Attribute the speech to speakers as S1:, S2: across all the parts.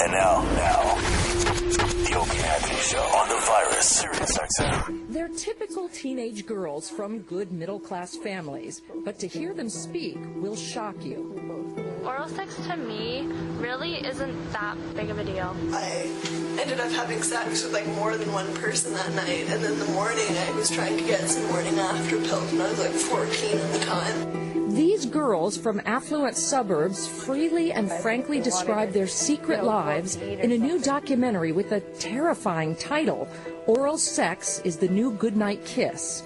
S1: And now, the Opie Anthony Show on the virus, Sirius XM.
S2: They're typical teenage girls from good middle-class families, but to hear them speak will shock you.
S3: Oral sex to me really isn't that big of a deal.
S4: I ended up having sex with like more than one person that night, and then the morning I was trying to get some morning after pills, and I was like 14 at the time.
S2: These girls from affluent suburbs freely and frankly describe their secret lives in a new documentary with a terrifying title, Oral Sex is the New Goodnight Kiss.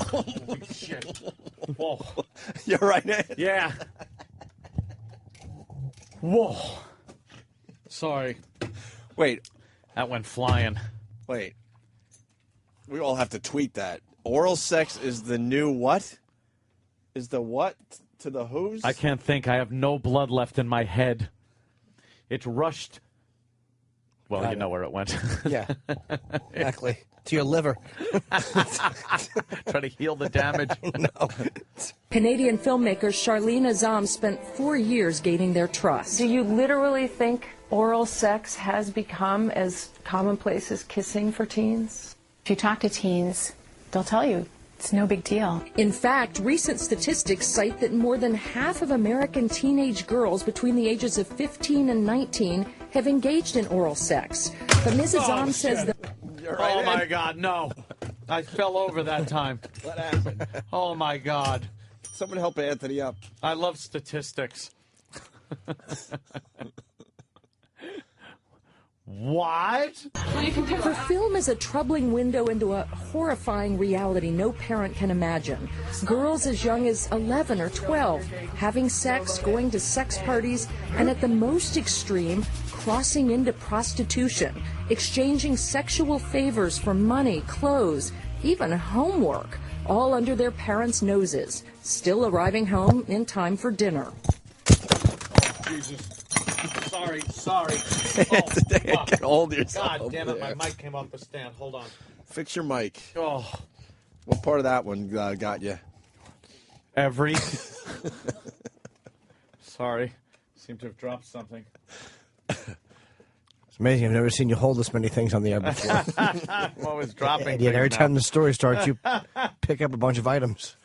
S5: Holy shit. Whoa.
S6: You're right, Ed.
S5: Yeah. Whoa. Sorry.
S6: Wait.
S5: That went flying.
S6: Wait. We all have to tweet that. Oral sex is the new what? Is the what to the who's?
S5: I can't think. I have no blood left in my head. It rushed. Well, you know where it went.
S7: Yeah, exactly. To your liver.
S5: Try to heal the damage.
S7: No.
S2: Canadian filmmaker Charlene Azam spent 4 years gaining their trust.
S8: Do you literally think oral sex has become as commonplace as kissing for teens?
S9: If you talk to teens, they'll tell you it's no big deal.
S2: In fact, recent statistics cite that more than half of American teenage girls between the ages of 15 and 19 have engaged in oral sex. But Ms. Azam says that...
S5: Oh, my God, no. I fell over that time.
S6: What happened?
S5: Oh, my God.
S6: Someone help Anthony up.
S5: I love statistics. What?
S2: Her film is a troubling window into a horrifying reality no parent can imagine. Girls as young as 11 or 12 having sex, going to sex parties, and at the most extreme, crossing into prostitution, exchanging sexual favors for money, clothes, even homework, all under their parents' noses, still arriving home in time for dinner.
S5: Jesus. Sorry.
S6: Get hold of yourself.
S5: God damn it, my mic came off the stand. Hold on.
S6: Fix your mic.
S5: Oh.
S6: What part of that one got you?
S5: Every. Sorry. Seem to have dropped something.
S7: It's amazing. I've never seen you hold this many things on the air before.
S5: I'm always dropping
S7: Yet every
S5: things
S7: time
S5: now.
S7: the story starts, you pick up a bunch of items.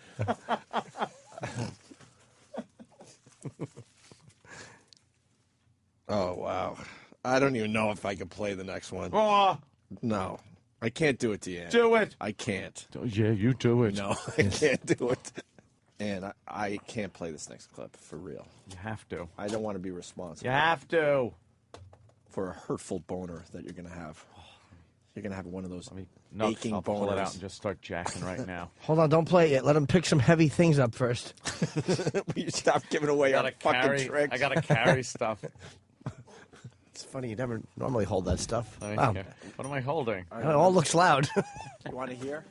S6: Oh, wow. I don't even know if I can play the next one.
S5: Oh,
S6: No. I can't do it to you.
S5: do it.
S6: I can't.
S5: Yeah, you do it.
S6: No, I can't do it. And I can't play this next clip for real.
S5: You have to.
S6: I don't want to be responsible
S5: You have to.
S6: for a hurtful boner that you're going to have. You're going to have one of those
S5: No,
S6: aching
S5: I'll pull it out
S6: boners.
S5: and just start jacking right now.
S7: Hold on, don't play it yet. Let him pick some heavy things up first.
S6: You stop giving away our fucking tricks.
S5: I gotta carry stuff.
S7: It's funny, you never normally hold that stuff.
S5: Let me
S7: Wow.
S5: hear. What am I holding?
S7: It all looks loud.
S6: You want to hear?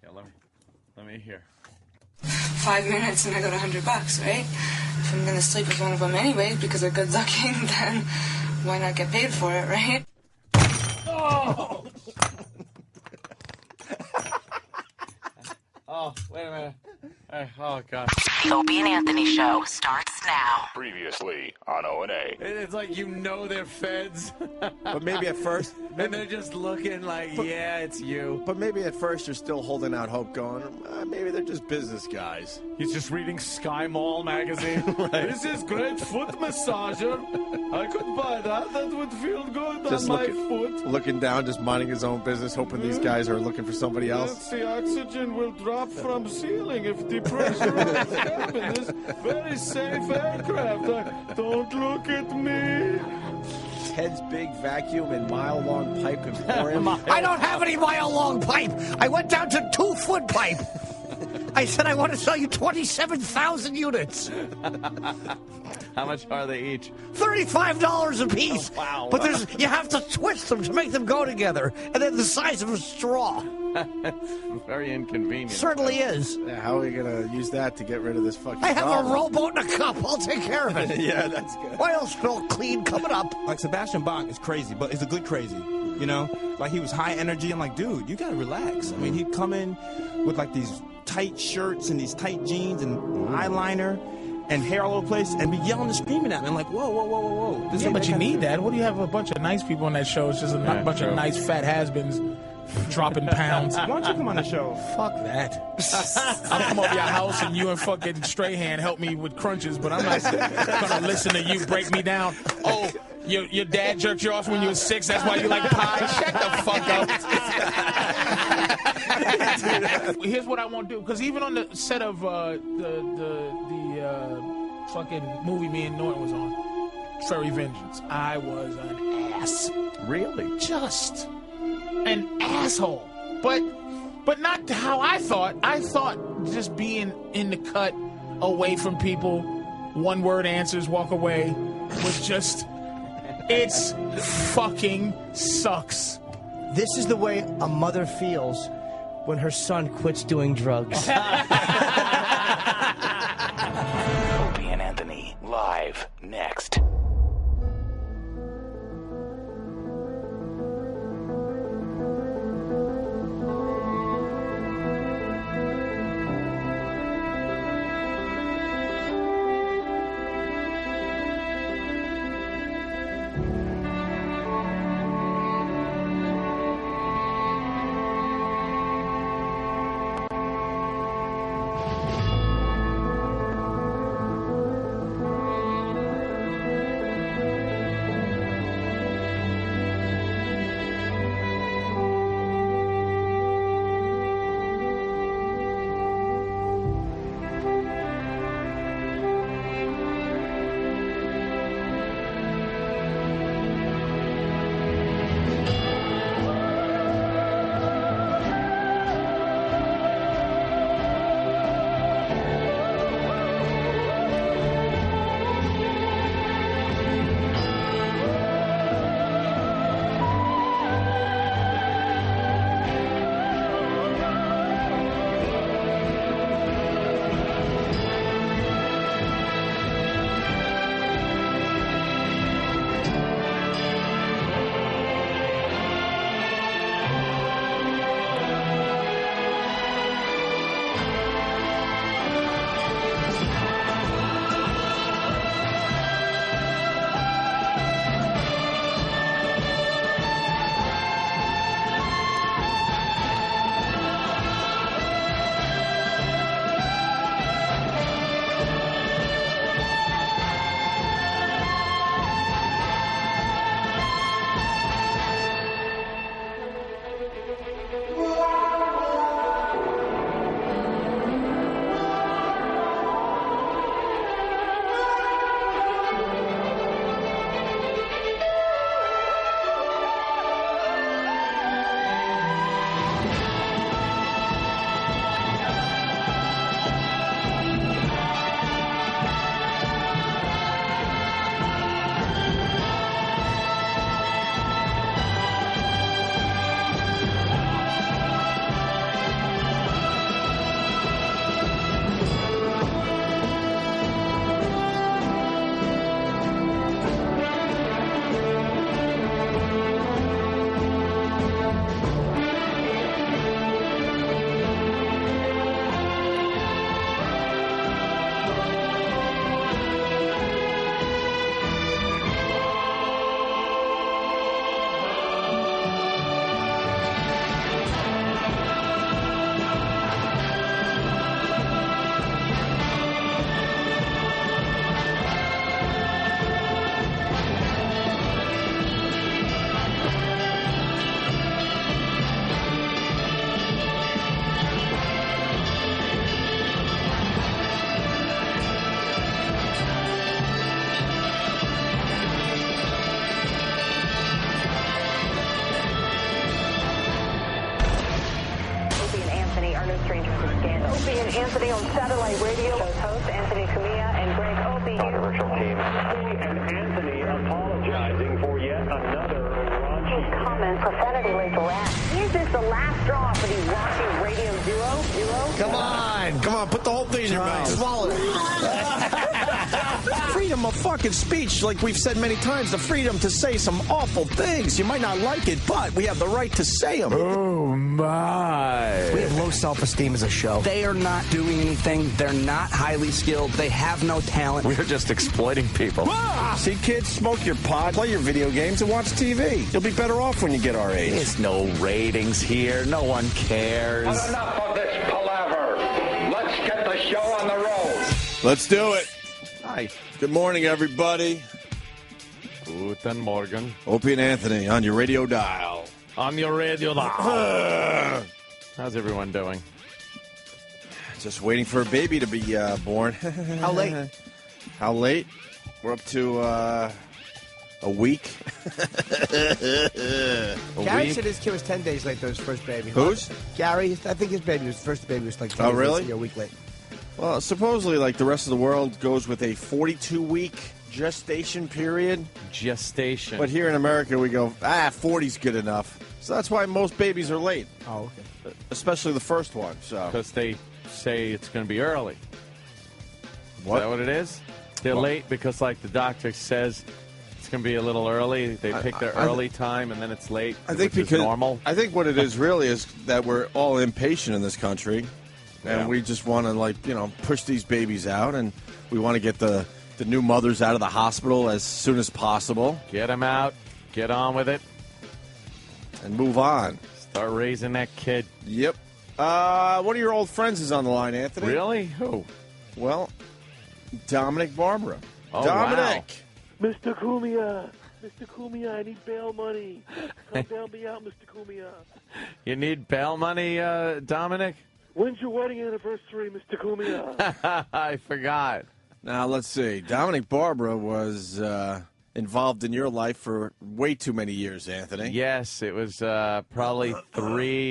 S5: Yeah, let me hear.
S4: 5 minutes and I got $100, right? If I'm gonna sleep with one of them anyways because they're good looking, then why not get paid for it, right?
S5: Oh! Oh, wait a minute. Oh, God.
S10: The Opie and Anthony Show starts now.
S1: Previously on O&A.
S5: It's like you know they're feds.
S6: But maybe at first...
S5: And they're just looking like, yeah, it's you.
S6: But maybe at first you're still holding out hope going, maybe they're just business guys.
S5: He's just reading Sky Mall magazine. This is great foot massager. I could buy that. That would feel good
S6: Just
S5: on my foot.
S6: looking down, just minding his own business, hoping these guys are looking for somebody else.
S5: The oxygen will drop from ceiling if the pressure of the cabin is very safe aircraft. Don't look at me.
S6: Ted's big vacuum and mile-long pipe emporium.
S7: I don't have any mile-long pipe. I went down to 2-foot pipe. I said I want to sell you 27,000 units.
S5: How much are they each?
S7: $35 a piece.
S5: Oh, wow.
S7: But you have to twist them to make them go together. And they're the size of a straw.
S5: Very inconvenient.
S7: Certainly is.
S6: Yeah, how are we going to use that to get rid of this fucking
S7: I have
S6: problem?
S7: a rowboat and a cup. I'll take care of it.
S6: Yeah, that's good.
S7: Oil spill clean coming up.
S11: Like, Sebastian Bach is crazy, but it's a good crazy, you know? Like, he was high energy. I'm like, dude, you gotta relax. I mean, he'd come in with, like, these tight shirts and these tight jeans and eyeliner, and hair all over the place and be yelling and screaming at me. I'm like, whoa, whoa, whoa, whoa, whoa.
S12: Yeah, but you need that. What do you have a bunch of nice people on that show? It's just a bunch of nice fat has-beens dropping pounds.
S11: Why don't you come on the show?
S12: Fuck that. I'll come over your house and you and fucking Strahan help me with crunches, but I'm not gonna listen to you break me down. Oh, your dad jerked you off when you were 6. That's why you like pie. Shut the fuck up. Here's what I won't do, because even on the set of the fucking movie me and Norton was on, Furry Vengeance, I was an ass.
S6: Really?
S12: Just an asshole. But not how I thought. I thought just being in the cut, away from people, one-word answers, walk away, was just... It's fucking sucks.
S13: This is the way a mother feels when her son quits doing drugs.
S1: Opie and Anthony, live next.
S14: Opie and Anthony on satellite radio. Show's hosts Anthony Cumia and Greg Opie.
S15: Controversial team. Opie and Anthony apologizing for yet another raunchy
S14: comment prophetically harassed. Is this the last straw for the raunchy radio duo?
S7: Come on, put the whole thing in your mouth.
S13: Swallow it.
S6: Freedom of fucking speech, like we've said many times, the freedom to say some awful things. You might not like it, but we have the right to say them.
S16: Oh, my.
S13: We have low self-esteem as a show.
S17: They are not doing anything. They're not highly skilled. They have no talent.
S16: We're just exploiting people.
S6: See, kids, smoke your pot, play your video games, and watch TV. You'll be better off when you get our age.
S16: There's no ratings here. No one cares.
S15: But enough of this palaver. Let's get the show on the road.
S6: Let's do it.
S16: Hi.
S6: Good morning, everybody.
S16: Guten Morgen.
S6: Opie and Anthony on your radio dial.
S16: On your radio dial. How's everyone doing?
S6: Just waiting for a baby to be born.
S13: How late?
S6: How late? We're up to a week.
S13: Gary said his kid was 10 days late to his first baby.
S6: Whose?
S13: Gary. I think his first baby was like 10
S6: Oh,
S13: days
S6: really?
S13: late, a week late.
S6: Well, supposedly, like the rest of the world goes with a 42-week gestation period.
S16: Gestation.
S6: But here in America, we go, 40's good enough. So that's why most babies are late.
S13: Oh, okay.
S6: Especially the first one. So
S16: Because they say it's going to be early.
S6: What?
S16: Is that what it is? They're late because, like, the doctor says it's going to be a little early. They pick their early time, and then it's late,
S6: I think
S16: which
S6: because
S16: is normal.
S6: I think what it is really is that we're all impatient in this country, and we just want to push these babies out, and we want to get the new mothers out of the hospital as soon as possible.
S16: Get them out, get on with it,
S6: and move on.
S16: Start raising that kid.
S6: Yep. One of your old friends is on the line, Anthony.
S16: Really? Who?
S6: Well, Dominic Barbera.
S16: Oh,
S6: Dominic.
S16: wow.
S18: Mr. Cumia, I need bail money. Come bail me out, Mr. Cumia.
S16: You need bail money, Dominic?
S18: When's your wedding anniversary, Mr. Cumia?
S16: I forgot.
S6: Now, let's see. Dominic Barbera was involved in your life for way too many years, Anthony.
S16: Yes, it was probably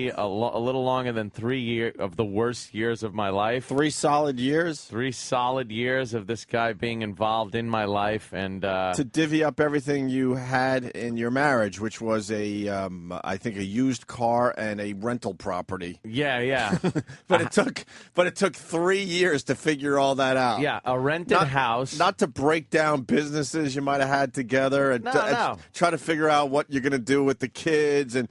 S16: a little longer than 3 years of the worst years of my life.
S6: 3 solid years?
S16: 3 solid years of this guy being involved in my life. And
S6: to divvy up everything you had in your marriage, which was I think a used car and a rental property.
S16: Yeah.
S6: but it took 3 years to figure all that out.
S16: Yeah, a rented house.
S6: Not to break down businesses you might have had together and try to figure out what you're going to do with the kids and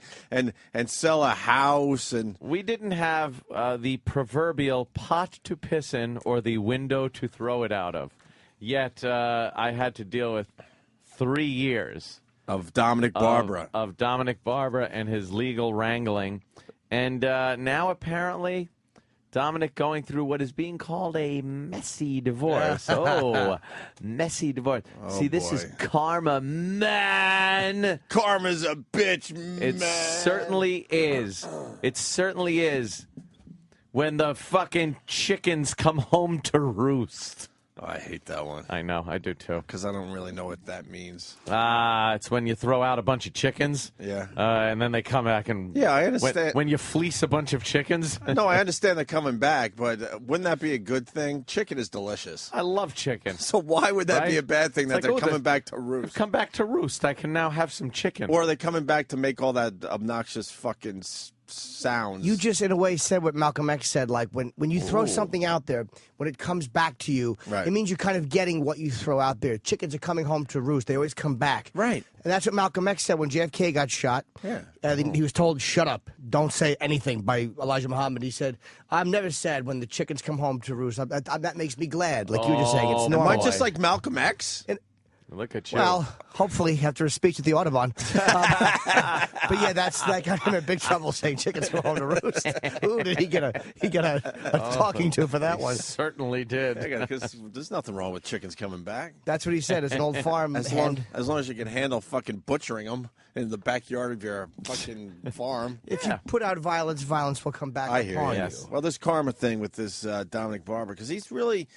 S6: sell a house. And
S16: we didn't have the proverbial pot to piss in or the window to throw it out of. Yet I had to deal with 3 years
S6: of Dominic Barbera.
S16: Of Dominic Barbera and his legal wrangling. And now apparently Dominic going through what is being called a messy divorce. Messy divorce. See, this is karma, man.
S6: Karma's a bitch, man.
S16: It certainly is. It certainly is. When the fucking chickens come home to roost.
S6: Oh, I hate that one.
S16: I know, I do too.
S6: Because I don't really know what that means.
S16: It's when you throw out a bunch of chickens.
S6: Yeah.
S16: And then they come back and...
S6: Yeah, I understand.
S16: When you fleece a bunch of chickens.
S6: No, I understand they're coming back, but wouldn't that be a good thing? Chicken is delicious.
S16: I love chicken.
S6: So why would that be a bad thing that they're coming back to roost?
S16: Come back to roost. I can now have some chicken.
S6: Or are they coming back to make all that obnoxious fucking sounds?
S13: You just, in a way, said what Malcolm X said. Like, when you throw something out there, when it comes back to you, it means you're kind of getting what you throw out there. Chickens are coming home to roost. They always come back.
S6: Right.
S13: And that's what Malcolm X said when JFK got shot.
S6: Yeah.
S13: He was told, shut up, don't say anything, by Elijah Muhammad. He said, I'm never sad when the chickens come home to roost. That makes me glad, like you were just saying. It's normal.
S6: Am I just like Malcolm X?
S16: Look at you.
S13: Well, hopefully after a speech at the Audubon. But yeah, that got him in big trouble saying chickens go home to roost. Who did he get a talking to for that one?
S16: Certainly did.
S6: Yeah, because there's nothing wrong with chickens coming back.
S13: That's what he said. It's an old farm.
S6: As long as you can handle fucking butchering them in the backyard of your fucking farm.
S13: If you put out violence, violence will come back
S6: I hear
S13: upon
S6: you.
S13: you.
S6: Well, this karma thing with this Dominic Barbera, because he's really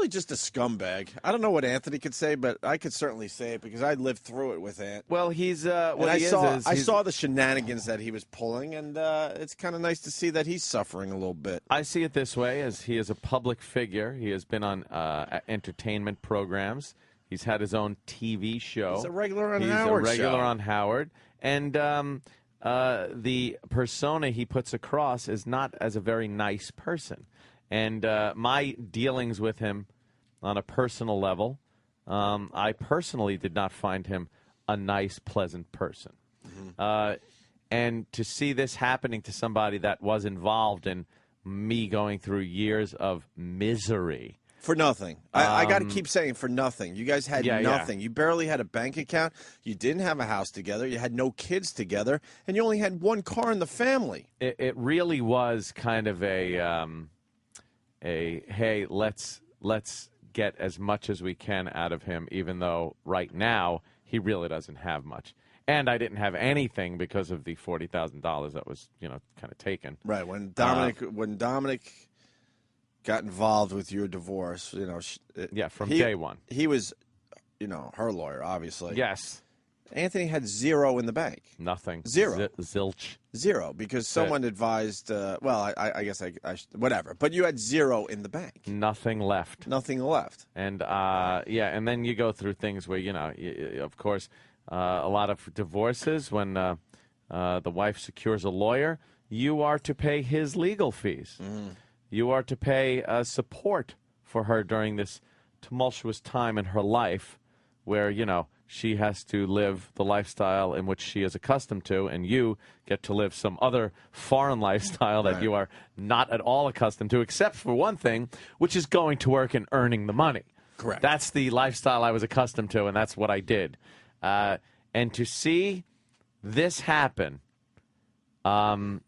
S6: just a scumbag. I don't know what Anthony could say, but I could certainly say it because I lived through it with Ant.
S16: Well, he's
S6: I saw the shenanigans that he was pulling, and it's kind of nice to see that he's suffering a little bit.
S16: I see it this way, as he is a public figure. He has been on entertainment programs. He's had his own TV show.
S6: He's a regular on
S16: Howard. And the persona he puts across is not as a very nice person. And my dealings with him on a personal level. I personally did not find him a nice, pleasant person. And to see this happening to somebody that was involved in me going through years of misery.
S6: For nothing. I got to keep saying for nothing. You guys had nothing. You barely had a bank account. You didn't have a house together. You had no kids together. And you only had one car in the family.
S16: It really was kind of a hey, let's get as much as we can out of him, even though right now he really doesn't have much. And I didn't have anything because of the $40,000 that was, kind of taken.
S6: Right. When Dominic got involved with your divorce,
S16: from day one.
S6: He was, her lawyer, obviously.
S16: Yes.
S6: Anthony had zero in the bank.
S16: Nothing.
S6: Zero.
S16: Zilch.
S6: Zero, because someone advised, I guess whatever. But you had zero in the bank.
S16: Nothing left.
S6: Nothing left.
S16: And, and then you go through things where, of course, a lot of divorces, when the wife secures a lawyer, you are to pay his legal fees. You are to pay support for her during this tumultuous time in her life where, she has to live the lifestyle in which she is accustomed to, and you get to live some other foreign lifestyle that you are not at all accustomed to, except for one thing, which is going to work and earning the money.
S6: Correct.
S16: That's the lifestyle I was accustomed to, and that's what I did. And to see this happen, I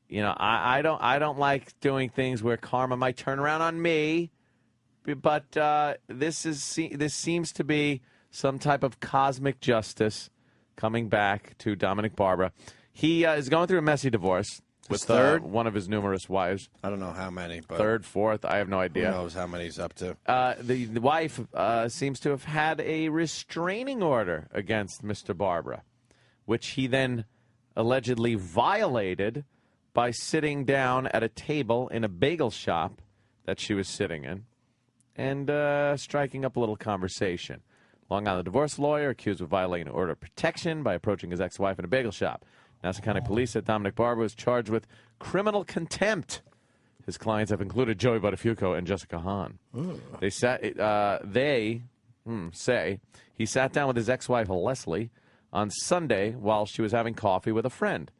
S16: don't like doing things where karma might turn around on me, but this seems to be some type of cosmic justice coming back to Dominic Barbera. He is going through a messy divorce with one of his numerous wives.
S6: I don't know how many, but
S16: third, fourth, I have no idea.
S6: Who knows how many he's up to?
S16: The wife seems to have had a restraining order against Mr. Barbera, which he then allegedly violated by sitting down at a table in a bagel shop that she was sitting in and striking up a little conversation. Long Island divorce lawyer accused of violating an order of protection by approaching his ex-wife in a bagel shop. Nassau County Police said Dominic Barbera was charged with criminal contempt. His clients have included Joey Buttafuoco and Jessica Hahn. They say he sat down with his ex-wife Leslie on Sunday while she was having coffee with a friend.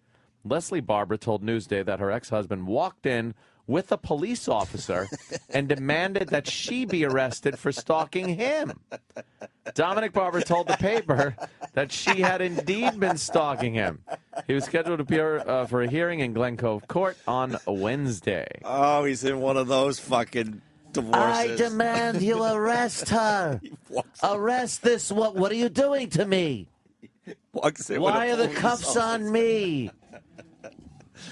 S16: Leslie Barbera told Newsday that her ex-husband walked in with a police officer and demanded that she be arrested for stalking him. Dominic Barbera told the paper that she had indeed been stalking him. He was scheduled to appear for a hearing in Glen Cove Court on Wednesday.
S6: Oh, he's in one of those fucking divorces.
S19: I demand you arrest her. Arrest this. What are you doing to me? Why are the cuffs on me?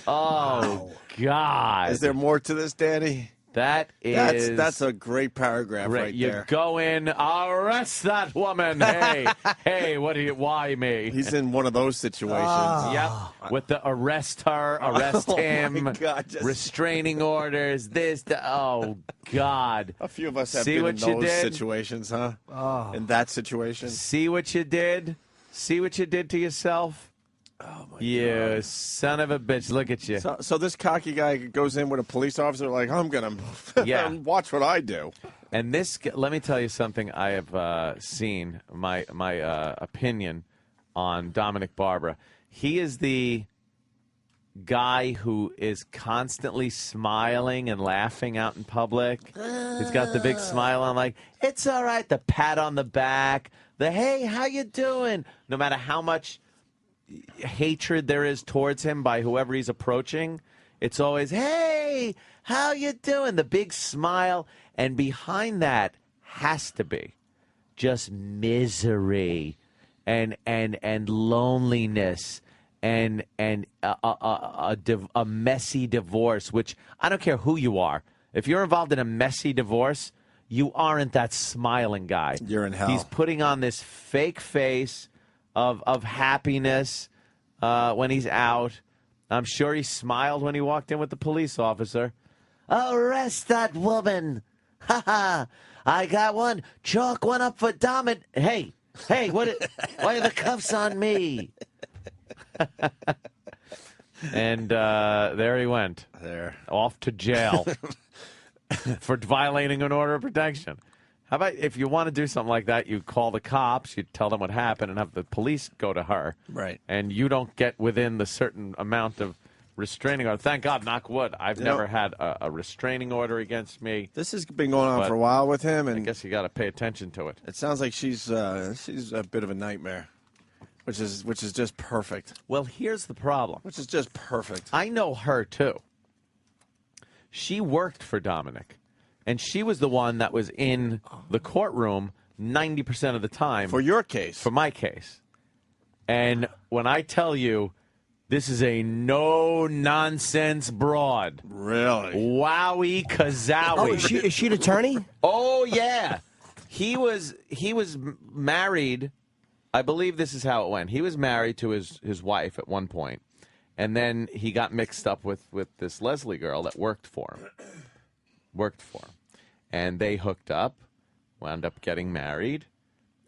S16: Oh, God.
S6: Is there more to this, Danny?
S16: That is...
S6: That's a great paragraph right
S16: you
S6: there.
S16: You go in, arrest that woman. Hey, why me?
S6: He's in one of those situations.
S16: Yep, with the arrest her, arrest him,
S6: my God,
S16: restraining orders, oh, God.
S6: A few of us have been in those situations, huh? In that situation.
S16: See what you did? See what you did to yourself?
S6: Oh, my
S16: You
S6: God.
S16: son of a bitch. Look at you.
S6: So this cocky guy goes in with a police officer like, I'm going to watch what I do.
S16: And this, let me tell you something I have seen, my opinion on Dominic Barbera. He is the guy who is constantly smiling and laughing out in public. He's got the big smile on, like, it's all right, the pat on the back, the hey, how you doing? No matter how much hatred there is towards him by whoever he's approaching, it's always, hey, how you doing? The big smile. And behind that has to be just misery and loneliness and a messy divorce, which I don't care who you are. If you're involved in a messy divorce, you aren't that smiling guy.
S6: You're in hell.
S16: He's putting on this fake face of happiness when he's out. I'm sure he smiled when he walked in with the police officer. Arrest that woman. Ha ha. I got one. Chalk one up for Dominic. Hey, why are the cuffs on me? And there he went. Off to jail for violating an order of protection. How about if you want to do something like that, you call the cops, you tell them what happened, and have the police go to her.
S6: Right.
S16: And you don't get within the certain amount of restraining order. Thank God, knock wood. I've never had a restraining order against me.
S6: This has been going on for a while with him, and
S16: I guess you got to pay attention to it.
S6: It sounds like she's a bit of a nightmare, which is just perfect.
S16: Well, here's the problem.
S6: Which is just perfect.
S16: I know her too. She worked for Dominic, and she was the one that was in the courtroom 90% of the time.
S6: For your case.
S16: For my case. And when I tell you, this is a no-nonsense broad.
S6: Really?
S16: Wowie kazowie.
S13: Oh, is she an attorney?
S16: Oh, yeah. He was married. I believe this is how it went. He was married to his wife at one point, and then he got mixed up with this Leslie girl that worked for him. And they hooked up, wound up getting married,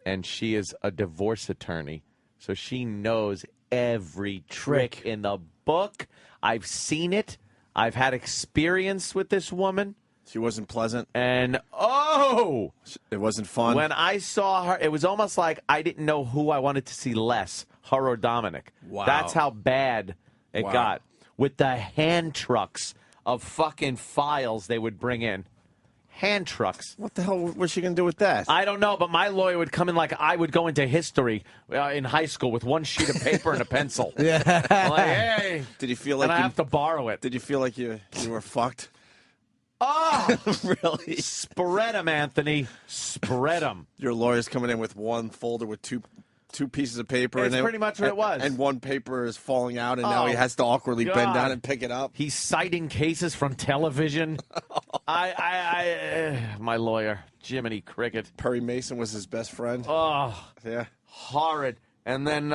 S16: and she is a divorce attorney, so she knows every trick in the book. I've seen it. I've had experience with this woman.
S6: She wasn't pleasant?
S16: And,
S6: it wasn't fun?
S16: When I saw her, it was almost like I didn't know who I wanted to see less, her or Dominic.
S6: Wow.
S16: That's how bad it got. With the hand trucks of fucking files they would bring in. Hand trucks.
S6: What the hell was she going to do with that?
S16: I don't know, but my lawyer would come in like I would go into history in high school with one sheet of paper and a pencil.
S6: Yeah.
S16: I'm like, hey.
S6: Did you feel like
S16: I have to borrow it.
S6: Did you feel like you were fucked?
S16: Oh,
S6: really?
S16: Spread them, Anthony. Spread them.
S6: Your lawyer's coming in with one folder with two pieces of paper.
S16: It's pretty much what it was.
S6: And one paper is falling out, and now he has to awkwardly bend down and pick it up.
S16: He's citing cases from television. My lawyer, Jiminy Cricket.
S6: Perry Mason was his best friend.
S16: Oh,
S6: yeah.
S16: Horrid. And then,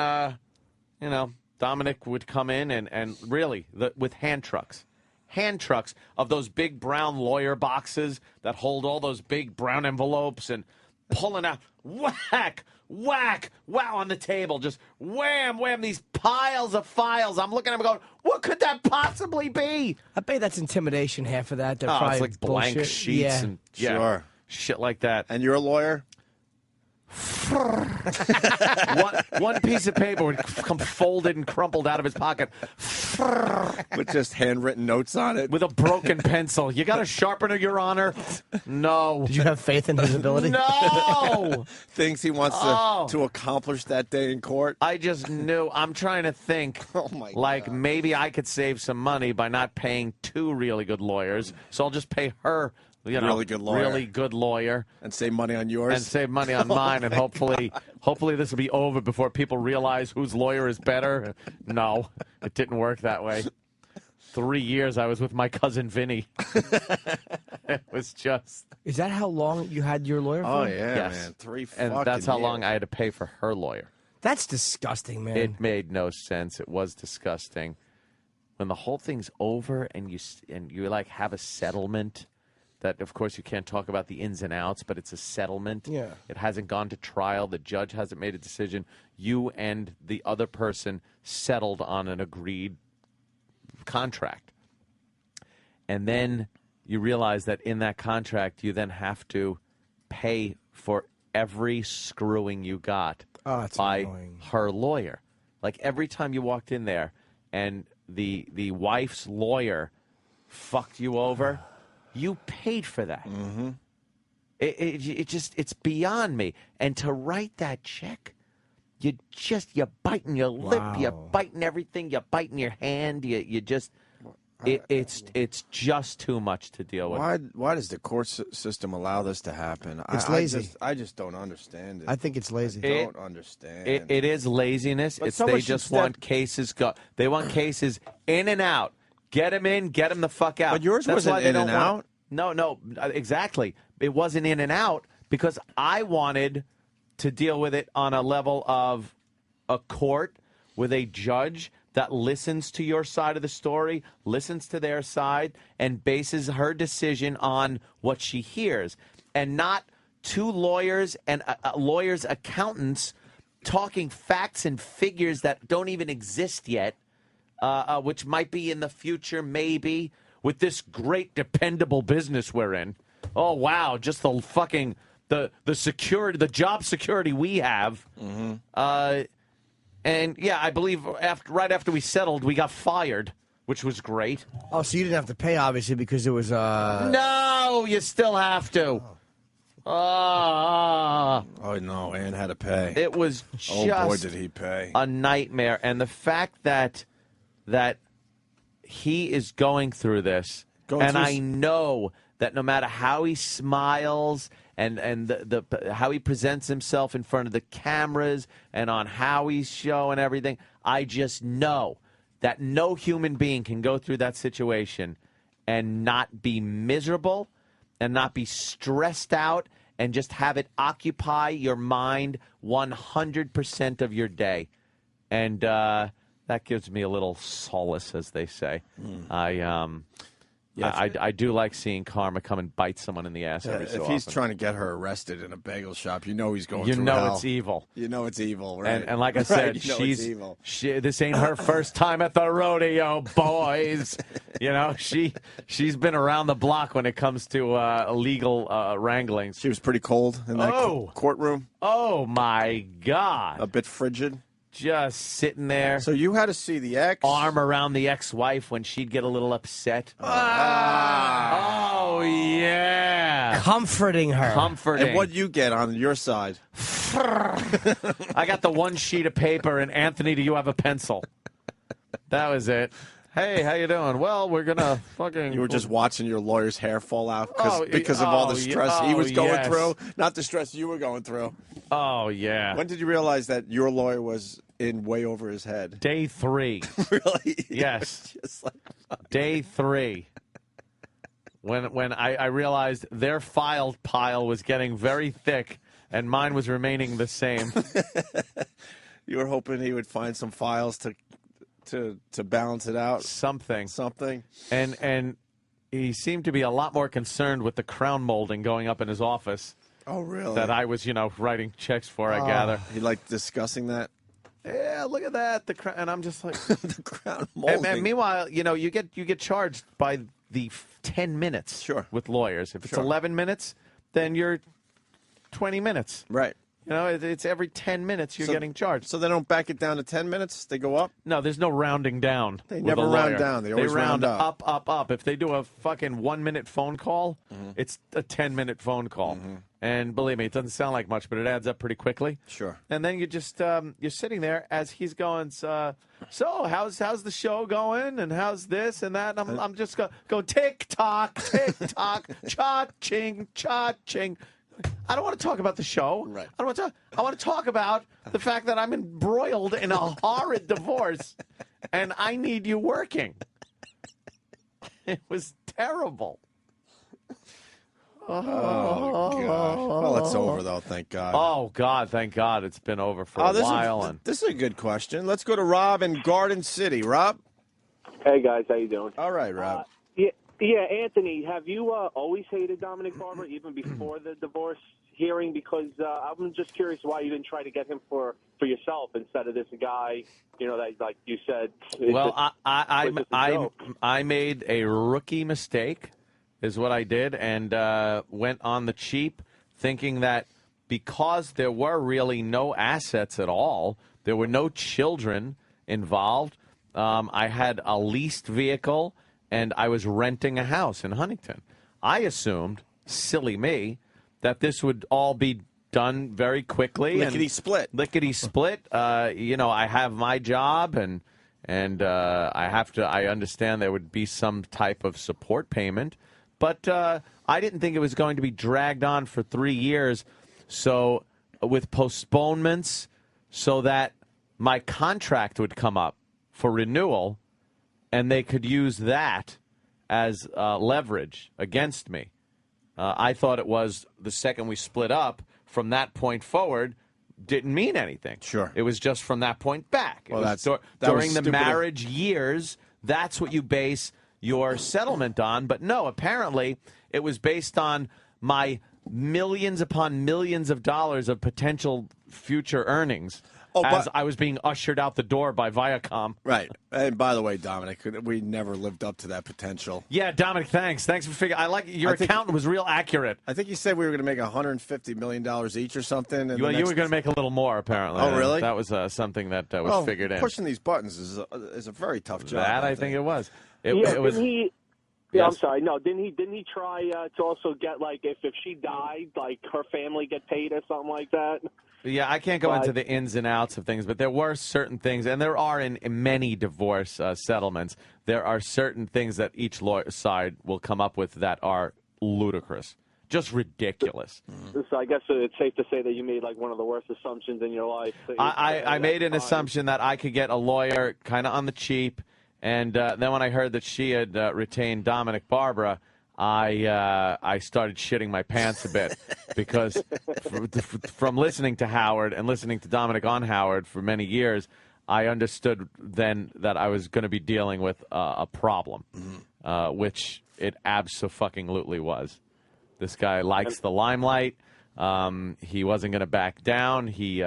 S16: Dominic would come in and really, with hand trucks. Hand trucks of those big brown lawyer boxes that hold all those big brown envelopes and pulling out, whack, whack, wow, on the table. Just wham, wham, these piles of files. I'm looking at them going, what could that possibly be?
S13: I bet that's intimidation, half of that. They're
S16: Oh,
S13: probably
S16: it's like blank
S13: bullshit.
S16: sheets
S13: Yeah.
S16: and
S6: Sure.
S16: shit like that.
S6: And you're a lawyer?
S16: one piece of paper would come folded and crumpled out of his pocket.
S6: With just handwritten notes on it.
S16: With a broken pencil. You got a sharpener, Your Honor? No.
S13: Did you have faith in his ability?
S16: No!
S6: Things he wants to accomplish that day in court.
S16: I just knew. I'm trying to think.
S6: Oh, my
S16: God. Maybe I could save some money by not paying two really good lawyers. So I'll just pay her.
S6: Really good lawyer.
S16: And
S6: save money on yours.
S16: And save money on mine. And hopefully this will be over before people realize whose lawyer is better. No, it didn't work that way. 3 years I was with my cousin Vinny. It was just.
S13: Is that how long you had your lawyer for?
S6: Oh, yeah,
S16: Yes.
S6: man. 3
S16: And
S6: fucking
S16: that's how
S6: years.
S16: long I had to pay for her lawyer.
S13: That's disgusting, man.
S16: It made no sense. It was disgusting. When the whole thing's over and you like have a settlement. That, of course, you can't talk about the ins and outs, but it's a settlement.
S13: Yeah.
S16: It hasn't gone to trial. The judge hasn't made a decision. You and the other person settled on an agreed contract. And then you realize that in that contract, you then have to pay for every screwing you got by
S13: annoying.
S16: her lawyer. Like every time you walked in there and the wife's lawyer fucked you over, you paid for that.
S6: Mm-hmm.
S16: It's beyond me. And to write that check, you're biting your lip, you're biting everything, you're biting your hand, it's just too much to deal with.
S6: Why does the court system allow this to happen?
S13: It's lazy.
S6: I just don't understand it.
S13: I think it's lazy.
S6: I don't understand.
S16: It is laziness.
S6: But
S16: They just want cases They want cases in and out. Get them in, get them the fuck out.
S6: But yours
S16: That's
S6: wasn't
S16: why they
S6: in
S16: don't
S6: and
S16: want-
S6: out.
S16: No, exactly. It wasn't in and out because I wanted to deal with it on a level of a court with a judge that listens to your side of the story, listens to their side, and bases her decision on what she hears, and not two lawyers and lawyers' accountants talking facts and figures that don't even exist yet. Which might be in the future, maybe, with this great dependable business we're in. Oh, wow, just the fucking the security, the job security we have. And yeah, I believe right after we settled, we got fired, which was great.
S13: Oh, so you didn't have to pay, obviously, because it was...
S16: No, you still have to.
S6: Oh, no, Ann had to pay.
S16: It was just
S6: oh, boy, did he pay.
S16: a nightmare. And the fact that he is going through this, I know that no matter how he smiles and the how he presents himself in front of the cameras and on Howie's show and everything, I just know that no human being can go through that situation and not be miserable and not be stressed out and just have it occupy your mind 100% of your day. And that gives me a little solace, as they say. I do like seeing karma come and bite someone in the ass every so often.
S6: If he's trying to get her arrested in a bagel shop, you know he's going through hell.
S16: You know it's evil.
S6: You know it's evil, right?
S16: And like I said, this ain't her first time at the rodeo, boys. You know, she's been around the block when it comes to illegal wranglings.
S6: She was pretty cold in that courtroom.
S16: Oh, my God.
S6: A bit frigid.
S16: Just sitting there.
S6: So you had to see the ex?
S16: Arm around the ex-wife when she'd get a little upset. Oh, yeah.
S13: Comforting her.
S16: Comforting.
S6: And what'd you get on your side?
S16: I got the one sheet of paper, and Anthony, do you have a pencil? That was it. Hey, how you doing? Well, we're going to fucking...
S6: You were just watching your lawyer's hair fall out because of all the stress he was going through, not the stress you were going through.
S16: Oh, yeah.
S6: When did you realize that your lawyer was in way over his head?
S16: Day 3.
S6: Really?
S16: Yes.
S6: Just like,
S16: Day 3. When I realized their file pile was getting very thick and mine was remaining the same.
S6: You were hoping he would find some files to balance it out.
S16: Something.
S6: And
S16: he seemed to be a lot more concerned with the crown molding going up in his office.
S6: Oh, really?
S16: That I was, writing checks for, I gather.
S6: He liked discussing that?
S16: Yeah, look at that. And I'm just like...
S6: the crown molding.
S16: And meanwhile, you get charged by the 10 minutes with lawyers. If it's 11 minutes, then you're 20 minutes.
S6: Right.
S16: It's every 10 minutes you're getting charged.
S6: So they don't back it down to 10 minutes? They go up?
S16: No, there's no rounding down.
S6: They never round down. They always round up.
S16: Up. If they do a fucking 1-minute phone call, it's a 10-minute phone call. And believe me, it doesn't sound like much, but it adds up pretty quickly.
S6: Sure.
S16: And then you just you're sitting there as he's going, so how's the show going? And how's this and that? And I'm just go tick tock, cha-ching, cha-ching. I don't want to talk about the show.
S6: Right.
S16: I want to talk about the fact that I'm embroiled in a horrid divorce, and I need you working. It was terrible.
S6: Oh, God. Well, it's over, though, thank God.
S16: Oh, God, thank God it's been over for a while.
S6: This is a good question. Let's go to Rob in Garden City. Rob?
S20: Hey, guys, how you doing?
S6: All right, Rob.
S20: Yeah, Anthony, have you always hated Dominic Barbera, even before the divorce hearing? Because I'm just curious why you didn't try to get him for yourself instead of this guy, that, like you said.
S16: Well, I made a rookie mistake, is what I did, and went on the cheap, thinking that because there were really no assets at all, there were no children involved, I had a leased vehicle, and I was renting a house in Huntington. I assumed, silly me, that this would all be done very quickly.
S6: Lickety-split.
S16: Lickety-split. I have my job, and I understand there would be some type of support payment. But I didn't think it was going to be dragged on for 3 years, so with postponements, so that my contract would come up for renewal, and they could use that as leverage against me. I thought it was the second we split up, from that point forward, didn't mean anything.
S6: Sure.
S16: It was just from that point back.
S6: Well,
S16: during the marriage years, that's what you base your settlement on. But no, apparently it was based on my millions upon millions of dollars of potential future earnings. as I was being ushered out the door by Viacom.
S6: Right. And by the way, Dominic, we never lived up to that potential.
S16: Yeah, Dominic, thanks. Thanks for figuring. I like your accountant was real accurate.
S6: I think you said we were going to make $150 million each or something. And
S16: Well, you were going to make a little more, apparently.
S6: Oh, really?
S16: That was something that was figured in.
S6: Pushing these buttons is a very tough job.
S16: That I think it was. It was.
S20: Yeah,
S16: Yes.
S20: I'm sorry. No, didn't he try to also get like if she died, like her family get paid or something like that?
S16: Yeah, I can't go into the ins and outs of things, but there were certain things, and there are in many divorce settlements, there are certain things that each lawyer side will come up with that are ludicrous, just ridiculous.
S20: So I guess it's safe to say that you made like one of the worst assumptions in your life.
S16: I made an assumption that I could get a lawyer kind of on the cheap, and then when I heard that she had retained Dominic Barbera, I started shitting my pants a bit because from listening to Howard and listening to Dominic on Howard for many years, I understood then that I was going to be dealing with a problem, which it abso-fucking-lutely was. This guy likes the limelight. He wasn't going to back down. He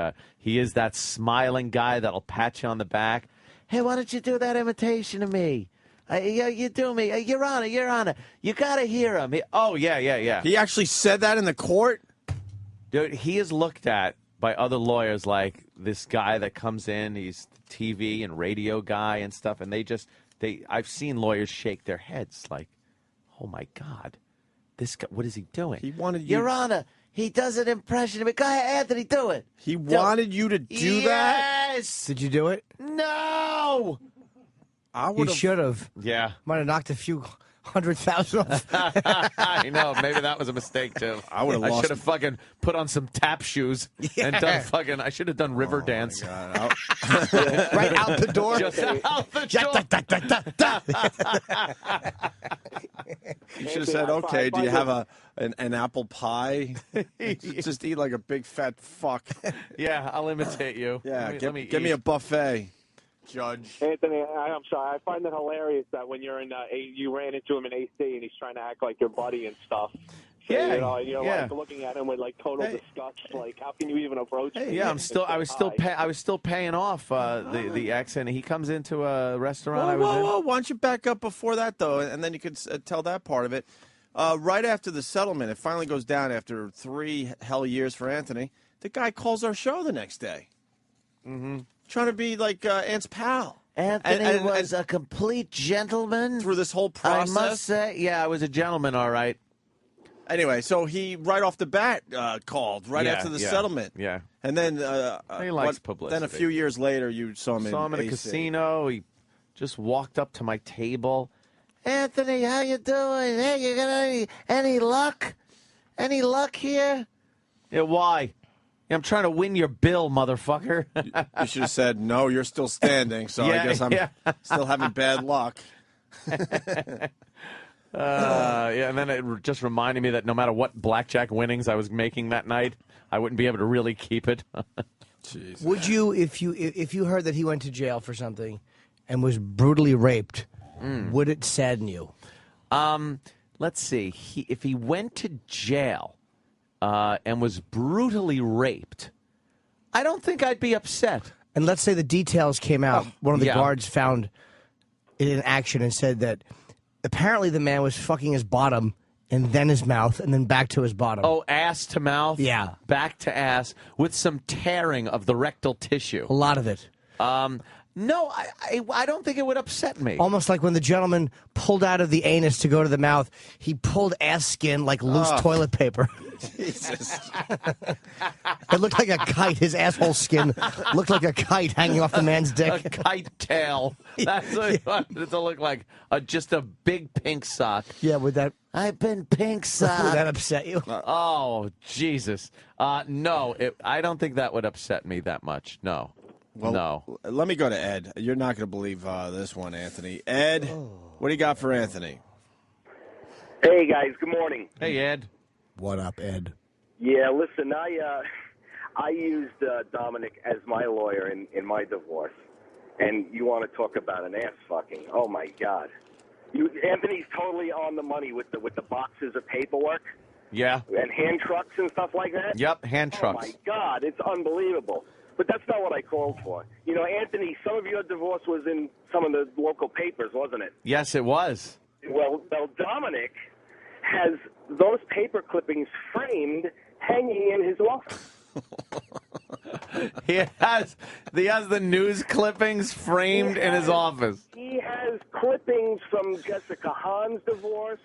S16: is that smiling guy that'll pat you on the back. Hey, why don't you do that imitation of me? You do me. Your Honor, Your Honor. You got to hear him. Yeah.
S6: He actually said that in the court?
S16: Dude, he is looked at by other lawyers like this guy that comes in. He's the TV and radio guy and stuff. And I've seen lawyers shake their heads like, oh, my God. This guy, what is he doing?
S6: He wanted you.
S19: Your Honor, he does an impression of me. Go ahead, Anthony, do it.
S6: He wanted you to do that?
S19: Yes.
S13: Did you do it?
S16: No.
S13: You should have.
S16: Yeah.
S13: Might have knocked a few 100,000 off.
S16: I know. Maybe that was a mistake, too.
S6: I would have lost.
S16: should have fucking put on some tap shoes and done fucking. I should have done river dance.
S13: Right out the door.
S16: Just out the door.
S6: You should have said, okay, do you have an apple pie? Just eat like a big fat fuck.
S16: Yeah, I'll imitate you.
S6: Yeah, give me a buffet, Judge.
S20: Anthony, I'm sorry. I find it hilarious that when you're in you ran into him in AC and he's trying to act like your buddy and stuff. So, you're like looking at him with like total disgust. Like, how can you even approach him?
S16: Yeah, I was still paying off the ex, and he comes into a restaurant.
S6: Whoa, why don't you back up before that though, and then you could tell that part of it. Right after the settlement, it finally goes down after 3 hell years for Anthony. The guy calls our show the next day, trying to be like Aunt's pal.
S19: Anthony was a complete gentleman
S6: through this whole process.
S19: I must say,
S16: yeah, I was a gentleman, all right.
S6: Anyway, so he right off the bat called after the settlement.
S16: Yeah,
S6: and then
S16: he likes publicity.
S6: Then a few years later, you saw him in
S16: a casino. He just walked up to my table.
S19: Anthony, how you doing? Hey, you got any luck? Any luck here?
S16: Yeah, why? I'm trying to win your bill, motherfucker.
S6: You should have said, no, you're still standing, so I guess I'm still having bad luck.
S16: And then it just reminded me that no matter what blackjack winnings I was making that night, I wouldn't be able to really keep it.
S6: Jeez.
S13: Would you, if you heard that he went to jail for something and was brutally raped, would it sadden you?
S16: Let's see. If he went to jail and was brutally raped, I don't think I'd be upset.
S13: And let's say the details came out. One of the guards found it in action and said that apparently the man was fucking his bottom and then his mouth and then back to his bottom.
S16: Oh, ass to mouth?
S13: Yeah.
S16: Back to ass with some tearing of the rectal tissue.
S13: A lot of it.
S16: No, I don't think it would upset me.
S13: Almost like when the gentleman pulled out of the anus to go to the mouth, he pulled ass skin like loose toilet paper.
S6: Jesus.
S13: It looked like a kite. His asshole skin looked like a kite hanging off the man's dick.
S16: A kite tail. That's what it wanted to look like. Just a big pink sock.
S13: Yeah, would that...
S19: I've been pink sock.
S13: Would that upset you?
S16: Oh, Jesus. No, I don't think that would upset me that much. No.
S6: Well,
S16: no.
S6: Let me go to Ed. You're not going to believe this one, Anthony. Ed, what do you got for Anthony?
S21: Hey, guys. Good morning.
S16: Hey, Ed.
S13: What up, Ed?
S21: Yeah, listen, I used Dominic as my lawyer in my divorce. And you want to talk about an ass fucking. Oh, my God. Anthony's totally on the money with the boxes of paperwork.
S16: Yeah.
S21: And hand trucks and stuff like that.
S16: Yep, hand trucks.
S21: Oh, my God. It's unbelievable. but that's not what I called for. You know, Anthony, some of your divorce was in some of the local papers, wasn't it?
S16: Yes, it was.
S21: Well, Dominic has those paper clippings framed, hanging in his office.
S16: He has the news clippings framed in his office.
S21: He has clippings from Jessica Hahn's divorce,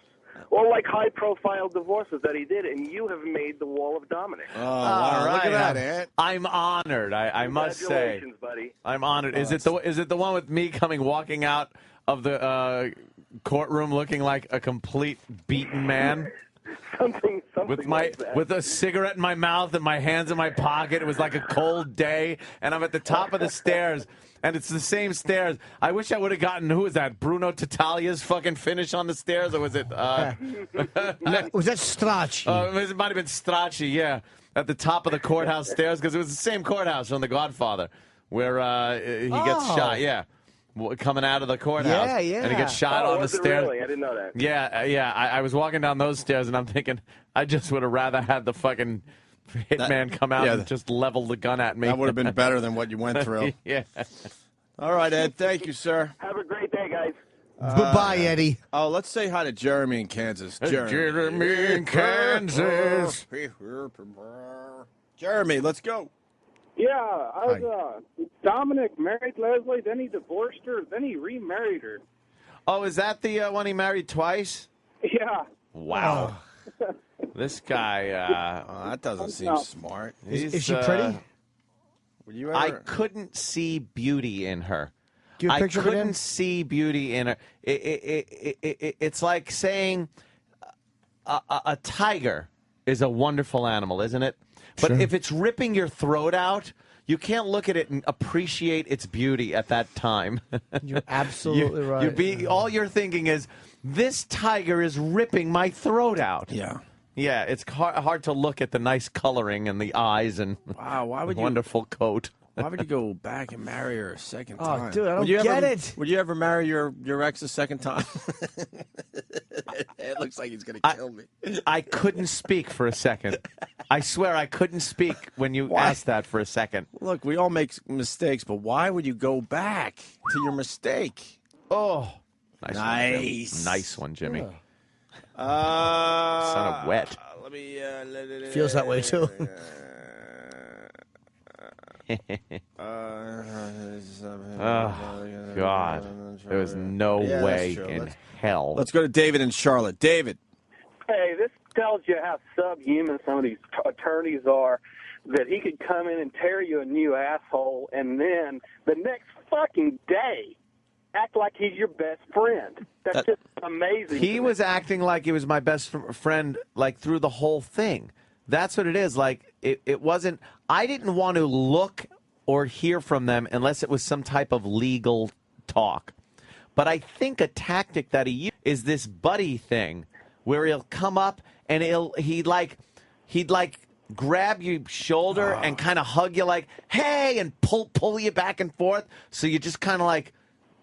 S21: or like high-profile divorces that he did, and you have made the wall of Dominic.
S16: Oh, all right.
S6: Look at that, Ant.
S16: I'm honored. I must say,
S21: Congratulations, buddy.
S16: I'm honored. Is it the one with me walking out of the courtroom looking like a complete beaten man?
S21: Something
S16: with a cigarette in my mouth and my hands in my pocket. It was like a cold day, and I'm at the top of the stairs, and it's the same stairs. I wish I would have gotten, who was that, Bruno Tattaglia's fucking finish on the stairs, or was it?
S13: Was that Stracci?
S16: It might have been Stracci, yeah, at the top of the courthouse stairs, because it was the same courthouse from The Godfather, where he gets shot, yeah. Coming out of the courthouse.
S13: Yeah, yeah.
S16: And he gets shot on the stairs.
S21: Really? I didn't know that.
S16: Yeah. I was walking down those stairs, and I'm thinking, I just would have rather had the fucking hitman come out and just level the gun at me.
S6: That would have been better than what you went through.
S16: Yeah.
S6: All right, Ed. Thank you, sir.
S21: Have a great day, guys.
S13: Goodbye, Eddie.
S6: Oh, let's say hi to Jeremy in Kansas.
S16: Jeremy in Kansas.
S6: Jeremy, let's go.
S3: Yeah, I was, Dominic married Leslie, then he divorced her, then he remarried her.
S16: Oh, is that the one he married twice?
S3: Yeah.
S16: Wow. This guy,
S6: that doesn't seem smart.
S13: Is she pretty?
S6: Were you ever...
S16: I couldn't see beauty in her.
S13: Do you have a picture of it,
S16: couldn't
S13: Dan?
S16: see beauty in her. It's like saying a tiger is a wonderful animal, isn't it? But if it's ripping your throat out, you can't look at it and appreciate its beauty at that time.
S13: You're absolutely right.
S16: All you're thinking is, this tiger is ripping my throat out.
S6: Yeah.
S16: Yeah, it's hard to look at the nice coloring and the eyes and
S6: why would
S16: wonderful coat.
S6: Why would you go back and marry her a second time?
S13: Oh, dude, I don't get it.
S6: Would you ever marry your ex a second time? It looks like he's going to kill me.
S16: I couldn't speak for a second. I swear I couldn't speak when you asked that for a second.
S6: Look, we all make mistakes, but why would you go back to your mistake?
S16: Oh,
S6: nice.
S16: Nice one, Jimmy.
S6: Son
S16: of wet.
S6: Let me.
S13: Feels that way, too.
S16: Oh, God. There was no way in hell.
S6: Let's go to David in Charlotte. David.
S22: Hey, this tells you how subhuman some of these attorneys are, that he could come in and tear you a new asshole, and then the next fucking day act like he's your best friend. That's just amazing.
S16: He was acting like he was my best friend, like, through the whole thing. That's what it is. Like, it wasn't... I didn't want to look or hear from them unless it was some type of legal talk. But I think a tactic that he used is this buddy thing, where he'll come up and he'd grab your shoulder and kind of hug you like, hey, and pull you back and forth. So you just kind of like,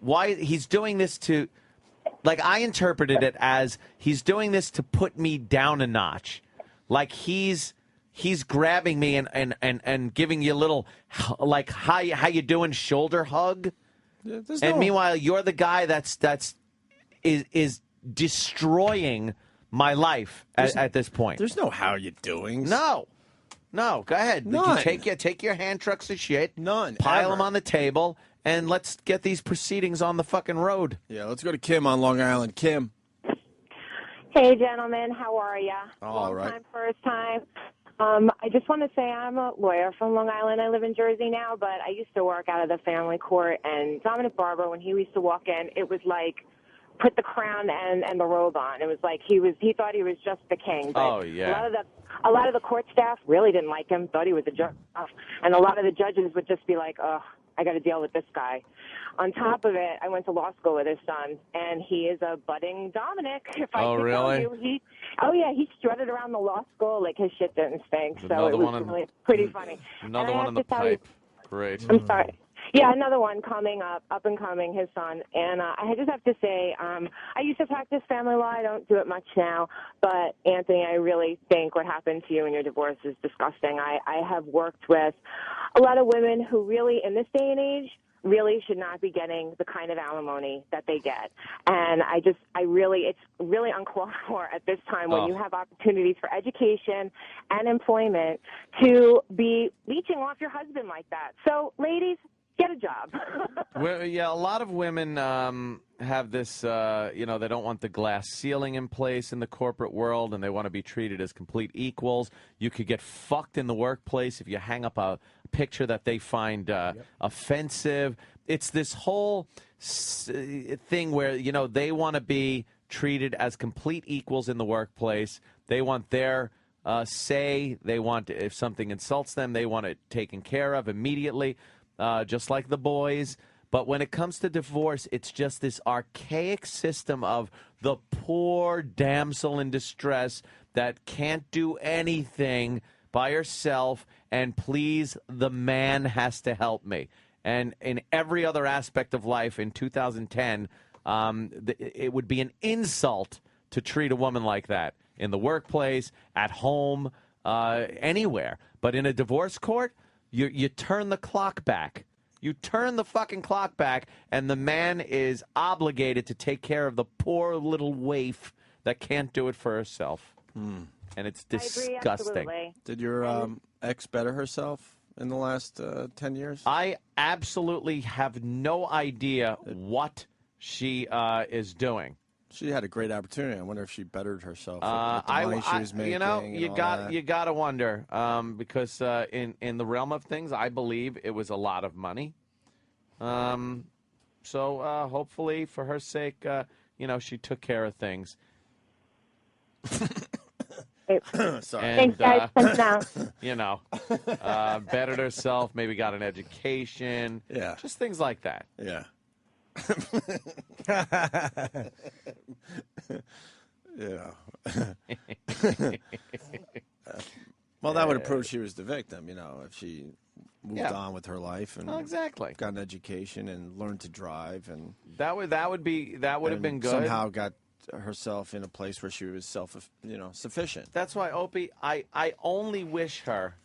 S16: why he's doing this to... Like, I interpreted it as he's doing this to put me down a notch. Like he's grabbing me and giving you a little, like, how you doing shoulder hug. Meanwhile, you're the guy that's is destroying my life at this point.
S6: There's no how you doing.
S16: No, go ahead.
S6: None.
S16: Take your hand trucks of shit.
S6: None.
S16: Pile
S6: ever.
S16: them on the table, and let's get these proceedings on the fucking road.
S6: Yeah, let's go to Kim on Long Island. Kim.
S23: Hey, gentlemen, how are ya?
S6: All
S23: Long
S6: right.
S23: time, first time. I just want to say I'm a lawyer from Long Island. I live in Jersey now, but I used to work out of the family court. And Dominic Barbera, when he used to walk in, it was like put the crown and the robe on. It was like he thought he was just the king. But
S16: Oh, yeah.
S23: A lot of the court staff really didn't like him, thought he was a jerk. And a lot of the judges would just be like, oh, I got to deal with this guy. On top of it, I went to law school with his son, and he is a budding Dominic. If I
S16: Oh,
S23: could
S16: really?
S23: tell you, he strutted around the law school like his shit didn't stink. So
S16: Another
S23: it was
S16: one in-
S23: really pretty funny.
S16: Another
S23: And I
S16: one
S23: have
S16: in the
S23: to tell you-
S16: pipe. Great.
S23: I'm sorry. Yeah, another one coming up and coming, his son. And I just have to say, I used to practice family law. I don't do it much now. But, Anthony, I really think what happened to you in your divorce is disgusting. I have worked with a lot of women who really, in this day and age, really should not be getting the kind of alimony that they get. And it's really uncalled for at this time when you have opportunities for education and employment to be leeching off your husband like that. So, ladies, get a job.
S16: Well, yeah, a lot of women have this, they don't want the glass ceiling in place in the corporate world, and they want to be treated as complete equals. You could get fucked in the workplace if you hang up a picture that they find offensive. It's this whole thing where, they want to be treated as complete equals in the workplace. They want their say. They want, if something insults them, they want it taken care of immediately. Just like the boys. But when it comes to divorce, it's just this archaic system of the poor damsel in distress that can't do anything by herself, and please, the man has to help me. And in every other aspect of life in 2010, it would be an insult to treat a woman like that in the workplace, at home, anywhere. But in a divorce court, you turn the clock back. You turn the fucking clock back, and the man is obligated to take care of the poor little waif that can't do it for herself. And it's disgusting.
S6: Did your ex better herself in the last 10 years?
S16: I absolutely have no idea what she is doing.
S6: She had a great opportunity. I wonder if she bettered herself with the money she was making.
S16: You got to wonder because in the realm of things, I believe it was a lot of money. So hopefully, for her sake, she took care of things.
S6: Sorry.
S16: And,
S23: Thanks, guys.
S16: bettered herself. Maybe got an education.
S6: Yeah,
S16: just things like that.
S6: Yeah. Well, that would have proved she was the victim, if she moved on with her life and
S16: exactly
S6: got an education and learned to drive, and
S16: that would have been good.
S6: Somehow got herself in a place where she was sufficient.
S16: That's why, Opie, I only wish her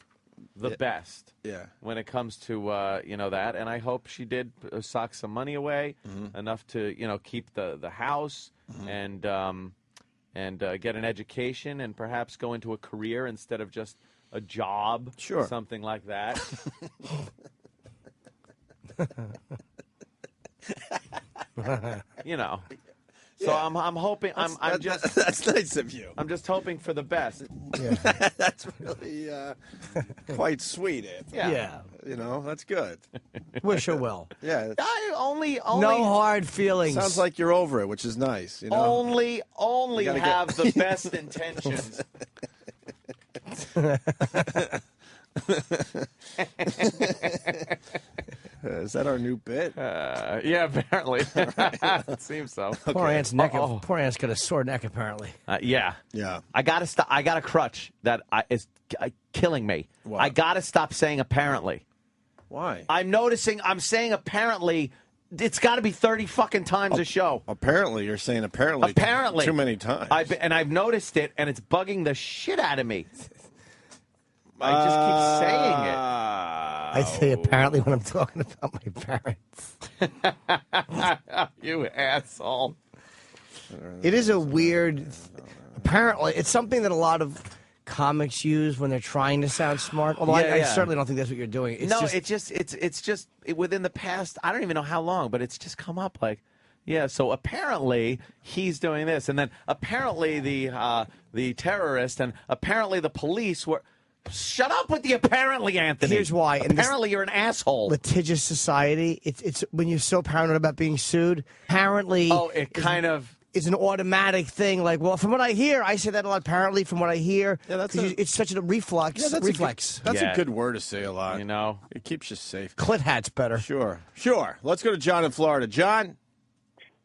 S16: the best.
S6: Yeah.
S16: When it comes to that, and I hope she did sock some money away enough to keep the house and get an education and perhaps go into a career instead of just a job.
S6: Sure.
S16: Something like that. So I'm hoping.
S6: That's nice of you.
S16: I'm just hoping for the best.
S6: Yeah. That's really quite sweet, Anthony.
S13: Yeah.
S6: That's good.
S13: Wish her well.
S6: Yeah.
S16: I only
S13: no hard feelings.
S6: Sounds like you're over it, which is nice.
S16: Only have the best intentions.
S6: Is that our new bit?
S16: Yeah, apparently. It seems so.
S13: Okay. Poor Aunt's got a sore neck, apparently.
S16: Yeah. I gotta stop. I got a crutch that is killing me.
S6: What?
S16: I gotta stop saying apparently.
S6: Why?
S16: I'm noticing. I'm saying apparently. It's got to be 30 fucking times a show.
S6: Apparently, you're saying apparently too many times.
S16: I've noticed it, and it's bugging the shit out of me. I just keep saying it.
S13: I say apparently when I'm talking about my parents.
S16: You asshole.
S13: It is a weird. Apparently, it's something that a lot of comics use when they're trying to sound smart. Although I certainly don't think that's what you're doing.
S16: It's just within the past. I don't even know how long, but it's just come up like. Yeah, so apparently he's doing this, and then apparently the terrorist, and apparently the police were. Shut up with the apparently, Anthony.
S13: Here's why.
S16: Apparently, you're an asshole.
S13: Litigious society. It's when you're so paranoid about being sued. Apparently, it's an automatic thing. Like, well, from what I hear, I say that a lot. Apparently, from what I hear, it's such a reflex.
S6: Yeah, that's a good word to say a lot. It keeps you safe.
S13: Clit hat's better.
S6: Sure. Let's go to John in Florida. John.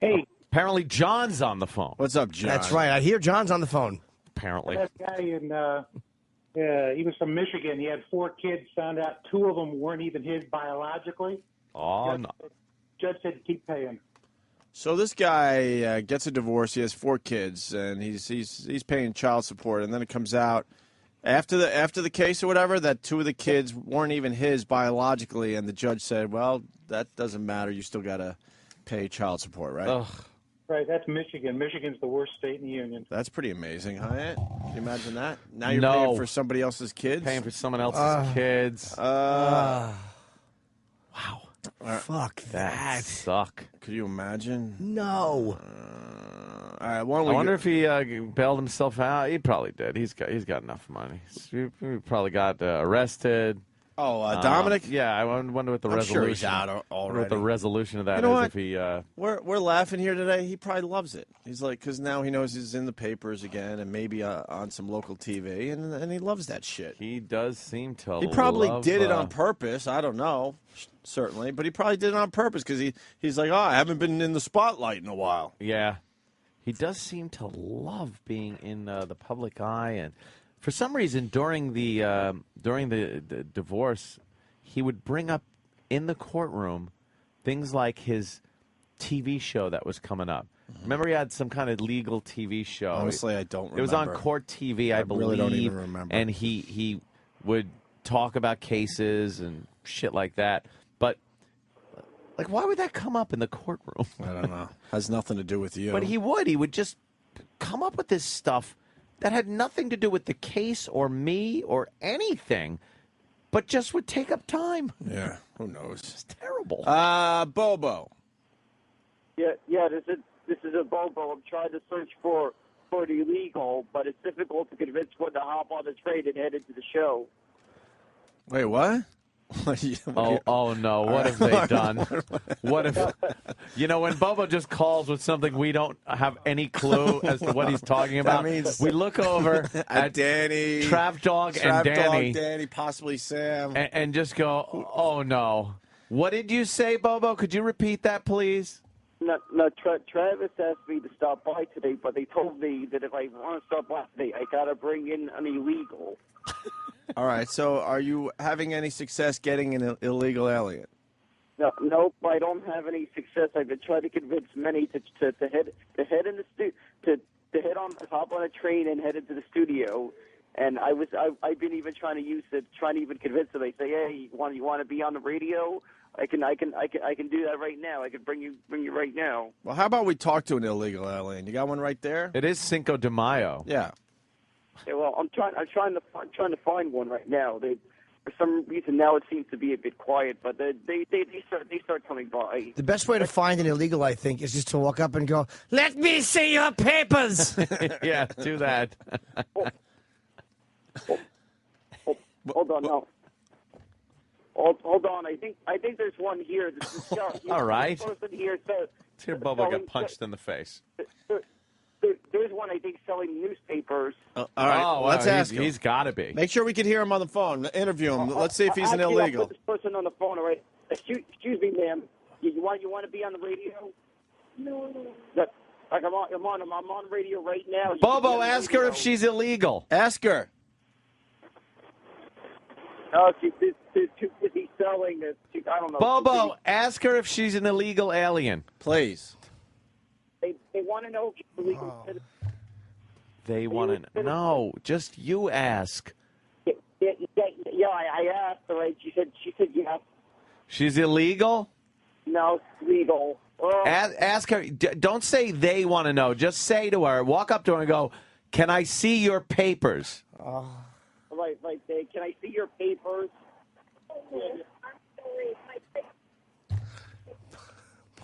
S18: Hey.
S16: Apparently, John's on the phone.
S6: What's up, John?
S13: That's right. I hear John's on the phone.
S16: Apparently.
S2: That guy he was from Michigan. He had 4 kids. Found out 2 of them weren't even his biologically.
S16: Oh, no.
S2: Judge said keep paying.
S6: So this guy gets a divorce. He has 4 kids, and he's paying child support. And then it comes out after the case or whatever that 2 of the kids weren't even his biologically, and the judge said, "Well, that doesn't matter. You still got to pay child support, right?"
S16: Ugh.
S2: Right, that's Michigan. Michigan's the worst state in the union.
S6: That's pretty amazing, huh? Ed? Can you imagine that? Now you're
S16: No.
S6: paying for somebody else's kids.
S16: Paying for someone else's kids.
S6: Wow.
S13: Fuck that.
S16: Suck.
S6: Could you imagine?
S13: No.
S6: All right,
S16: I wonder if he bailed himself out. He probably did. He's got enough money. He probably got arrested.
S6: Oh, Dominic?
S16: Yeah, I wonder what the
S6: I'm
S16: resolution.
S6: sure he's out
S16: I wonder
S6: already.
S16: what the resolution of that
S6: You know
S16: is.
S6: what?
S16: If he.
S6: We're laughing here today. He probably loves it. He's like, because now he knows he's in the papers again and maybe on some local TV, and he loves that shit.
S16: He does seem to.
S6: He probably
S16: love,
S6: did it on purpose. I don't know, certainly, but he probably did it on purpose because he's like, I haven't been in the spotlight in a while.
S16: Yeah, he does seem to love being in the public eye, and for some reason during the divorce, he would bring up in the courtroom things like his TV show that was coming up. Remember, he had some kind of legal TV show.
S6: Honestly, I don't remember.
S16: It was on Court TV, I believe.
S6: really don't even remember.
S16: And he would talk about cases and shit like that. But, like, why would that come up in the courtroom?
S6: I don't know. Has nothing to do with you.
S16: But he would just come up with this stuff that had nothing to do with the case or me or anything, but just would take up time.
S6: Yeah, who knows?
S16: It's terrible.
S6: Bobo.
S8: Yeah. This is a Bobo. I'm trying to search for the illegal, but it's difficult to convince one to hop on the train and head into the show.
S6: Wait, what?
S16: Oh no! What have they done? What if when Bobo just calls with something we don't have any clue as to what he's talking about?
S6: That means
S16: we look over at
S6: Danny,
S16: Trap Dog, and Danny,
S6: possibly Sam,
S16: and just go, oh no! What did you say, Bobo? Could you repeat that, please?
S8: No, Travis asked me to stop by today, but they told me that if I want to stop by today, I got to bring in an illegal.
S6: All right, so are you having any success getting an illegal alien?
S8: No, nope, I don't have any success. I've been trying to convince many to head in the hop on a train and head into the studio. And I've been even trying to even convince them. They say, hey, you want to be on the radio? I can do that right now. I can bring you right now.
S6: Well, how about we talk to an illegal alien? You got one right there?
S16: It is Cinco de Mayo.
S6: Yeah.
S8: Yeah, well, I'm trying to find one right now. For some reason now it seems to be a bit quiet, but they start coming by.
S13: The best way to find an illegal, I think, is just to walk up and go, "Let me see your papers."
S16: Yeah, do that.
S8: Hold on, no. Hold on. I think there's one here.
S16: All right.
S8: Person here says,
S16: Here, Bobo got punched in the face.
S8: There's one, I think, selling newspapers.
S6: All right, let's ask him.
S16: He's got to be.
S6: Make sure we can hear him on the phone. Interview him. Let's see if he's an
S8: Actually,
S6: illegal.
S8: I'll put this person on the phone, all right? Excuse me, ma'am. You want to be on the radio? No. I'm on radio right now. You
S16: Bobo, ask her if she's illegal.
S6: Ask her.
S8: No, she's too busy selling it. I don't know.
S16: Bobo, ask her if she's an illegal alien.
S6: Please.
S8: They want to know if she's illegal.
S16: They want to know. Just you ask.
S8: Yeah, I asked her. Right? She said yes.
S16: She's illegal?
S8: No, it's legal.
S16: Ask her. Don't say they want to know. Just say to her, walk up to her and go, can I see your papers?
S8: Like, can I see your papers?
S13: What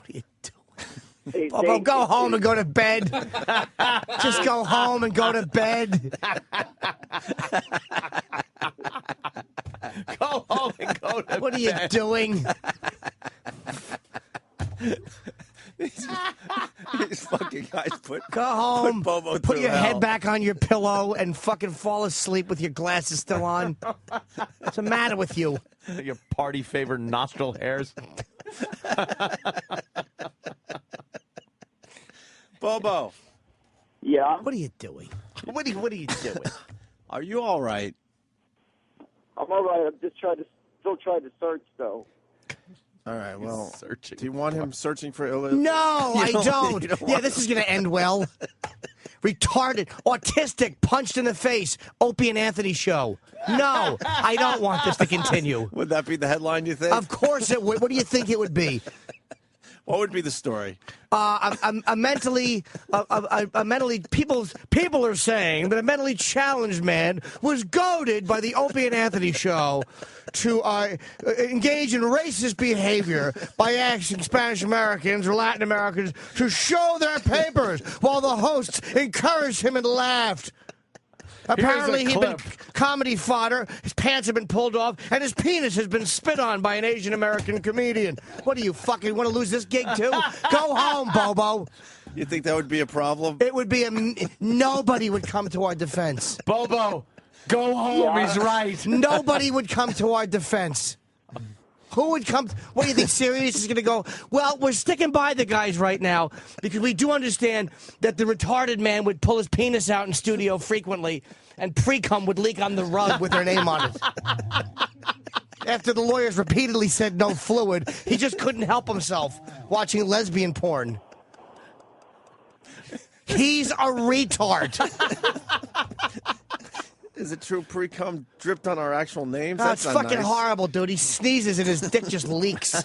S13: are you doing? Bobo, go home and go to bed. Just go home and go to bed.
S16: Go home and go to bed.
S13: What are you doing?
S6: These fucking guys put
S13: Bobo
S6: through
S13: your
S6: hell.
S13: head back on your pillow and fucking fall asleep with your glasses still on. What's the matter with you?
S16: Your party favorite nostril hairs.
S6: Bobo.
S8: Yeah.
S13: What are you doing? What are you doing?
S6: Are you all right?
S8: I'm all right. I'm just still trying to search though.
S6: All right, well,
S16: searching
S6: do you want him searching for illegal?
S13: No, I don't. Yeah, this is going to end well. Retarded, autistic, punched in the face, Opie and Anthony show. No, I don't want this to continue.
S6: Would that be the headline, you think?
S13: Of course it would. What do you think it would be?
S6: What would be the story?
S13: A mentally, people are saying that a mentally challenged man was goaded by the Opie and Anthony show to engage in racist behavior by asking Spanish Americans or Latin Americans to show their papers while the hosts encouraged him and laughed. Apparently, he'd been comedy fodder, his pants have been pulled off, and his penis has been spit on by an Asian American comedian. What do you fucking want to lose this gig too? Go home, Bobo.
S6: You think that would be a problem?
S13: It would be nobody would come to our defense.
S16: Bobo, go home. He's right.
S13: Nobody would come to our defense. Who would come? What do you think? Sirius is going to go, well, we're sticking by the guys right now because we do understand that the retarded man would pull his penis out in studio frequently and pre-cum would leak on the rug with their name on it. After the lawyers repeatedly said no fluid, he just couldn't help himself watching lesbian porn. He's a retard.
S6: Is it true pre-cum dripped on our actual names?
S13: That's
S6: not
S13: fucking
S6: nice.
S13: horrible, dude. He sneezes and his dick just leaks.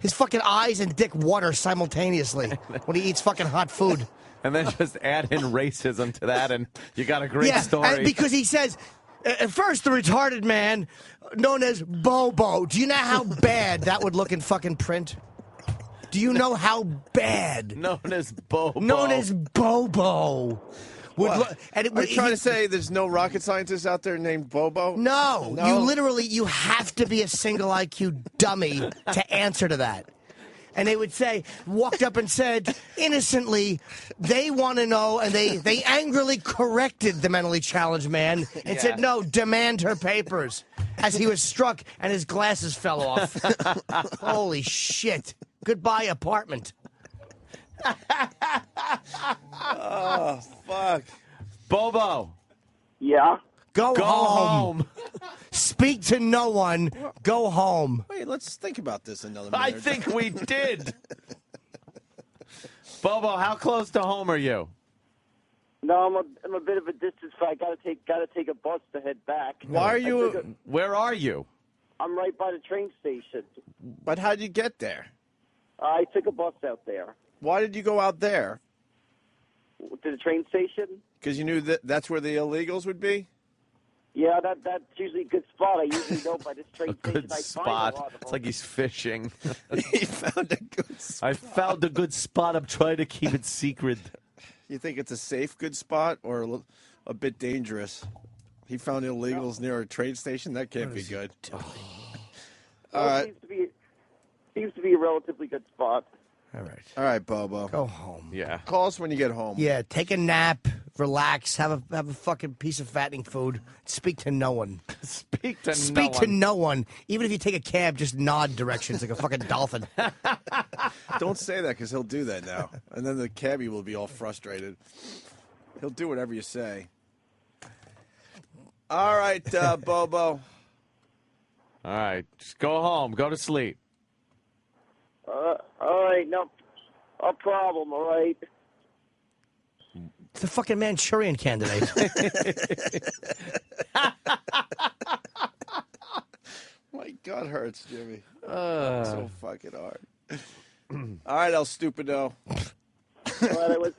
S13: His fucking eyes and dick water simultaneously when he eats fucking hot food.
S16: And then just add in racism to that, and you got a great story.
S13: And because he says, at first, the retarded man, known as Bobo. Do you know how bad that would look in fucking print? Do you know how bad?
S16: Known as Bobo.
S13: Known as Bobo.
S6: Are you trying to say there's no rocket scientist out there named Bobo?
S13: No. You have to be a single IQ dummy to answer to that. And they would say, walked up and said, innocently, they want to know, and they angrily corrected the mentally challenged man and said, no, demand her papers. As he was struck and his glasses fell off. Holy shit. Goodbye, apartment.
S6: Oh, fuck.
S16: Bobo.
S8: Yeah?
S13: Go home. Speak to no one. Go home.
S6: Wait, let's think about this another minute.
S16: I think we did. Bobo, how close to home are you?
S8: No, I'm a bit of a distance, so I gotta take a bus to head back.
S6: Why are you?
S16: Where are you?
S8: I'm right by the train station.
S6: But how'd you get there?
S8: I took a bus out there.
S6: Why did you go out there?
S8: To the train station?
S6: Because you knew that's where the illegals would be?
S8: Yeah, that's usually a good spot. I usually know by this train
S16: A
S8: station.
S16: good
S8: I find a
S16: spot.
S8: lot of
S16: It's like he's fishing.
S6: He found a good spot.
S16: I found a good spot. I'm trying to keep it secret.
S6: You think it's a safe, good spot or a bit dangerous? He found illegals near a train station? That can't be good. All right.
S8: Seems to be a relatively good spot.
S6: All right, Bobo.
S13: Go home.
S16: Yeah.
S6: Call us when you get home.
S13: Yeah, take a nap, relax, have a fucking piece of fattening food. Speak to no one.
S16: Speak to
S13: no one. Even if you take a cab, just nod directions like a fucking dolphin.
S6: Don't say that because he'll do that now. And then the cabbie will be all frustrated. He'll do whatever you say. All right, Bobo.
S16: All right. Just go home. Go to sleep.
S8: All right, no problem, all right?
S13: It's the fucking Manchurian candidate.
S6: My gut hurts, Jimmy. So fucking hard. All right, El Stupido.
S8: All right,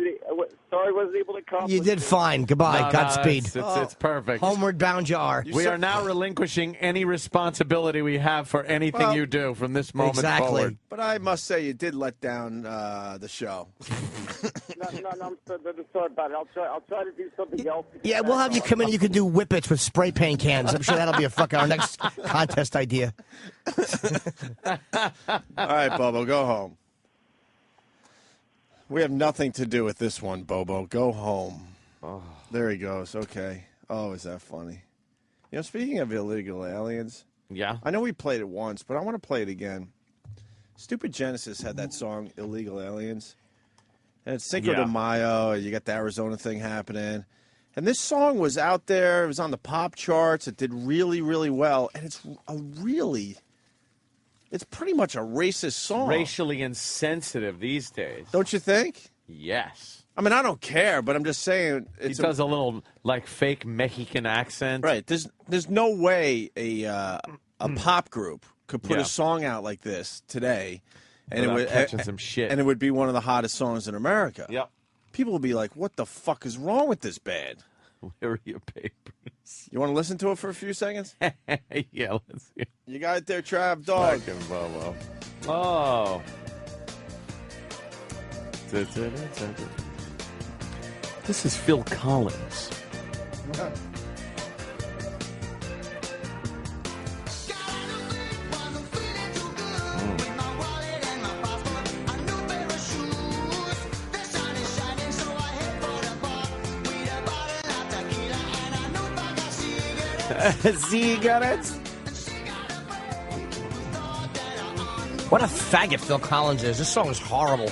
S8: sorry I wasn't able to come.
S13: You did fine. Goodbye. Godspeed.
S16: It's perfect.
S13: Homeward bound you are.
S16: We are now relinquishing any responsibility we have for anything you do from this moment forward.
S6: But I must say, you did let down the show.
S8: No, I'm sorry about it. I'll try to do something else.
S13: Yeah, we'll have you come in and you can do whippets with spray paint cans. I'm sure that'll be our next contest idea.
S6: All right, Bobo, go home. We have nothing to do with this one, Bobo. Go home. Oh. There he goes. Okay. Oh, is that funny? You know, speaking of illegal aliens.
S16: Yeah.
S6: I know we played it once, but I want to play it again. Stupid Genesis had that song, Illegal Aliens. And it's Cinco de Mayo. You got the Arizona thing happening. And this song was out there. It was on the pop charts. It did really, really well. And it's a really It's pretty much a racist song.
S16: Racially insensitive these days.
S6: Don't you think?
S16: Yes.
S6: I mean, I don't care, but I'm just saying.
S16: He does a little, like, fake Mexican accent.
S6: Right. There's no way a pop group could put a song out like this today, and
S16: Without
S6: it would
S16: catching some shit.
S6: and it would be one of the hottest songs in America.
S16: Yep.
S6: People would be like, "What the fuck is wrong with this band?"
S16: Where are your papers?
S6: You want to listen to it for a few seconds?
S16: Yeah, let's see.
S6: You got it there, Trav Dog.
S16: Fucking Bobo. Oh. This is Phil Collins.
S13: Cigarettes. What a faggot Phil Collins is. This song is horrible.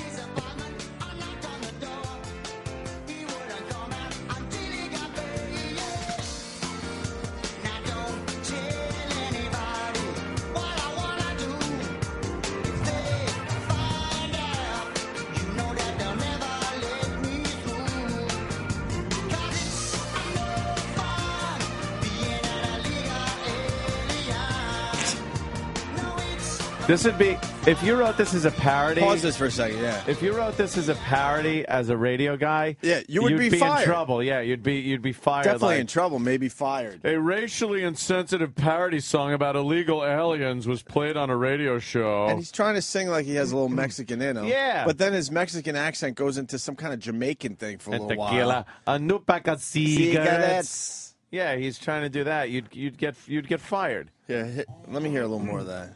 S16: This would be, if you wrote this as a parody.
S6: Pause this for a second, yeah.
S16: If you wrote this as a parody as a radio guy,
S6: you would
S16: you'd
S6: be fired.
S16: in trouble. Yeah, you'd be fired.
S6: Definitely in trouble, maybe fired.
S16: A racially insensitive parody song about illegal aliens was played on a radio show.
S6: And he's trying to sing like he has a little Mexican in him.
S16: Yeah.
S6: But then his Mexican accent goes into some kind of Jamaican thing for a little while.
S16: Cigarettes. Yeah, he's trying to do that. You'd get fired.
S6: Yeah, let me hear a little more of that.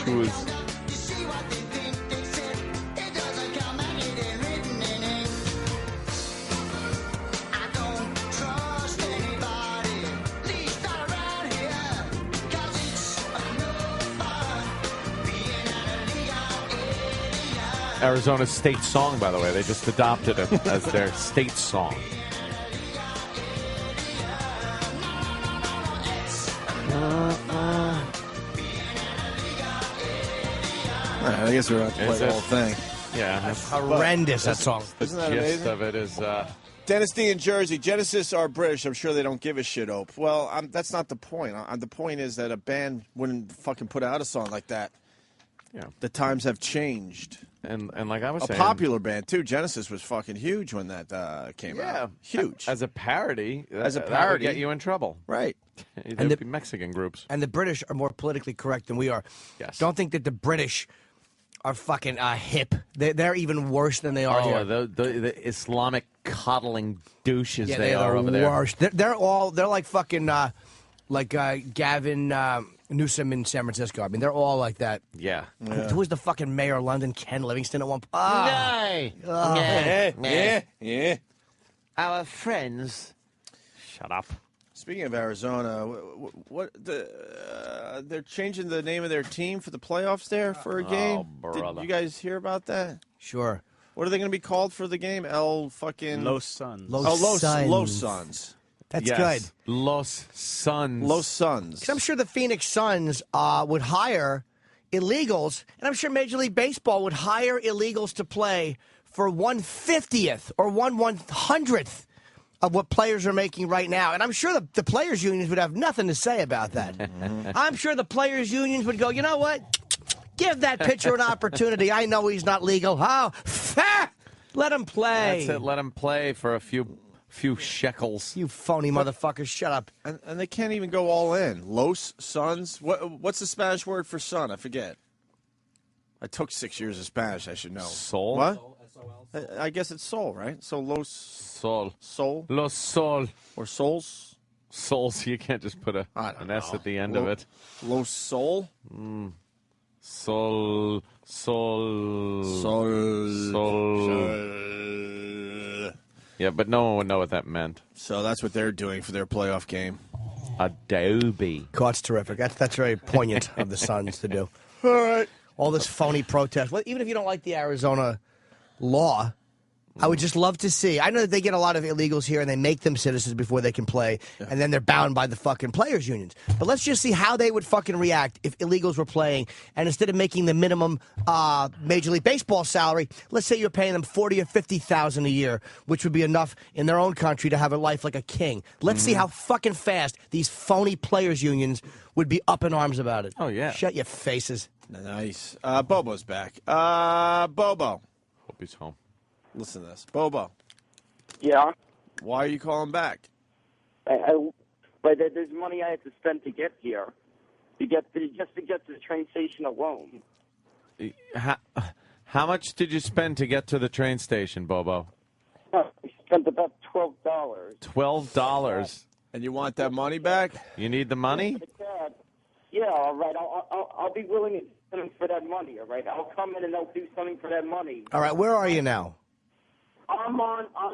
S16: Was Arizona's state song, by the way. They just adopted it as their state song.
S6: I guess we're about to play the whole thing.
S16: Yeah.
S13: That's horrendous, that song.
S6: Isn't that
S16: The
S6: amazing?
S16: gist of it is...
S6: Dennis D. in Jersey. Genesis are British. I'm sure they don't give a shit, Ope. Well, that's not the point. The point is that a band wouldn't fucking put out a song like that.
S16: Yeah.
S6: The times have changed.
S16: And like I was saying...
S6: A popular band, too. Genesis was fucking huge when that came out. Huge.
S16: As a parody.
S6: As a
S16: That would
S6: parody.
S16: get you in trouble.
S6: Right.
S16: There would be Mexican groups.
S13: And the British are more politically correct than we are.
S16: Yes.
S13: Don't think that the British are fucking hip. They're even worse than they are here.
S16: The Islamic coddling douches
S13: Yeah,
S16: they are over
S13: the
S16: there.
S13: worst. They're like fucking Gavin Newsom in San Francisco. I mean, they're all like that.
S16: Yeah.
S13: Who was the fucking mayor of London? Ken Livingston at one point.
S6: Yeah.
S19: Our friends.
S16: Shut up.
S6: Speaking of Arizona, they're changing the name of their team for the playoffs there for a game.
S16: brother.
S6: Did you guys hear about that?
S13: Sure.
S6: What are they going to be called for the game? Los
S11: Suns.
S6: Los Suns.
S13: That's good.
S16: Los Suns.
S6: Los Suns.
S13: Because I'm sure the Phoenix Suns would hire illegals, and I'm sure Major League Baseball would hire illegals to play for 1/50th or 1/100th of what players are making right now. And I'm sure the players' unions would have nothing to say about that. I'm sure the players' unions would go, you know what? Give that pitcher an opportunity. I know he's not legal. Oh, let him play.
S16: That's it. Let him play for a few shekels.
S13: You phony motherfuckers. Shut up.
S6: And they can't even go all in. Los Suns? What's the Spanish word for sun? I forget. I took 6 years of Spanish. I should know.
S16: Sol?
S6: What? I guess it's soul, right? So Los...
S16: Sol.
S6: Soul?
S16: Los Sol.
S6: Or souls?
S16: Souls. You can't just put an S at the end of it.
S6: Los Soul?
S16: Sol. Yeah, but no one would know what that meant.
S6: So that's what they're doing for their playoff game.
S16: Adobe.
S13: God, it's terrific. That's very poignant of the Suns to do.
S6: All right.
S13: All this phony protest. Well, even if you don't like the Arizona law, I would just love to see. I know that they get a lot of illegals here and they make them citizens before they can play, and then they're bound by the fucking players' unions. But let's just see how they would fucking react if illegals were playing, and instead of making the minimum Major League Baseball salary, let's say you're paying them $40,000 or $50,000 a year, which would be enough in their own country to have a life like a king. Let's see how fucking fast these phony players' unions would be up in arms about it.
S16: Oh, yeah.
S13: Shut your faces.
S6: Nice. Bobo's back. Bobo.
S16: Hope he's home.
S6: Listen to this. Bobo.
S8: Yeah.
S6: Why are you calling back?
S8: But there's money I have to spend to get here, just to get to the train station alone.
S16: How much did you spend to get to the train station, Bobo?
S8: I spent about $12.
S16: $12.
S6: And you want that money back?
S16: You need the money?
S8: Yeah, all right. I'll be willing to do something for that money. All right. I'll come in and I'll do something for that money.
S13: All right, where are you now?
S8: I'm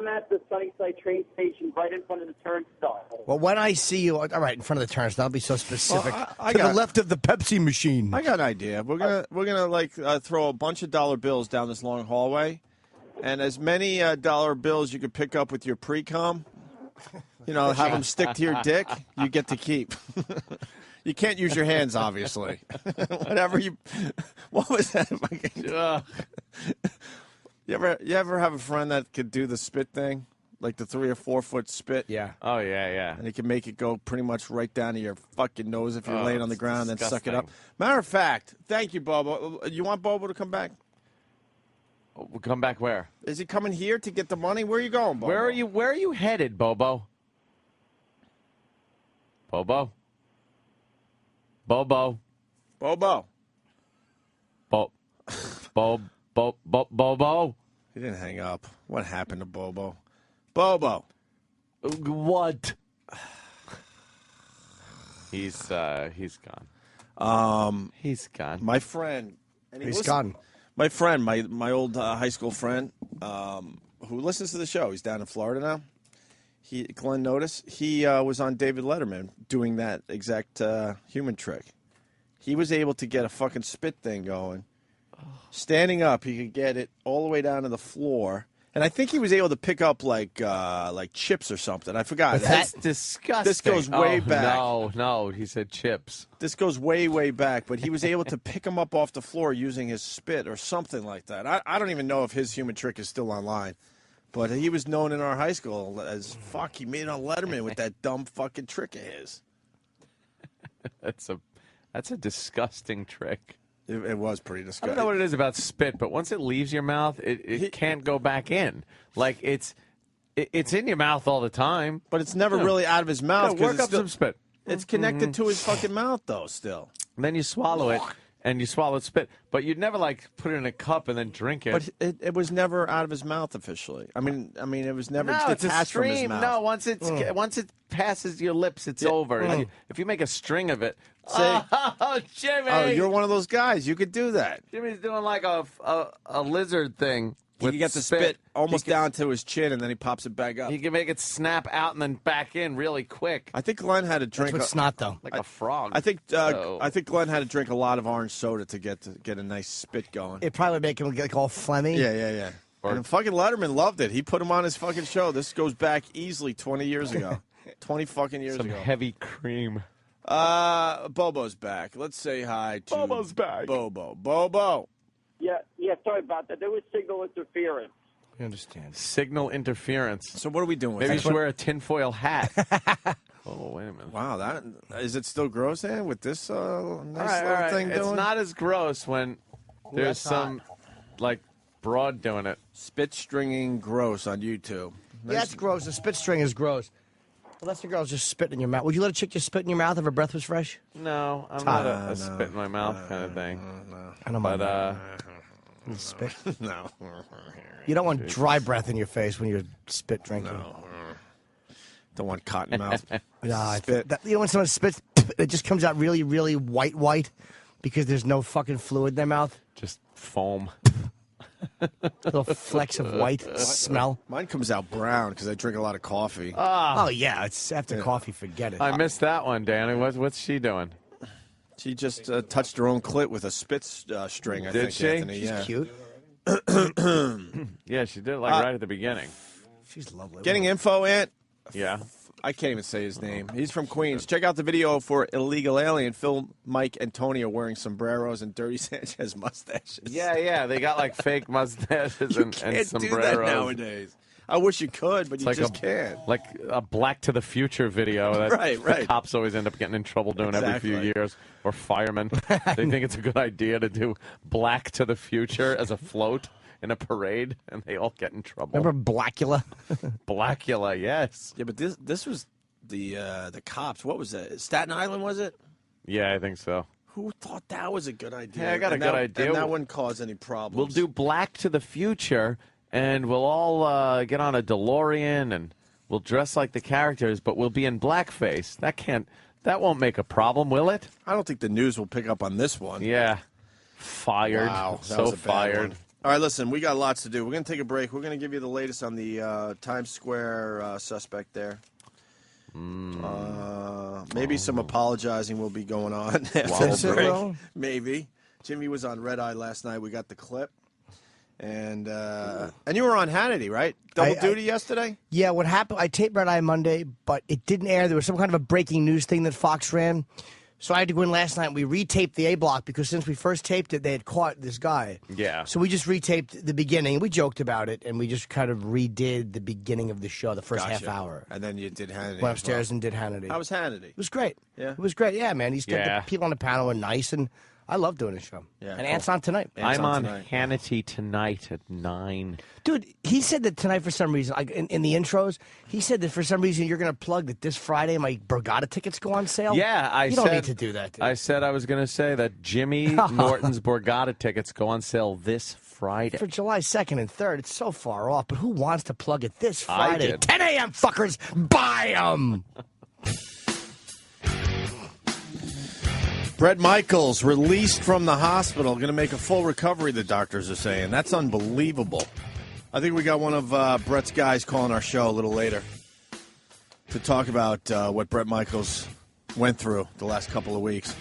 S8: at the Sunnyside train station, right in front of the turnstile.
S13: Well, when I see you, all right, in front of the turnstile, I'll be so specific.
S6: I
S13: to
S6: got-
S13: the left of the Pepsi machine.
S6: I got an idea. We're gonna like throw a bunch of dollar bills down this long hallway, and as many dollar bills you could pick up with your pre-com, have them stick to your dick. You get to keep. You can't use your hands, obviously. Whatever you. What was that? You ever have a friend that could do the spit thing, like the 3 or 4 foot spit?
S13: Yeah.
S16: Oh yeah.
S6: And he can make it go pretty much right down to your fucking nose if you're laying on the ground, and then suck it up.
S16: disgusting.
S6: Matter of fact, thank you, Bobo. You want Bobo to come back?
S16: We'll come back where?
S6: Is he coming here to get the money? Where are you going, Bobo?
S16: Where are you headed, Bobo? Bobo? Bobo?
S6: Bobo?
S16: Bobo?
S6: He didn't hang up. What happened to Bobo? Bobo.
S16: What? He's gone. He's gone.
S6: My friend. And
S13: He's gone.
S6: My friend, my old high school friend, who listens to the show. He's down in Florida now. Glenn Notice. He was on David Letterman doing that exact human trick. He was able to get a fucking spit thing going. Standing up, he could get it all the way down to the floor. And I think he was able to pick up like chips or something. I forgot.
S16: That's disgusting.
S6: This goes way back.
S16: No, he said chips.
S6: This goes way, way back. But he was able to pick them up off the floor using his spit or something like that. I don't even know if his human trick is still online. But he was known in our high school as, he made it on Letterman with that dumb fucking trick of his.
S16: That's a disgusting trick.
S6: It was pretty
S16: I
S6: disgusting.
S16: don't know what it is about spit, but once it leaves your mouth, it can't go back in. Like it's in your mouth all the time,
S6: but it's never really out of his mouth.
S16: Yeah, work up some spit.
S6: It's connected to his fucking mouth, though. Still,
S16: and then you swallow it, and you swallow spit. But you'd never put it in a cup and then drink it.
S6: But it was never out of his mouth officially. I mean, it was never
S16: no, it's a
S6: detached from his
S16: stream.
S6: mouth.
S16: No, once it passes your lips, it's over. If you make a string of it, oh, Jimmy!
S6: Oh, you're one of those guys. You could do that.
S16: Jimmy's doing like a lizard thing.
S6: He can get the spit almost down to his chin, and then he pops it back up.
S16: He can make it snap out and then back in really quick.
S6: I think Glenn had to drink.
S13: That's what's snot, though.
S16: Like a frog.
S6: I think Glenn had to drink a lot of orange soda to get a nice spit going.
S13: It probably would make him like all phlegmy.
S6: Yeah. And fucking Letterman loved it. He put him on his fucking show. This goes back easily 20 years ago. 20 fucking years
S16: Some
S6: ago.
S16: heavy cream.
S6: Bobo's back. Let's say hi to
S16: Bobo's back.
S6: Bobo.
S8: Yeah, sorry about that. There was signal interference.
S13: I understand.
S16: Signal interference.
S6: So what are we doing with
S16: Maybe you
S6: that?
S16: should wear a tinfoil hat. Oh, wait a minute.
S6: Wow, is it still gross, Dan, with this nice
S16: All
S6: little
S16: right.
S6: thing
S16: It's
S6: doing?
S16: not as gross when there's
S13: that's
S16: some broad doing it.
S6: Spit stringing gross on YouTube.
S13: Yeah, that's gross. The spit string is gross. Unless the girl's just spit in your mouth. Would you let a chick just spit in your mouth if her breath was fresh?
S16: No, I'm not a spit in my mouth kind of thing.
S13: I don't mind.
S16: But
S13: spit.
S6: No.
S13: You don't want dry breath in your face when you're spit drinking.
S6: No. Don't want cotton mouth.
S13: Nah,
S6: Spit.
S13: You know when someone spits, it just comes out really, really white because there's no fucking fluid in their mouth.
S16: Just foam.
S13: Little flecks of white smell.
S6: Mine comes out brown because I drink a lot of coffee.
S13: Oh, yeah. It's after coffee, forget it.
S16: I missed that one, Danny. What's she doing?
S6: She just touched her own clit with a spit string, I
S16: Did
S6: think,
S16: she?
S6: Anthony.
S13: She's
S6: yeah.
S13: cute.
S16: Yeah, she did it like right at the beginning.
S13: She's lovely.
S6: Getting info, Ant.
S16: Yeah.
S6: I can't even say his name. He's from Queens. Check out the video for Illegal Alien. Phil, Mike, and Tony are wearing sombreros and Dirty Sanchez mustaches.
S16: Yeah. They got like fake mustaches and
S6: Can't
S16: sombreros.
S6: do that nowadays. I wish you could, but you just can't.
S16: Like a Black to the Future video that
S6: Right.
S16: the cops always end up getting in trouble doing every few years. Or firemen. They think it's a good idea to do Black to the Future as a float in a parade, and they all get in trouble.
S13: Remember Blackula?
S16: Blackula, yes.
S6: Yeah, but this was the cops. What was that? Staten Island, was it?
S16: Yeah, I think so.
S6: Who thought that was a good idea?
S16: Yeah, I got a good idea.
S6: And that wouldn't cause any problems.
S16: We'll do Black to the Future, and we'll all get on a DeLorean, and we'll dress like the characters, but we'll be in blackface. That won't make a problem, will it?
S6: I don't think the news will pick up on this one.
S16: Yeah. Fired.
S6: Wow, that
S16: so
S6: was a bad
S16: fired.
S6: one. All right, listen, we got lots to do. We're going to take a break. We're going to give you the latest on the Times Square suspect there. Maybe some apologizing will be going on after the break. Maybe. Jimmy was on Red Eye last night. We got the clip. And you were on Hannity, right? Double duty yesterday?
S13: Yeah, what happened, I taped Red Eye Monday, but it didn't air. There was some kind of a breaking news thing that Fox ran. So I had to go in last night and we retaped the A block because since we first taped it, they had caught this guy.
S16: Yeah.
S13: So we just retaped the beginning. We joked about it and we just kind of redid the beginning of the show, the first half hour.
S6: And then you did Hannity.
S13: Went upstairs and did Hannity.
S6: How was Hannity?
S13: It was great.
S6: Yeah.
S13: It was great. Yeah, man. The people on the panel were nice and I love doing this show.
S6: Yeah,
S13: and Ant's on tonight.
S16: I'm on Hannity tonight at 9.
S13: Dude, he said that tonight for some reason, like in the intros, he said that for some reason you're going to plug that this Friday my Borgata tickets go on sale.
S16: Yeah,
S13: you don't need to do that. Dude.
S16: I said I was going to say that Jimmy Norton's Borgata tickets go on sale this Friday.
S13: For July 2nd and 3rd, it's so far off, but who wants to plug it this Friday?
S16: I did.
S13: 10 a.m. fuckers, buy them!
S6: Bret Michaels released from the hospital, going to make a full recovery, the doctors are saying. That's unbelievable. I think we got one of Bret's guys calling our show a little later to talk about what Bret Michaels went through the last couple of weeks.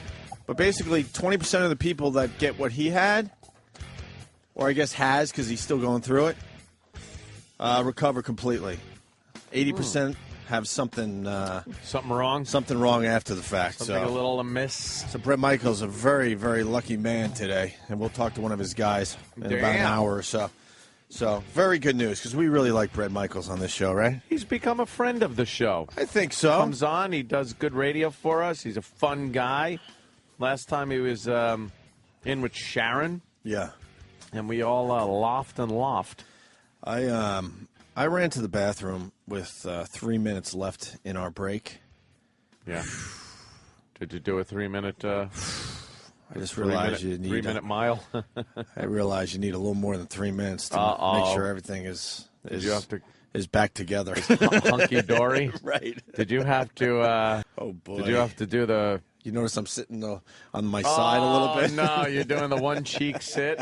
S6: But basically, 20% of the people that get what he had, or I guess has because he's still going through it, recover completely. 80% have something
S16: wrong.
S6: Something wrong after the fact.
S16: Something a little amiss.
S6: So Bret Michaels a very, very lucky man today, and we'll talk to one of his guys in about an hour or so. So very good news because we really like Bret Michaels on this show, right?
S16: He's become a friend of the show.
S6: I think so.
S16: Comes on, he does good radio for us. He's a fun guy. Last time he was in with Sharon.
S6: Yeah.
S16: And we all laughed and laughed.
S6: I ran to the bathroom with 3 minutes left in our break.
S16: Yeah. Did you do a 3-minute?
S6: I just realized you need
S16: 3-minute mile.
S6: I realized you need a little more than 3 minutes to make sure everything is back together.
S16: Hunky dory.
S6: Right.
S16: Did you have to?
S6: Oh boy.
S16: Did you have to do the?
S6: You notice I'm sitting on my side a little bit.
S16: No, you're doing the one cheek sit.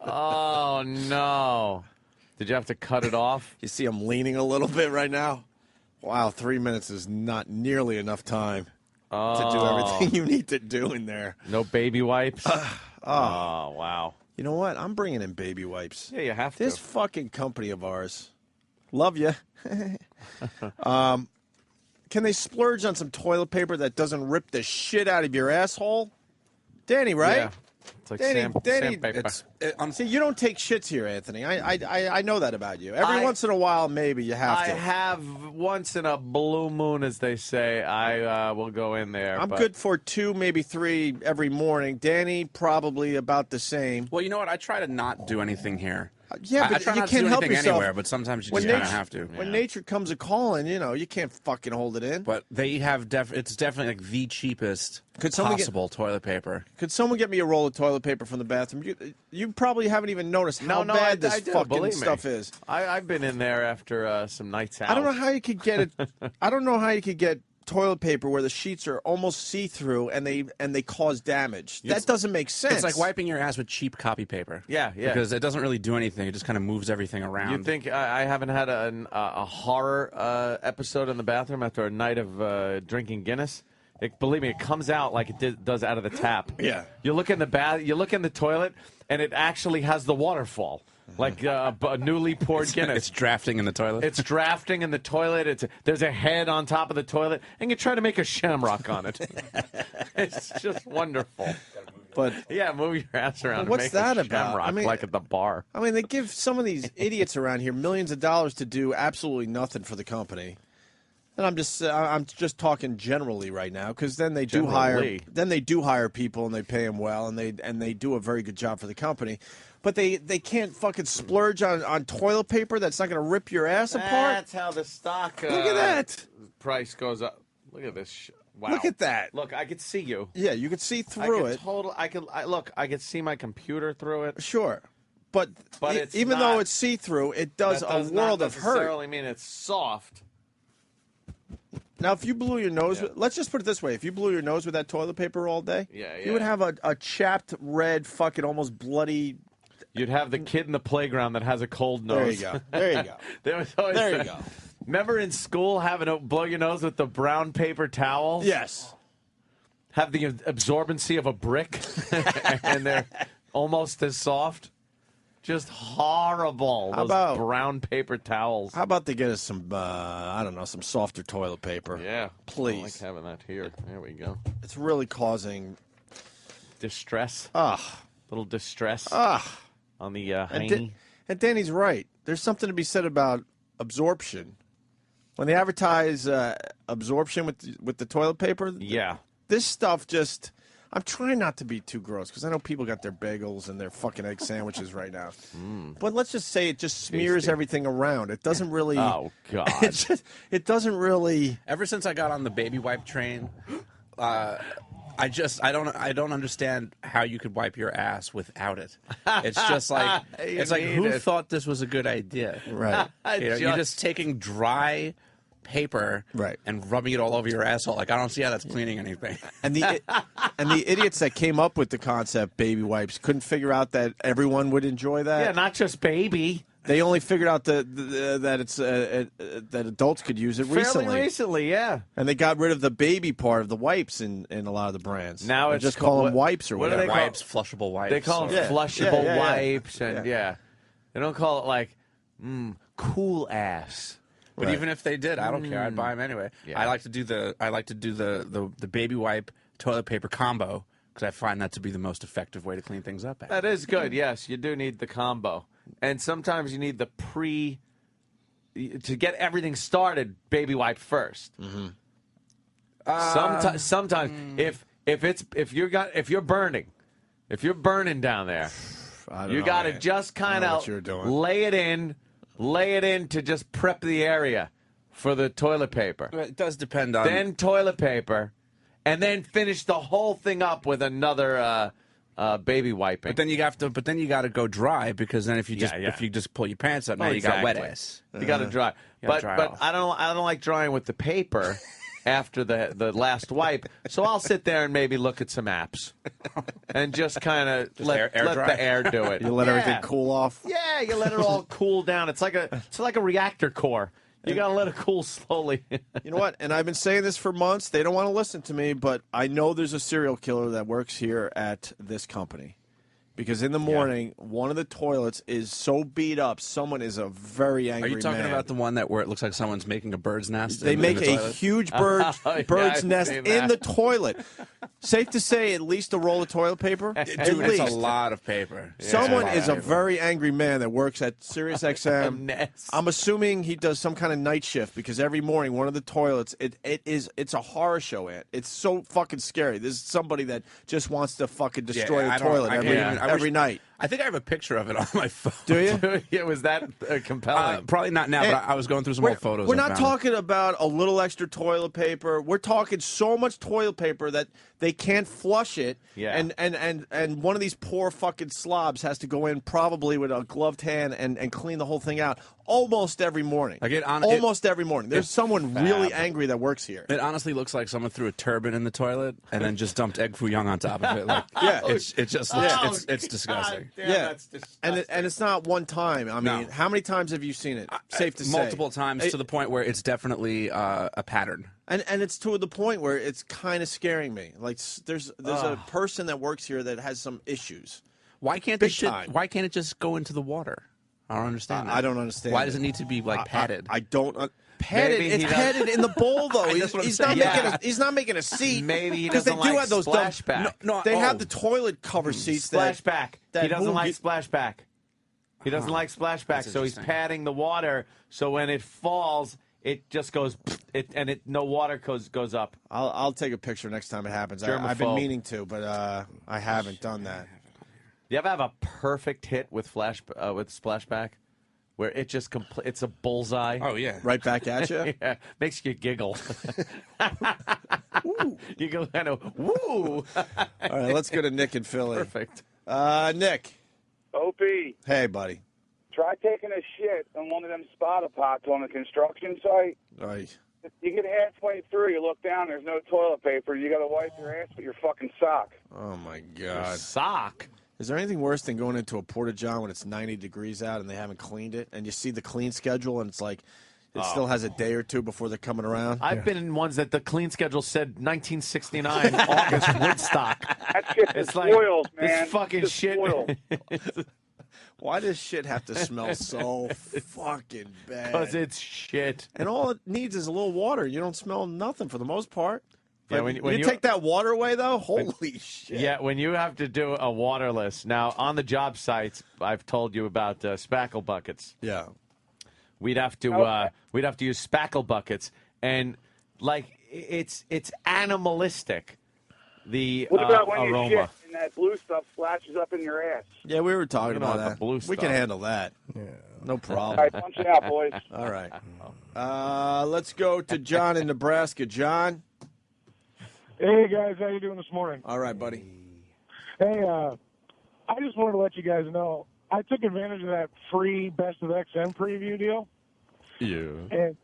S16: Oh no. Did you have to cut it off?
S6: You see I'm leaning a little bit right now? Wow, 3 minutes is not nearly enough time to do everything you need to do in there.
S16: No baby wipes? Oh, wow.
S6: You know what? I'm bringing in baby wipes.
S16: Yeah, you have to.
S6: This fucking company of ours, love you. Can they splurge on some toilet paper that doesn't rip the shit out of your asshole? Danny, right?
S16: Yeah. It's like sandpaper.
S6: See, you don't take shits here, Anthony. I know that about you. Every once in a while, maybe you have to.
S16: I have once in a blue moon, as they say. I will go in there.
S6: I'm good for 2, maybe 3 every morning. Danny, probably about the same.
S4: Well, you know what? I try to not do anything here.
S6: Yeah, but
S4: I try
S6: you
S4: not
S6: can't
S4: to do
S6: help
S4: anything
S6: yourself.
S4: anywhere, but sometimes you just kind of have to.
S6: When nature comes a calling, you can't fucking hold it in.
S4: But they have it's definitely like the cheapest possible toilet paper.
S6: Could someone get me a roll of toilet paper from the bathroom? You probably haven't even noticed how bad this fucking stuff is.
S16: I've been in there after some nights out.
S6: I don't know how you could get it. I don't know how you could get toilet paper where the sheets are almost see-through and they cause damage. That doesn't make sense.
S4: It's like wiping your ass with cheap copy paper.
S16: Yeah.
S4: Because it doesn't really do anything. It just kind of moves everything around.
S16: You think I haven't had a horror episode in the bathroom after a night of drinking Guinness? believe me, it comes out like it does out of the tap.
S6: Yeah.
S16: You look in the toilet, and it actually has the waterfall. Like a newly poured Guinness.
S4: It's drafting in the toilet.
S16: It's drafting in the toilet. There's a head on top of the toilet, and you try to make a shamrock on it. It's just wonderful.
S6: But
S16: yeah, move your ass around. And
S6: what's
S16: make
S6: that
S16: a
S6: about?
S16: Shamrock,
S6: I mean,
S16: like at the bar.
S6: I mean, they give some of these idiots around here millions of dollars to do absolutely nothing for the company. And I'm just talking generally right now, because then they do hire people and they pay them well, and they do a very good job for the company. But they can't fucking splurge on toilet paper that's not going to rip your ass apart.
S16: That's how the stock
S6: Look at that
S16: price goes up. Look at this. Wow.
S6: Look at that.
S16: Look, I could see you.
S6: Yeah, you could see through it.
S16: I could see my computer through it.
S6: Sure. But
S16: it's
S6: even
S16: not,
S6: though it's see-through, it does a world of hurt.
S16: That does not necessarily mean it's soft.
S6: Now, if you blew your nose, let's just put it this way: if you blew your nose with that toilet paper all day, you would have a chapped, red, fucking almost bloody.
S16: You'd have the kid in the playground that has a cold nose.
S6: There you go. There you go.
S16: There you go. Remember in school having to blow your nose with the brown paper towels?
S6: Yes.
S16: Have the absorbency of a brick, and they're almost as soft. Just horrible. Those brown paper towels.
S6: How about they get us some, I don't know, some softer toilet paper?
S16: Yeah.
S6: Please.
S16: I like having that here. There we go.
S6: It's really causing
S16: distress. Little distress. On the hiney.
S6: And Danny's right. There's something to be said about absorption. When they advertise absorption with the toilet paper, this stuff just. I'm trying not to be too gross because I know people got their bagels and their fucking egg sandwiches right now. But let's just say it just smears everything around. It doesn't really.
S16: Oh God!
S6: It doesn't really.
S4: Ever since I got on the baby wipe train, I don't understand how you could wipe your ass without it. It's just like who thought this was a good idea?
S6: Right.
S4: You're just taking dry paper and rubbing it all over your asshole. Like, I don't see how that's cleaning anything.
S6: And the idiots that came up with the concept baby wipes couldn't figure out that everyone would enjoy that.
S16: Yeah, not just baby.
S6: They only figured out that it's that adults could use it recently.
S16: Fairly recently, yeah.
S6: And they got rid of the baby part of the wipes in a lot of the brands.
S16: Now
S6: they
S16: it's
S6: just call them wipes or whatever.
S4: What do they wipes, flushable wipes.
S16: They call them flushable wipes, and they don't call it like cool ass.
S4: But even if they did, I don't care. I'd buy them anyway. Yeah. I like to do the baby wipe toilet paper combo because I find that to be the most effective way to clean things up.
S16: That is good. Yes, you do need the combo, and sometimes you need the to get everything started. Baby wipe first. Sometimes if you're burning down there, you got to just kind of lay it in to just prep the area for the toilet paper.
S4: It does depend on.
S16: Then toilet paper, and then finish the whole thing up with another baby wiping.
S4: But then you got to go dry because then if you just pull your pants up, now you got wet ass.
S16: You got to dry. But I don't like drying with the paper after the last wipe. So I'll sit there and maybe look at some apps and just kind of let the air do it.
S6: You let everything cool off.
S16: Yeah, you let it all cool down. It's like a reactor core. You got to let it cool slowly.
S6: You know what? And I've been saying this for months. They don't want to listen to me, but I know there's a serial killer that works here at this company. Because in the morning, one of the toilets is so beat up, someone is a very angry man.
S4: Are you talking about the one where it looks like someone's making a bird's nest?
S6: They make a huge bird's nest in the toilet. Safe to say, at least a roll of toilet paper?
S4: Dude, it's a lot of paper.
S6: Someone is a very angry man that works at Sirius XM. I'm assuming he does some kind of night shift because every morning, one of the toilets, it's a horror show, Ant. It's so fucking scary. This is somebody that just wants to fucking destroy a toilet every night.
S4: I think I have a picture of it on my phone.
S6: Do you?
S16: Yeah, was that compelling?
S4: Probably not now, but I was going through some old photos.
S6: We're not talking about a little extra toilet paper. We're talking so much toilet paper that they can't flush it.
S16: Yeah.
S6: And one of these poor fucking slobs has to go in probably with a gloved hand and clean the whole thing out. almost every morning. Almost every morning. There's someone really angry that works here.
S4: It honestly looks like someone threw a turban in the toilet and then just dumped egg foo young on top of it. Like, it just looks, it's disgusting.
S16: That's disgusting.
S6: And it's not one time. I mean, how many times have you seen it? Safe to say.
S4: Multiple times to the point where it's definitely a pattern.
S6: And it's to the point where it's kind of scaring me. Like there's a person that works here that has some issues.
S4: Why can't Why can't it just go into the water? I don't understand.
S6: I don't understand.
S4: Why does it need to be like padded?
S6: I don't. Padded. It's padded in the bowl though. He's not making a seat.
S16: Maybe he doesn't like
S6: have those
S16: splashback.
S6: They have the toilet cover seats.
S16: Splashback. He doesn't like splashback. He doesn't like splashback, so he's padding the water. So when it falls, it just goes, no water goes up.
S6: I'll take a picture next time it happens. I've been meaning to, but I haven't done that.
S16: You ever have a perfect hit with splashback, where it just it's a bullseye?
S4: Oh yeah,
S6: right back at you.
S16: Yeah, makes you giggle. You go kind of woo.
S6: All right, let's go to Nick in Philly.
S16: Perfect.
S6: Nick.
S3: Opie.
S6: Hey, buddy.
S3: Try taking a shit on one of them spotter pots on a construction site.
S6: Right.
S3: You get halfway through, you look down, there's no toilet paper. You got to wipe your ass with your fucking sock.
S6: Oh my God.
S16: Your sock.
S6: Is there anything worse than going into a porta-john when it's 90 degrees out and they haven't cleaned it, and you see the clean schedule and it's like it still has a day or two before they're coming around?
S16: I've been in ones that the clean schedule said 1969 August Woodstock.
S3: That shit
S16: It's
S3: spoils,
S16: like
S3: man.
S16: this fucking
S3: Just
S16: shit.
S6: Why does shit have to smell so fucking bad?
S16: Because it's shit.
S6: And all it needs is a little water. You don't smell nothing for the most part.
S16: Yeah,
S6: when
S16: you
S6: you take that water away, though, holy shit.
S16: Yeah, when you have to do a waterless. Now, on the job sites, I've told you about spackle buckets.
S6: Yeah.
S16: We'd have to use spackle buckets, and like it's animalistic. The
S3: what about when
S16: aroma.
S3: you shit and that blue stuff splashes up in your ass?
S6: Yeah, we were talking
S16: You know
S6: about
S16: what,
S6: that.
S16: the blue
S6: We
S16: stuff.
S6: can handle that. Yeah. No problem.
S3: All right, punch it out, boys.
S6: All right. Let's go to John in Nebraska. John.
S5: Hey, guys. How you doing this morning?
S6: All right, buddy.
S5: Hey, I just wanted to let you guys know I took advantage of that free Best of XM preview deal.
S16: Yeah.
S5: And,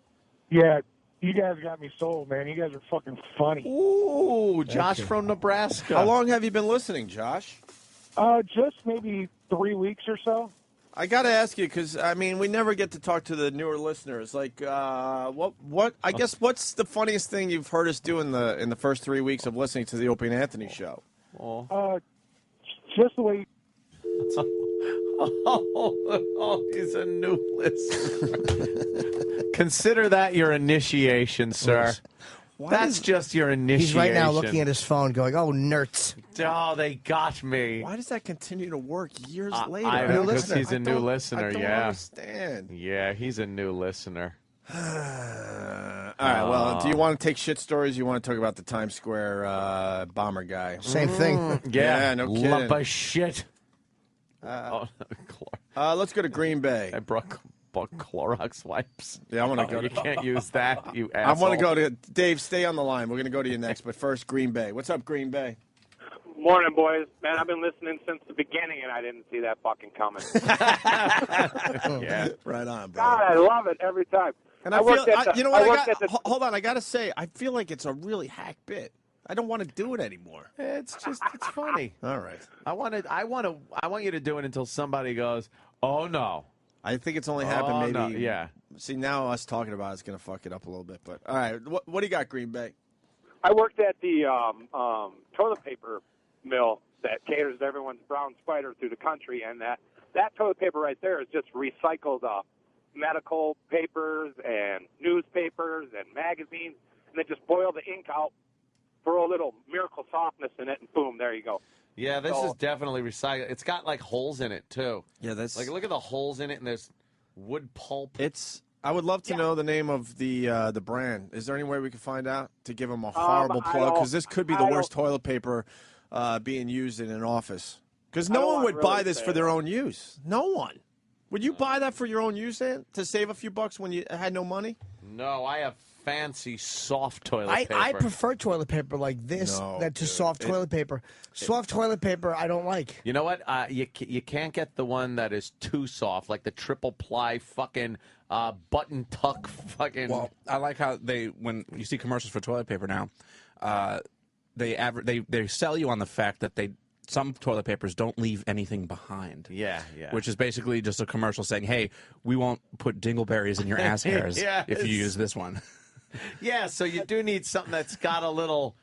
S5: yeah, you guys got me sold, man. You guys are fucking funny.
S16: Ooh, Josh from Nebraska.
S6: How long have you been listening, Josh?
S5: Just maybe 3 weeks or so.
S6: I got to ask you because I mean we never get to talk to the newer listeners. Like, what? I guess what's the funniest thing you've heard us do in the first 3 weeks of listening to the Opie and Anthony show?
S5: Just the way.
S16: He's a new listener. Consider that your initiation, sir. That's just your initiation.
S13: He's right now looking at his phone going, oh, nerds.
S16: Oh, they got me.
S6: Why does that continue to work years later?
S16: Because he's a new listener,
S6: I don't understand.
S16: Yeah, he's a new listener.
S6: All right, well, do you want to take shit stories? You want to talk about the Times Square bomber guy?
S13: Same thing.
S6: Yeah, no kidding.
S16: Lump of shit.
S6: Let's go to Green Bay.
S16: I brought Clorox wipes.
S6: Yeah, I want to go.
S16: You can't use that, you
S6: I
S16: asshole.
S6: want to go to Dave. Stay on the line. We're going to go to you next, but first, Green Bay. What's up, Green Bay?
S22: Morning, boys. Man, I've been listening since the beginning, and I didn't see that fucking coming.
S6: Yeah, right on, bro.
S22: God, I love it every time.
S6: And I feel, you know what? Hold on, I got to say, I feel like it's a really hack bit. I don't want to do it anymore.
S16: It's funny.
S6: All right.
S16: I want you to do it until somebody goes, oh no.
S6: I think it's only happened maybe.
S16: No, yeah.
S6: See, now us talking about it's going to fuck it up a little bit. But all right, what do you got, Green Bay?
S22: I worked at the toilet paper mill that caters to everyone's brown spider through the country, and that toilet paper right there is just recycled medical papers and newspapers and magazines, and they just boil the ink out, throw a little miracle softness in it, and boom, there you go.
S16: Yeah, this is definitely recycled. It's got like holes in it too.
S6: Yeah, that's
S16: like look at the holes in it, and there's wood pulp.
S6: I would love to know the name of the brand. Is there any way we can find out to give them a horrible plug? Because this could be the worst toilet paper being used in an office. Because no one would buy this for their own use. No one. Would you buy that for your own use, Ant, to save a few bucks when you had no money?
S16: No, I have fancy soft toilet paper.
S13: I prefer toilet paper like this to soft toilet paper. Soft toilet paper I don't like.
S16: You know what? You can't get the one that is too soft, like the triple ply fucking button tuck fucking.
S4: Well, I like how when you see commercials for toilet paper now, they sell you on the fact that some toilet papers don't leave anything behind.
S16: Yeah.
S4: Which is basically just a commercial saying, hey, we won't put dingleberries in your ass hairs if you use this one.
S16: Yeah, so you do need something that's got a little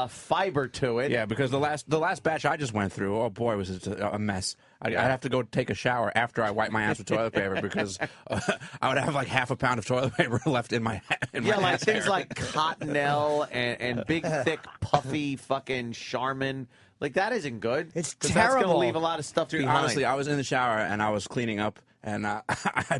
S16: fiber to it.
S4: Yeah, because the last batch I just went through, oh boy, was it a mess. I'd have to go take a shower after I wipe my ass with toilet paper because I would have like half a pound of toilet paper left in my
S16: like
S4: ass
S16: things
S4: hair.
S16: like Cottonelle and big, thick, puffy fucking Charmin. Like, that isn't good.
S13: It's
S16: 'cause
S13: terrible.
S16: That's going to leave a lot of stuff
S4: Dude,
S16: behind.
S4: honestly, I was in the shower and I was cleaning up, and I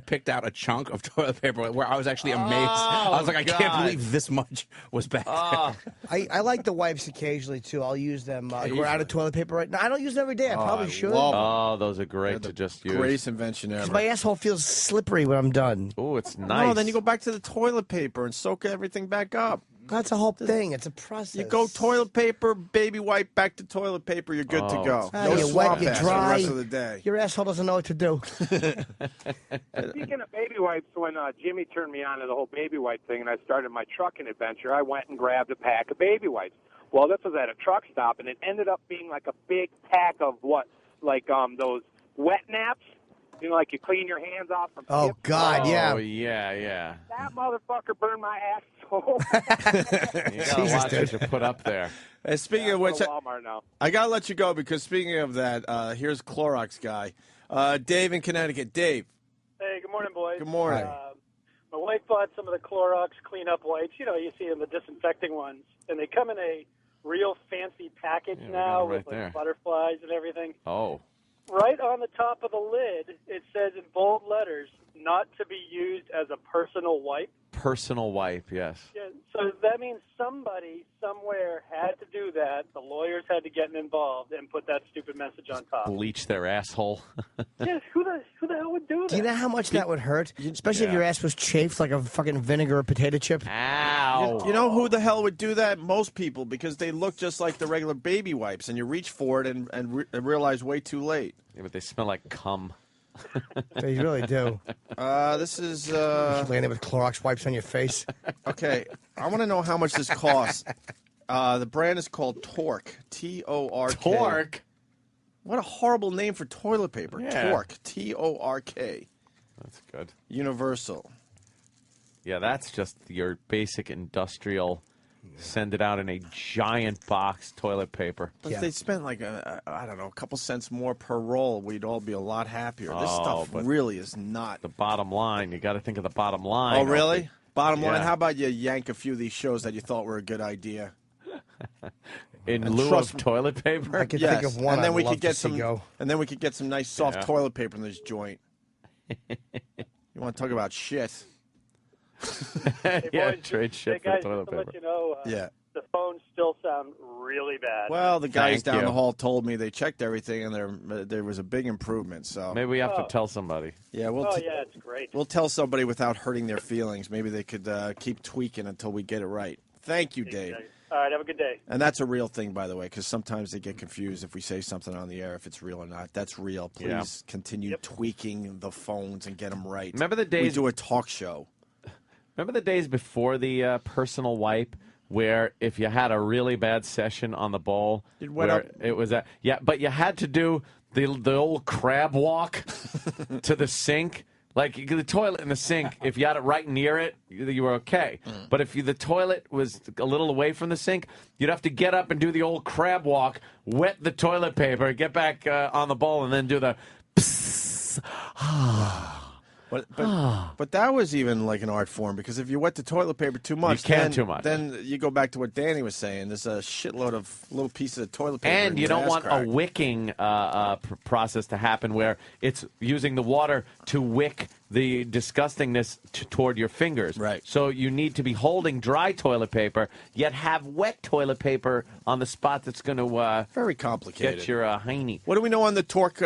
S4: picked out a chunk of toilet paper where I was actually amazed. I was like, I can't believe this much was back there.
S13: I like the wipes occasionally, too. I'll use them. We're out of toilet paper right now. I don't use them every day. I probably should.
S16: Oh, those are great to just use.
S6: Greatest invention ever.
S13: Because my asshole feels slippery when I'm done.
S16: Oh, it's nice.
S6: No, then you go back to the toilet paper and soak everything back up.
S13: That's a whole thing. It's a process.
S6: You go toilet paper, baby wipe, back to toilet paper. You're good to go. No
S13: you
S6: swamp
S13: wet, you
S6: ass
S13: dry.
S6: the rest of the day.
S13: Your asshole doesn't know what to do.
S22: Speaking of baby wipes, when Jimmy turned me on to the whole baby wipe thing and I started my trucking adventure, I went and grabbed a pack of baby wipes. Well, this was at a truck stop, and it ended up being like a big pack of those wet naps. You know, like you clean your hands off from
S13: Oh,
S22: tips.
S13: God, yeah.
S16: Oh, yeah.
S22: That motherfucker burned my asshole.
S16: You gotta watch what you put up there.
S6: And speaking of which,
S22: Walmart now.
S6: I got to let you go because speaking of that, here's Clorox guy. Dave in Connecticut. Dave.
S9: Hey, good morning, boys.
S6: Good morning.
S9: My wife bought some of the Clorox cleanup wipes. You know, you see them, the disinfecting ones. And they come in a real fancy package now with butterflies and everything.
S16: Oh.
S9: Right on the top of the lid, it says in bold letters, not to be used as a personal wipe.
S16: Personal wipe, yes.
S9: Yeah, so that means somebody somewhere had to do that. The lawyers had to get involved and put that stupid message on top.
S16: Bleach their asshole.
S9: Yeah, who the hell would do that?
S13: Do you know how much that would hurt? Especially if your ass was chafed like a fucking vinegar or potato chip.
S16: Ow.
S6: You know who the hell would do that? Most people, because they look just like the regular baby wipes, and you reach for it and realize way too late.
S16: Yeah, but they smell like cum.
S13: They really do.
S6: This is...
S13: laying there with Clorox wipes on your face.
S6: Okay, I want to know how much this costs. The brand is called Torque. T-O-R-K.
S16: Torque?
S6: What a horrible name for toilet paper.
S16: Yeah.
S6: Torque. T-O-R-K.
S16: That's good.
S6: Universal.
S16: Yeah, that's just your basic industrial, send it out in a giant box toilet paper.
S6: But if they spent like, I don't know, a couple cents more per roll, we'd all be a lot happier. This stuff
S16: but
S6: really is not.
S16: The bottom line, you got to think of the bottom line.
S6: Oh, really?
S16: Opie.
S6: Bottom line,
S16: Yeah.
S6: how about you yank a few of these shows that you thought were a good idea?
S16: In
S6: And
S16: lieu
S6: trust
S16: of toilet paper?
S13: I could think of one
S6: and then
S13: I'd
S6: we
S13: love
S6: could get
S13: to see
S6: some,
S13: go.
S6: and then we could get some nice soft
S16: Yeah.
S6: toilet paper in this joint. You want to talk about shit?
S16: Yeah,
S9: boys,
S16: trade shit
S9: guys,
S16: for toilet
S9: just to
S16: paper.
S9: let you know,
S6: Yeah.
S9: the phones still sound really bad.
S6: Well, the guys
S16: Thank
S6: down
S16: you.
S6: the hall told me they checked everything, and there was a big improvement. So
S16: Maybe we have
S9: Oh.
S16: to tell somebody.
S6: yeah,
S9: yeah, it's great.
S6: we'll tell somebody without hurting their feelings. Maybe they could keep tweaking until we get it right. Thank you, Dave.
S9: All right, have a good day.
S6: And that's a real thing, by the way, because sometimes they get confused if we say something on the air, if it's real or not. That's real. Please
S16: Yeah.
S6: continue tweaking the phones and get them right.
S16: Remember the
S6: we
S16: days-
S6: do a talk show.
S16: Remember the days before the personal wipe, where if you had a really bad session on the bowl,
S6: You'd wet
S16: where
S6: up.
S16: it was but you had to do the old crab walk to the sink. Like the toilet and the sink, if you had it right near it, you were okay. But if the toilet was a little away from the sink, you'd have to get up and do the old crab walk, wet the toilet paper, get back on the bowl, and then do the psst.
S6: But that was even like an art form, because if you wet the toilet paper too much, then you go back to what Danny was saying. There's a shitload of little pieces of toilet paper.
S16: And
S6: in
S16: you
S6: your
S16: don't
S6: ass
S16: want
S6: crack.
S16: a wicking process to happen where it's using the water to wick the disgustingness toward your fingers. Right. So you need to be holding dry toilet paper, yet have wet toilet paper on the spot that's going to
S6: very complicated.
S16: Get your hiney.
S6: What do we know on the Torque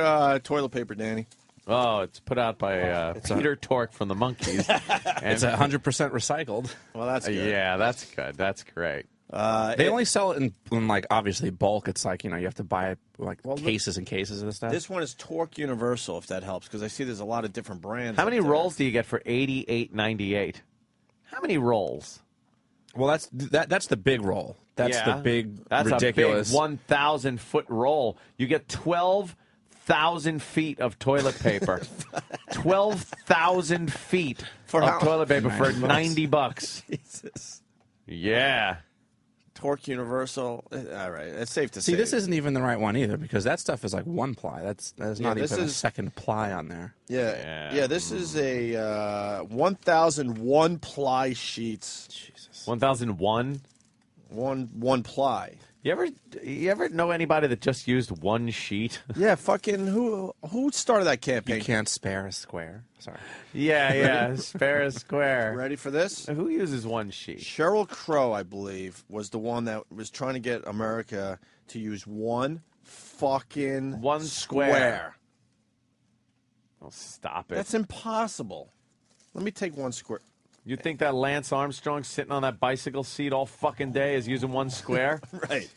S6: toilet paper, Danny?
S16: Oh, it's put out by Peter Tork from the Monkees. And
S4: It's 100% recycled.
S6: Well, that's good.
S16: Yeah, that's good. That's great.
S4: They only sell it in like obviously bulk. It's like you have to buy like cases and cases of this stuff.
S6: This one is Torque Universal, if that helps, because I see there's a lot of different brands.
S16: How many rolls do you get for $88.98? How many rolls?
S4: Well, that's the big roll. That's the big ridiculous
S16: a big 1,000-foot roll. You get 12,000 feet of toilet paper. 12,000 feet of toilet paper for $90.
S6: Jesus.
S16: Yeah.
S6: Torque Universal. All right, it's safe to say.
S4: See, this isn't even the right one either because that stuff is like one ply. There's not even a second ply on there.
S6: Yeah. This is a 1,001 ply sheets.
S16: Jesus. 1,001.
S6: One ply.
S16: You ever know anybody that just used one sheet?
S6: Yeah, fucking who started that campaign?
S4: You can't spare a square. Sorry.
S16: Yeah, spare a square.
S6: Ready for this?
S16: Who uses one sheet?
S6: Sheryl Crow, I believe, was the one that was trying to get America to use one fucking square.
S16: Oh, stop it.
S6: That's impossible. Let me take one square.
S16: You think that Lance Armstrong sitting on that bicycle seat all fucking day is using one square?
S6: Right.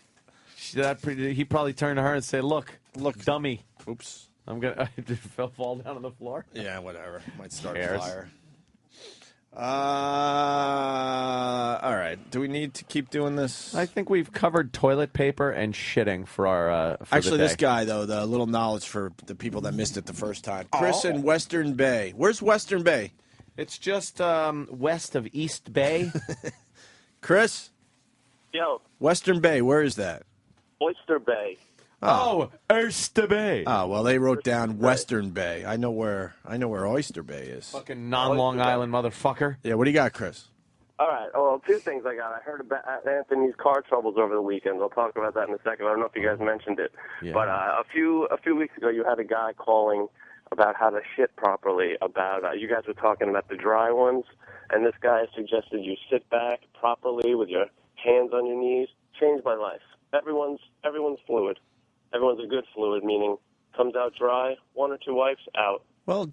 S16: He probably turned to her and said, look, dummy.
S6: Oops.
S16: I'm going to fall down on the floor.
S6: Yeah, whatever. Might start
S16: Cares.
S6: a fire. All right. Do we need to keep doing this?
S16: I think we've covered toilet paper and shitting for our for
S6: Actually,
S16: the day.
S6: this guy, though, the little knowledge for the people that missed it the first time. Chris in Western Bay. Where's Western Bay?
S16: It's just west of East Bay.
S6: Chris?
S22: Yo.
S6: Western Bay, where is that?
S22: Oyster Bay.
S16: Oh, Oyster Bay.
S6: Oh, well, they wrote down Western Bay. I know where Oyster Bay is.
S16: Fucking non-Long Island motherfucker.
S6: Yeah, what do you got, Chris?
S21: All right. Well, two things I got. I heard about Anthony's car troubles over the weekend. I'll talk about that in a second. I don't know if you guys mentioned it, but a few weeks ago, you had a guy calling about how to shit properly. About you guys were talking about the dry ones, and this guy suggested you sit back properly with your hands on your knees. Changed my life. Everyone's fluid. Everyone's a good fluid, meaning comes out dry, one or two wipes out.
S6: Well,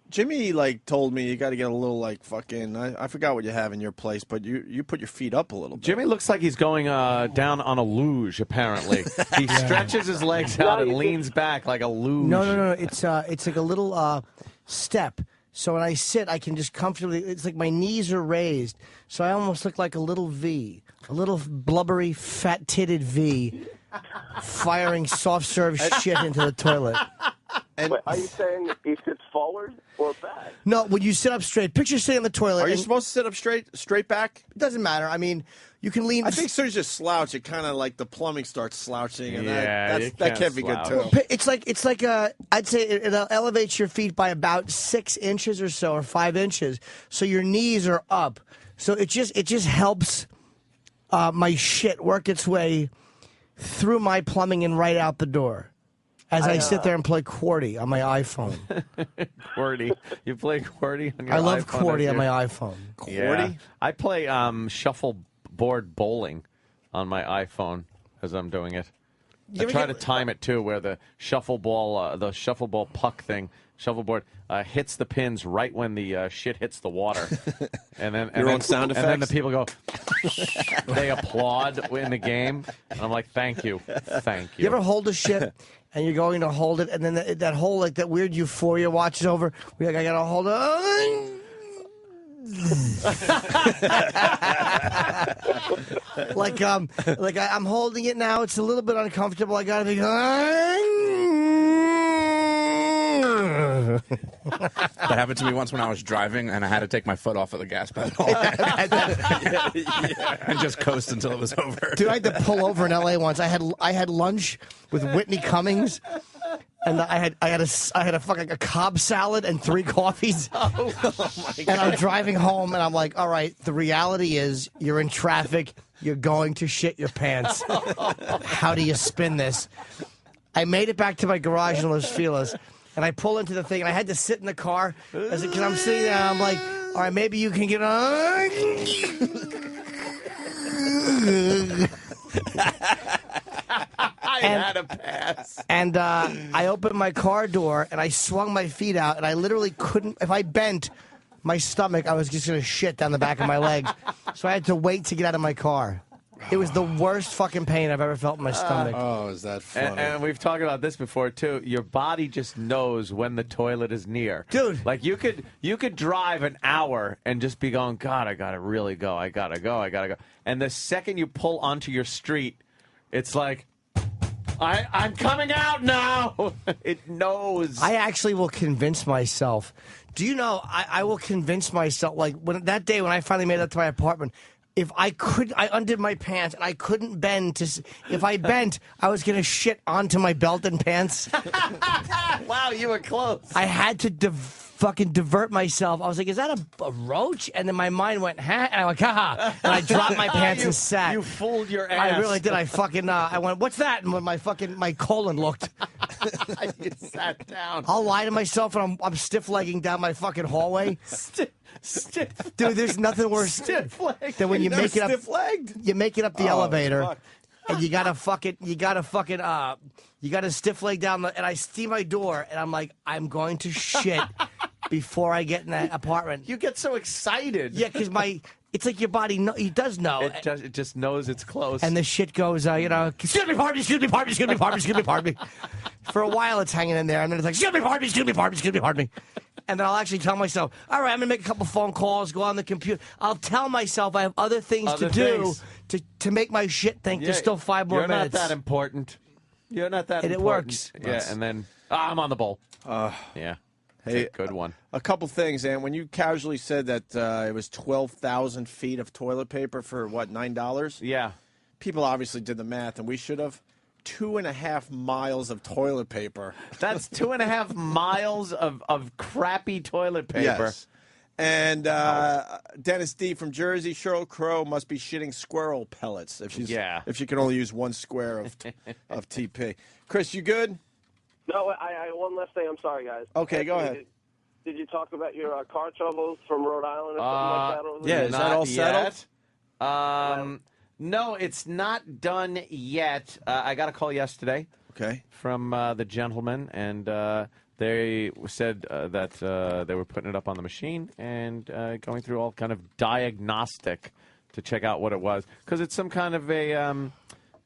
S6: Jimmy told me you got to get a little fucking. I forgot what you have in your place, but you put your feet up a little bit.
S16: Jimmy looks like he's going down on a luge. Apparently, he stretches his legs out and leans back like a luge.
S13: No. It's like a little step. So when I sit, I can just comfortably. It's like my knees are raised, so I almost look like a little V, a little blubbery, fat-titted V, firing soft serve shit into the toilet.
S21: And wait, are you saying he sits forward or back?
S13: No, when you sit up straight, picture sitting on the toilet.
S6: Are you supposed to sit up straight back?
S13: It doesn't matter. I mean, you can lean.
S6: I think as soon as you slouch, it kind of the plumbing starts slouching, and
S16: that
S6: can't be good too.
S13: It's like I'd say it elevates your feet by about 6 inches or so, or 5 inches, so your knees are up. So it just helps my shit work its way through my plumbing and right out the door. As I sit there and play QWERTY on my iPhone.
S16: QWERTY. You play QWERTY on your iPhone?
S13: I love QWERTY on my iPhone.
S16: QWERTY? Yeah. I play shuffleboard bowling on my iPhone as I'm doing it. I try to time it, too, where the shuffleball puck thing, shuffleboard, hits the pins right when the shit hits the water. And then
S6: sound effects?
S16: And then the people go, they applaud in the game. And I'm like, thank you. Thank you.
S13: You ever hold a shit and you're going to hold it, and then that whole, that weird euphoria watches over? We're like, I got to hold it. like I'm holding it now. It's a little bit uncomfortable. I got to be
S4: That happened to me once when I was driving, and I had to take my foot off of the gas pedal and just coast until it was over.
S13: Dude, I had to pull over in L.A. once. I had lunch with Whitney Cummings, and I had a fucking Cobb salad and 3 coffees.
S6: Oh my God.
S13: And I'm driving home, and I'm like, all right, the reality is you're in traffic. You're going to shit your pants. How do you spin this? I made it back to my garage in Los Feliz. And I pull into the thing, and I had to sit in the car because I'm sitting there, and I'm like, all right, maybe you can get on.
S16: had a pass.
S13: And I opened my car door, and I swung my feet out, and I literally couldn't. If I bent my stomach, I was just going to shit down the back of my leg. So I had to wait to get out of my car. It was the worst fucking pain I've ever felt in my stomach.
S6: Oh, is that funny?
S16: And we've talked about this before too. Your body just knows when the toilet is near,
S13: dude.
S16: Like you could drive an hour and just be going, God, I gotta really go. I gotta go. And the second you pull onto your street, it's like, I'm coming out now. It knows.
S13: I actually will convince myself. Do you know? I will convince myself. Like that day when I finally made it up to my apartment. If I undid my pants and I couldn't bend if I bent, I was gonna shit onto my belt and pants.
S16: Wow, you were close.
S13: I had to fucking divert myself. I was like, "Is that a roach?" And then my mind went, "Ha!" And I went, "Ha!" And I dropped my pants and sat.
S16: You fooled your ass.
S13: I really did. I fucking. I went, "What's that?" And when my colon looked,
S16: you sat down.
S13: I'll lie to myself, and I'm stiff legging down my fucking hallway.
S16: Stiff.
S13: Dude, there's nothing worse than when you make it up.
S6: Stiff-legged?
S13: You make it up the elevator,
S6: fuck.
S13: and you gotta stiff leg down and I see my door, and I'm like, I'm going to shit before I get in that apartment.
S16: You get so excited.
S13: Yeah, because it's like your body it does know.
S16: It just knows it's close.
S13: And the shit goes, excuse me, pardon me, excuse me, pardon me, excuse me, pardon me, excuse me, pardon me. For a while, it's hanging in there, and then it's like, excuse me, pardon me, excuse me, pardon me, excuse me, pardon me. And then I'll actually tell myself, all right, I'm going to make a couple phone calls, go on the computer. I'll tell myself I have other things to do to make my shit think there's still 5 more minutes.
S16: You're not that important. You're not that
S13: and
S16: important.
S13: And it works.
S16: Yeah, and then, I'm on the bowl. Yeah.
S6: Hey,
S16: good one.
S6: A couple things, and when you casually said that it was 12,000 feet of toilet paper for, what, $9?
S16: Yeah.
S6: People obviously did the math, and we should have 2.5 miles of toilet paper.
S16: That's 2.5 miles of crappy toilet paper.
S6: Yes. And Dennis D. from Jersey, Sheryl Crow must be shitting squirrel pellets if she can only use 1 square of TP. Chris, you good?
S20: No, I one last thing. I'm sorry, guys.
S6: Okay, go ahead.
S20: Did you talk about your car troubles from Rhode Island or something like that?
S6: Yeah, is that all settled?
S16: No, it's not done yet. I got a call yesterday.
S6: Okay.
S16: From the gentleman, and they said that they were putting it up on the machine and going through all kind of diagnostic to check out what it was, because it's some kind of a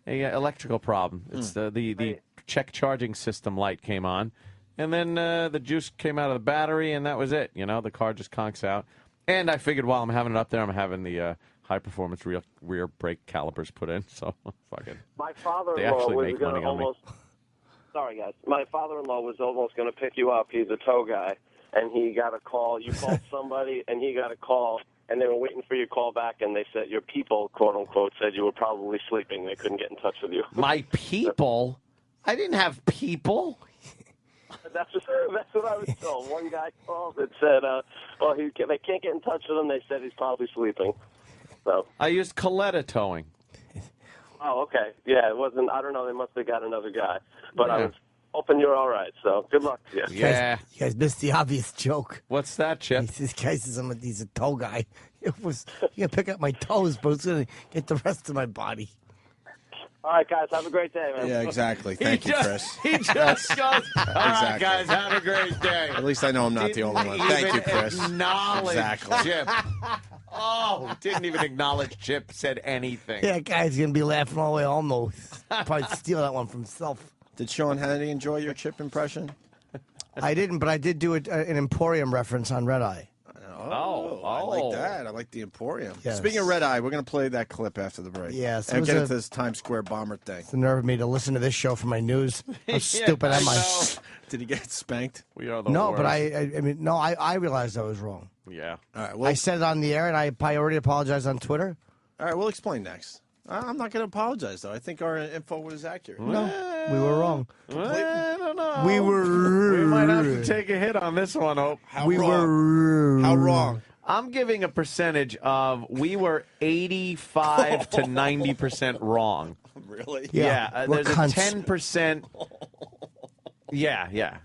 S16: electrical problem. It's the check charging system light came on, and then the juice came out of the battery, and that was it. You know, the car just conks out. And I figured while I'm having it up there, I'm having the high-performance rear brake calipers put in, so fuck it.
S20: My father-in-law
S16: They actually
S20: was
S16: make
S20: going
S16: money
S20: to
S16: on me.
S20: almost... Sorry, guys. My father-in-law was almost going to pick you up. He's a tow guy, and he got a call. You called somebody, and he got a call, and they were waiting for your call back, and they said your people, quote-unquote, said you were probably sleeping. They couldn't get in touch with you.
S16: My people? I didn't have people.
S20: That's what I was told. One guy called and said, they can't get in touch with him. They said he's probably sleeping. So
S16: I used Coletta towing.
S20: Oh, okay. Yeah, it wasn't. I don't know. They must have got another guy. But I
S16: Yeah.
S20: was hoping you're all right. So good luck to you.
S16: Yeah.
S13: You guys missed the obvious joke.
S16: What's that, Chip?
S13: This guy says he's a toe guy. It was, you can pick up my toes, but it's going to get the rest of my body.
S20: All right, guys. Have a great day, man.
S6: Yeah, exactly. Thank you, Chris.
S16: He just goes, all right,
S6: Exactly.
S16: guys, have a great day.
S6: At least I know I'm not the only one. Thank you, Chris.
S16: Acknowledge
S6: Exactly.
S16: Chip. Oh, didn't even acknowledge Chip said anything.
S13: Yeah, guy's going to be laughing all the way home, though. Probably steal that one from himself.
S6: Did Sean Hannity enjoy your Chip impression?
S13: I didn't, but I did do an Emporium reference on Red Eye.
S6: I like that. I like the Emporium.
S13: Yes.
S6: Speaking of Red Eye, we're going to play that clip after the break.
S13: Yes, it
S6: And
S13: was
S6: get
S13: a-
S6: into this Times Square bomber thing.
S13: It's the nerve of me to listen to this show for my news. How stupid am I?
S6: Did he get spanked?
S16: We are the
S13: No,
S16: worst.
S13: but I realized I was wrong.
S16: Yeah.
S6: All right.
S13: I said it on the air, and I already apologized on Twitter.
S6: All right, we'll explain next. I'm not going to apologize, though. I think our info was accurate.
S13: No, we were wrong.
S16: I don't know.
S13: We were.
S16: We might have to take a hit on this one, Hope.
S6: How wrong?
S16: I'm giving a percentage of we were 85 to 90% wrong.
S6: Really?
S13: Yeah, we're
S16: there's a
S13: cunts.
S16: 10%. Yeah.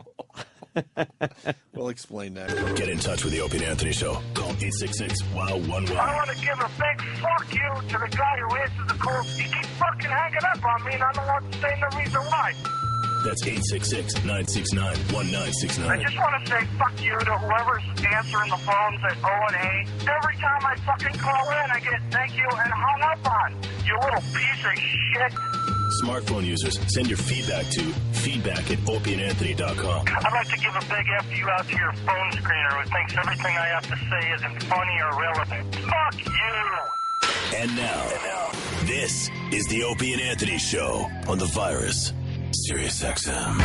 S6: We'll explain that.
S1: Get in touch with the Opie and Anthony Show. Call 866-WOW-11.
S10: I want to give a big fuck you to the guy who answers the call. He keeps fucking hanging up on me, and I don't want to say the reason why.
S1: That's 866-969-1969.
S10: I just want to say fuck you to whoever's answering the phones at O&A. Every time I fucking call in, I get thank you and hung up on. You little piece of shit.
S1: Smartphone users, send your feedback to feedback@opieandanthony.com.
S10: I'd like to give a big F you out to your phone screener who thinks everything I have to say isn't funny or relevant. Fuck you!
S1: And now, this is the Opie and Anthony Show on the Virus, Sirius XM.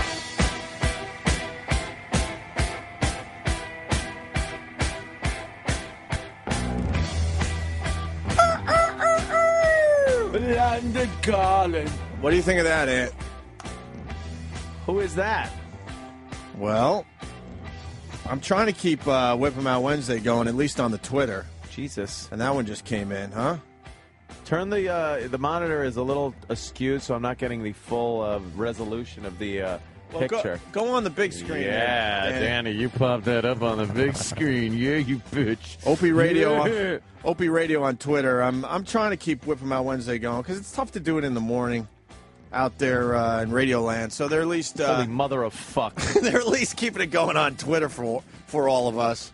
S16: London calling.
S6: What do you think of that, Ant?
S16: Who is that?
S6: Well, I'm trying to keep Whip 'em Out Wednesday going, at least on the Twitter.
S16: Jesus.
S6: And that one just came in, huh?
S16: Turn the monitor is a little askew, so I'm not getting the full resolution of the picture.
S6: Go on the big screen.
S16: Yeah, Danny, you popped that up on the big screen. Yeah, you bitch.
S6: Opie Radio,
S16: Yeah.
S6: Opie Radio on Twitter. I'm trying to keep Whip 'em Out Wednesday going because it's tough to do it in the morning out there in Radio Land. So they're at least
S16: holy mother of fuck.
S6: They're at least keeping it going on Twitter for all of us.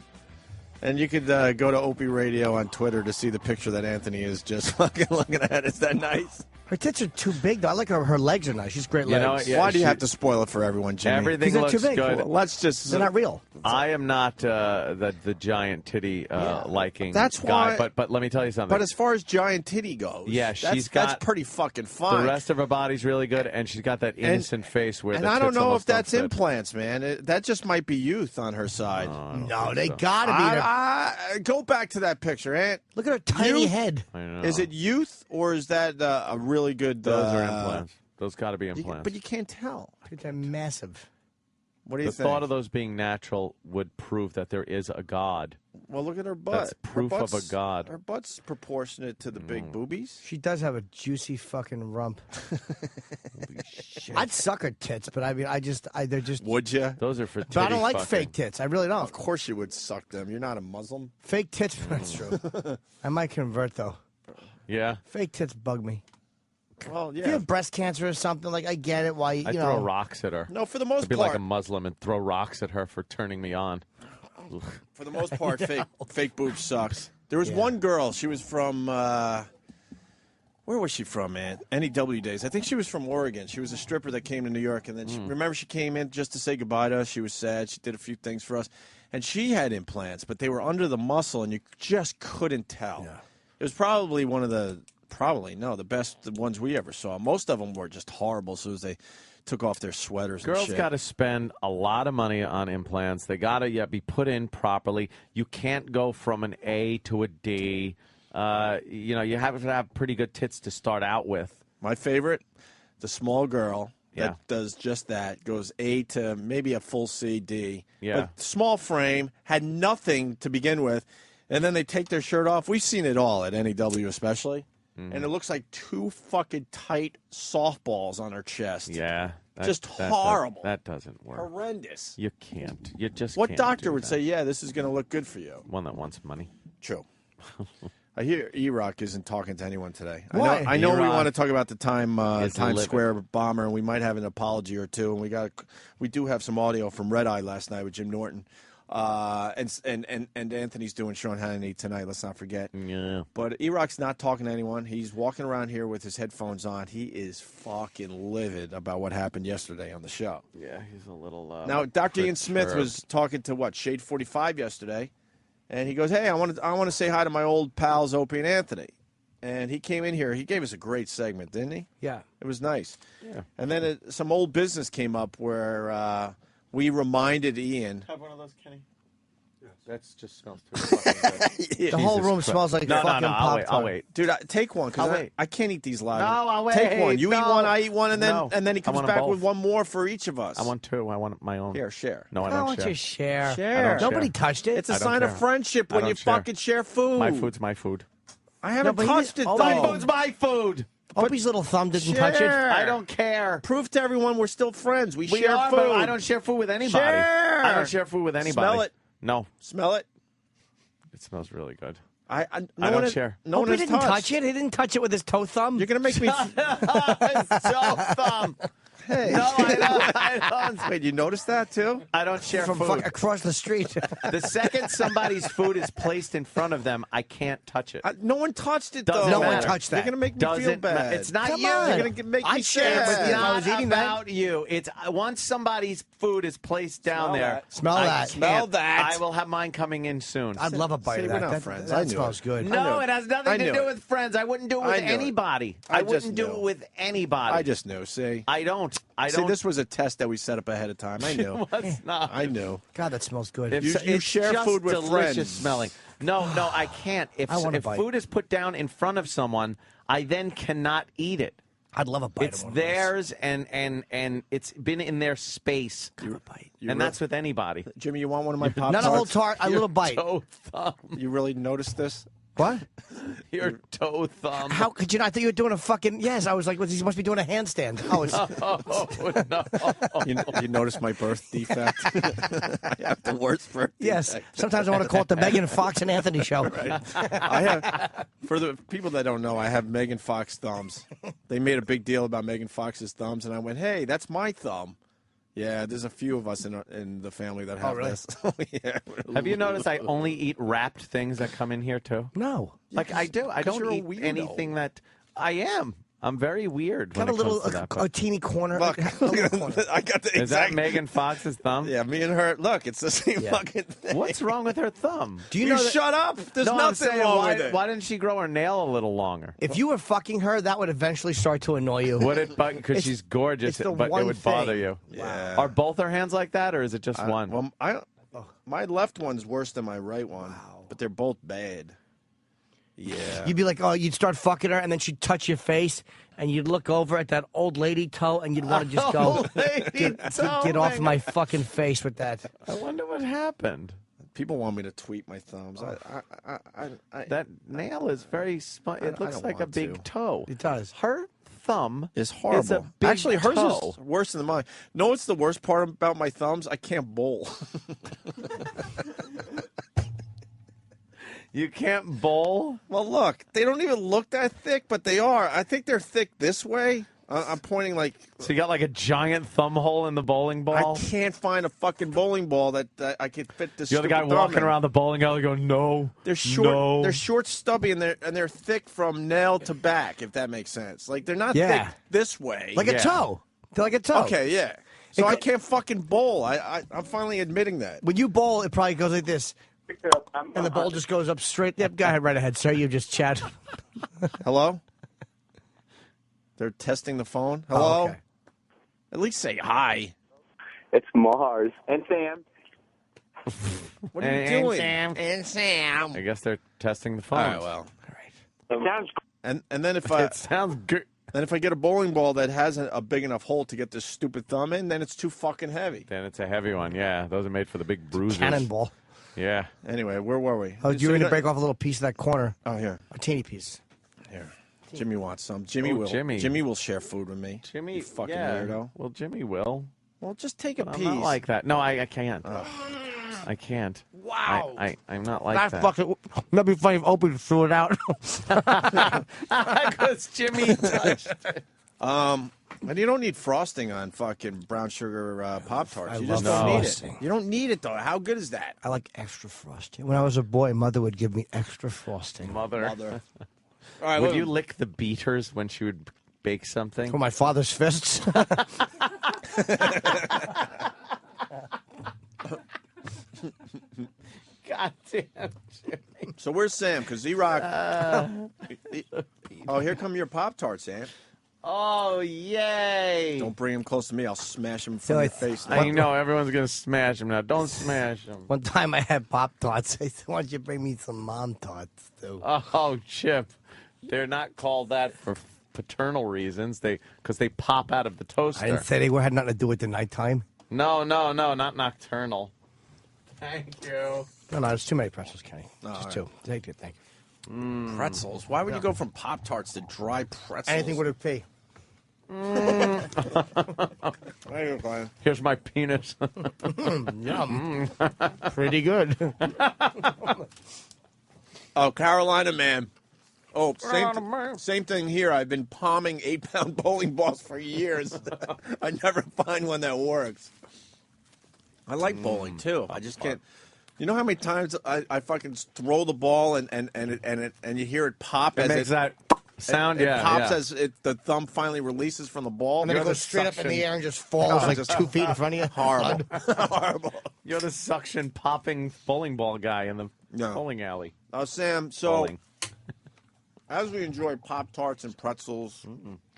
S6: And you could go to Opie Radio on Twitter to see the picture that Anthony is just fucking looking at. Is that nice?
S13: Her tits are too big, though. I like her legs are nice. She's great
S16: You know,
S13: legs.
S16: yeah,
S6: Why do you have to spoil it for everyone, Jimmy?
S16: Everything looks
S13: too big.
S16: good.
S6: Well, let's just...
S13: They're not real.
S16: I am not the giant titty liking
S6: That's
S16: guy,
S6: why-
S16: but let me tell you something.
S6: But as far as giant titty goes,
S16: yeah,
S6: that's pretty fucking fun.
S16: The rest of her body's really good, and she's got that innocent face where
S6: and
S16: the
S6: I don't
S16: tits
S6: know if
S16: almost don't
S6: that's
S16: fit.
S6: implants, man. That just might be youth on her side.
S13: No, they gotta be.
S6: Go back to that picture, Ant.
S13: Look at her tiny head.
S16: I know.
S6: Is it youth or is that a really good?
S16: Those are implants. Those got to be implants.
S6: But you can't tell.
S13: They're massive.
S6: What do you
S16: the
S6: think?
S16: thought of those being natural would prove that there is a God.
S6: Well, look at her butt.
S16: That's proof of a God.
S6: Her butt's proportionate to the big boobies.
S13: She does have a juicy fucking rump. Holy shit. I'd suck her tits, but I mean, they're just.
S6: Would you?
S16: Those are for
S13: But I don't like
S16: fucking.
S13: fake tits. I really don't.
S6: Of course you would suck them. You're not a Muslim.
S13: Fake tits, that's true. I might convert, though.
S16: Yeah.
S13: Fake tits bug me.
S6: Well,
S13: If you
S6: yeah.
S13: have breast cancer or something, like, I get it. Why,
S16: I'd throw rocks at her.
S6: No, for the most
S16: I'd be
S6: part.
S16: like a Muslim and throw rocks at her for turning me on. Ugh.
S6: For the most part, fake boobs sucks. There was one girl. She was from where was she from, man? NEW days. I think she was from Oregon. She was a stripper that came to New York, and then remember she came in just to say goodbye to us. She was sad. She did a few things for us, and she had implants, but they were under the muscle, and you just couldn't tell.
S13: Yeah.
S6: It was probably one of the best ones we ever saw. Most of them were just horrible. So as they took off their sweaters,
S16: Girls
S6: and shit.
S16: got to spend a lot of money on implants. They got to be put in properly. You can't go from an A to a D. You have to have pretty good tits to start out with.
S6: My favorite, the small girl
S16: Yeah.
S6: that does just that, goes A to maybe a full C, D.
S16: Yeah.
S6: But small frame, had nothing to begin with, and then they take their shirt off. We've seen it all at NEW especially. And it looks like two fucking tight softballs on her chest.
S16: Yeah.
S6: Just horrible.
S16: That doesn't work.
S6: Horrendous.
S16: You can't. You just
S6: What
S16: can't
S6: doctor
S16: do
S6: would
S16: that.
S6: say, yeah, this is going to look good for you?
S16: One that wants money.
S6: True. I hear Erock isn't talking to anyone today.
S13: Why?
S6: I know we
S16: Erock
S6: want to talk about the Times
S16: livid.
S6: Square bomber, and we might have an apology or two. And we do have some audio from Red Eye last night with Jim Norton, and Anthony's doing Sean Hannity tonight. Let's not forget.
S16: Yeah.
S6: But Erock's not talking to anyone. He's walking around here with his headphones on. He is fucking livid about what happened yesterday on the show.
S16: Yeah, he's a little.
S6: Now, Dr. Ian Smith
S16: perturbed.
S6: was talking to Shade 45 yesterday, and he goes, "Hey, I want to say hi to my old pals Opie and Anthony." And he came in here. He gave us a great segment, didn't he?
S13: Yeah.
S6: It was nice.
S16: Yeah.
S6: And then some old business came up where we reminded Ian.
S16: Have one of those, Kenny. That just smells too fucking good.
S13: The whole room smells like fucking Pop-Tart.
S16: I'll wait.
S6: Dude, take one
S16: I'll
S6: because
S16: wait.
S6: I can't eat these live.
S16: No, I'll wait.
S6: Take one. You eat
S16: No.
S6: one, I eat one, and then
S16: No.
S6: he
S16: I
S6: comes
S16: want 'em
S6: back
S16: both.
S6: with one more for each of us.
S16: I want two. I want my own.
S6: Here, share.
S16: No, I
S13: I
S16: don't
S13: want
S16: share.
S13: you to share.
S6: Share.
S13: Nobody
S16: share.
S13: touched it.
S6: It's a
S16: I don't
S6: sign of
S16: share.
S6: friendship
S16: I
S6: when
S16: don't
S6: you
S16: share.
S6: fucking share food.
S16: My food's my food.
S6: I haven't
S13: but he
S6: touched
S13: just-
S6: it,
S13: oh,
S6: though.
S13: my
S16: My food's my food.
S13: Opie's little thumb didn't touch it.
S16: I don't care.
S6: Prove to everyone we're still friends. We share
S16: are,
S6: food.
S16: but I don't share food with anybody.
S6: Share.
S16: I don't share food with anybody.
S6: Smell it.
S16: No.
S6: Smell it.
S16: It smells really good.
S6: I
S16: don't share.
S6: No one
S13: Opie
S6: has
S13: didn't
S6: touched.
S13: touch it. He didn't touch it with his toe thumb.
S6: You're gonna make me.
S16: So thumb.
S6: Hey.
S16: No, I don't.
S6: Wait, you noticed that too?
S16: I don't share
S13: From
S16: food.
S13: across the street.
S16: The second somebody's food is placed in front of them, I can't touch it.
S6: No one touched it,
S16: Doesn't
S6: though.
S16: matter.
S13: No one touched that.
S6: You're going to make me feel
S16: Doesn't
S6: bad.
S16: matter. It's not
S13: Come
S16: you.
S13: on.
S6: You're going to make me
S13: I'd share it with
S6: sad.
S13: you if I was
S16: It's
S13: eating
S16: not
S13: that.
S16: about you. It's once somebody's food is placed down there.
S13: Smell
S16: I
S13: that.
S16: can't.
S6: Smell that.
S16: I will have mine coming in soon.
S13: I'd love a bite
S6: See,
S13: of
S6: we're
S13: that.
S6: not
S13: That,
S6: friends.
S13: that
S6: I knew
S13: smells
S6: it.
S13: good.
S16: No, it has
S6: I
S16: nothing to
S6: knew
S16: do
S6: it.
S16: with friends. I wouldn't do it with
S6: I knew it.
S16: anybody.
S6: I
S16: I
S6: just
S16: wouldn't do
S6: knew.
S16: it with anybody.
S6: I just knew. See,
S16: I don't.
S6: See, this was a test that we set up ahead of time. I knew.
S16: It's not.
S6: I knew.
S13: God, that smells good.
S16: If
S6: You-
S16: so-
S6: you
S16: it's
S6: share
S16: just
S6: food with
S16: delicious
S6: friends.
S16: smelling. No, I can't. If
S13: I want a
S16: if
S13: bite.
S16: food is put down in front of someone, I then cannot eat it.
S13: I'd love a bite
S16: It's
S13: of one of those.
S16: theirs, and it's been in their space. And that's with anybody.
S6: Jimmy, you want one of my Pop-Tarts?
S13: Not a whole tart, a little bite.
S16: Toe thumb.
S6: You really noticed this?
S13: What?
S16: Your toe thumb.
S13: How could you not? I thought you were doing a fucking... Yes, I was like, he must be doing a handstand. Oh, it's...
S6: You noticed my birth defect? I have the worst birth
S13: Yes.
S6: defect.
S13: Sometimes I want to call it the Megan Fox and Anthony show.
S6: I have, for the people that don't know, I have Megan Fox thumbs. They made a big deal about Megan Fox's thumbs, and I went, hey, that's my thumb. Yeah, there's a few of us in the family that have
S13: really?
S6: this. Yeah.
S16: Have you noticed I only eat wrapped things that come in here, too?
S13: No.
S16: Like, I do. I
S6: 'cause
S16: don't
S6: you're a
S16: eat
S6: weirdo.
S16: anything that... I am. I'm very weird when
S13: Got a
S16: it
S13: little,
S16: comes to that.
S13: a teeny corner.
S6: Look, I got the
S16: Is that
S6: exact.
S16: Megan Fox's thumb?
S6: Yeah, me and her. Look, it's the same
S13: Yeah.
S6: fucking thing.
S16: What's wrong with her thumb?
S13: Do you know that,
S6: shut up? There's
S16: No, I'm
S6: nothing
S16: saying,
S6: wrong
S16: why,
S6: with it.
S16: why didn't she grow her nail a little longer?
S13: if you were fucking her, that would eventually start to annoy you.
S16: Would it? Because
S13: It's-
S16: she's gorgeous,
S13: it's the
S16: but
S13: one
S16: it would bother
S13: thing.
S16: you.
S6: Yeah.
S16: Are both her hands like that, or is it just one?
S6: Well, my left one's worse than my right one, but they're both bad. Yeah.
S13: You'd be like, oh, you'd start fucking her, and then she'd touch your face, and you'd look over at that old lady toe, and you'd want to just go,
S16: Old lady toe,
S13: get off
S16: man.
S13: my fucking face with that.
S16: I wonder what happened.
S6: People want me to tweet my thumbs.
S16: That nail is very small. It
S6: I
S16: looks
S6: don't
S16: like a
S6: want
S16: big
S6: to.
S16: toe.
S13: It does.
S16: Her thumb
S6: It's horrible.
S16: is a big
S6: Actually, hers
S16: toe.
S6: is worse than mine. Know what's the worst part about my thumbs? I can't bowl.
S16: You can't bowl?
S6: Well, look, they don't even look that thick, but they are. I think they're thick this way. I'm pointing like...
S16: So you got like a giant thumb hole in the bowling ball?
S6: I can't find a fucking bowling ball that I could fit this.
S16: You're the guy
S6: stupid thumb
S16: walking
S6: in.
S16: around the bowling alley going, no,
S6: They're short.
S16: no.
S6: They're short, stubby, and they're thick from nail to back. If that makes sense. Like they're not
S13: Yeah.
S6: thick this way.
S13: Like a toe. They're like a toe.
S6: Okay, yeah. So
S13: It
S6: I
S13: go-
S6: can't fucking bowl. I'm finally admitting that.
S13: When you bowl, it probably goes like this. And the ball just goes up straight. Yep, go ahead, right ahead, sir. You just chat.
S6: Hello? They're testing the phone. Hello?
S13: okay.
S6: At least say hi.
S20: It's Mars and Sam.
S6: What are you
S16: And
S6: doing?
S16: Sam.
S6: And Sam.
S16: I guess they're testing the phone.
S6: All right, well.
S20: Sounds
S6: And then if I
S16: It sounds good.
S6: then if I get a bowling ball that has a big enough hole to get this stupid thumb in, then it's too fucking heavy.
S16: Then it's a heavy one. Yeah, those are made for the big bruisers.
S13: Cannonball.
S16: Yeah.
S6: Anyway, where were we?
S13: Oh, you were going to break off a little piece of that corner.
S6: Oh, here.
S13: A teeny piece.
S6: Here. Jimmy wants some. Jimmy
S16: Oh,
S6: will.
S16: Jimmy.
S6: Will share food with me.
S16: Jimmy,
S6: You fucking
S16: yeah.
S6: weirdo.
S16: Well, Jimmy will.
S6: Well, just take a
S16: But
S6: piece.
S16: I'm not like that. No, I can't.
S6: Ugh.
S16: I can't.
S13: Wow.
S16: I'm not like
S13: That's
S16: that.
S13: fucking. That'd be funny if Opie threw it out.
S16: Because Jimmy touched it.
S6: And you don't need frosting on fucking brown sugar Pop-Tarts. You just
S13: love
S6: don't need
S13: frosting.
S6: it. You don't need it, though. How good is that?
S13: I like extra frosting. When I was a boy, Mother would give me extra frosting.
S16: Mother.
S6: All right,
S16: Would
S6: look.
S16: you lick the beaters when she would bake something?
S13: For my father's fists.
S16: God damn, Jimmy.
S6: So where's Sam? Because Erock... oh, here come your Pop-Tarts, Sam.
S16: Oh, yay.
S6: Don't bring him close to me. I'll smash him
S13: So
S6: from
S13: I
S6: your
S13: th-
S6: face.
S16: I know, everyone's going to smash him now. Don't smash him.
S13: One time I had Pop-Tarts. I said, why don't you bring me some Mom-Tarts, too?
S16: Oh, Chip. They're not called that for paternal reasons. Because they pop out of the toaster.
S13: I didn't say they had nothing to do with the nighttime.
S16: No, not nocturnal. Thank you.
S13: No, there's too many pretzels, Kenny.
S6: all
S13: Just
S6: right.
S13: two. Thank you.
S6: Pretzels? Why would you go from Pop-Tarts to dry pretzels?
S13: Anything with a P.
S16: Here's my penis.
S13: Yum. Pretty good.
S6: Oh, Carolina man. Oh, same thing here. I've been palming 8-pound bowling balls for years. I never find one that works. I like bowling too. I just can't. You know how many times I fucking throw the ball and you hear it pop
S16: It
S6: as
S16: makes that sound.
S6: It
S16: Yeah,
S6: pops
S16: yeah.
S6: as the thumb finally releases from the ball.
S13: And then it goes straight up in the air and just falls like 2 feet in front of you.
S6: Horrible. Horrible.
S16: You're the suction popping bowling ball guy in the bowling alley.
S6: Sam, so as we enjoy Pop-Tarts and pretzels,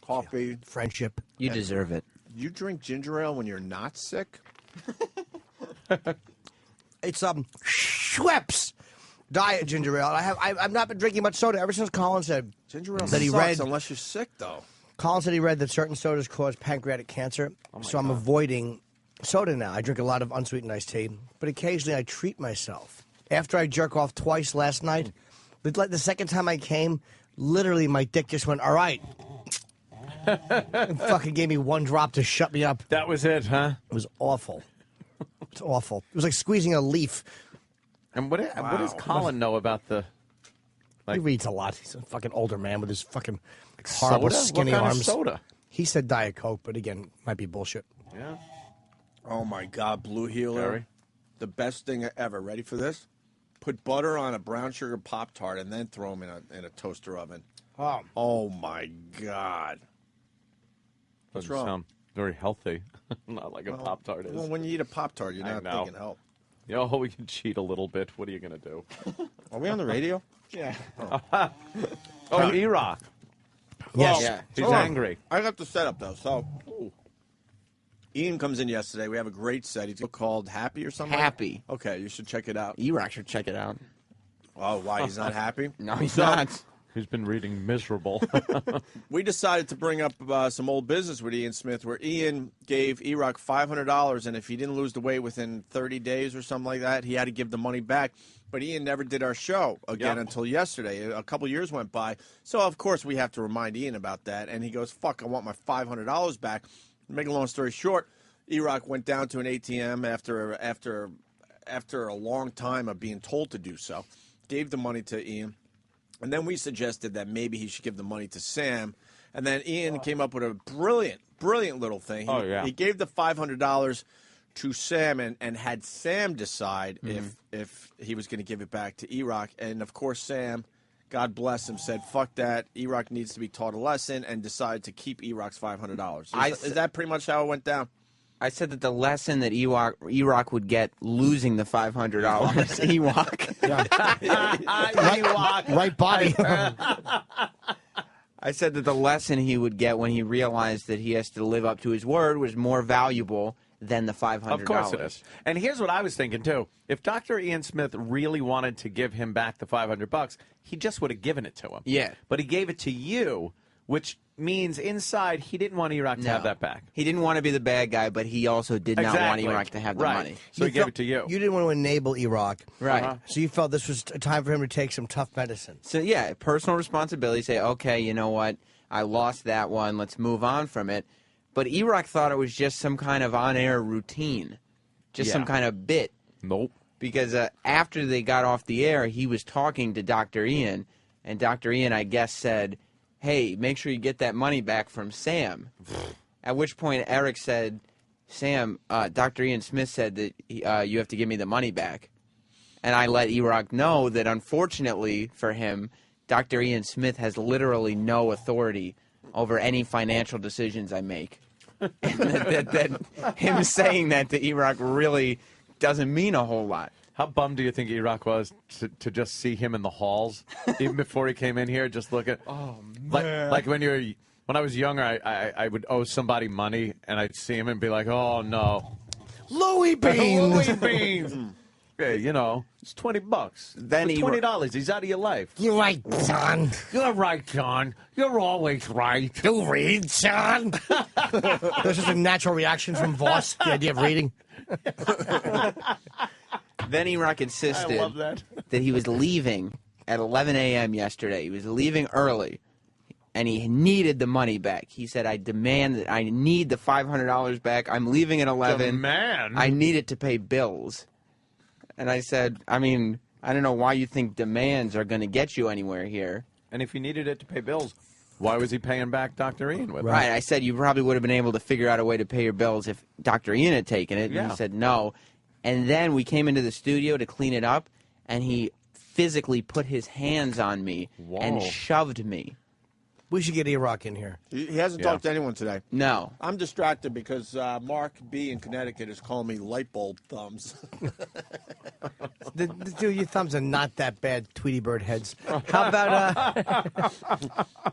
S6: coffee,
S13: friendship,
S7: you deserve it.
S6: You drink ginger ale when you're not sick?
S13: It's Schweppes diet ginger ale. I've not been drinking much soda ever since Colin said
S6: ginger ale
S13: that he
S6: sucks
S13: read
S6: unless you're sick though.
S13: Colin said he read that certain sodas cause pancreatic cancer, so I'm avoiding soda now. I drink a lot of unsweetened iced tea, but occasionally I treat myself. After I jerk off twice last night, the second time I came, literally my dick just went, all right. And fucking gave me 1 drop to shut me up.
S16: That was it, huh?
S13: It was awful. It's awful. It was like squeezing a leaf.
S16: And what does Colin know about the...
S13: He reads a lot. He's a fucking older man with his fucking horrible
S16: soda?
S13: skinny
S16: What kind
S13: arms.
S16: of soda?
S13: He said Diet Coke, but again, might be bullshit.
S16: Yeah.
S6: Oh my God, Blue Healer.
S16: Very.
S6: The best thing ever. Ready for this? Put butter on a brown sugar Pop-Tart and then throw them in a toaster oven. Oh my God. What's
S16: Doesn't
S6: wrong?
S16: sound very healthy. Not like a Pop-Tart is.
S6: Well, when you eat a Pop-Tart, you're
S16: I
S6: not
S16: know.
S6: thinking health.
S16: We can cheat a little bit. What are you going to do?
S6: Are we on the radio?
S13: Yeah.
S16: Erock.
S6: Yes.
S16: Yeah. He's
S6: Hold on.
S16: angry.
S6: I got the setup, though. So, Ian comes in yesterday. We have a great set. He's called Happy or something?
S7: Happy.
S6: Okay, you should check it out.
S7: Erock should check it out.
S6: Oh, why? He's not happy?
S7: No, he's not.
S16: He's been reading miserable.
S6: We decided to bring up some old business with Ian Smith, where Ian gave Erock $500, and if he didn't lose the weight within 30 days or something like that, he had to give the money back. But Ian never did our show again until yesterday. A couple years went by. So, of course, we have to remind Ian about that. And he goes, fuck, I want my $500 back. Make a long story short, Erock went down to an ATM after a long time of being told to do so, gave the money to Ian. And then we suggested that maybe he should give the money to Sam. And then Ian came up with a brilliant little thing. He gave the $500 to Sam and had Sam decide if he was going to give it back to Erock. And, of course, Sam, God bless him, said, fuck that. Erock needs to be taught a lesson and decided to keep Erock's $500. Is that pretty much how it went down?
S7: I said that the lesson that Erock would get losing the $500. Ewok.
S13: Right body.
S7: I said that the lesson he would get when he realized that he has to live up to his word was more valuable than the $500.
S16: Of course it is. And here's what I was thinking, too. If Dr. Ian Smith really wanted to give him back the $500, he just would have given it to him.
S7: Yeah.
S16: But he gave it to you, which means inside he didn't want Erock to have that back.
S7: He didn't want to be the bad guy, but he also did not want Erock to have the money.
S16: So he gave it to you.
S13: You didn't want to enable Erock.
S7: Right.
S13: So you felt this was a time for him to take some tough medicine.
S7: So, yeah, personal responsibility. Say, okay, you know what? I lost that one. Let's move on from it. But Erock thought it was just some kind of on-air routine. Just some kind of bit.
S16: Nope.
S7: Because after they got off the air, he was talking to Dr. Ian, and Dr. Ian, I guess, said, hey, make sure you get that money back from Sam. At which point Eric said, Sam, Dr. Ian Smith said that you have to give me the money back. And I let Erock know that, unfortunately for him, Dr. Ian Smith has literally no authority over any financial decisions I make. And that him saying that to Erock really doesn't mean a whole lot.
S16: How bummed do you think Erock was to just see him in the halls, even before he came in here, just look at...
S7: Oh, man.
S16: Like when I was younger, I would owe somebody money, and I'd see him and be like, oh, no.
S13: Louis Beans!
S16: Louis Beans! Hey, you know, it's $20.
S7: Then
S16: For $20, he's out of your life.
S13: You're right, John.
S16: You're right, John. You're always right.
S13: You read, John? This is a natural reaction from Voss, the idea of reading.
S7: Then Erock insisted
S16: I love that.
S7: he was leaving at 11 a.m. yesterday. He was leaving early, and he needed the money back. He said, I demand that I need the $500 back. I'm leaving at 11.
S16: Demand?
S7: I need it to pay bills. And I said, I mean, I don't know why you think demands are going to get you anywhere here.
S16: And if he needed it to pay bills, why was he paying back Dr. Ian with it?
S7: Right. I said you probably would have been able to figure out a way to pay your bills if Dr. Ian had taken it. And
S16: Yeah.
S7: he said no. And then we came into the studio to clean it up, and he physically put his hands on me and shoved me.
S13: We should get Erock in here.
S6: He hasn't talked to anyone today.
S7: No.
S6: I'm distracted because Mark B. in Connecticut is calling me light bulb thumbs.
S13: Dude, your thumbs are not that bad, Tweety Bird heads. How about,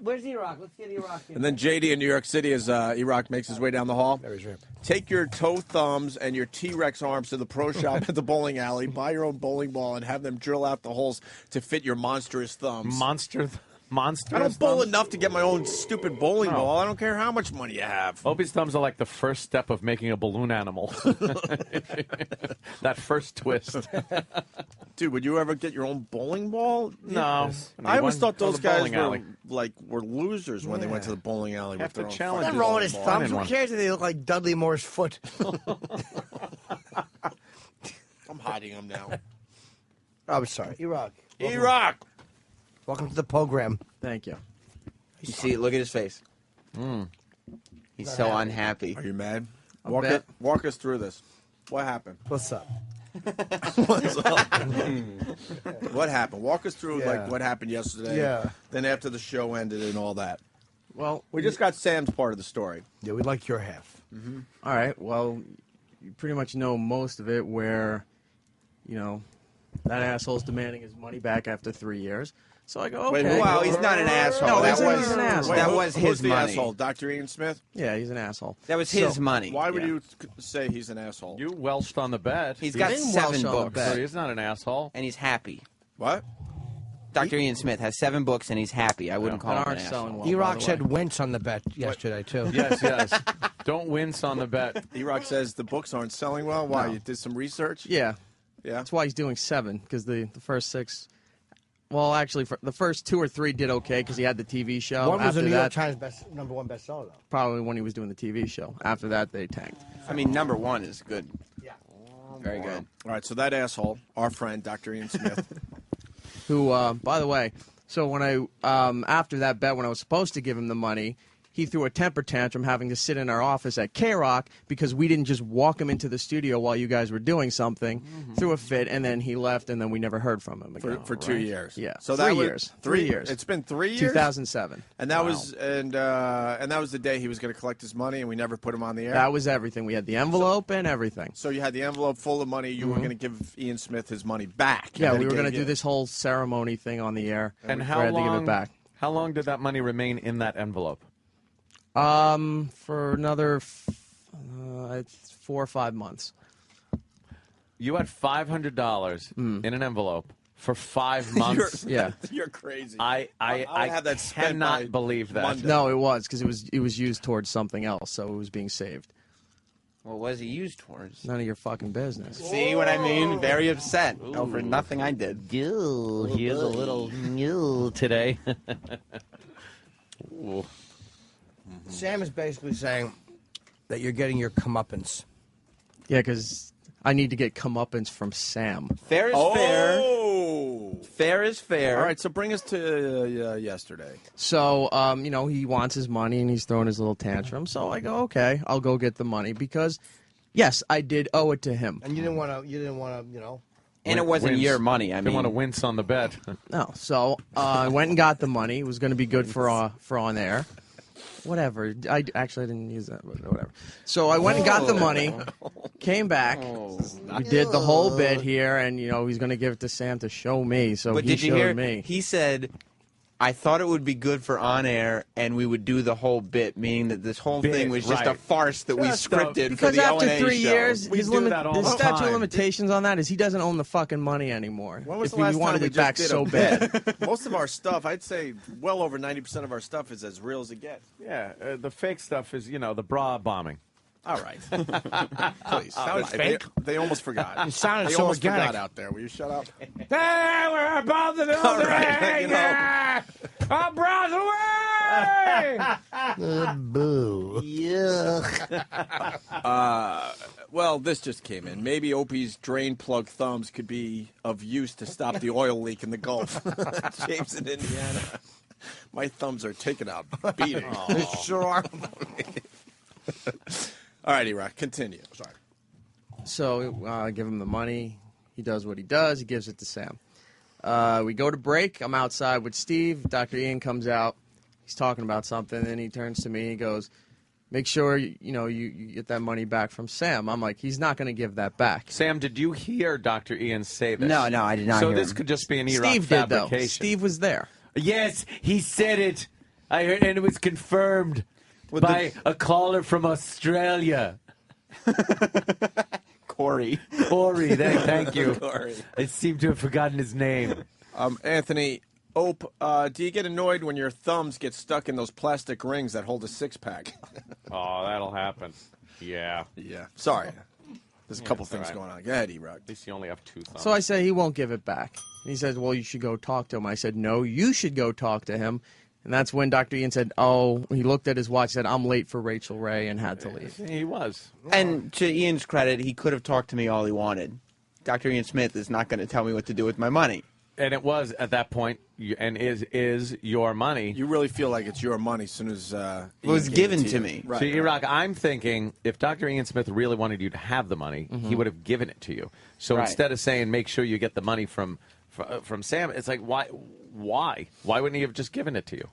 S13: where's Erock? Let's get Erock in.
S6: And then JD in New York City, as Erock makes his way down the hall.
S13: There he's right.
S6: Take your toe thumbs and your T-Rex arms to the pro shop at the bowling alley, buy your own bowling ball, and have them drill out the holes to fit your monstrous thumbs.
S16: Monster.
S6: I don't bowl enough to get my own stupid bowling ball. I don't care how much money you have.
S16: Opie's thumbs are like the first step of making a balloon animal. That first twist.
S6: Dude, would you ever get your own bowling ball?
S16: No.
S6: I always thought
S16: Go to
S6: those
S16: the
S6: guys
S16: bowling alley.
S6: were losers when they went to the bowling alley with their own
S16: challenge
S6: fucking
S13: Nothing wrong with his
S6: ball.
S13: thumbs. Who cares if they look like Dudley Moore's foot?
S6: I'm hiding them now.
S13: I'm sorry. Erock.
S6: Erock!
S13: Welcome to the program.
S12: Thank you.
S7: You see, look at his face. He's so unhappy.
S6: Are you mad?
S12: A
S6: Walk
S12: bit.
S6: us through this. What happened?
S13: What's up?
S6: What's up? What happened? Walk us through
S13: Yeah.
S6: like what happened yesterday.
S13: Yeah.
S6: Then after the show ended and all that.
S12: Well,
S6: We just got Sam's part of the story.
S13: Yeah, we'd like your half.
S12: all right. Well, you pretty much know most of it where, that asshole's demanding his money back after 3 years. So I go, okay.
S6: Wait,
S7: Well, he's not an asshole.
S12: No,
S7: that
S12: he's
S7: was
S12: an asshole.
S7: That was
S6: Who's
S7: his
S6: the
S7: money.
S6: asshole? Dr. Ian Smith?
S12: Yeah, he's an asshole.
S7: That was his
S12: So,
S7: money.
S6: Why would you say he's an asshole?
S16: You welched on the bet.
S7: He's got
S12: didn't
S7: 7
S12: welch on the
S7: books,
S12: bet.
S16: So he's not an asshole.
S7: and he's happy.
S6: What?
S7: Dr. Ian Smith has 7 books, and he's happy. I wouldn't call
S12: That
S7: him an
S12: aren't
S7: asshole.
S12: selling well. by
S13: Erock
S12: the
S13: said
S12: way.
S13: wince on the bet yesterday, too.
S16: Yes. Don't wince on the bet.
S6: Erock says the books aren't selling well. Why?
S12: No.
S6: You did some research?
S12: Yeah,
S6: Yeah.
S12: that's why he's doing 7, because the first 6. Well, actually, the first 2 or 3 did okay because he had the TV show.
S13: One was
S12: After
S13: a New
S12: that,
S13: York Times #1 bestseller, though.
S12: probably when he was doing the TV show. After that, they tanked.
S7: I mean, number 1 is good.
S13: Yeah.
S7: Very good.
S6: All right, so that asshole, our friend, Dr. Ian Smith.
S12: Who, by the way, so when I after that bet, when I was supposed to give him the money, he threw a temper tantrum having to sit in our office at K-Rock because we didn't just walk him into the studio while you guys were doing something, threw a fit, and then he left, and then we never heard from him again.
S6: For 2 years.
S12: Yeah,
S6: So
S12: 3
S6: that was
S12: years. 3 years.
S6: It's been 3 years.
S12: 2007.
S6: And that was and that was the day he was going to collect his money, and we never put him on the air.
S12: That was everything. We had the envelope and everything.
S6: So you had the envelope full of money. You were going to give Ian Smith his money back.
S12: Yeah,
S6: And
S12: we
S6: then
S12: were
S6: he
S12: going to
S6: gave
S12: do this whole ceremony thing on the air,
S16: And
S12: we
S16: how
S12: had to give
S16: long?
S12: it back.
S16: How long did that money remain in that envelope?
S12: For another 4 or 5 months.
S16: You had $500 in an envelope for 5 months.
S12: Yeah.
S6: You're crazy.
S16: I
S6: have that spent by
S16: cannot believe that.
S6: Monday.
S12: No, it was because it was used towards something else, so it was being saved.
S7: What was he used towards?
S12: None of your fucking business.
S7: See what I mean? Very upset over nothing I did.
S16: Here's a little today. Ooh.
S13: Sam is basically saying that you're getting your comeuppance.
S12: Yeah, because I need to get comeuppance from Sam.
S7: Fair is fair. Fair is fair.
S6: All right, so bring us to yesterday.
S12: So, he wants his money and he's throwing his little tantrum. So I go, okay, I'll go get the money because, yes, I did owe it to him.
S13: And you didn't want to,
S7: And it wasn't
S16: Wince.
S7: your money. I
S16: Didn't
S7: mean,
S16: want to wince on the bet.
S12: No, so I went and got the money. It was going to be good for on air. Whatever. I didn't use that, but whatever. So I went and got the money, came back. We did the whole bit here, and he's going to give it to Sam to show me. So
S7: but
S12: he
S7: did you
S12: showed
S7: hear?
S12: me.
S7: He said, "I thought it would be good for on air, and we would do the whole bit, meaning that this whole thing was just a farce that we scripted for
S12: Because
S7: the
S12: after
S7: O&A
S12: 3
S7: show.
S12: years,
S16: We
S12: his
S16: do that all
S12: the
S16: the
S12: statute of
S16: time.
S12: limitations on that is he doesn't own the fucking money anymore.
S6: When was
S12: if
S6: the last
S12: he wanted
S6: time we
S12: it back
S6: just did
S12: so
S6: a
S12: bad.
S6: bit? Most of our stuff, I'd say well over 90% of our stuff is as real as it gets.
S16: Yeah, the fake stuff is, the bra bombing.
S6: All right. Please. They almost forgot.
S13: It sounded
S6: they
S13: so
S6: almost
S13: organic.
S6: forgot out there. Will you shut up?
S13: Hey, we're above the building.
S6: All right, you know.
S13: I'm brought away.
S19: Boo.
S6: Yuck. Well, this just came in. Maybe Opie's drain plug thumbs could be of use to stop the oil leak in the Gulf. James in Indiana. My thumbs are taking a beating.
S13: They sure are.
S6: All right, Erock, continue. Sorry.
S12: So I give him the money. He does what he does. He gives it to Sam. We go to break. I'm outside with Steve. Dr. Ian comes out. He's talking about something, and he turns to me. He goes, make sure you get that money back from Sam. I'm like, he's not going to give that back.
S16: Sam, did you hear Dr. Ian say this?
S7: No, I did not
S16: So
S7: hear
S16: this
S7: him.
S16: could just be an Erock
S12: Steve did, though.
S16: fabrication.
S12: Steve was there.
S16: Yes, he said it. I heard, and it was confirmed by a caller from Australia. Corey, thank you.
S6: Corey.
S16: I seem to have forgotten his name.
S6: Anthony, do you get annoyed when your thumbs get stuck in those plastic rings that hold a six-pack?
S16: Oh, that'll happen. Yeah.
S6: Yeah. Sorry. There's a couple
S16: it's all
S6: things
S16: right.
S6: going on. Go ahead, Erock.
S16: At least you only have two thumbs.
S12: So I say he won't give it back. He says, well, you should go talk to him. I said, no, you should go talk to him. And that's when Dr. Ian said, he looked at his watch, said, I'm late for Rachel Ray, and had to leave.
S16: He was.
S7: And to Ian's credit, he could have talked to me all he wanted. Dr. Ian Smith is not going to tell me what to do with my money.
S16: And it was at that point, and is your money.
S6: You really feel like it's your money as soon as
S7: it was given to me.
S6: Right.
S16: So, Erock, I'm thinking if Dr. Ian Smith really wanted you to have the money, he would have given it to you. So
S7: Right.
S16: instead of saying make sure you get the money from Sam, it's like why wouldn't he have just given it to you?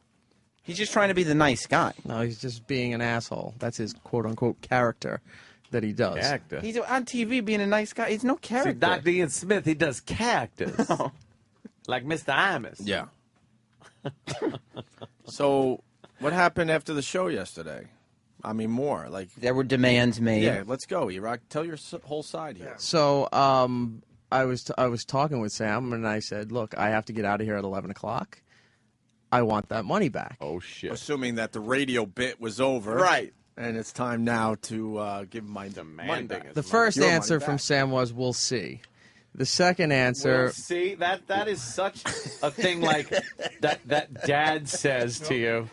S7: He's just trying to be the nice guy.
S12: No, he's just being an asshole. That's his quote-unquote character that he does.
S16: Character.
S7: He's on TV being a nice guy. He's no character.
S16: See, Dr. Ian Smith, he does characters. Like Mr. Imus.
S6: Yeah. So, what happened after the show yesterday? I mean, more. Like
S7: there were demands made.
S6: Yeah, let's go, Erock. Tell your whole side here.
S12: So I was talking with Sam, and I said, look, I have to get out of here at 11 o'clock. I want that money back.
S16: Oh, shit.
S6: Assuming that the radio bit was over.
S12: Right.
S6: And it's time now to give my money back.
S12: The first
S6: Your
S12: answer
S6: money
S12: from
S6: back.
S12: Sam was, we'll see. The second answer...
S16: Well, see, that is such a thing like that Dad says to you.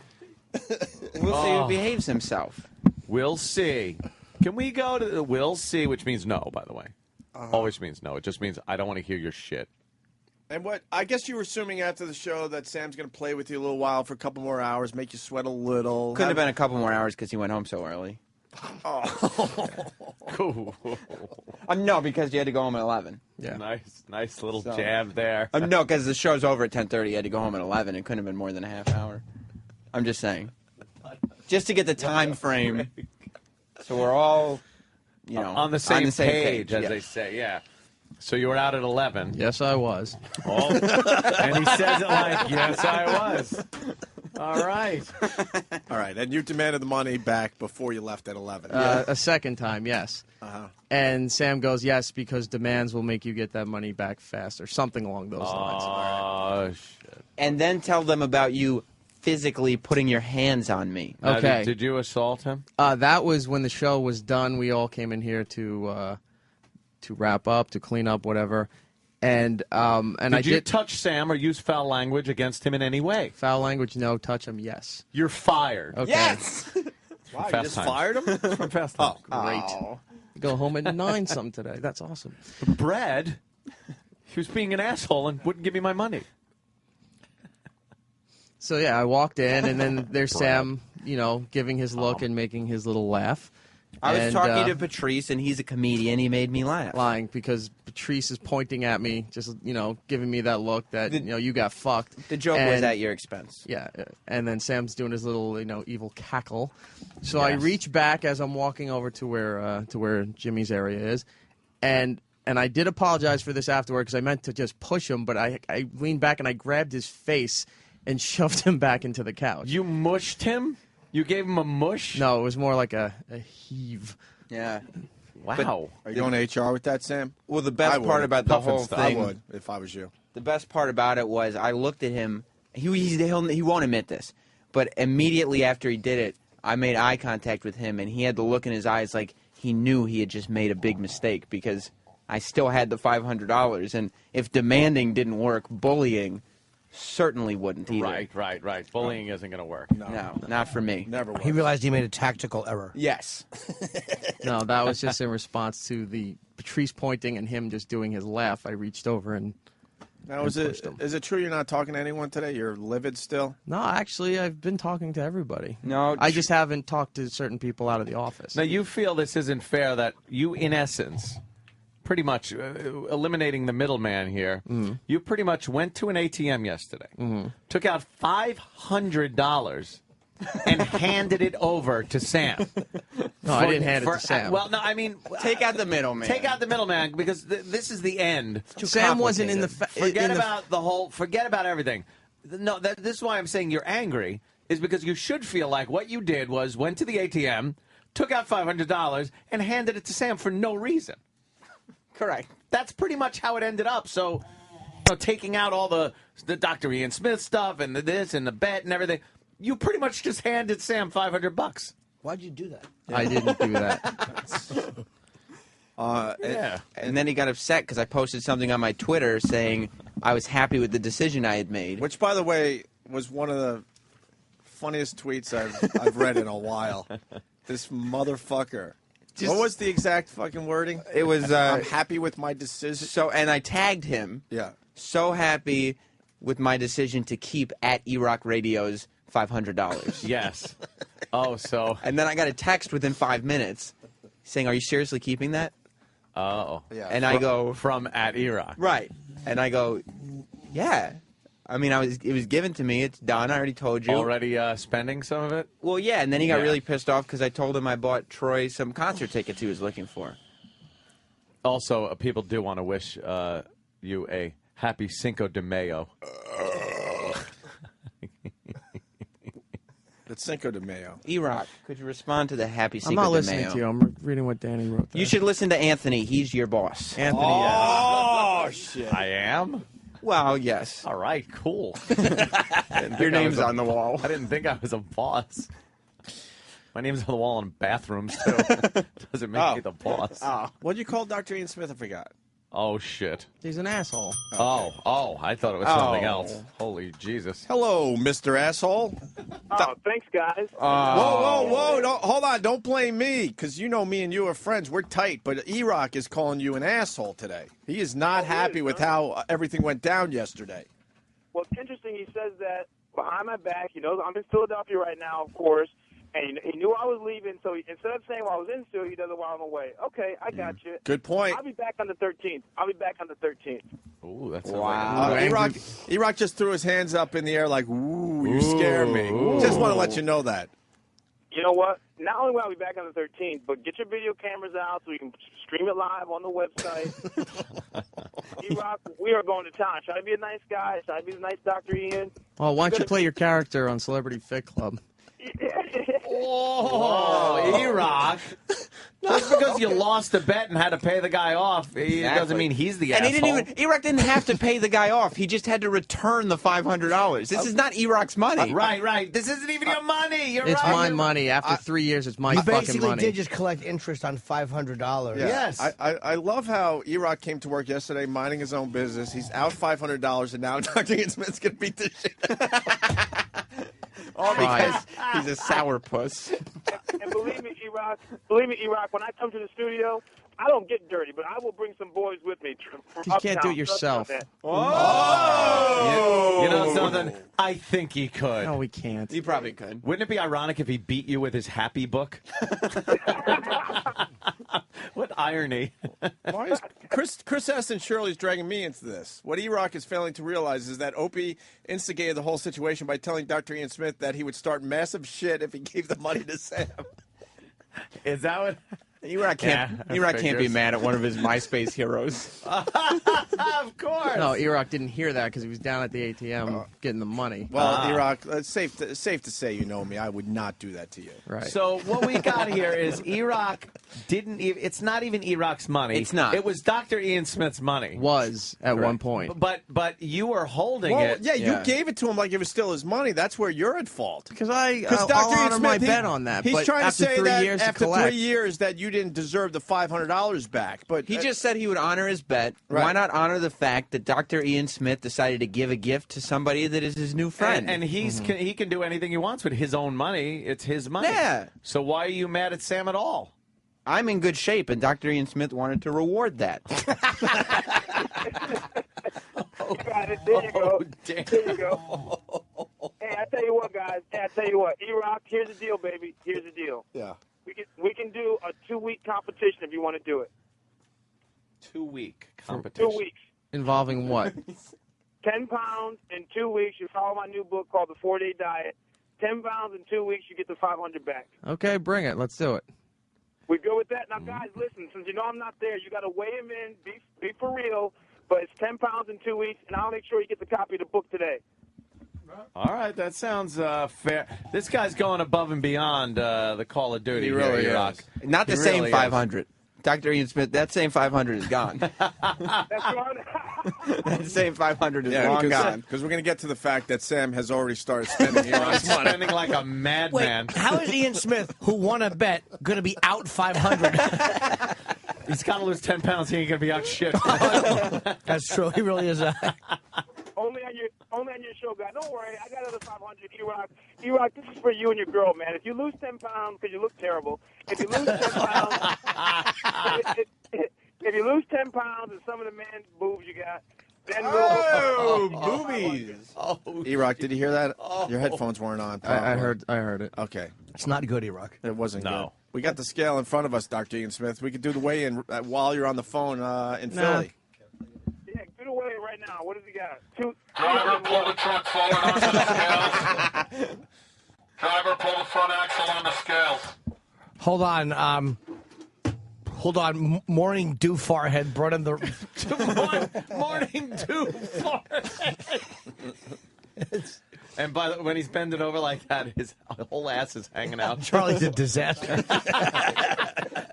S7: We'll see who behaves himself.
S16: We'll see. Can we go to the we'll see, which means no, by the way. Always means no. It just means I don't want to hear your shit.
S6: And what I guess you were assuming after the show that Sam's going to play with you a little while for a couple more hours, make you sweat a little.
S7: Couldn't have been a couple more hours because he went home so early.
S16: Cool.
S7: No, because you had to go home at 11.
S12: Yeah.
S16: Nice little jab there.
S7: No, because the show's over at 10:30. You had to go home at 11. It couldn't have been more than a half hour. I'm just saying. Just to get the time frame. So we're all,
S16: on the same page, as
S7: yeah.
S16: they say, yeah. So you were out at 11.
S12: Yes, I was.
S16: Oh, and he says it like, yes, I was. All right.
S6: All right, and you demanded the money back before you left at 11.
S12: A second time, yes.
S6: Uh-huh.
S12: And Sam goes, yes, because demands will make you get that money back faster. Something along those lines.
S16: Oh, shit.
S7: And then tell them about you physically putting your hands on me.
S16: Now,
S12: Okay.
S16: Did you assault him?
S12: That was when the show was done. We all came in here to wrap up, to clean up, whatever. And
S16: Did you touch Sam or use foul language against him in any way?
S12: Foul language, no. Touch him, yes.
S16: You're fired.
S12: Okay.
S7: Yes!
S6: Wow, you
S16: Fast
S6: just
S16: Times.
S6: fired him?
S16: From Fast Times.
S12: Great. Go home at 9 something today. That's awesome.
S16: Brad, he was being an asshole and wouldn't give me my money.
S12: So, yeah, I walked in, and then there's Sam, giving his look and making his little laugh.
S7: I was
S12: And,
S7: talking to Patrice, and he's a comedian. He made me laugh.
S12: Lying, because Patrice is pointing at me, just, giving me that look that, you got fucked.
S7: The joke was at your expense.
S12: Yeah, and then Sam's doing his little, evil cackle. So I reach back as I'm walking over to where Jimmy's area is, and I did apologize for this afterward because I meant to just push him, but I leaned back and I grabbed his face and shoved him back into the couch.
S16: You mushed him? You gave him a mush?
S12: No, it was more like a heave.
S7: Yeah.
S16: Wow.
S6: Are you going to HR with that, Sam?
S7: Well, the best part about the whole
S6: I
S7: thing...
S6: would, if I was you.
S7: The best part about it was I looked at him. He won't admit this, but immediately after he did it, I made eye contact with him, and he had the look in his eyes like he knew he had just made a big mistake because I still had the $500. And if demanding didn't work, bullying certainly wouldn't either.
S16: Right. Bullying isn't going to work.
S7: No, not for me.
S6: Never
S13: He realized he made a tactical error.
S7: Yes.
S12: No, that was just in response to the Patrice pointing and him just doing his laugh. I reached over and
S6: Now, is it true you're not talking to anyone today? You're livid still?
S12: No, actually, I've been talking to everybody.
S7: No,
S12: I just haven't talked to certain people out of the office.
S16: Now, you feel this isn't fair that you, in essence, pretty much eliminating the middleman here, you pretty much went to an ATM yesterday, took out $500 and handed it over to Sam.
S12: No, I didn't hand it to Sam.
S16: Well, no, I mean...
S7: Take out the middleman.
S16: Take out the middleman, because this is the end.
S12: Sam wasn't in the...
S16: Forget about the whole... Forget about everything. No, this is why I'm saying you're angry, is because you should feel like what you did was went to the ATM, took out $500, and handed it to Sam for no reason. Correct. That's pretty much how it ended up. So, taking out all the Dr. Ian Smith stuff and this and the bet and everything, you pretty much just handed Sam $500.
S13: Why'd you do that?
S12: I didn't do that.
S7: Yeah. And then he got upset because I posted something on my Twitter saying I was happy with the decision I had made.
S6: Which, by the way, was one of the funniest tweets I've read in a while. This motherfucker. What was the exact fucking wording?
S7: It was,
S6: I'm happy with my decision.
S7: So, and I tagged him.
S6: Yeah.
S7: So happy with my decision to keep at Erock Radio's $500.
S16: Yes. Oh, so.
S7: And then I got a text within 5 minutes saying, "Are you seriously keeping that?"
S16: Oh.
S7: Yeah. And I go,
S16: from at Erock.
S7: Right. And I go, yeah. I mean, it was given to me. It's done. I already told you.
S16: Already spending some of it?
S7: Well, yeah. And then he got really pissed off because I told him I bought Troy some concert tickets he was looking for.
S16: Also, people do want to wish you a happy Cinco de Mayo.
S6: It's Cinco de Mayo.
S7: Erock, could you respond to the happy Cinco de
S12: I'm
S7: Mayo?
S12: not listening to you. I'm reading what Danny wrote there.
S7: You should listen to Anthony. He's your boss.
S12: Anthony,
S6: Oh, shit.
S16: I am?
S7: Well, yes.
S16: All right, cool.
S7: Your name's on the wall.
S16: I didn't think I was a boss. My name's on the wall in bathrooms, too. Doesn't make me the boss.
S6: What'd you call Dr. Ian Smith? I forgot.
S16: Oh, shit.
S12: He's an asshole.
S16: Oh, I thought it was something else. Holy Jesus.
S6: Hello, Mr. Asshole.
S22: Oh, thanks, guys.
S6: Whoa. Hold on. Don't blame me, because you know me and you are friends. We're tight, but Erock is calling you an asshole today. He is not happy with how everything went down yesterday.
S22: Well, it's interesting. He says that behind my back. He knows I'm in Philadelphia right now, of course, and he knew I was leaving. So instead of saying while I was in Philly, he does it while I'm away. Okay, I got you.
S6: Good point.
S22: I'll be back on the 13th.
S16: Ooh, that's
S6: Wow. Erock just threw his hands up in the air like, ooh, you scare me. Just want to let you know that.
S22: You know what? Not only will I be back on the 13th, but get your video cameras out so we can stream it live on the website. Erock, we are going to town. Should I be a nice guy? Should I be the nice Dr. Ian?
S12: Well, why don't you play your character on Celebrity Fit Club?
S16: Oh, Erock. Just because you lost a bet and had to pay the guy off, it doesn't mean he's the asshole.
S7: And Erock didn't have to pay the guy off. He just had to return the $500. This is not Erock's money.
S16: Right. This isn't even your money. You're
S12: It's
S16: right.
S12: my money. After 3 years, it's my
S13: You
S12: fucking
S13: basically
S12: money.
S13: did just collect interest on $500.
S6: Yeah.
S16: Yes.
S6: I love how Erock came to work yesterday minding his own business. He's out $500, and now Dr. Ian Smith's going to beat the shit.
S7: All because he's a sourpuss.
S22: And believe me, Erock, when I come to the studio, I don't get dirty, but I will bring some boys with me.
S12: You can't do it yourself.
S16: Oh! You know something? I think he could.
S12: No, we can't.
S7: He probably could.
S16: Wouldn't it be ironic if he beat you with his happy book? What irony.
S6: Why is Chris S. and Shirley's dragging me into this? What Erock is failing to realize is that Opie instigated the whole situation by telling Dr. Ian Smith that he would start massive shit if he gave the money to Sam.
S16: Is that what?
S7: Erock can't be mad at one of his MySpace heroes.
S16: Of course.
S12: No, Erock didn't hear that because he was down at the ATM getting the money.
S6: Well, Erock, it's safe to say you know me. I would not do that to you.
S12: Right.
S16: So what we got here is Erock It's not even Erock's money.
S7: It's not.
S16: It was Dr. Ian Smith's money.
S12: Was at one point.
S16: But you were holding it.
S6: Yeah, you gave it to him like it was still his money. That's where you're at fault.
S12: Because
S6: Dr.
S12: I'll
S6: Ian
S12: honor my bet on that.
S6: He's
S12: but
S6: trying to
S12: after
S6: say
S12: 3
S6: that
S12: years to
S6: after
S12: collect.
S6: 3 years that you didn't deserve the $500 back. But
S7: He just said he would honor his bet.
S6: Right.
S7: Why not honor the fact that Dr. Ian Smith decided to give a gift to somebody that is his new friend?
S16: And he can do anything he wants with his own money. It's his money.
S7: Yeah.
S16: So why are you mad at Sam at all?
S7: I'm in good shape, and Dr. Ian Smith wanted to reward that.
S22: You got it. There you go. There you go. Hey, I tell you what, guys. Erock, here's the deal, baby. Here's the deal.
S6: Yeah.
S22: We can do a 2-week competition if you want to do it.
S16: 2-week competition.
S22: 2 weeks.
S12: Involving what?
S22: 10 pounds in 2 weeks. You follow my new book called The 4-Day Diet. 10 pounds in 2 weeks, you get the 500 back.
S12: Okay, bring it. Let's do it.
S22: We good with that? Now, guys, listen. Since you know I'm not there, you got to weigh him in. Be for real. But it's 10 pounds in 2 weeks, and I'll make sure you get the copy of the book today.
S16: All right, that sounds fair. This guy's going above and beyond the Call of Duty.
S6: He really
S16: here,
S6: is.
S16: Erock.
S7: Not the
S16: He
S7: same
S16: really
S7: 500. Dr. Ian Smith, that same 500 is gone.
S22: That's right.
S7: That same 500 is long gone.
S6: Because we're going to get to the fact that Sam has already started spending Erock's money.
S16: Spending like a madman.
S13: Wait, how is Ian Smith, who won a bet, going to be out 500?
S16: He's got to lose 10 pounds. He ain't going to be out shit.
S13: That's true. He really is.
S22: Only on your show, guys. Don't worry. I got another 500. Erock, this is for you and your girl, man. If you lose 10 pounds, because you look terrible, if you lose 10 pounds, if you lose 10 pounds and some of the man's boobs you got, then we'll
S6: boobies. Erock, did you hear that? Your headphones weren't on.
S12: I heard it.
S6: Okay.
S13: It's not good, Erock.
S6: It wasn't
S16: No.
S6: good. We got the scale in front of us, Dr. Ian Smith. We could do the weigh-in while you're on the phone in Philly.
S22: Yeah, do the weigh right now. What does he got?
S10: Driver, pull the truck forward onto the scales. Driver, pull the front axle on the scales.
S13: Hold on. Morning Dew Farhead brought in the...
S16: Morning Dew Farhead. And when he's bending over like that, his whole ass is hanging out.
S13: Charlie's a disaster.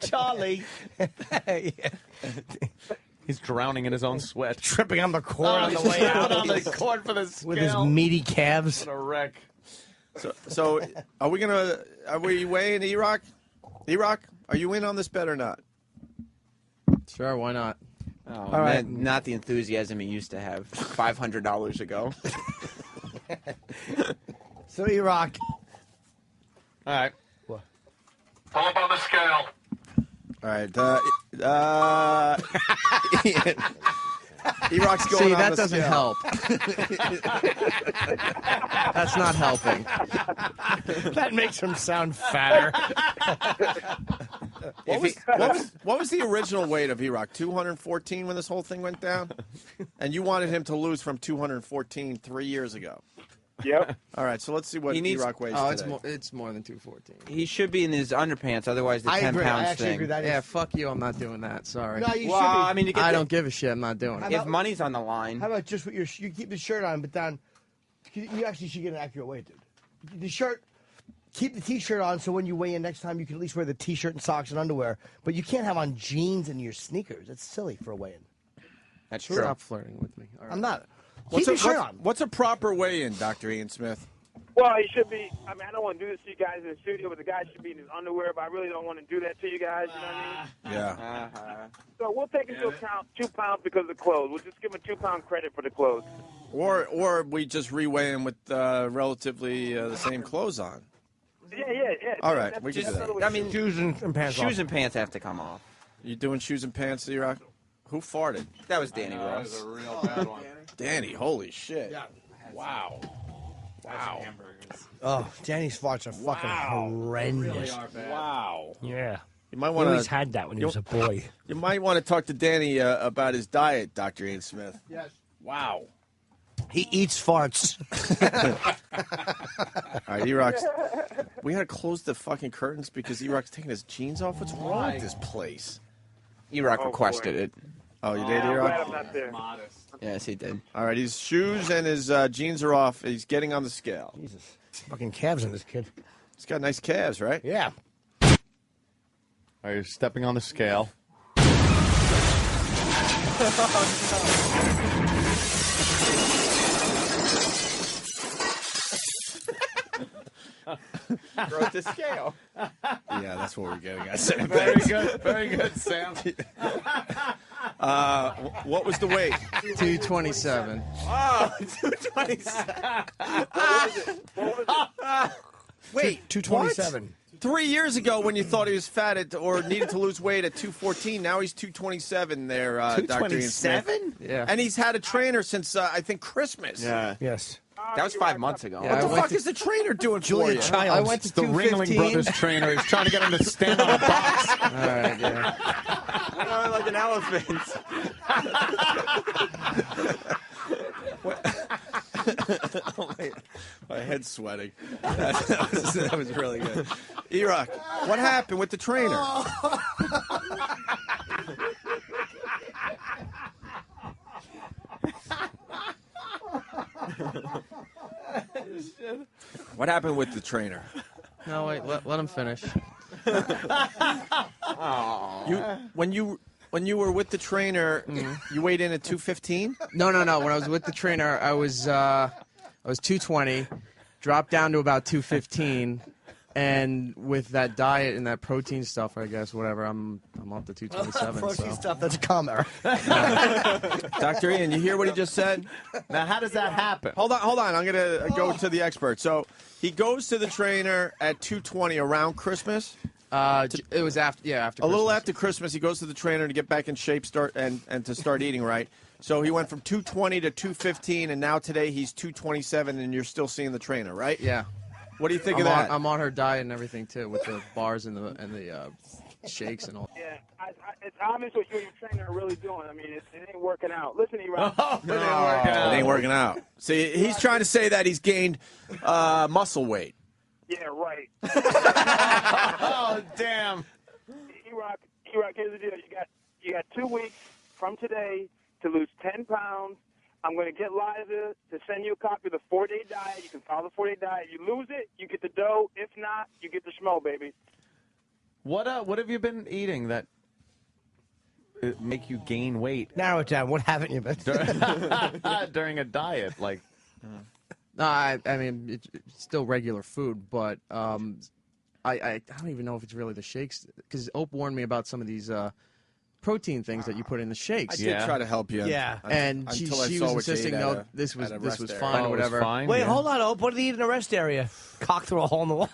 S16: Charlie. He's drowning in his own sweat.
S13: Tripping on the cord on the way out.
S16: on the cord for the scale.
S13: With his meaty calves.
S16: What a wreck.
S6: So are we weighing Erock? Erock, are you in on this bet or not?
S12: Sure, why not?
S7: Oh,
S13: All
S7: man,
S13: right.
S7: not the enthusiasm he used to have $500 ago.
S13: So, Erock.
S16: All right.
S10: Pull up on the scale.
S6: All right. Erock's going
S12: See,
S6: on
S12: that
S6: the
S12: doesn't
S6: scale.
S12: help. That's not helping.
S13: That makes him sound fatter.
S6: What was the original weight of Erock? 214 when this whole thing went down? And you wanted him to lose from 214 3 years ago.
S22: Yep.
S6: All right, so let's see what
S7: He needs-
S6: Erock weighs
S12: Oh,
S6: today.
S12: it's more than 214.
S7: He should be in his underpants, otherwise the
S13: I
S7: 10
S13: agree.
S7: pounds
S13: I actually
S7: thing.
S13: agree that
S12: Yeah,
S13: is...
S12: fuck you. I'm not doing that. Sorry.
S13: No, you
S7: Well,
S13: should be.
S7: I mean, you get
S12: I
S7: the-
S12: don't give a shit. I'm not doing it.
S7: If money's on the line.
S13: How about just what you keep the shirt on, but down... You actually should get an accurate weight, dude. The shirt... Keep the T-shirt on so when you weigh in next time, you can at least wear the T-shirt and socks and underwear. But you can't have on jeans and your sneakers. That's silly for a weigh-in.
S7: That's true.
S12: Stop flirting with me. All right.
S13: I'm not. Keep your shirt on.
S6: What's a proper weigh-in, Dr. Ian Smith?
S22: Well, he should be. I mean, I don't want to do this to you guys in the studio, but the guy should be in his underwear. But I really don't want to do that to you guys. You know what I mean?
S6: Yeah.
S22: So we'll take into account 2 pounds because of the clothes. We'll just give him a 2 pound credit for the clothes.
S6: Or we just re-weigh him with relatively the same clothes on.
S22: Yeah.
S6: All right, we can do that.
S7: I mean,
S13: Shoes and pants off.
S7: shoes and pants have to come off.
S6: You doing shoes and pants, Erock? Who farted?
S7: That was Danny Ross.
S16: That was a real bad one.
S6: Danny, holy shit. Yeah. Wow. Wow.
S13: Oh, Danny's farts are fucking horrendous.
S6: Wow.
S13: Yeah.
S6: You might
S13: He
S6: want
S13: always had that when he was a boy.
S6: You might want to talk to Danny about his diet, Dr. Ian Smith.
S13: Yes.
S6: Wow.
S13: He eats farts.
S6: All right, Erock's. We had to close the fucking curtains because Erock's taking his jeans off. What's wrong with this place?
S7: Erock requested it.
S6: Oh, you did,
S22: I'm glad I'm
S6: Erock?
S22: not there.
S7: Yes, he did.
S6: All right, his shoes and his jeans are off. He's getting on the scale.
S13: Jesus. Fucking calves in this kid.
S6: He's got nice calves, right?
S13: Yeah.
S16: Are you stepping on the scale?
S7: Broke the scale.
S6: Yeah, that's what we're getting at.
S16: Very good, Sam.
S6: What was the weight?
S12: 227.
S6: Oh, 227. Wait,
S13: 227.
S6: What? 3 years ago, when you thought he was fat or needed to lose weight at 214, now he's 227. There, Dr. Ian Smith.
S7: 227?
S12: Yeah.
S6: And he's had a trainer since I think Christmas.
S7: Yeah.
S13: Yes.
S7: That was 5 months ago.
S12: Yeah,
S6: What the fuck is the trainer doing
S13: Julia
S6: for you?
S13: Childs.
S12: I went to
S16: The Ringling Brothers
S12: 215.
S16: trainer. He's trying to get him to stand on a box.
S12: All right, yeah.
S7: Like an elephant.
S6: My head's sweating. That was really good. Erock, what happened with the trainer? What happened with the trainer?
S12: No, wait, let him finish.
S6: When you were with the trainer, you weighed in at 215?
S12: No. When I was with the trainer, I was 220, dropped down to about 215, and with that diet and that protein stuff, I guess whatever, I'm up to 227.
S13: Protein
S12: so.
S13: stuff, that's a comma.
S6: Dr. Ian, you hear what he just said?
S16: Now, how does that happen?
S6: Hold on. I'm going to go to the expert. So he goes to the trainer at 220 around Christmas.
S12: It was after
S6: A little after Christmas, he goes to the trainer to get back in shape, and to start eating right. So he went from 220 to 215, and now today he's 227, and you're still seeing the trainer, right?
S12: Yeah.
S6: What do you think of that?
S12: I'm on her diet and everything too, with the bars and the shakes and all.
S22: Yeah, it's obvious what you and your trainer are really doing. I mean, it ain't working out. Listen, Erock.
S6: It ain't working out. See, he's trying to say that he's gained muscle weight.
S22: Yeah, right.
S16: Oh, damn.
S22: Erock, here's the deal. You got 2 weeks from today to lose 10 pounds. I'm going to get Liza to send you a copy of the 4-day diet. You can follow the 4-day diet. You lose it, you get the dough. If not, you get the schmo, baby.
S16: What have you been eating that make you gain weight?
S13: Narrow it down. What haven't you been?
S16: During a diet, like.
S12: No, I mean it's still regular food, but I don't even know if it's really the shakes, because Ope warned me about some of these protein things that you put in the shakes.
S6: I did try to help you.
S13: Yeah.
S12: And she was insisting, no, this was fine or whatever.
S16: Fine,
S13: Wait,
S16: yeah.
S13: hold on, Ope. What did he eat in the rest area? Cock through a hole in the wall.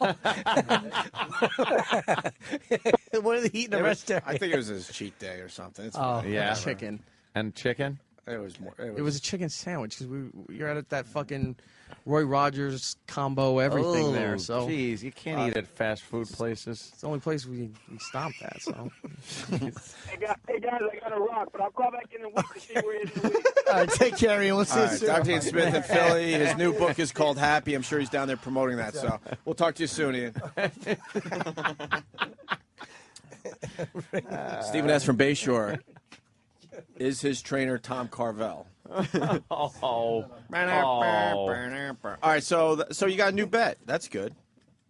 S13: What did he eat in the rest area?
S6: I think it was his cheat day or something. It's
S12: Oh,
S6: fine.
S16: Yeah.
S12: chicken.
S16: And chicken?
S6: It was more.
S12: It was a chicken sandwich because you're at that fucking Roy Rogers combo everything there. So
S16: Jeez, you can't eat at fast food places.
S12: it's the only place we stopped at. So
S22: Hey, guys, I got to rock, but I'll call back in a week to see where he is in a week.
S13: All right, take care of you. We'll see you soon.
S6: Dr. Ian Smith in Philly. His new book is called Happy. I'm sure he's down there promoting that. So we'll talk to you soon, Ian. Stephen S. from Bayshore. Is his trainer Tom Carvel? All right, so you got a new bet. That's good.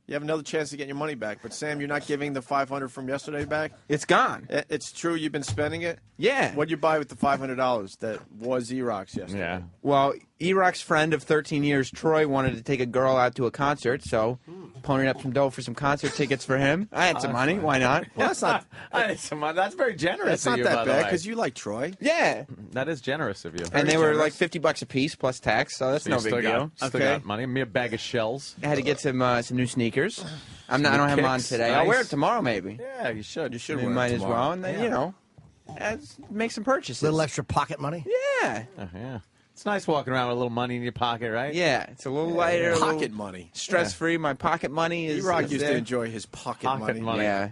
S6: You have another chance to get your money back. But, Sam, you're not giving the $500 from yesterday back?
S7: It's gone.
S6: It's true you've been spending it?
S7: Yeah.
S6: What'd you buy with the $500 that was Erock's yesterday?
S16: Yeah.
S7: Well, Erock's friend of 13 years, Troy, wanted to take a girl out to a concert, so ponied up some dough for some concert tickets for him. I had some money. Why not?
S6: Well, that's not.
S16: That's very generous
S6: That's
S16: of
S6: not
S16: you,
S6: that
S16: by the
S6: bad
S16: way.
S6: because you like Troy.
S7: Yeah.
S16: That is generous of you.
S7: And they were like $50 a piece plus tax, so that's
S16: So
S7: no
S16: you
S7: big
S16: still
S7: deal.
S16: Still got money. Me a bag of shells.
S7: I had to get some new sneakers. I don't have them on
S16: kicks.
S7: today.
S16: Nice.
S7: I'll wear it tomorrow, maybe.
S16: Yeah, you should. You should
S7: We
S16: wear
S7: might
S16: it
S7: as
S16: tomorrow.
S7: well, and then make some purchases.
S13: Little extra pocket money.
S7: Yeah.
S16: Oh, yeah. It's nice walking around with a little money in your pocket, right?
S7: Yeah, it's a little lighter, a
S6: Pocket
S7: little
S6: money.
S7: stress-free. My pocket money is.
S6: Erock
S7: is
S6: used
S7: there.
S6: to enjoy his pocket money.
S7: Yeah.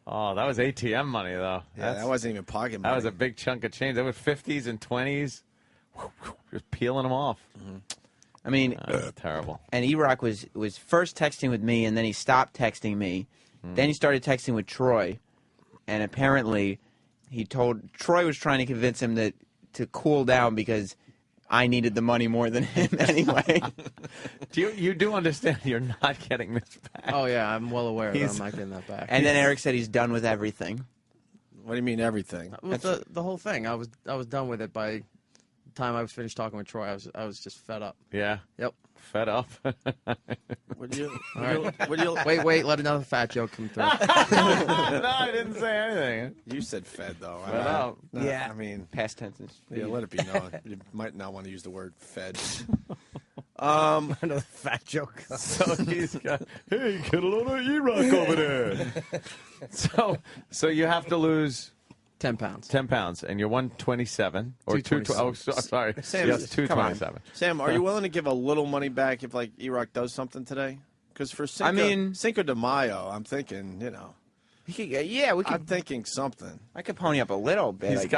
S16: Oh, that was ATM money, though.
S6: Yeah, that wasn't even pocket money.
S16: That was a big chunk of change. There were 50s and 20s. Just peeling them off.
S7: I mean,
S16: terrible.
S7: And Erock was first texting with me, and then he stopped texting me. Then he started texting with Troy, and apparently, Troy was trying to convince him to cool down because I needed the money more than him anyway.
S16: You do understand you're not getting this back?
S12: Oh yeah, I'm well aware that I'm not getting that back.
S7: And then Eric said he's done with everything.
S6: What do you mean everything?
S12: The whole thing. I was done with it by the time I was finished talking with Troy. I was just fed up.
S16: Yeah.
S12: Yep.
S16: Fed up.
S6: Would you?
S12: All right. Wait. Let another fat joke come through.
S16: No, I didn't say anything.
S6: You said fed though.
S16: Fed up.
S6: Yeah. I mean,
S7: past tenses.
S6: Yeah, let it be known. You might not want to use the word fed.
S13: Another fat joke.
S16: So he's got, hey, get a lot of Erock over there. So you have to lose
S12: 10 pounds.
S16: 10 pounds, and you're 127 or 227. Oh, sorry.
S6: Sam,
S16: yes, 227.
S6: Sam, are you willing to give a little money back if like Erock does something today? Because for Cinco de Mayo, I'm thinking, you know. I'm thinking something.
S7: I could pony up a little bit.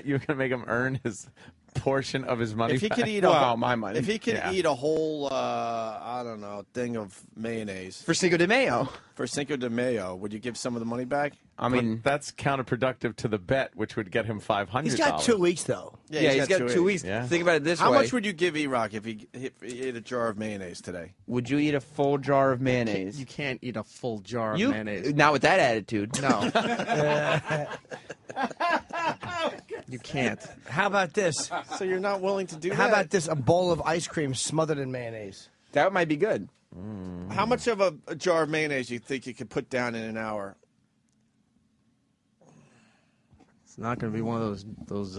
S16: You're gonna make him earn his portion of his money.
S6: If he
S16: back.
S6: could eat
S7: my money.
S6: If he could eat a whole, I don't know, thing of mayonnaise
S7: for Cinco de Mayo.
S6: For Cinco de Mayo, would you give some of the money back?
S16: I mean, that's counterproductive to the bet, which would get him $500.
S13: He's got 2 weeks though.
S7: Yeah, he's got 2 weeks.
S16: Yeah.
S7: Think about it this way.
S6: How much would you give Erock if he ate a jar of mayonnaise today?
S7: Would you eat a full jar of mayonnaise?
S12: You can't eat a full jar of mayonnaise.
S7: Not with that attitude.
S12: No. You can't.
S13: How about this?
S6: So you're not willing to do that?
S13: How about this? A bowl of ice cream smothered in mayonnaise.
S7: That might be good.
S6: How much of a jar of mayonnaise do you think you could put down in an hour?
S12: It's not going to be one of those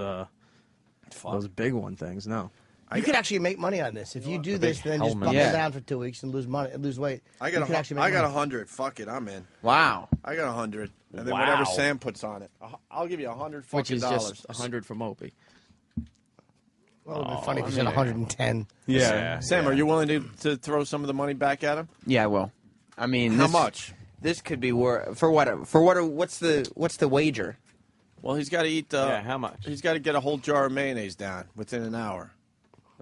S12: big one things. No.
S13: You could actually make money on this if you do this, then just buckle down for 2 weeks and lose money, lose weight.
S6: I got 100. Fuck it, I'm in.
S7: Wow.
S6: I got 100, and then whatever Sam puts on it, I'll give you $100 fucking
S12: Which is
S6: dollars.
S12: just 100 from Opie.
S13: Well, it would be funny if you said 110.
S6: Yeah. Sam, are you willing to throw some of the money back at him?
S7: Yeah, I will. I mean,
S6: how much?
S7: This could be worth for what? For what? What's the wager?
S6: Well, he's got to eat.
S16: How much?
S6: He's got to get a whole jar of mayonnaise down within an hour.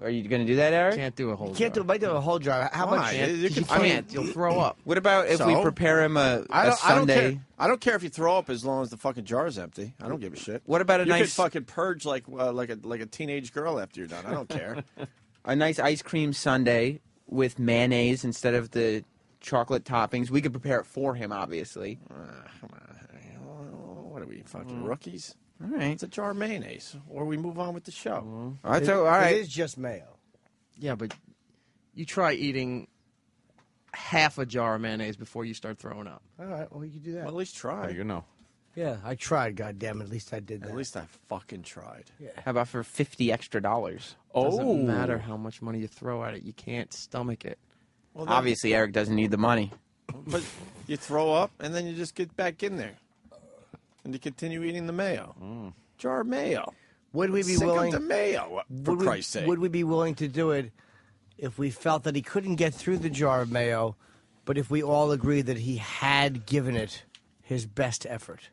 S7: Are you going to do that, Eric?
S12: Can't do a whole jar.
S13: Can't do a whole jar. How much?
S6: You
S12: can't. You'll throw up.
S7: What about if we prepare him a Sunday?
S6: I don't care if you throw up as long as the fucking jar is empty. I don't give a shit.
S7: What about
S6: you could fucking purge like a teenage girl after you're done. I don't care.
S7: A nice ice cream sundae with mayonnaise instead of the chocolate toppings. We could prepare it for him, obviously.
S6: Come on. What are we, fucking rookies?
S7: All right.
S6: It's a jar of mayonnaise, or we move on with the show.
S7: All right.
S13: It is just mayo.
S12: Yeah, but you try eating half a jar of mayonnaise before you start throwing up.
S13: All right, well, you can do that.
S6: Well, at least try.
S16: You know.
S13: Yeah, I tried, goddammit. At least I did that.
S6: At least I fucking tried.
S13: Yeah.
S7: How about for $50 extra?
S12: Doesn't matter how much money you throw at it. You can't stomach it.
S6: Well,
S7: obviously, Eric doesn't need the money.
S6: But you throw up, and then you just get back in there. And you continue eating the mayo. Jar of mayo.
S13: Would we be
S6: Cinco
S13: willing
S6: de Mayo, for Christ's sake.
S13: Would we be willing to do it if we felt that he couldn't get through the jar of mayo, but if we all agreed that he had given it his best effort?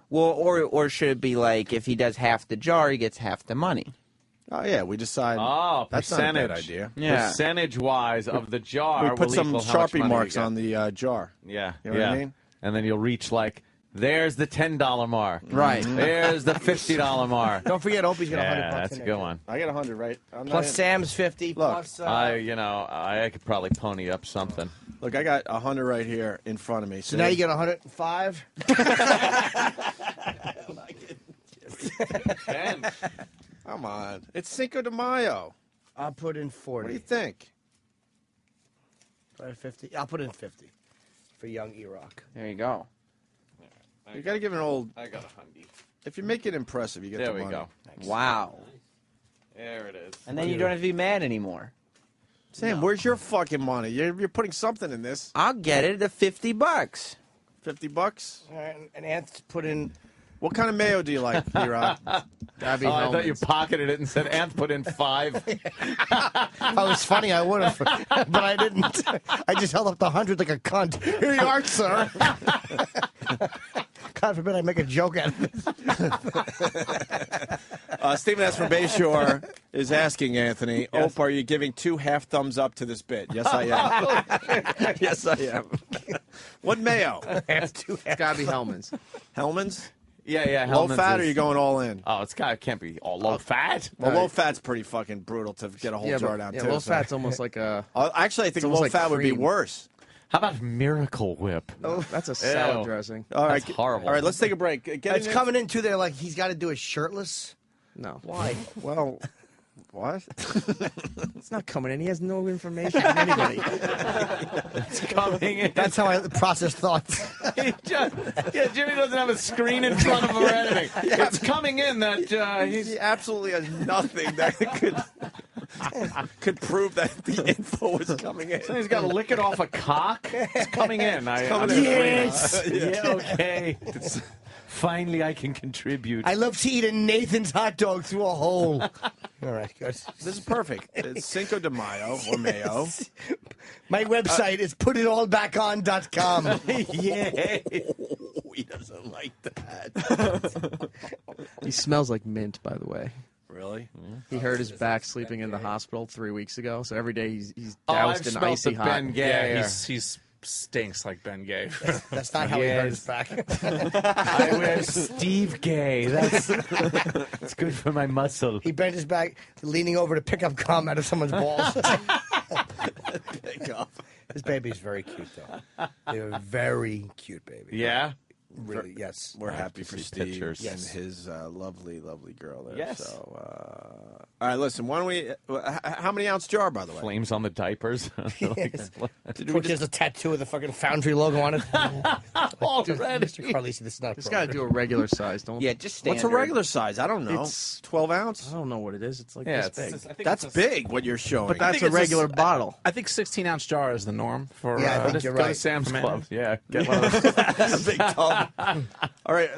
S7: Well, or should it be like if he does half the jar, he gets half the money?
S6: Oh, yeah, we decide.
S16: Oh,
S6: that's
S16: percentage.
S6: not a bad idea.
S7: Yeah.
S16: Percentage-wise of the jar,
S6: we put some
S16: will equal how much
S6: Sharpie
S16: money
S6: marks
S16: you get.
S6: on the jar.
S16: Yeah,
S6: You know what I mean?
S16: And then you'll reach like, there's the $10 mark.
S7: Right.
S16: There's the $50 mark.
S13: Don't forget, Opie's got $100
S16: that's
S13: in
S16: a
S13: there.
S16: good one.
S6: I got 100, right?
S13: Plus Sam's 50.
S6: Look,
S13: plus,
S16: I could probably pony up something.
S6: Look, I got 100 right here in front of me.
S13: So now you get 105?
S6: Come on. It's Cinco de Mayo.
S13: I'll put in 40.
S6: What do you think?
S13: Put in 50. I'll put in 50 for young Erock.
S7: There you go.
S6: You got to give an old.
S16: I got 100.
S6: If you make it impressive, you get
S16: There
S6: the
S16: we
S6: money.
S16: go.
S7: Wow.
S16: There it is.
S7: And then you don't have to be mad anymore.
S6: Sam, where's your fucking money? You're putting something in this.
S7: I'll get it at $50.
S6: $50?
S13: All right, and Anth's put in.
S6: What kind of mayo do you like, Erock?
S12: That'd be
S16: I thought
S12: Hellman's.
S16: you pocketed it and said, Anth put in 5.
S13: I was funny, I would have, but I didn't. I just held up the 100 like a cunt. Here you are, sir. God forbid I make a joke out of this.
S6: Stephen S. from Bayshore is asking Anthony, Ope, are you giving 2 half thumbs up to this bit? Yes, I am. Yes, I am. What mayo?
S12: It's got to be Hellman's.
S6: Hellman's?
S16: Yeah.
S6: Low
S16: Hellman's
S6: fat, or
S16: is-
S6: you going all in?
S16: Oh, can't be all low fat.
S6: Well, low fat's pretty fucking brutal to get a whole jar down, too.
S12: low fat's almost like a...
S6: Actually, I think
S12: it's almost
S6: low
S12: like
S6: fat would be
S12: cream.
S6: worse.
S16: How about Miracle Whip?
S12: Oh, that's a salad
S16: Ew.
S12: dressing.
S6: All right,
S16: That's horrible.
S6: All right, let's take a break.
S13: It's coming in, too. They're like, he's got to do it shirtless.
S12: No.
S13: Why?
S6: Well, what?
S12: It's not coming in. He has no information from anybody.
S16: It's coming in.
S13: That's how I process thoughts.
S16: Jimmy doesn't have a screen in front of him or anything. It's coming in that
S6: He absolutely has nothing that could prove that the info is coming in.
S16: So he's got to lick it off a cock. It's coming in.
S13: Yes.
S16: Yeah, okay. Finally, I can contribute.
S13: I love to eat a Nathan's hot dog through a hole. All right, good.
S6: This is perfect. It's Cinco de Mayo or Mayo.
S13: My website is putitallbacon.com.
S6: Yeah. He doesn't like that.
S12: He smells like mint, by the way.
S6: Really?
S12: He hurt his back sleeping in the hospital 3 weeks ago, so every day he's
S16: I've
S12: doused in
S16: smelled
S12: icy
S16: the
S12: hot.
S16: Ben Gay
S4: Yeah,
S16: air.
S4: he's stinks like Ben Gay.
S13: That's not how he hurt his back.
S16: I wear Steve Gay. That's good for my muscle.
S13: He bent his back, leaning over to pick up gum out of someone's balls.
S6: Pick up.
S13: This baby's very cute, though. They're a very cute baby.
S16: Yeah?
S13: Really, yes.
S6: We're happy for
S16: see
S6: Steve
S16: pictures.
S6: and his lovely, lovely girl there.
S16: Yes.
S6: So, all right, listen, why don't we... how many ounce jar, by the way?
S16: Flames on the diapers.
S13: Yes. Which has a tattoo of the fucking Foundry logo on it.
S16: Already.
S13: Mr. Carlisi, this is not
S12: Just got to do a regular size, don't
S7: Yeah, just standard.
S6: What's a regular size? I don't know.
S12: It's
S6: 12 ounce?
S12: I don't know what it is. It's like
S16: Yeah,
S12: this big.
S4: I think
S6: That's big, what you're showing.
S12: But that's a regular bottle.
S4: I think 16-ounce jar is the norm for.
S13: Yeah, I think
S4: just
S13: you're
S4: go to
S13: right.
S4: Sam's Club.
S16: Yeah, get one of those.
S6: Big tub. All right,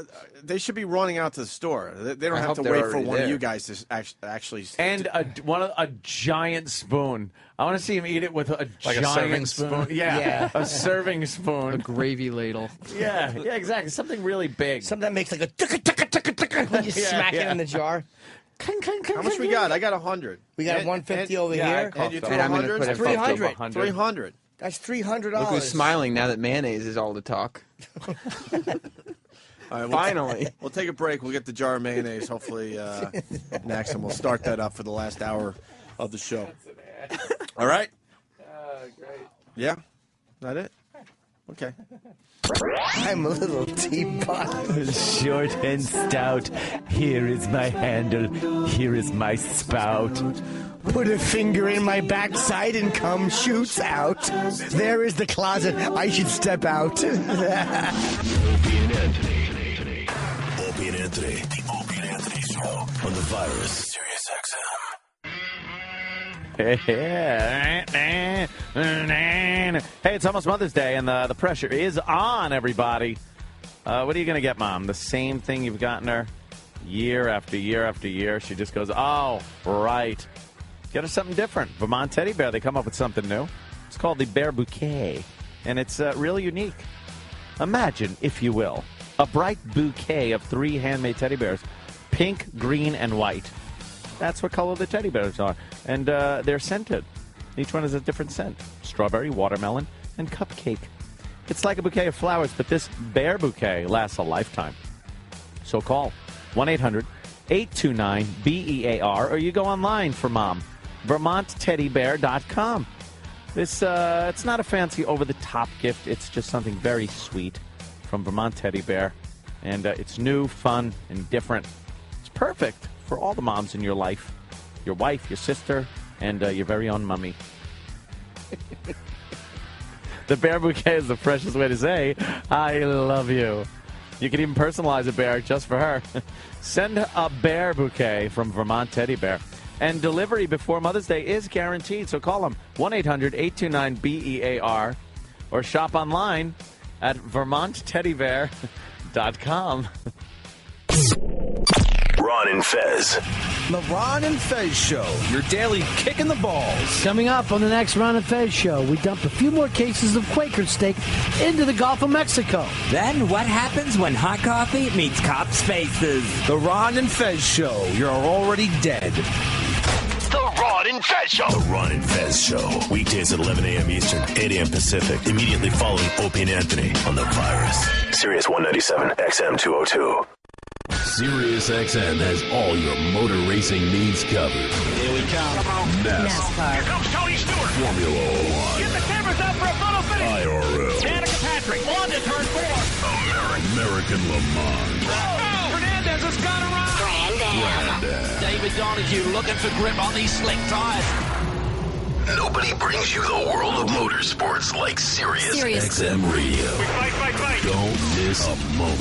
S6: they should be running out to the store. They don't
S7: I
S6: have
S7: hope
S6: to
S7: they're
S6: wait for
S7: already
S6: one of
S7: there.
S6: you guys to actually.
S16: And a giant spoon. I want to see him eat it with a
S4: Like a
S16: giant
S4: serving spoon?
S16: Yeah, a serving spoon.
S12: A gravy ladle.
S16: Yeah, exactly. Something really big.
S13: Something that makes like a ticka when you smack it in the jar.
S6: How much we got? I got 100.
S13: We got 150 over here.
S6: And you threw
S7: And I'm gonna
S6: 100?
S7: put it
S13: 300.
S6: 300.
S13: That's $300.
S7: Look who's smiling now that mayonnaise is all the talk.
S6: All right,
S7: Finally.
S6: We'll take a break. We'll get the jar of mayonnaise, hopefully, next, and we'll start that up for the last hour of the show. All right?
S16: Great.
S6: Yeah? That it? Okay.
S13: I'm a little teapot.
S16: Short and stout. Here is my handle. Here is my spout.
S13: Put a finger in my backside and cum shoots out. There is the closet. I should step out.
S1: Opie and Anthony. Opie and Anthony. The Opie and Anthony Show on the Virus. Sirius XM.
S16: Hey, it's almost Mother's Day, and the pressure is on, everybody. What are you going to get, Mom? The same thing you've gotten her year after year after year. She just goes, oh, right. Get her something different. Vermont Teddy Bear, they come up with something new. It's called the Bear Bouquet, and it's really unique. Imagine, if you will, a bright bouquet of 3 handmade teddy bears, pink, green, and white. That's what color the teddy bears are. And they're scented. Each one has a different scent. Strawberry, watermelon, and cupcake. It's like a bouquet of flowers, but this bear bouquet lasts a lifetime. So call 1-800-829-BEAR, or you go online for Mom. VermontTeddyBear.com. This it's not a fancy over-the-top gift. It's just something very sweet from Vermont Teddy Bear. And it's new, fun, and different. It's perfect for all the moms in your life. Your wife, your sister, and your very own mummy. The Bear Bouquet is the freshest way to say, I love you. You can even personalize a bear just for her. Send a bear bouquet from Vermont Teddy Bear. And delivery before Mother's Day is guaranteed. So call them 1-800-829-BEAR or shop online at VermontTeddyBear.com.
S1: Ron and Fez.
S14: The Ron and Fez Show, your daily kick in the balls.
S15: Coming up on the next Ron and Fez Show, we dump a few more cases of Quaker steak into the Gulf of Mexico.
S17: Then what happens when hot coffee meets cops' faces?
S14: The Ron and Fez Show, you're already dead.
S1: The Ron and Fez Show. The Ron and Fez Show. Weekdays at 11 a.m. Eastern, 8 a.m. Pacific. Immediately following Opie and Anthony on the Virus. Sirius 197, XM 202. SiriusXM has all your motor racing needs covered. Here we come. NASCAR.
S10: Here comes Tony Stewart.
S1: Formula One.
S10: Get the cameras up for a photo finish.
S1: IRL.
S10: Danica Patrick. On to turn 4.
S1: American Le Mans.
S10: Fernandez has got around.
S1: Brandon.
S10: David Donahue looking for grip on these slick tires.
S1: Nobody brings you the world of motorsports like SiriusXM Radio.
S10: Fight.
S1: Don't miss a moment.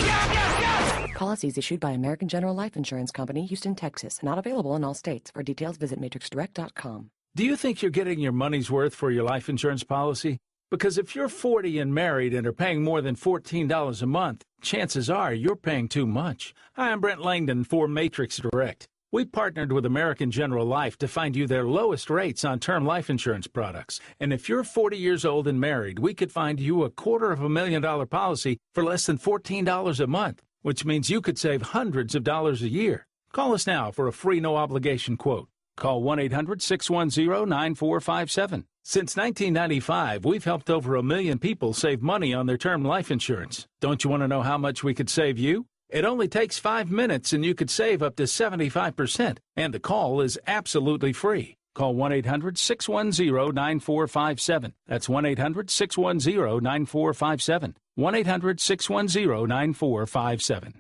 S2: Policies issued by American General Life Insurance Company, Houston, Texas. Not available in all states. For details, visit matrixdirect.com.
S18: Do you think you're getting your money's worth for your life insurance policy? Because if you're 40 and married and are paying more than $14 a month, chances are you're paying too much. Hi, I'm Brent Langdon for Matrix Direct. We partnered with American General Life to find you their lowest rates on term life insurance products. And if you're 40 years old and married, we could find you a $250,000 policy for less than $14 a month, which means you could save hundreds of dollars a year. Call us now for a free no-obligation quote. Call 1-800-610-9457. Since 1995, we've helped over 1 million people save money on their term life insurance. Don't you want to know how much we could save you? It only takes 5 minutes and you could save up to 75%, and the call is absolutely free. Call 1-800-610-9457. That's 1-800-610-9457. 1-800-610-9457.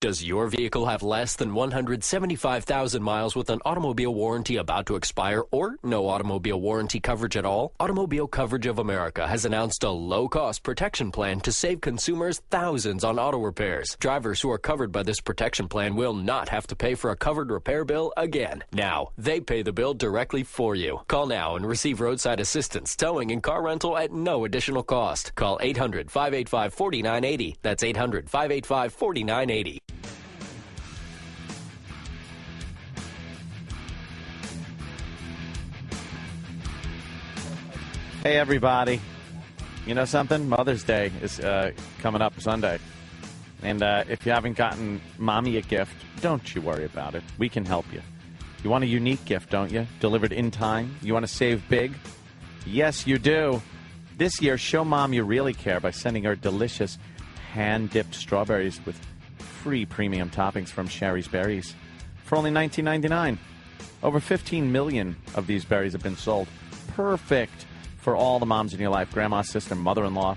S23: Does your vehicle have less than 175,000 miles with an automobile warranty about to expire or no automobile warranty coverage at all? Automobile Coverage of America has announced a low-cost protection plan to save consumers thousands on auto repairs. Drivers who are covered by this protection plan will not have to pay for a covered repair bill again. Now, they pay the bill directly for you. Call now and receive roadside assistance, towing, and car rental at no additional cost. Call 800-585-4980. That's 800-585-4980.
S16: Hey, everybody. You know something? Mother's Day is coming up Sunday. And if you haven't gotten Mommy a gift, don't you worry about it. We can help you. You want a unique gift, don't you? Delivered in time? You want to save big? Yes, you do. This year, show Mom you really care by sending her delicious hand-dipped strawberries with free premium toppings from Sherry's Berries for only $19.99. Over 15 million of these berries have been sold. Perfect for all the moms in your life, grandma, sister, mother-in-law.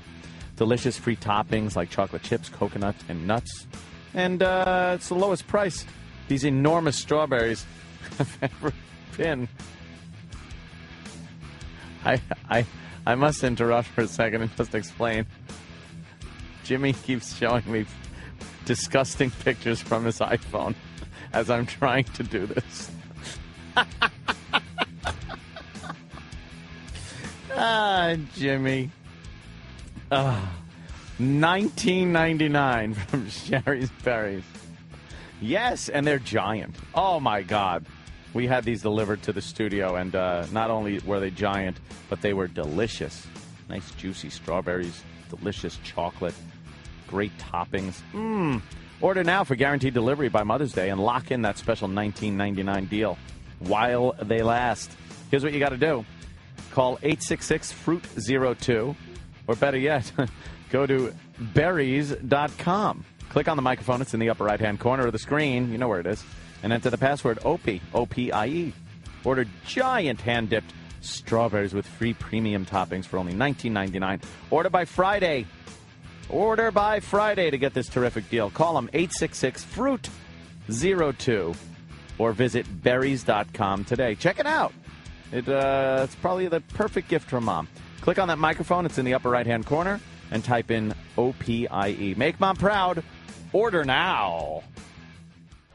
S16: Delicious free toppings like chocolate chips, coconut, and nuts. And it's the lowest price these enormous strawberries have ever been. I must interrupt for a second and just explain. Jimmy keeps showing me disgusting pictures from his iPhone as I'm trying to do this. Jimmy. $19.99 from Sherry's Berries. Yes, and they're giant. Oh, my God. We had these delivered to the studio, and not only were they giant, but they were delicious. Nice, juicy strawberries, delicious chocolate, great toppings. Order now for guaranteed delivery by Mother's Day and lock in that special $19.99 deal while they last. Here's what you got to do. Call 866-FRUIT-02, or better yet, go to berries.com. Click on the microphone. It's in the upper right-hand corner of the screen. You know where it is. And enter the password OPIE, O-P-I-E. Order giant hand-dipped strawberries with free premium toppings for only $19.99. Order by Friday. Order by Friday to get this terrific deal. Call them 866-FRUIT-02 or visit berries.com today. Check it out. It's probably the perfect gift for Mom. Click on that microphone. It's in the upper right-hand corner. And type in O-P-I-E. Make Mom proud. Order now.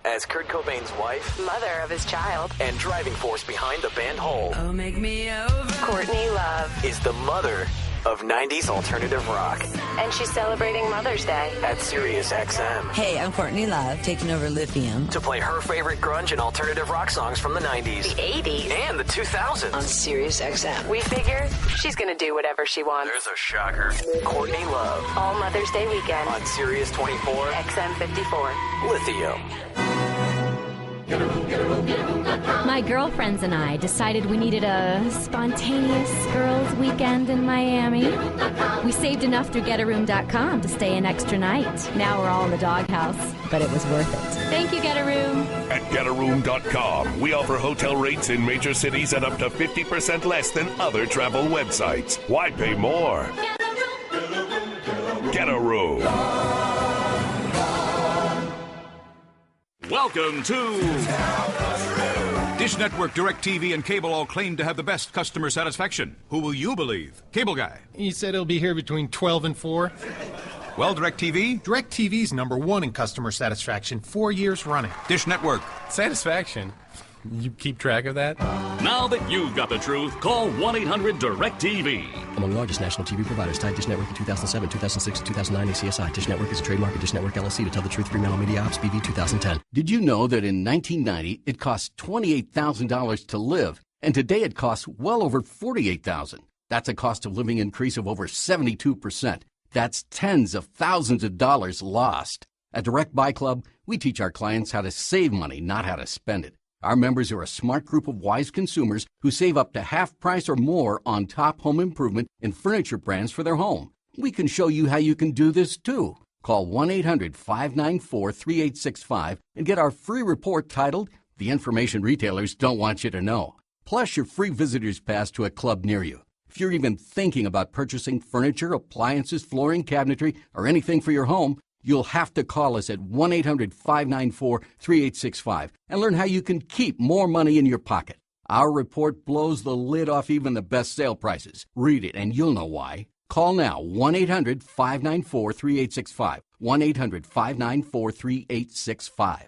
S23: As Kurt Cobain's wife,
S2: Mother of his child,
S23: and driving force behind the band Hole,
S2: oh, make me over, Courtney Love
S23: is the mother of 90s alternative rock.
S2: And she's celebrating Mother's Day
S23: at SiriusXM.
S24: Hey, I'm Courtney Love, taking over Lithium.
S23: To play her favorite grunge and alternative rock songs from the 90s.
S2: The 80s.
S23: And the 2000s.
S24: On SiriusXM.
S2: We figure she's going to do whatever she wants.
S23: There's a shocker. Courtney Love.
S2: All Mother's Day weekend.
S23: On Sirius 24.
S2: XM 54.
S23: Lithium.
S3: My girlfriends and I decided we needed a spontaneous girls' weekend in Miami. We saved enough through GetARoom.com to stay an extra night. Now we're all in the doghouse, but it was worth it. Thank you, GetARoom.
S1: At GetARoom.com, we offer hotel rates in major cities at up to 50% less than other travel websites. Why pay more? Get a room.
S5: Welcome to Dish Network, DirecTV, and cable all claim to have the best customer satisfaction. Who will you believe? Cable guy.
S8: He said he'll be here between 12 and 4.
S5: Well, DirecTV?
S8: DirecTV's #1 in customer satisfaction, 4 years running.
S5: Dish Network.
S8: Satisfaction? You keep track of that?
S11: Now that you've got the truth, call 1-800-DIRECTV.
S23: Among the largest national TV providers, tied Dish Network in 2007, 2006, and 2009 ACSI. Dish Network is a trademark of Dish Network LLC. To tell the truth, Fremantle Media Ops, BV 2010.
S25: Did you know that in 1990, it cost $28,000 to live, and today it costs well over $48,000? That's a cost of living increase of over 72%. That's tens of thousands of dollars lost. At Direct Buy Club, we teach our clients how to save money, not how to spend it. Our members are a smart group of wise consumers who save up to half price or more on top home improvement and furniture brands for their home. We can show you how you can do this too. Call 1-800-594-3865 and get our free report titled The Information Retailers Don't Want You to Know. Plus your free visitor's pass to a club near you. If you're even thinking about purchasing furniture, appliances, flooring, cabinetry, or anything for your home, you'll have to call us at 1-800-594-3865 and learn how you can keep more money in your pocket. Our report blows the lid off even the best sale prices. Read it and you'll know why. Call now, 1-800-594-3865, 1-800-594-3865.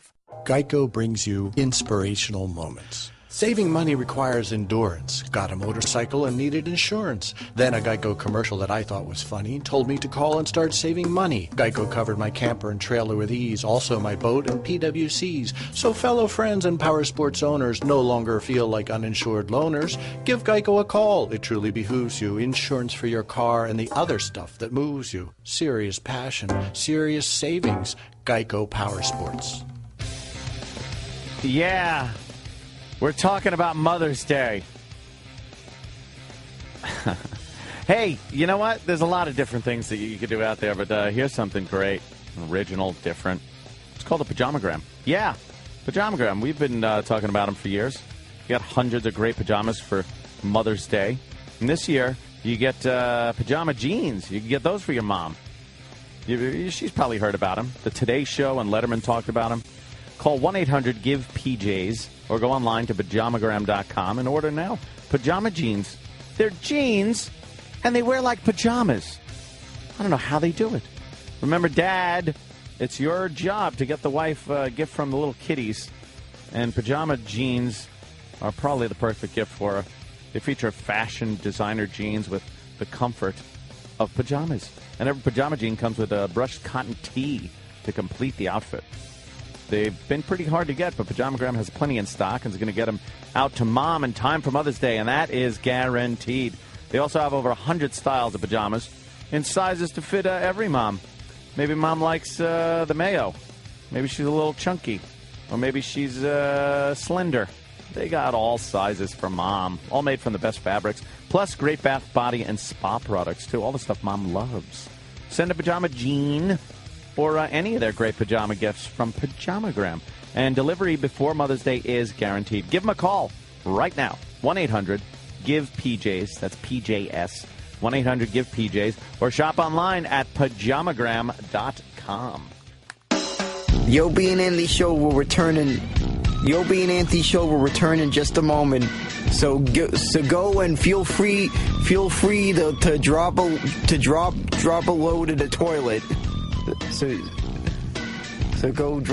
S26: Geico brings you inspirational moments. Saving money requires endurance. Got a motorcycle and needed insurance. Then a Geico commercial that I thought was funny told me to call and start saving money. Geico covered my camper and trailer with ease, also my boat and PWCs. So fellow friends and power sports owners no longer feel like uninsured loners. Give Geico a call. It truly behooves you. Insurance for your car and the other stuff that moves you. Serious passion, serious savings. Geico Power Sports.
S16: Yeah. We're talking about Mother's Day. Hey, you know what? There's a lot of different things that you could do out there, but here's something great, original, different. It's called a pajamagram. Yeah, pajamagram. We've been talking about them for years. You got hundreds of great pajamas for Mother's Day. And this year, you get pajama jeans. You can get those for your mom. She's probably heard about them. The Today Show and Letterman talked about them. Call 1-800-GIVE-PJs or go online to pajamagram.com and order now. Pajama jeans. They're jeans, and they wear like pajamas. I don't know how they do it. Remember, Dad, it's your job to get the wife a gift from the little kiddies. And pajama jeans are probably the perfect gift for her. They feature fashion designer jeans with the comfort of pajamas. And every pajama jean comes with a brushed cotton tee to complete the outfit. They've been pretty hard to get, but Pajamagram has plenty in stock and is going to get them out to Mom in time for Mother's Day, and that is guaranteed. They also have over 100 styles of pajamas in sizes to fit every mom. Maybe Mom likes the mayo. Maybe she's a little chunky. Or maybe she's slender. They got all sizes for Mom, all made from the best fabrics, plus great bath, body, and spa products, too. All the stuff Mom loves. Send a pajama jean or any of their great pajama gifts from Pajamagram. And delivery before Mother's Day is guaranteed. Give them a call right now. 1-800-GIVE-PJs. That's PJS. 1-800-GIVE-PJs. Or shop online at pajamagram.com.
S27: The Opie and Anthony Show will return in... The Opie and Anthony Show will return in just a moment. So go and feel free to drop a load in the toilet. So go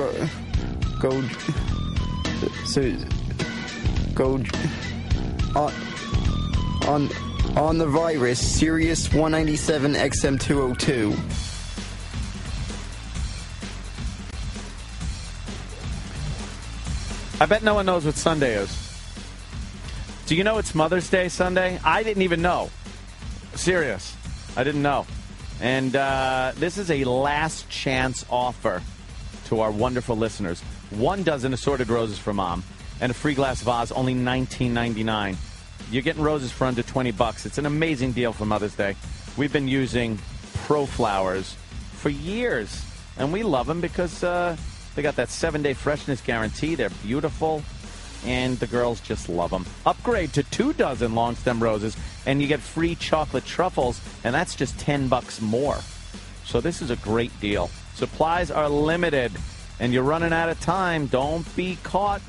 S27: on the virus, Sirius 197 XM202.
S16: I bet no one knows what Sunday is. Do you know it's Mother's Day Sunday? I didn't even know. Serious. I didn't know. And this is a last chance offer to our wonderful listeners. 1 dozen assorted roses for Mom and a free glass vase, only $19.99. You're getting roses for under $20. It's an amazing deal for Mother's Day. We've been using ProFlowers for years, and we love them because they got that 7-day freshness guarantee. They're beautiful, and the girls just love them. Upgrade to 2 dozen long stem roses, and you get free chocolate truffles, and that's just $10 more. So this is a great deal. Supplies are limited, and you're running out of time. Don't be caught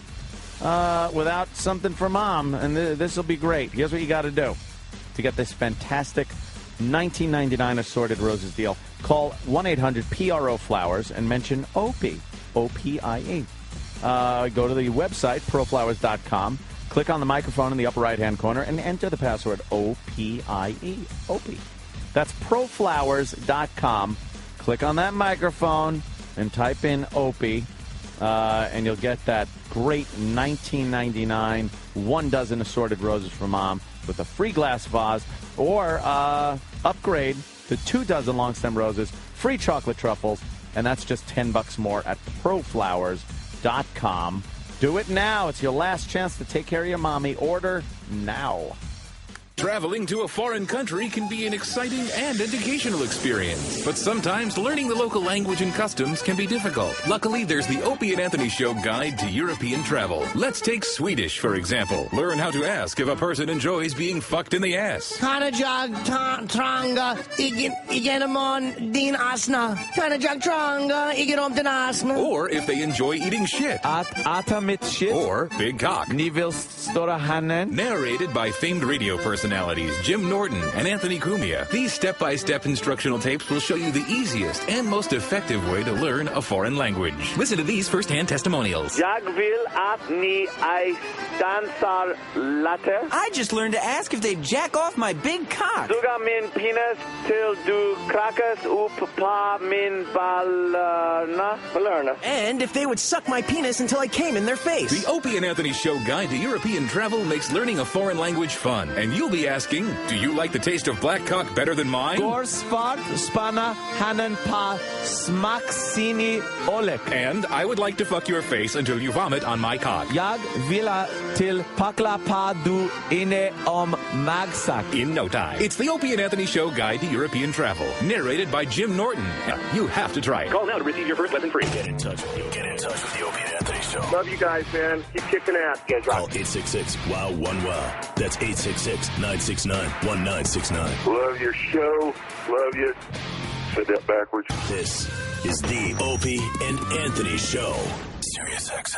S16: without something for Mom, and this will be great. Here's what you got to do to get this fantastic $19.99 assorted roses deal. Call 1-800-PRO-FLOWERS and mention Opie, O-P-I-E. Go to the website, ProFlowers.com. Click on the microphone in the upper right-hand corner and enter the password O-P-I-E, Opie. That's ProFlowers.com. Click on that microphone and type in Opie, and you'll get that great $19.99 1 dozen assorted roses for Mom with a free glass vase, or upgrade to 2 dozen long stem roses, free chocolate truffles, and that's just $10 more at ProFlowers.com. Do it now. It's your last chance to take care of your mommy. Order now.
S4: Traveling to a foreign country can be an exciting and educational experience, but sometimes learning the local language and customs can be difficult. Luckily, there's the Opie and Anthony Show Guide to European Travel. Let's take Swedish, for example. Learn how to ask if a person enjoys being fucked in the ass.
S13: Kanajag tranga igenomon din asna. Kanajag tranga igenom din asna.
S4: Or if they enjoy eating shit.
S16: Atamit shit.
S4: Or big cock.
S16: Ni vill stora hannen.
S4: Narrated by famed radio personalities Jim Norton and Anthony Cumia. These step-by-step instructional tapes will show you the easiest and most effective way to learn a foreign language. Listen to these first-hand testimonials.
S10: Jag vill att ni dansar latte.
S17: I just learned to ask if they jack off my big cock.
S10: Suga min penis till du krakas upp på min ballerna.
S17: And if they would suck my penis until I came in their face.
S4: The Opie and Anthony Show Guide to European Travel makes learning a foreign language fun. And you'll be asking, do you like the taste of black cock better than mine?
S16: Gorsvart spana hanen pa smaksini olek.
S4: And I would like to fuck your face until you vomit on my cock.
S16: Jag villa till pakla pa du inne om magsak.
S4: In no time. It's the Opie and Anthony Show Guide to European Travel. Narrated by Jim Norton. You have to try it.
S1: Call now to receive your first lesson free. Get in touch with you. Get in touch with the Opie and Anthony Show.
S10: Love you guys, man. Keep kicking ass.
S1: Call 866-WOW-1-WOW. That's 866-969-1969.
S10: Love your show. Love you. Said that backwards.
S1: This is the Opie and Anthony Show. Sirius XM.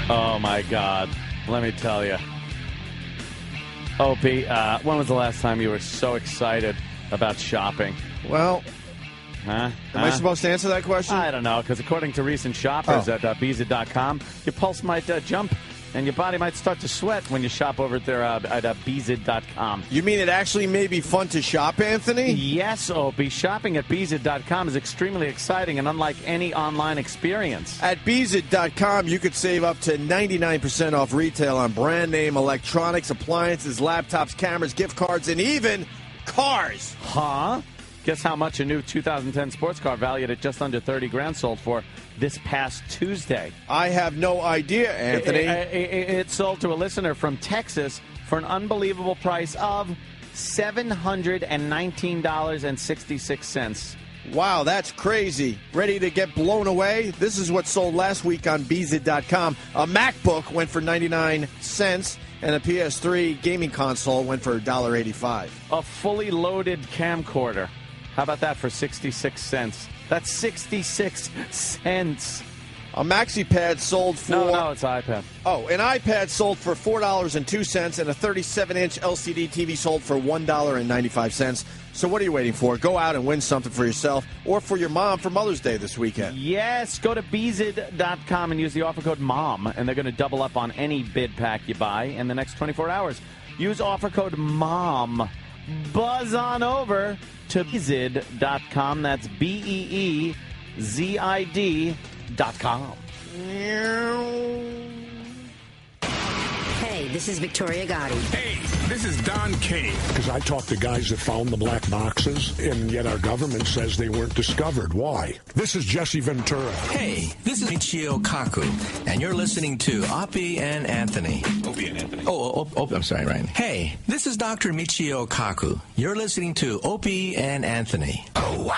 S16: Oh, my God. Let me tell you. Opie, when was the last time you were so excited about shopping?
S6: Well, am I supposed to answer that question?
S16: I don't know, because according to recent shoppers at Beezid.com, your pulse might jump and your body might start to sweat when you shop over there at Beezid.com.
S6: You mean it actually may be fun to shop, Anthony?
S16: Yes, Opie. Shopping at Beezid.com is extremely exciting and unlike any online experience.
S6: At Beezid.com, you could save up to 99% off retail on brand name electronics, appliances, laptops, cameras, gift cards, and even cars.
S16: Huh? Guess how much a new 2010 sports car valued at just under $30,000 sold for this past Tuesday?
S6: I have no idea, Anthony.
S16: It sold to a listener from Texas for an unbelievable price of $719.66.
S6: Wow, that's crazy. Ready to get blown away? This is what sold last week on Beezid.com. A MacBook went for 99 cents. And a PS3 gaming console went for $1.85.
S16: A fully loaded camcorder. How about that for 66 cents? That's 66 cents.
S6: A MaxiPad sold for...
S16: No, it's an iPad.
S6: Oh, an iPad sold for $4.02, and a 37-inch LCD TV sold for $1.95. So what are you waiting for? Go out and win something for yourself or for your mom for Mother's Day this weekend.
S16: Yes, go to Beezid.com and use the offer code MOM, and they're going to double up on any bid pack you buy in the next 24 hours. Use offer code MOM. Buzz on over to Beezid.com. That's BEEZID.com.
S24: Hey, Hi, this is Victoria Gotti.
S7: Hey, this is Don King. Because I talked to guys that found the black boxes, and yet our government says they weren't discovered. Why? This is Jesse Ventura.
S9: Hey, this is Michio Kaku, and you're listening to Opie and Anthony.
S7: Opie and Anthony.
S9: Oh, I'm sorry, Ryan. Hey, this is Dr. Michio Kaku. You're listening to Opie and Anthony. Oh, wow.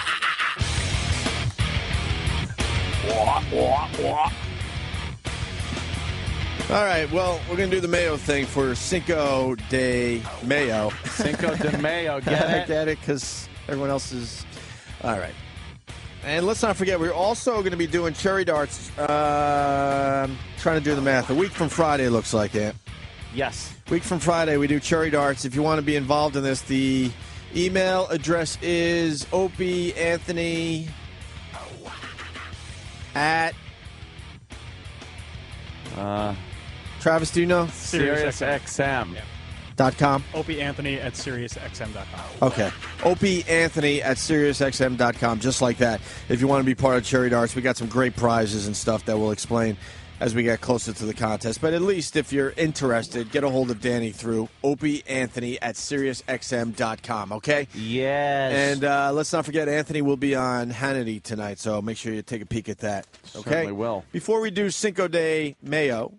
S6: All right, well, we're going to do the Mayo thing for Cinco de Mayo.
S16: Cinco de Mayo, get it?
S6: Get it, because everyone else is... All right. And let's not forget, we're also going to be doing cherry darts. Trying to do the math. A week from Friday, looks like, Ant.
S16: Yes.
S6: Week from Friday, we do cherry darts. If you want to be involved in this, the email address is opieanthony at... Travis, do you know?
S16: SiriusXM.
S6: .com.
S12: Opie Anthony at SiriusXM.com.
S6: Okay. Opie Anthony at SiriusXM.com, just like that. If you want to be part of Cherry Darts, we got some great prizes and stuff that we'll explain as we get closer to the contest. But at least if you're interested, get a hold of Danny through Opie Anthony at SiriusXM.com, okay?
S16: Yes.
S6: And let's not forget, Anthony will be on Hannity tonight, so make sure you take a peek at that, okay?
S16: Certainly will.
S6: Before we do Cinco de Mayo,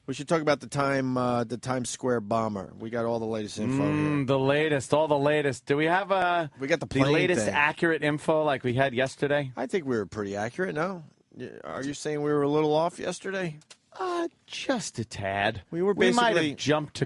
S6: we should talk about the Times Square bomber. We got all the latest info here.
S16: The latest, all the latest. Do we have
S6: we got the
S16: latest
S6: thing.
S16: accurate info like we had yesterday?
S6: I think we were pretty accurate, no? Are you saying we were a little off yesterday?
S16: Just a tad.
S6: We were
S16: We might
S6: basically
S16: have jumped to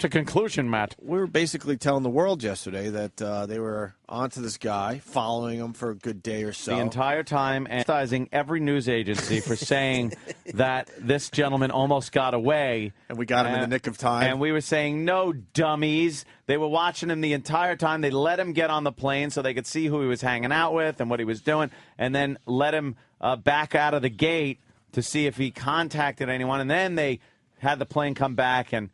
S16: conclusion, Matt.
S6: We were basically telling the world yesterday that they were onto this guy, following him for a good day or so.
S16: The entire time, criticizing every news agency for saying that this gentleman almost got away.
S6: And we got him in the nick of time.
S16: And we were saying, no, dummies. They were watching him the entire time. They let him get on the plane so they could see who he was hanging out with and what he was doing, and then let him back out of the gate to see if he contacted anyone. And then they had the plane come back and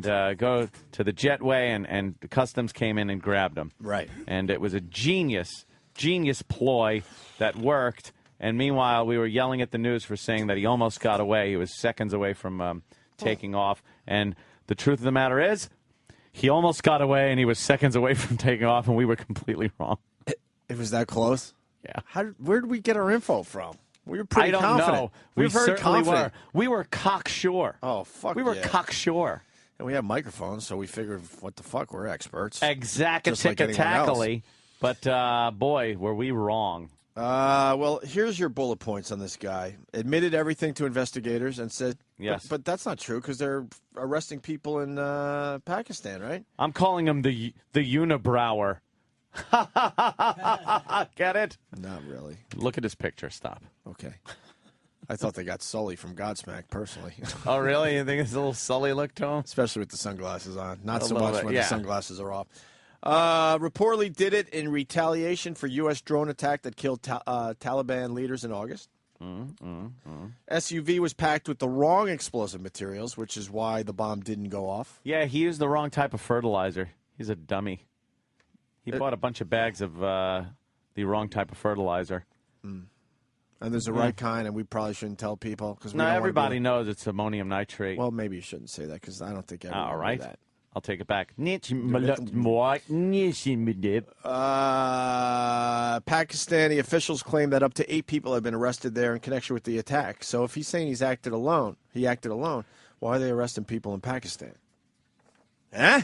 S16: go to the jetway, and the customs came in and grabbed him.
S6: Right.
S16: And it was a genius ploy that worked. And meanwhile, we were yelling at the news for saying that he almost got away. He was seconds away from taking off. And the truth of the matter is, he almost got away, and he was seconds away from taking off, and we were completely wrong.
S6: It was that close?
S16: Yeah.
S6: Where did we get our info from? We were pretty confident.
S16: I don't know.
S6: We were very
S16: certainly
S6: confident.
S16: We were cocksure.
S6: Oh, fuck
S16: We were
S6: yeah.
S16: cocksure.
S6: And we have microphones, so we figured, what the fuck, we're experts.
S16: Exactly. But, boy, were we wrong.
S6: Well, here's your bullet points on this guy. Admitted everything to investigators and said,
S16: yes.
S6: But that's not true because they're arresting people in Pakistan, right?
S16: I'm calling him the unibrower. Get it?
S6: Not really.
S16: Look at his picture. Stop.
S6: Okay. I thought they got Sully from Godsmack, personally.
S16: Oh, really? You think it's a little Sully look to him?
S6: Especially with the sunglasses on. Not
S16: A
S6: so
S16: little
S6: much
S16: bit,
S6: when
S16: yeah.
S6: the sunglasses are off. Reportedly did it in retaliation for U.S. drone attack that killed Taliban leaders in August. SUV was packed with the wrong explosive materials, which is why the bomb didn't go off.
S16: Yeah, he used the wrong type of fertilizer. He's a dummy. He bought a bunch of bags of the wrong type of fertilizer.
S6: And there's a right kind, and we probably shouldn't tell people.
S16: No, everybody knows it's ammonium nitrate.
S6: Well, maybe you shouldn't say that, because I don't think everyone
S16: all right.
S6: knew that.
S16: I'll take it back.
S6: Pakistani officials claim that up to 8 people have been arrested there in connection with the attack. So if he's saying he acted alone, why are they arresting people in Pakistan? Huh?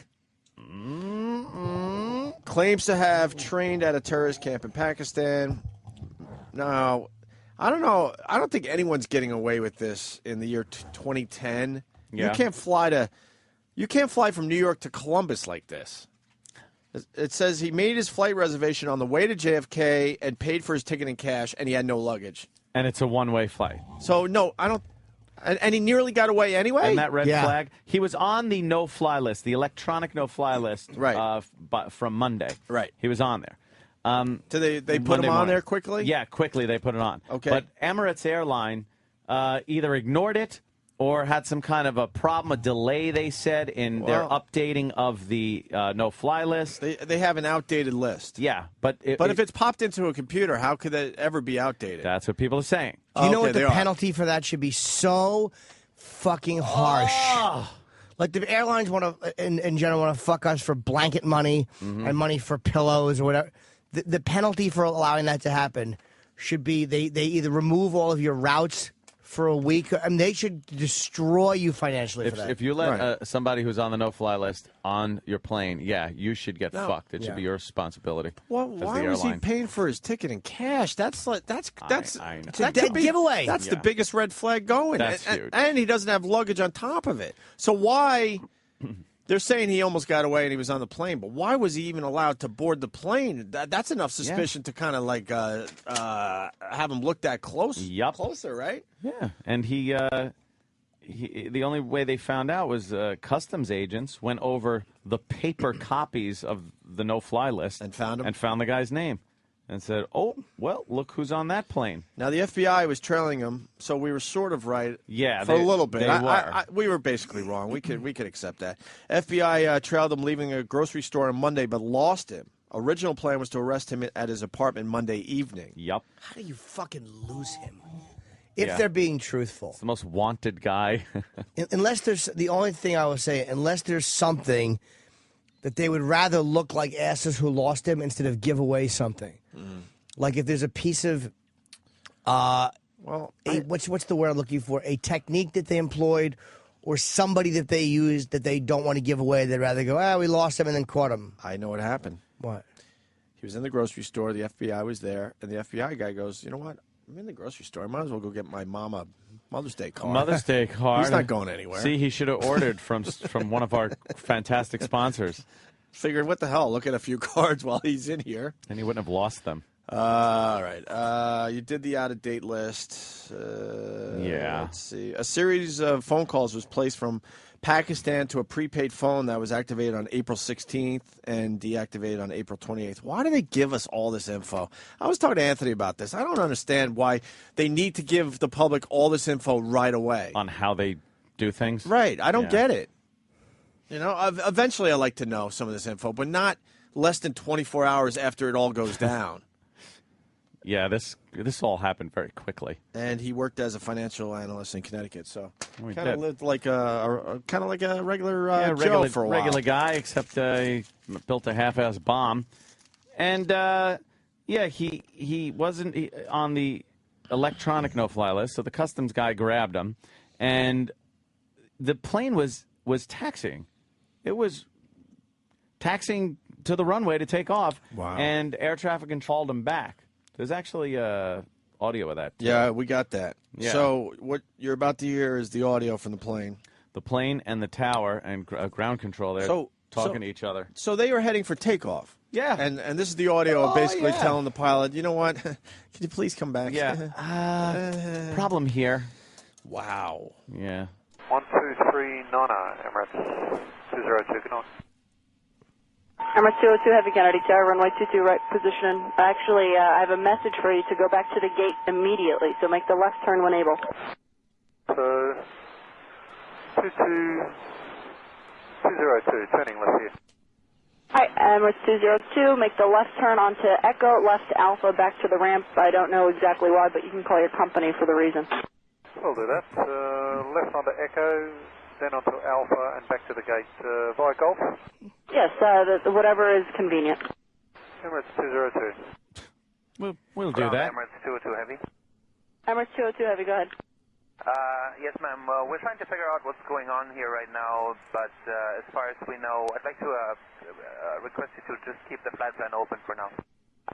S6: Claims to have trained at a terrorist camp in Pakistan. No, I don't know. I don't think anyone's getting away with this in the year 2010.
S16: Yeah.
S6: You can't fly from New York to Columbus like this. It says he made his flight reservation on the way to JFK and paid for his ticket in cash, and he had no luggage.
S16: And it's a one-way flight.
S6: So, no, I don't... And he nearly got away anyway?
S16: And that red flag? He was on the no-fly list, the electronic no-fly list
S6: right.
S16: From Monday.
S6: Right.
S16: He was on there.
S6: Did they put him on there quickly?
S16: Yeah, quickly they put it on.
S6: Okay.
S16: But Emirates Airline either ignored it or had some kind of a problem, a delay, they said, in their updating of the no-fly list.
S6: They have an outdated list.
S16: Yeah, but
S6: if it's popped into a computer, how could that ever be outdated?
S16: That's what people are saying.
S13: Do you know what the penalty for that should be? So fucking harsh. Like the airlines want to, in general, want to fuck us for blanket money and money for pillows or whatever. The penalty for allowing that to happen should be they either remove all of your routes for a week. I mean, they should destroy you financially for that.
S16: If you let somebody who's on the no-fly list on your plane, you should get fucked. It should be your responsibility.
S6: Well, why was he paying for his ticket in cash? That's
S16: I know.
S13: It's a dead giveaway.
S6: That's the biggest red flag going.
S16: That's huge.
S6: And he doesn't have luggage on top of it. So why? They're saying he almost got away and he was on the plane, but why was he even allowed to board the plane? That's enough suspicion to kind of like have him look that closer, right?
S16: Yeah, and he the only way they found out was customs agents went over the paper copies of the no-fly list
S6: and found him
S16: and found the guy's name. And said, "Oh, well, look who's on that plane."
S6: Now the FBI was trailing him, so we were sort of right.
S16: Yeah,
S6: for a little bit.
S16: They
S6: we were basically wrong. We could accept that. FBI trailed him leaving a grocery store on Monday, but lost him. Original plan was to arrest him at his apartment Monday evening.
S16: Yep.
S13: How do you fucking lose him? If they're being truthful,
S16: it's the most wanted guy.
S13: Unless there's the only thing I would say, unless there's something that they would rather look like asses who lost him instead of give away something. Like if there's a piece of, what's the word I'm looking for? A technique that they employed, or somebody that they used that they don't want to give away. They'd rather go, we lost him and then caught him.
S6: I know what happened.
S13: What?
S6: He was in the grocery store. The FBI was there, and the FBI guy goes, "You know what? I'm in the grocery store. I might as well go get my mom a Mother's Day card."
S16: Mother's Day card.
S6: He's not going anywhere.
S16: See, he should have ordered from one of our fantastic sponsors.
S6: Figured, what the hell? Look at a few cards while he's in here.
S16: And he wouldn't have lost them.
S6: All right. You did the out-of-date list. Let's see. A series of phone calls was placed from Pakistan to a prepaid phone that was activated on April 16th and deactivated on April 28th. Why do they give us all this info? I was talking to Anthony about this. I don't understand why they need to give the public all this info right away.
S16: On how they do things?
S6: Right. I don't get it. You know, eventually I like to know some of this info, but not less than 24 hours after it all goes down.
S16: Yeah, this all happened very quickly.
S6: And he worked as a financial analyst in Connecticut, so
S16: he
S6: kind of
S16: did.
S6: lived like a regular Joe for a while.
S16: Regular guy, except he built a half-ass bomb. And he wasn't on the electronic no-fly list, so the customs guy grabbed him, and the plane was taxiing. It was taxiing to the runway to take off, and air traffic control called him back. There's actually audio of that, too.
S6: Yeah, we got that.
S16: Yeah.
S6: So what you're about to hear is the audio from the plane.
S16: The plane and the tower and ground control there talking to each other.
S6: So they were heading for takeoff.
S16: Yeah.
S6: And this is the audio basically telling the pilot, you know what, can you please come back?
S16: Yeah. Problem here.
S6: Wow.
S16: Yeah.
S10: 123 Nana, Emirates 202, good on.
S14: Emirates 202 Heavy Kennedy Tower, runway 22 right position. Actually, I have a message for you to go back to the gate immediately, so make the left turn when able.
S10: So, 202, turning left here.
S14: Hi, Emirates 202, make the left turn onto Echo, left Alpha, back to the ramp. I don't know exactly why, but you can call your company for the reason.
S10: We'll do that. Left onto Echo, then onto Alpha, and back to the gate via Golf.
S14: Yes, whatever is convenient.
S10: Emirates 202.
S16: We'll do that.
S10: Emirates 202 Heavy.
S14: Emirates 202 Heavy, go ahead.
S15: Yes, ma'am. We're trying to figure out what's going on here right now, but as far as we know, I'd like to request you to just keep the flight plan open for now.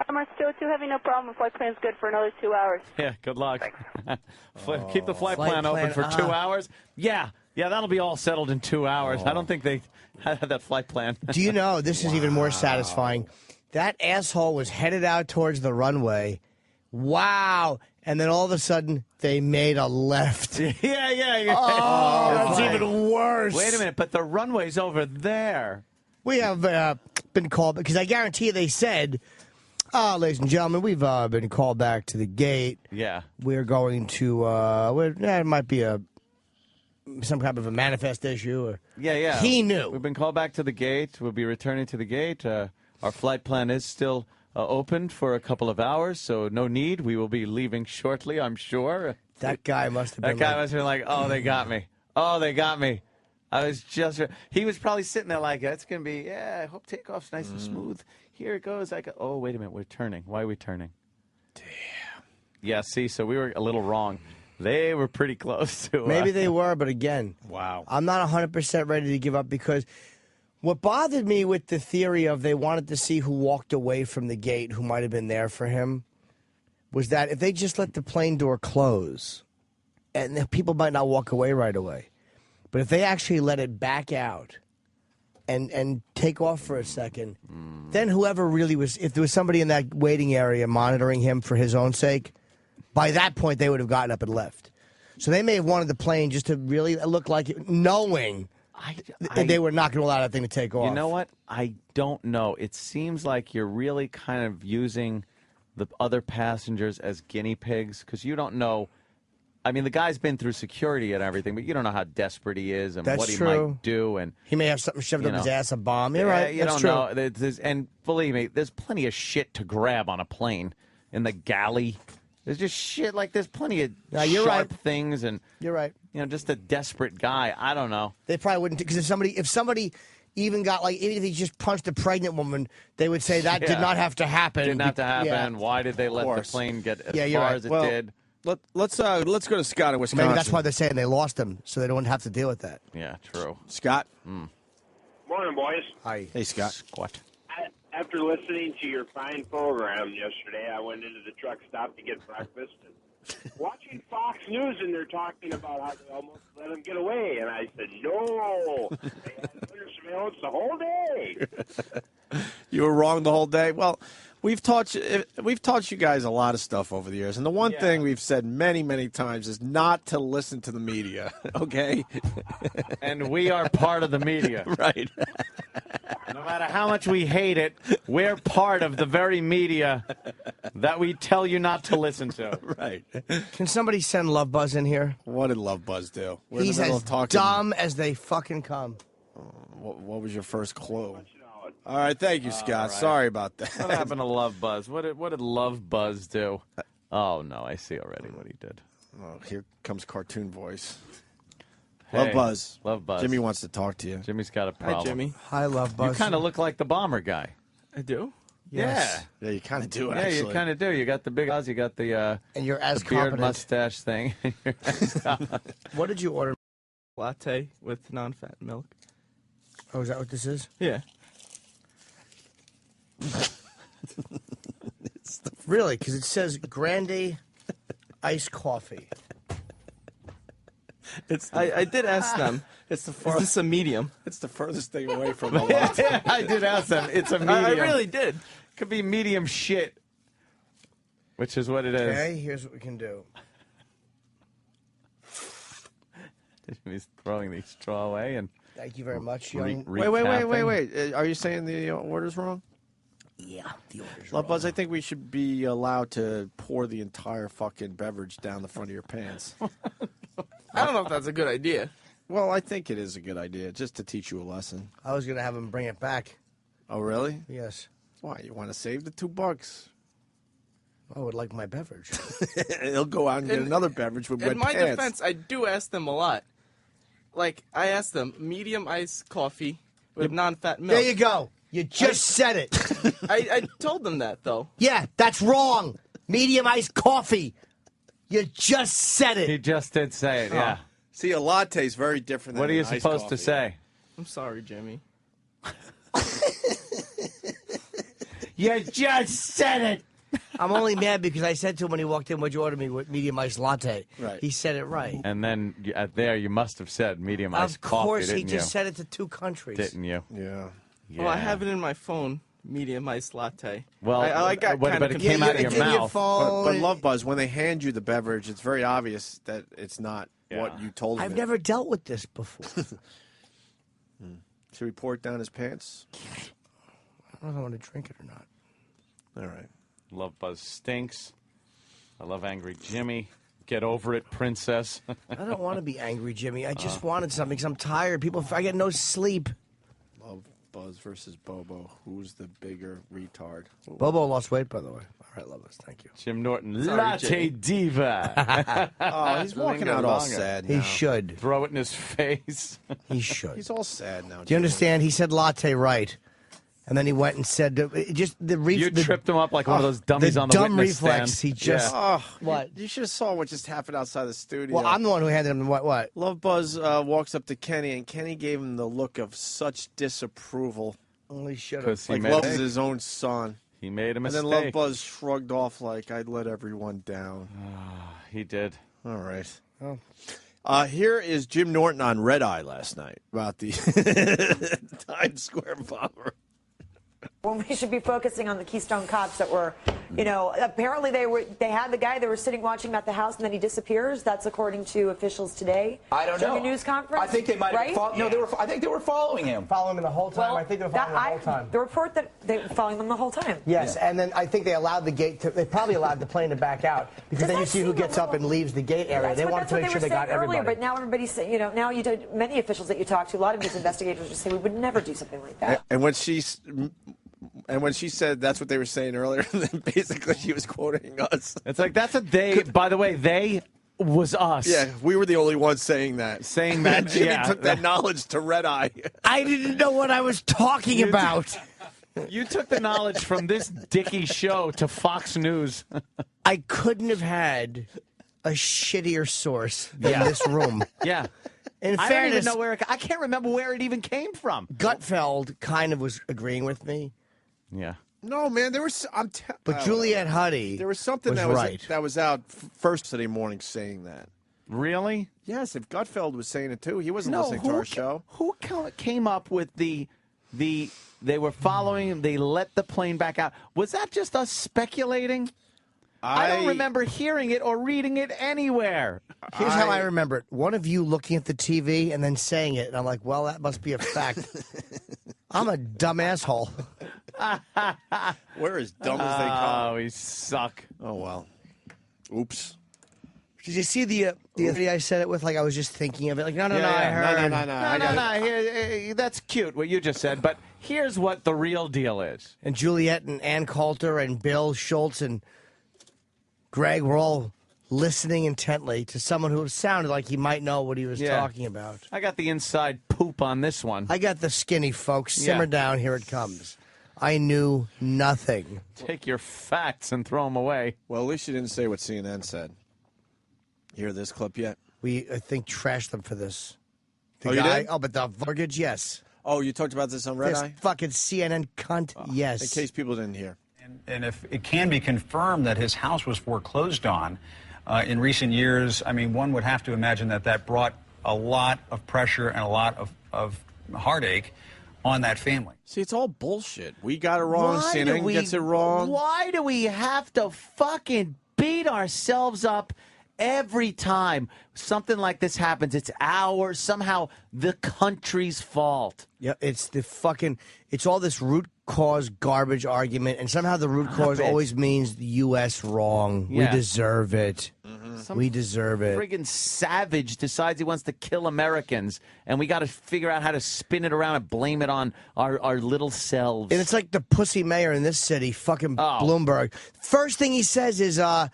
S14: Emirates 202 Heavy, no problem. Flight plan's good for another 2 hours.
S16: Yeah, good luck. Keep the flight plan open for 2 hours? Yeah, that'll be all settled in 2 hours. I don't think they had that flight plan.
S13: Do you know, this is even more satisfying. That asshole was headed out towards the runway. Wow. And then all of a sudden, they made a left.
S16: Yeah.
S13: Oh, that's even worse.
S16: Wait a minute, but the runway's over there.
S13: We have been called, because I guarantee you they said, ladies and gentlemen, we've been called back to the gate.
S16: Yeah.
S13: We're going to, it might be some kind of a manifest issue. Or,
S16: Yeah.
S13: He knew.
S16: We've been called back to the gate. We'll be returning to the gate. Our flight plan is still open for a couple of hours, so no need. We will be leaving shortly, I'm sure.
S13: That guy must have been
S16: must have been like, oh, they got me. Oh, they got me. I was just. He was probably sitting there like, "That's gonna be. Yeah, I hope takeoff's nice and smooth. Here it goes." I go, "Oh, wait a minute, we're turning. Why are we turning?" Damn. Yeah. See, so we were a little wrong. They were pretty close to.
S13: Maybe they were, but again,
S6: wow.
S13: I'm not 100% ready to give up because what bothered me with the theory of they wanted to see who walked away from the gate, who might have been there for him, was that if they just let the plane door close, and the people might not walk away right away. But if they actually let it back out and take off for a second, then whoever really was, if there was somebody in that waiting area monitoring him for his own sake, by that point they would have gotten up and left. So they may have wanted the plane just to really look like it, knowing they were not going to allow that thing to take off.
S16: You know what? I don't know. It seems like you're really kind of using the other passengers as guinea pigs because you don't know. I mean, the guy's been through security and everything, but you don't know how desperate he is and what he might do. And
S13: he may have something shoved up his ass, a bomb. You're right.
S16: You don't know. And believe me, there's plenty of shit to grab on a plane in the galley. There's just shit like there's plenty of sharp things, and
S13: you're right.
S16: You know, just a desperate guy. I don't know.
S13: They probably wouldn't, because if somebody even got even if he just punched a pregnant woman, they would say that did not have to happen.
S16: Didn't have to happen.
S13: Yeah.
S16: Why did they let the plane get as far
S13: right.
S16: as it did?
S6: Let's go to Scott in Wisconsin.
S13: Maybe that's why they're saying they lost him, so they don't have to deal with that.
S16: Yeah, true.
S6: Scott.
S2: Morning, boys.
S13: Hi.
S6: Hey, Scott.
S16: Squat.
S2: After listening to your fine program yesterday, I went into the truck stop to get breakfast. And watching Fox News, and they're talking about how they almost let him get away. And I said, no, they had under surveillance the whole day.
S6: You were wrong the whole day. Well, we've taught you guys a lot of stuff over the years, and the one thing we've said many, many times is not to listen to the media. Okay,
S16: and we are part of the media,
S6: right?
S16: No matter how much we hate it, we're part of the very media that we tell you not to listen to.
S6: Right.
S13: Can somebody send Love Buzz in here?
S6: What did Love Buzz do? We're
S13: He's
S6: in the middle
S13: as
S6: of talking.
S13: dumb as they fucking come.
S6: What was your first clue? All right, thank you, Scott.
S16: Right.
S6: Sorry about that.
S16: What happened to Love Buzz? What did Love Buzz do? Oh no, I see already what he did.
S6: Oh, here comes cartoon voice.
S16: Hey,
S6: Love Buzz.
S16: Love Buzz.
S6: Jimmy wants to talk to you.
S16: Jimmy's got a problem.
S3: Hi, Jimmy.
S13: Hi, Love Buzz.
S16: You kind of look like the bomber guy.
S3: I do?
S6: Yes. Yeah, you kind of do,
S16: Yeah,
S6: actually.
S16: you kind of do. You got the big eyes. You got the
S13: and you're as
S16: the beard
S13: competent.
S16: mustache thing.
S13: What did you order?
S3: Latte with non-fat milk.
S13: Oh, is that what this is?
S3: Yeah.
S13: Really? Because it says Grande iced coffee.
S3: I did ask them.
S6: It's the
S3: Is this a medium?
S6: It's the furthest thing away from a lot.
S16: Yeah, I did ask them. It's a medium.
S3: I really did.
S16: Could be medium shit, which is what it is.
S13: Okay, here's what we can do.
S16: He's throwing the straw away and.
S13: Thank you very much, young.
S6: Wait. Are you saying the order's wrong?
S13: Yeah, the order's
S6: Love
S13: wrong.
S6: Buzz, I think we should be allowed to pour the entire fucking beverage down the front of your pants.
S3: I don't know if that's a good idea.
S6: Well, I think it is a good idea, just to teach you a lesson.
S13: I was going to have him bring it back.
S6: Oh, really?
S13: Yes.
S6: Why? You want to save the $2?
S13: I would like my beverage.
S6: He'll go out and get another beverage with wet
S3: In my
S6: pants.
S3: defense, I do ask them a lot. Like, I asked them, medium iced coffee with non-fat milk.
S13: There you go. You just said it.
S3: I told them that, though.
S13: Yeah, that's wrong. Medium iced coffee. You just said it.
S16: He just did say it, yeah.
S6: See, a latte is very different than
S16: What are you
S6: an iced
S16: supposed to
S6: coffee.
S16: say?
S3: I'm sorry, Jimmy.
S13: You just said it. I'm only mad because I said to him when he walked in, "Would you order me with medium iced latte?"
S6: Right.
S13: He said it right.
S16: And then there you must have said medium iced coffee,
S13: Of course,
S16: didn't
S13: he just
S16: you?
S13: said it to two countries.
S16: Didn't you?
S6: Yeah.
S3: Well, I have it in my phone, medium iced latte.
S16: Well,
S3: I got
S16: but
S3: kind of
S16: it came out of your mouth.
S6: But Love Buzz, when they hand you the beverage, it's very obvious that it's not what you told
S13: I've
S6: him.
S13: never dealt with this before.
S6: Should we pour it down his pants?
S13: I don't know if I want to drink it or not.
S6: All right.
S16: Love Buzz stinks. I love Angry Jimmy. Get over it, princess.
S13: I don't want to be angry, Jimmy. I just wanted something because I'm tired. I get no sleep.
S6: Love Buzz versus Bobo. Who's the bigger retard?
S13: Bobo lost weight, by the way. All right, love us. Thank you.
S16: Jim Norton,
S6: Sorry,
S16: latte
S6: Jimmy.
S16: diva.
S6: Oh, he's walking out all sad now.
S13: He should.
S16: Throw it in his face.
S13: He should.
S6: He's all sad now.
S13: Do you understand? He said latte right. And then he went and said, just the
S16: You tripped him up like one of those dummies on the
S13: dumb
S16: witness
S13: reflex.
S16: stand.
S13: He just
S6: what? You should have saw what just happened outside the studio.
S13: Well, I'm the one who handed him what?
S6: Love Buzz walks up to Kenny, and Kenny gave him the look of such disapproval.
S13: Only should
S16: have.
S6: Like Love is his own son.
S16: He made a mistake.
S6: And then Love Buzz shrugged off like, I'd let everyone down.
S16: He did.
S6: All right.
S13: Oh.
S6: Here is Jim Norton on Red Eye last night about the Times Square bomber.
S5: When we should be focusing on the Keystone Cops that were, apparently they had the guy they were sitting watching at the house and then he disappears. That's according to officials today.
S8: I don't know.
S5: During a news conference.
S8: I think they might have I think they were following him.
S13: Following him the whole time.
S5: Well,
S13: I think they were following him the whole time.
S5: The report that they were following them the whole time.
S13: Yes, and then I think they allowed they probably allowed the plane to back out because then you see who gets up and leaves the gate area. They wanted to make sure they got everybody.
S5: But now everybody's saying, now many officials that you talk to, a lot of these investigators just say we would never do something like that.
S6: And when she said that's what they were saying earlier, then basically she was quoting us.
S16: It's like, that's a they. By the way, they was us.
S6: Yeah, we were the only ones saying that. Jimmy took that knowledge to Red Eye.
S13: I didn't know what I was talking about.
S16: You took the knowledge from this dicky show to Fox News.
S13: I couldn't have had a shittier source than this room.
S16: Yeah.
S13: In
S16: I
S13: fairness,
S16: don't even know I can't remember where it even came from.
S13: Gutfeld kind of was agreeing with me.
S16: Yeah.
S6: No, man, there was.
S13: But Juliet Huddy,
S6: there was something
S13: was
S6: that was
S13: right.
S6: that was out first today morning saying that.
S16: Really?
S6: Yes. If Gutfeld was saying it too, he wasn't listening to our show.
S16: Who came up with the they were following him, they let the plane back out? Was that just us speculating? I don't remember hearing it or reading it anywhere.
S13: Here's how I remember it. One of you looking at the TV and then saying it, and I'm like, well, that must be a fact. I'm a dumb asshole.
S6: We're as dumb as they come.
S16: Oh, we suck.
S6: Oh, well. Oops.
S13: Did you see the I said it with, like I was just thinking of it? Like, no, I heard.
S16: No. That's cute, what you just said, but here's what the real deal is.
S13: And Juliet and Ann Coulter and Bill Schultz and Greg were all listening intently to someone who sounded like he might know what he was talking about.
S16: I got the inside poop on this one.
S13: I got the skinny, folks. Simmer down. Here it comes. I knew nothing.
S16: Take your facts and throw them away.
S6: Well, at least you didn't say what CNN said. You hear this clip yet?
S13: I think, trashed them for this.
S6: You did?
S13: Oh, but the mortgage, yes.
S6: Oh, you talked about this on Red
S13: This
S6: Eye?
S13: fucking CNN cunt, yes.
S6: In case people didn't hear.
S18: And if it can be confirmed that his house was foreclosed on in recent years, I mean, one would have to imagine that brought a lot of pressure and a lot of heartache on that family.
S6: See, it's all bullshit. We got it wrong. CNN gets it wrong.
S16: Why do we have to fucking beat ourselves up every time something like this happens? It's somehow the country's fault.
S13: Yeah, it's all this root cause garbage argument, and somehow the root cause always means the U.S. wrong.
S16: Yeah.
S13: We deserve it. We deserve it.
S16: Friggin' savage decides he wants to kill Americans, and we got to figure out how to spin it around and blame it on our little selves.
S13: And it's like the pussy mayor in this city, fucking Bloomberg. First thing he says is about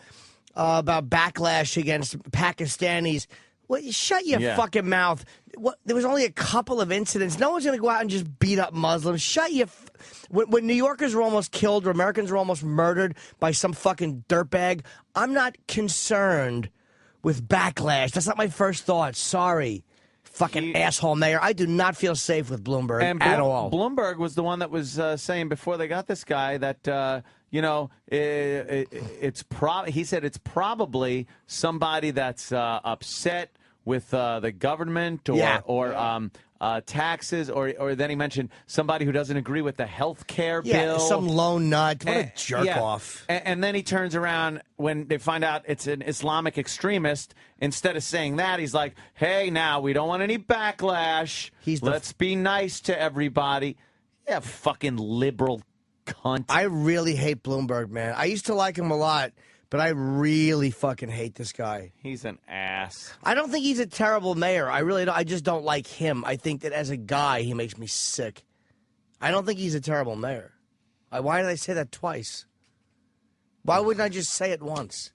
S13: backlash against Pakistanis. Well, shut your fucking mouth. There was only a couple of incidents. No one's going to go out and just beat up Muslims. Shut your... When New Yorkers were almost killed, or Americans were almost murdered by some fucking dirtbag, I'm not concerned with backlash. That's not my first thought. Sorry, fucking asshole mayor. I do not feel safe with Bloomberg at all.
S16: Bloomberg was the one that was saying before they got this guy that... he said it's probably somebody that's upset with the government or taxes, or then he mentioned somebody who doesn't agree with the health care bill.
S13: Some lone nut. What a jerk off.
S16: And then he turns around when they find out it's an Islamic extremist. Instead of saying that, he's like, hey, now, we don't want any backlash. Let's be nice to everybody. Yeah, fucking liberal cunt.
S13: I really hate Bloomberg, man. I used to like him a lot, but I really fucking hate this guy.
S16: He's an ass.
S13: I don't think he's a terrible mayor. I really don't. I just don't like him. I think that as a guy, he makes me sick. I don't think he's a terrible mayor. Why did I say that twice? Why wouldn't I just say it once?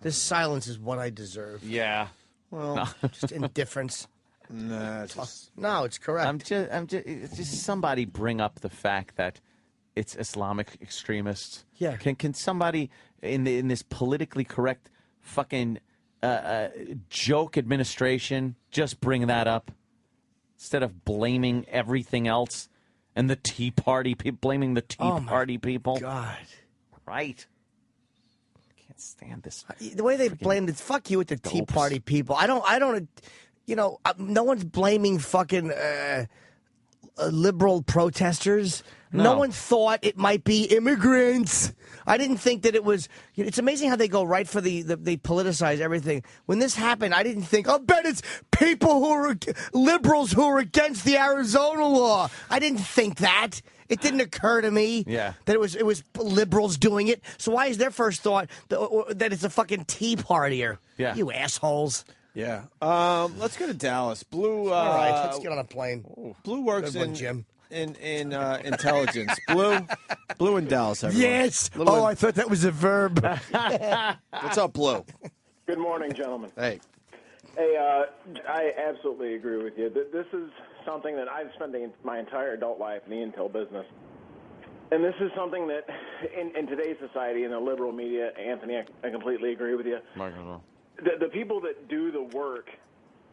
S13: This silence is what I deserve.
S16: Yeah.
S13: Well, just indifference.
S6: No,
S13: it's correct.
S16: I'm just somebody bring up the fact that it's Islamic extremists.
S13: Yeah.
S16: Can somebody in this politically correct fucking joke administration just bring that up instead of blaming everything else and the Tea Party people blaming the Tea Party people?
S13: God.
S16: Right. Can't stand this.
S13: The way they blamed it, fuck you with the Tea Party people. I don't, you know, no one's blaming fucking liberal protesters. No one thought it might be immigrants. I didn't think that it was. It's amazing how they go right for they politicize everything. When this happened, I didn't think, I bet it's people who are liberals who are against the Arizona law. I didn't think that. It didn't occur to me that it was liberals doing it. So why is their first thought that it's a fucking Tea Partier?
S6: Yeah.
S13: You assholes.
S6: Yeah. Let's go to Dallas. Blue.
S13: All right, let's get on a plane.
S6: Blue works
S13: Good one, Jim.
S6: in intelligence. Blue in Dallas, everyone.
S13: Yes. I thought that was a verb.
S6: What's up, Blue?
S11: Good morning, gentlemen.
S6: Hey.
S11: Hey, I absolutely agree with you. This is something that I've spent my entire adult life in the intel business. And this is something that in today's society, in the liberal media, Anthony, I completely agree with you. The people that do the work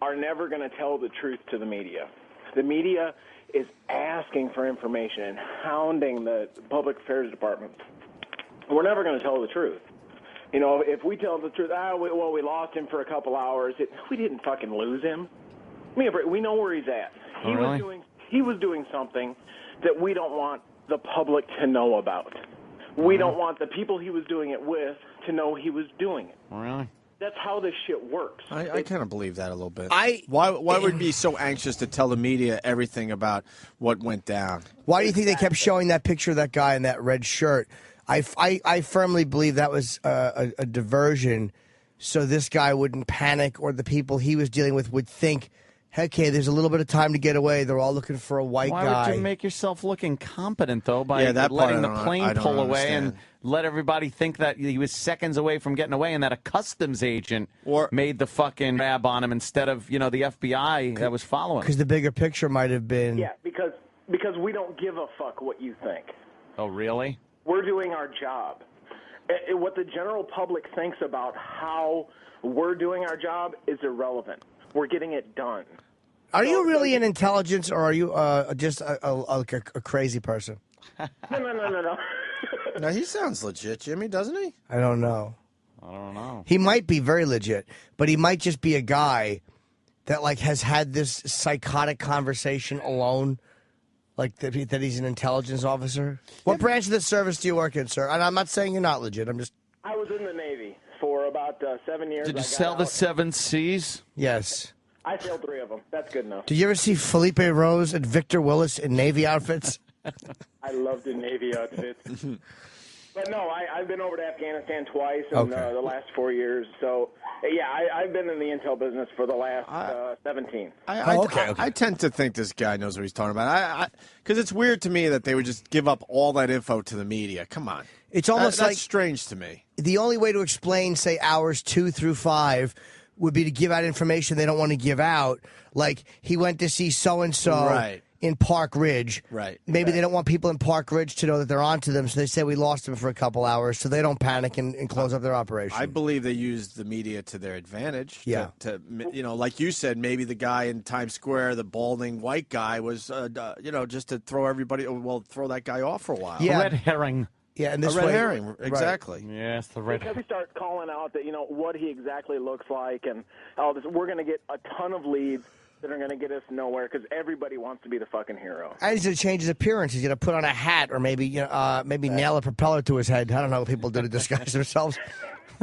S11: are never going to tell the truth to the media. The media is asking for information and hounding the public affairs department. We're never going to tell the truth. You know, if we tell the truth, we lost him for a couple hours. We didn't fucking lose him. We know where he's at. He was doing something that we don't want the public to know about. We don't want the people he was doing it with to know he was doing it.
S16: Really?
S11: That's how this shit works.
S6: I kind of believe that a little bit. Why would we be so anxious to tell the media everything about what went down?
S13: Why do you think they kept showing that picture of that guy in that red shirt? I firmly believe that was a diversion so this guy wouldn't panic or the people he was dealing with would think, okay, there's a little bit of time to get away. They're all looking for a white guy.
S16: Why would you make yourself look incompetent, though, by
S6: that
S16: letting
S6: part
S16: the plane pull away and
S6: understand.
S16: let everybody think that he was seconds away from getting away and that a customs agent made the fucking grab on him instead of, the FBI that was following him?
S13: Because the bigger picture might have been...
S11: Yeah, because we don't give a fuck what you think.
S16: Oh, really?
S11: We're doing our job. What the general public thinks about how we're doing our job is irrelevant. We're getting it done.
S13: Are you really in intelligence, or are you just a crazy person?
S11: No.
S6: No, he sounds legit, Jimmy, doesn't he?
S13: I don't know.
S16: I don't know.
S13: He might be very legit, but he might just be a guy that has had this psychotic conversation alone, that he's an intelligence officer. What branch of the service do you work in, sir? And I'm not saying you're not legit.
S11: I was in the Navy for about 7 years.
S16: Did you sell the 7 C's?
S13: Yes.
S11: I sailed 3 of them. That's good enough.
S13: Did you ever see Felipe Rose and Victor Willis in Navy outfits?
S11: I loved the Navy outfits. But no, I've been over to Afghanistan twice in the last 4 years. So, yeah, I've been in the intel business for the last 17.
S6: I tend to think this guy knows what he's talking about. Because it's weird to me that they would just give up all that info to the media. Come on.
S13: It's almost
S6: that's strange to me.
S13: The only way to explain, say, hours 2 through 5 would be to give out information they don't want to give out. Like, he went to see so-and-so in Park Ridge.
S6: Right.
S13: Maybe they don't want people in Park Ridge to know that they're onto them, so they say we lost him for a couple hours, so they don't panic and close up their operation.
S6: I believe they used the media to their advantage.
S13: Yeah.
S6: To like you said, maybe the guy in Times Square, the balding white guy, was, just to throw that guy off for a while.
S13: Yeah.
S16: A red herring.
S13: Yeah, and this
S6: red
S13: way,
S6: herring, exactly.
S16: Right. Yes, the red herring.
S11: Because we start calling out that, what he exactly looks like and all this, we're going to get a ton of leads that are going to get us nowhere because everybody wants to be the fucking hero.
S13: And he's going to change his appearance. He's going to put on a hat or maybe nail a propeller to his head. I don't know what people do to disguise themselves.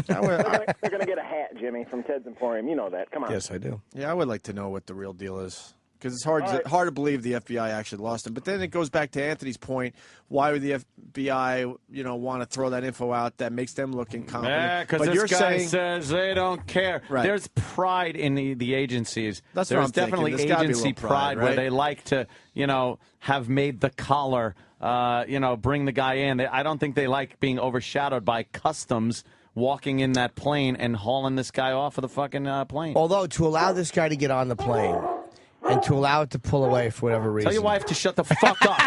S11: They're going to get a hat, Jimmy, from Ted's Emporium. You know that. Come on.
S13: Yes, I do.
S6: Yeah, I would like to know what the real deal is. because it's hard to believe the FBI actually lost him. But then it goes back to Anthony's point. Why would the FBI, want to throw that info out that makes them look incompetent?
S16: Yeah, because this guy says they don't care. Right. There's pride in the agencies.
S6: That's what I'm thinking.
S16: Definitely agency pride
S6: right?
S16: where they like to, have made the collar, bring the guy in. I don't think they like being overshadowed by customs walking in that plane and hauling this guy off of the fucking plane.
S13: Although, to allow this guy to get on the plane and to allow it to pull away for whatever reason.
S16: Tell your wife to shut the fuck
S13: up.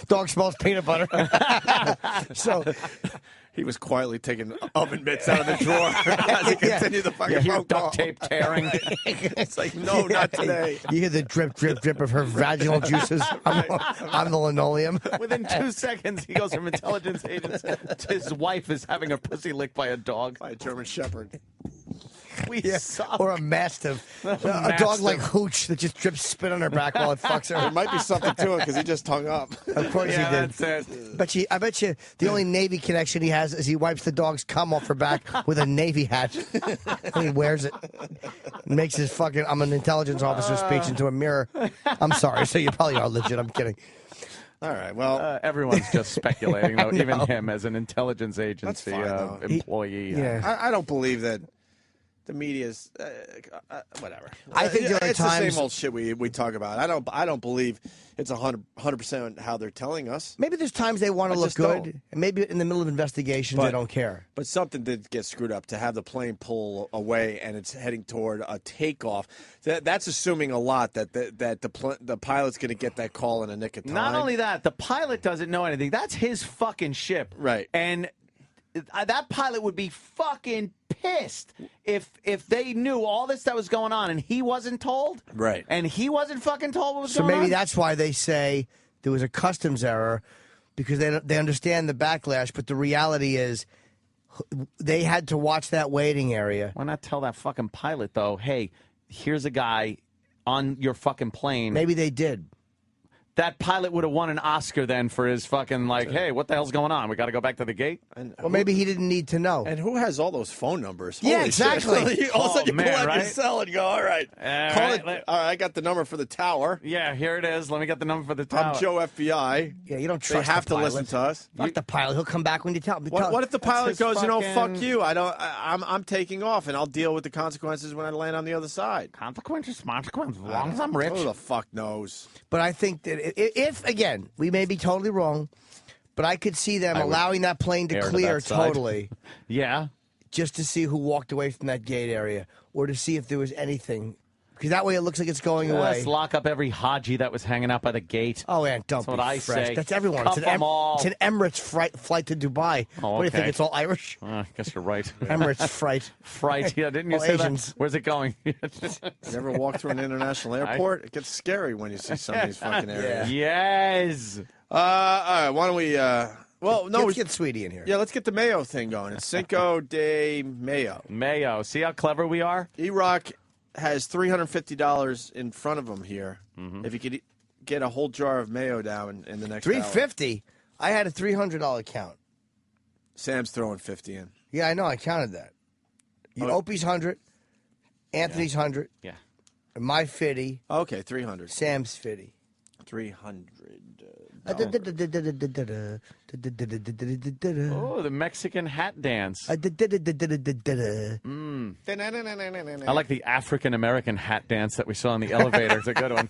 S13: Dog smells peanut butter. So
S6: he was quietly taking oven mitts out of the drawer as he continued the fucking phone call.
S16: Duct tape tearing.
S6: It's like, no, not today.
S13: You hear the drip, drip, drip of her vaginal juices on the linoleum.
S16: Within 2 seconds, he goes from intelligence agents to his wife is having a pussy licked by a dog.
S6: By a German Shepherd.
S13: Or a Mastiff. A dog like Hooch that just drips spit on her back while it fucks her.
S6: There might be something to it because he just hung up.
S13: Of course he did.
S16: That's it.
S13: I bet you the only Navy connection he has is he wipes the dog's cum off her back with a Navy hat. And he wears it. Makes his fucking I'm an intelligence officer speech into a mirror. I'm sorry. So you probably are legit. I'm kidding.
S6: All right, well.
S16: Everyone's just speculating, though, even him as an intelligence agency employee.
S6: I don't believe that. The media's whatever.
S13: I think there are
S6: it's
S13: times
S6: the same old shit we talk about. I don't believe it's 100% how they're telling us.
S13: Maybe there's times they want to look good, and maybe in the middle of investigations they don't care.
S6: But something did get screwed up to have the plane pull away and it's heading toward a takeoff. That's assuming a lot that the pilot's going to get that call in a nick of time.
S16: Not only that, the pilot doesn't know anything. That's his fucking ship,
S6: right?
S16: And that pilot would be fucking pissed if they knew all this that was going on and he wasn't told.
S6: Right.
S16: And he wasn't fucking told what was going on.
S13: So maybe that's why they say there was a customs error, because they understand the backlash, but the reality is they had to watch that waiting area.
S16: Why not tell that fucking pilot, though, hey, here's a guy on your fucking plane.
S13: Maybe they did.
S16: That pilot would have won an Oscar then for his fucking, hey, what the hell's going on? We got to go back to the gate?
S13: Well, maybe he didn't need to know.
S6: And who has all those phone numbers?
S13: Yeah,
S6: Holy
S13: exactly.
S6: Shit. All of a sudden you pull out your
S16: right?
S6: cell and go, all right. Call it. All right, I got the number for the tower.
S16: Yeah, here it is. Let me get the number for the tower.
S6: I'm Joe FBI.
S13: Yeah, you don't trust
S6: They have
S13: the
S6: to listen to us.
S13: Fuck the pilot. He'll come back when you tell him.
S6: What if the pilot goes,
S16: fucking...
S6: fuck you. I'm taking off, and I'll deal with the consequences when I land on the other side.
S16: Consequences, as long as I'm rich.
S6: Who the fuck knows?
S13: But I think that if again, we may be totally wrong, but I could see them allowing that plane to clear totally.
S16: Yeah.
S13: Just to see who walked away from that gate area, or to see if there was anything. Because that way it looks like it's going away.
S16: Let's lock up every Haji that was hanging out by the gate.
S13: Oh, and don't
S16: That's what I say.
S13: That's everyone.
S16: It's an
S13: Emirates flight to Dubai.
S16: Oh,
S13: What do you think? It's all Irish?
S16: I guess you're right.
S13: Emirates fright.
S16: Fright. Yeah, didn't you say
S13: Asians.
S16: that? Where's it going?
S6: You ever walk through an international airport? It gets scary when you see some of these fucking areas.
S16: Yes.
S6: All right, why don't we...
S13: let's get Sweetie in here.
S6: Yeah, let's get the Mayo thing going. It's Cinco de Mayo.
S16: Mayo. See how clever we are?
S6: Erock has $350 in front of him here.
S16: Mm-hmm.
S6: If you could get a whole jar of mayo down in the next
S13: $350. I had a $300 count.
S6: Sam's throwing 50 in.
S13: Yeah, I know. I counted that. Opie's 100, Anthony's 100.
S16: Yeah.
S13: And my 50.
S6: Okay, 300.
S13: Sam's 50.
S6: 300.
S16: Oh, the Mexican hat dance.
S13: I
S16: like the African American hat dance that we saw in the elevator. It's a good one.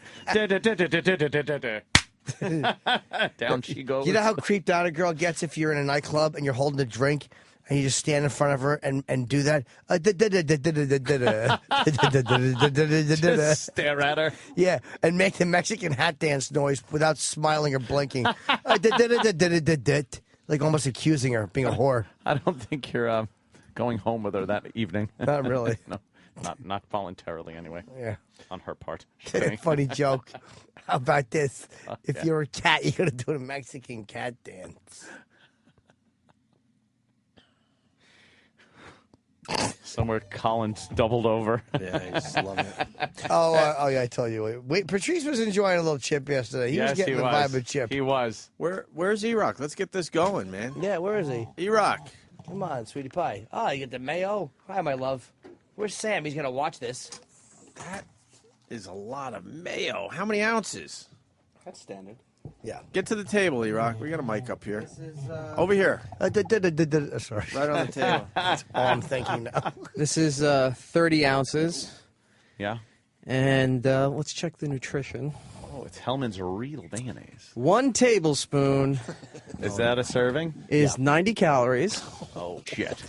S16: Down she goes.
S13: You know how creeped out a girl gets if you're in a nightclub and you're holding a drink and you just stand in front of her and do that?
S16: Just stare at her.
S13: Yeah, and make the Mexican hat dance noise without smiling or blinking. Like almost accusing her of being a whore.
S16: I don't think you're going home with her that evening.
S13: Not really.
S16: No, not voluntarily anyway.
S13: Yeah.
S16: On her part.
S13: Funny joke. How about this? If you're a cat, you're going to do a Mexican cat dance.
S16: Somewhere Colin's doubled over.
S6: Yeah, he's loving it.
S13: Oh, yeah, I told you. Wait, Patrice was enjoying a little chip yesterday. He was getting the vibe of chip.
S16: He was.
S6: Where's Erock? Let's get this going, man.
S13: Yeah, where is he?
S6: Erock.
S13: Come on, sweetie pie. Oh, you get the mayo? Hi, my love. Where's Sam? He's going to watch this.
S6: That is a lot of mayo. How many ounces?
S3: That's standard.
S13: Yeah.
S6: Get to the table, Erock. We got a mic up here. Over here.
S13: Sorry.
S6: Right on the table.
S13: That's all I'm thinking now.
S19: This is 30 ounces.
S16: Yeah.
S19: And let's check the nutrition.
S16: Oh, it's Hellman's real mayonnaise.
S19: 1 tablespoon.
S16: Is that a serving?
S19: Is 90 calories.
S16: Oh, shit.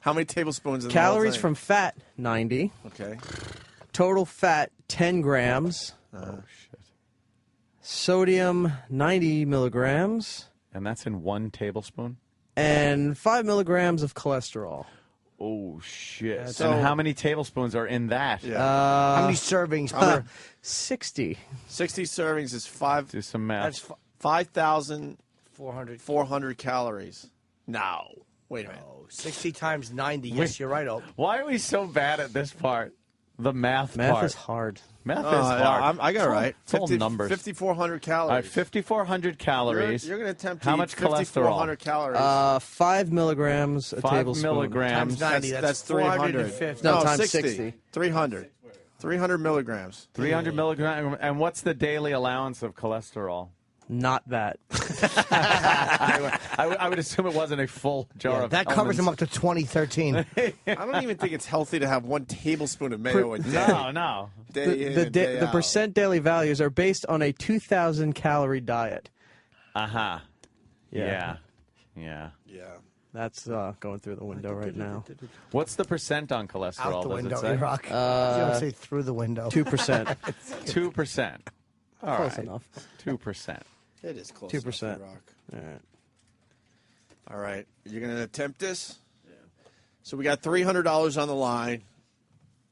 S6: How many tablespoons? In
S19: Calories
S6: the whole
S19: from fat, 90.
S6: Okay.
S19: Total fat, 10 grams.
S16: Oh, shit.
S19: Sodium, 90 milligrams.
S16: And that's in 1 tablespoon?
S19: And 5 milligrams of cholesterol.
S16: Oh, shit.
S19: So-
S16: and how many tablespoons are in that?
S13: How many servings?
S19: 60.
S6: 60 servings is 5.
S16: Do some math.
S6: That's 5,400
S13: 400
S6: calories. No. Wait a minute.
S13: 60 times 90. Yes, you're right, Ope.
S16: Why are we so bad at this part? The math
S19: Math
S16: part.
S19: is hard.
S16: Math is hard.
S6: I got it right.
S16: It's all numbers.
S6: 5,400 calories.
S16: All right, 5,400 calories.
S6: You're going to attempt to
S16: How
S6: eat
S16: much
S6: 5,400 calories.
S19: 5 milligrams a
S16: 5
S19: tablespoon.
S16: milligrams.
S13: Times 90.
S6: That's 300.
S13: 450.
S19: No, times
S6: 60.
S19: 60.
S6: 300. 300 milligrams.
S16: 300 milligrams. And what's the daily allowance of cholesterol?
S19: Not that.
S16: I would assume it wasn't a full jar of
S13: That covers
S16: Hellman's.
S13: them up to 2013.
S6: I don't even think it's healthy to have 1 tablespoon of mayo a day.
S16: No.
S6: Day in and day
S19: The
S6: out.
S19: percent daily values are based on a 2,000 calorie diet.
S16: Uh-huh.
S19: Yeah.
S16: Yeah.
S19: That's going through the window right now.
S16: What's the percent on cholesterol?
S13: Out the
S16: does
S13: window,
S16: it say?
S13: Rock. You don't say through the window.
S19: 2%.
S16: 2%. All
S19: Close
S16: right.
S19: enough.
S16: 2%.
S6: It is close.
S19: 2%.
S6: enough, Rock. All right. You're going to attempt this? Yeah. So we got $300 on the line.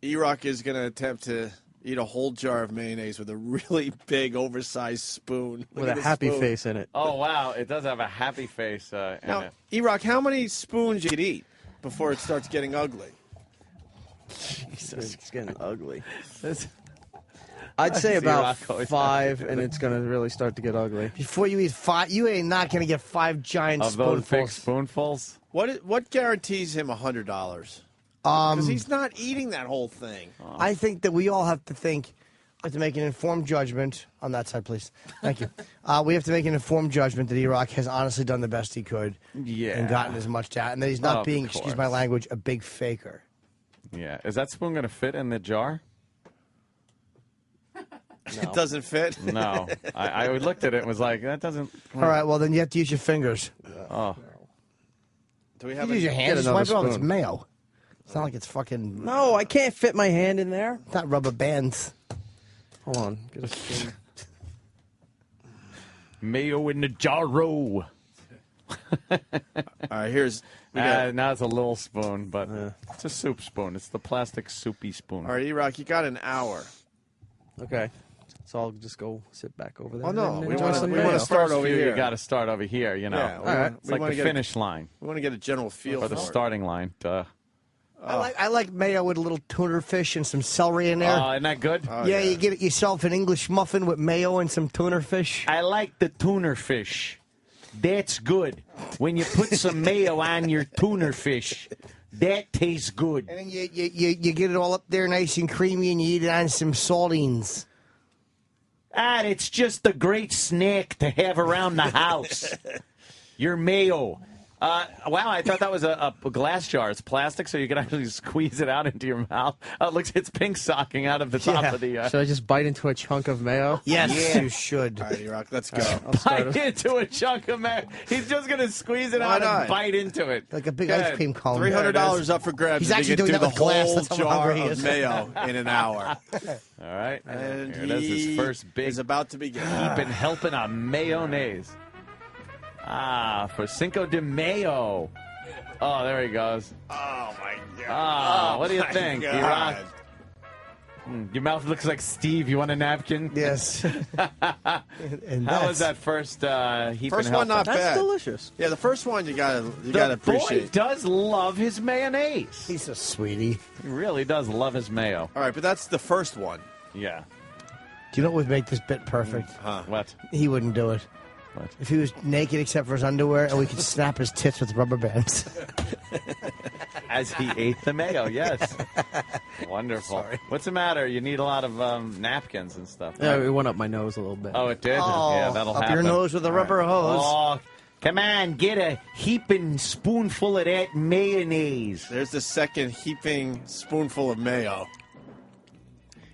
S6: Erock is going to attempt to eat a whole jar of mayonnaise with a really big, oversized spoon. Look
S19: With
S6: at
S19: a
S6: the
S19: happy
S6: spoon.
S19: face in it.
S16: Oh, wow. It does have a happy face in
S6: Now,
S16: it.
S6: Erock, how many spoons you could eat before it starts getting ugly?
S19: Jesus, it's getting ugly. I'd say about 5, and it's going to really start to get ugly.
S13: Before you eat 5, you ain't not going to get 5 giant
S16: Of those big
S13: spoonfuls.
S16: spoonfuls?
S6: What guarantees him $100? Because he's not eating that whole thing.
S13: I think that we all have to think, have to make an informed judgment on that side, please. Thank you. We have to make an informed judgment that Erock has honestly done the best he could, and gotten as much out, and that he's not
S16: Of
S13: being, excuse my
S16: course.
S13: language, a big faker.
S16: Yeah. Is that spoon going to fit in the jar?
S6: It doesn't fit?
S16: No. I looked at it and was like, that doesn't...
S13: All right, well then you have to use your fingers.
S16: Oh.
S6: Do we
S13: You
S6: have
S13: use your hands.
S19: another
S13: Just wipe it off. It's
S19: spoon.
S13: mayo. It's not like it's fucking.
S19: No, I can't fit my hand in there.
S13: It's not rubber bands.
S19: Hold on. Get a spoon.
S16: Mayo in the jarro.
S6: All right, here's... We got,
S16: Now it's a little spoon, but it's a soup spoon. It's the plastic soupy spoon.
S6: all right, Erock, you got an hour.
S19: Okay. So I'll just go sit back over there.
S6: Oh, no,
S19: and
S6: we
S19: enjoy
S6: wanna-
S19: some
S6: we
S19: mayo.
S6: wanna start
S16: First
S6: over
S16: few,
S6: here.
S16: You got to start over here, you know.
S6: Yeah, we
S16: All right.
S6: want-
S16: It's
S6: we
S16: like
S6: wanna
S16: the
S6: get a-
S16: finish line.
S6: We want to get a general feel
S16: Or
S6: for
S16: the
S6: it.
S16: starting line. Duh.
S13: I like mayo with a little tuna fish and some celery in there.
S16: Oh, isn't that good?
S13: yeah, you get it yourself an English muffin with mayo and some tuna fish.
S16: I like the tuner fish. That's good. When you put some mayo on your tuner fish, that tastes good.
S13: And then you get it all up there nice and creamy and you eat it on some saltines.
S16: It's just a great snack to have around the house. Your mayo. Wow, I thought that was a glass jar. It's plastic, so you can actually squeeze it out into your mouth. It looks, it's pink socking out of the top of the...
S19: Should I just bite into a chunk of mayo?
S13: Yes,
S16: Yeah.
S13: you should.
S6: All right, Erock, let's go.
S16: Bite into a chunk of mayo. He's just going to squeeze it
S6: Why
S16: out
S6: not?
S16: and bite into it.
S13: Like a big
S16: Good.
S13: ice cream cone.
S6: $300 up for grabs.
S13: He's
S6: if
S13: actually
S6: he can
S13: doing
S6: do
S13: that
S6: the
S13: with glass.
S6: whole
S13: That's how
S6: jar
S13: hungry he
S6: of
S13: is.
S6: mayo in an hour.
S16: All right.
S6: And
S16: Here it is, his
S6: he
S16: first big
S6: is about to begin.
S16: heaping, helping a mayonnaise. For Cinco de Mayo. Oh, there he goes.
S6: Oh, my God.
S16: What do you think,
S6: God.
S16: Erock? Your mouth looks like Steve. You want a napkin?
S13: Yes. And
S16: How was that first heaping?
S6: First one not
S19: That's
S6: bad.
S19: delicious.
S6: Yeah, the first one you gotta
S16: The boy
S6: appreciate.
S16: does love his mayonnaise.
S13: He's a sweetie.
S16: He really does love his mayo.
S6: All right, but that's the first one.
S16: Yeah.
S13: Do you know what would make this bit perfect?
S16: What?
S13: He wouldn't do it.
S16: What?
S13: If he was naked except for his underwear and we could snap his tits with rubber bands.
S16: As he ate the mayo, yes. Wonderful.
S19: Sorry.
S16: What's the matter? You need a lot of napkins and stuff.
S19: Yeah,
S16: right?
S19: it went up my nose a little bit.
S16: Oh, it did?
S13: Oh,
S16: yeah, that'll
S13: up
S16: happen.
S13: your nose with a rubber hose.
S16: Oh, come on, get a heaping spoonful of that mayonnaise.
S6: There's the second heaping spoonful of mayo.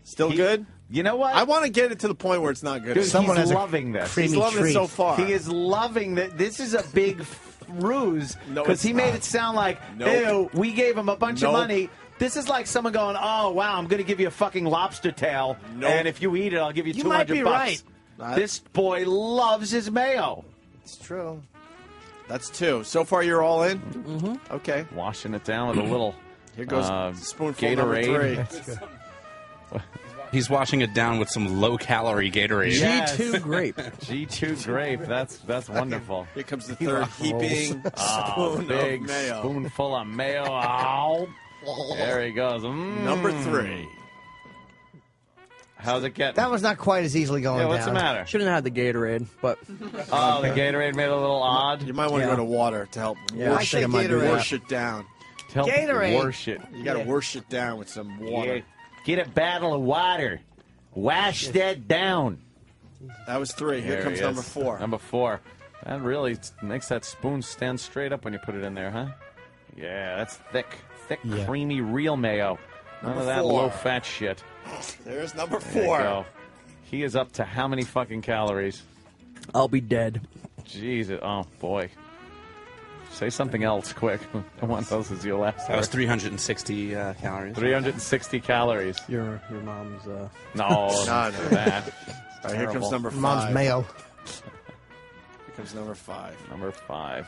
S6: Still good?
S16: You know what?
S6: I want to get it to the point where it's not good.
S16: Dude, he's loving this.
S6: He's loving it so far.
S16: He is loving that. This is a big ruse because he made it sound like, ew, we gave him a bunch of money. This is like someone going, oh, wow, I'm going to give you a fucking lobster tail, and if you eat it, I'll give you $200.
S13: might be right.
S16: This boy loves his mayo.
S13: It's true.
S6: That's 2. So far, you're all in?
S13: Mm-hmm.
S6: Okay.
S16: Washing it down with a little
S6: Here goes spoonful
S16: Gatorade.
S6: number 3.
S12: He's washing it down with some low-calorie Gatorade.
S16: Yes.
S19: G2 grape.
S16: G2 grape. That's wonderful.
S6: Here comes the third heaping spoon
S16: big
S6: of mayo.
S16: Spoonful of mayo. Ow. There he goes.
S6: Number 3.
S16: How's it getting?
S13: That was not quite as easily going
S16: Yeah, what's
S13: down.
S16: the matter?
S19: Shouldn't have had the Gatorade, but
S16: Oh, the Gatorade made it a little odd.
S6: You might want to go to water to help
S19: I think I might do that.
S6: wash it down.
S16: To help
S13: Gatorade.
S16: wash it.
S6: You got to wash it down with some water.
S16: Yeah. Get a bottle of water. Wash that down.
S6: That was 3. Here
S16: There
S6: comes
S16: he
S6: number
S16: is.
S6: 4.
S16: Number 4. That really makes that spoon stand straight up when you put it in there, huh? Yeah, that's thick, creamy, real mayo. None
S6: Number
S16: of that
S6: 4.
S16: low-fat shit.
S6: There's number
S16: There you
S6: 4.
S16: go. He is up to how many fucking calories?
S19: I'll be dead.
S16: Jesus. Oh, boy. Say something else quick. I want those as your last
S12: That was
S16: word.
S12: 360 calories.
S16: 360 calories.
S19: Your mom's.
S16: No,
S6: No.
S16: that.
S6: All right, here comes number 5.
S13: Mom's mayo.
S6: Here comes number 5.
S16: Number 5.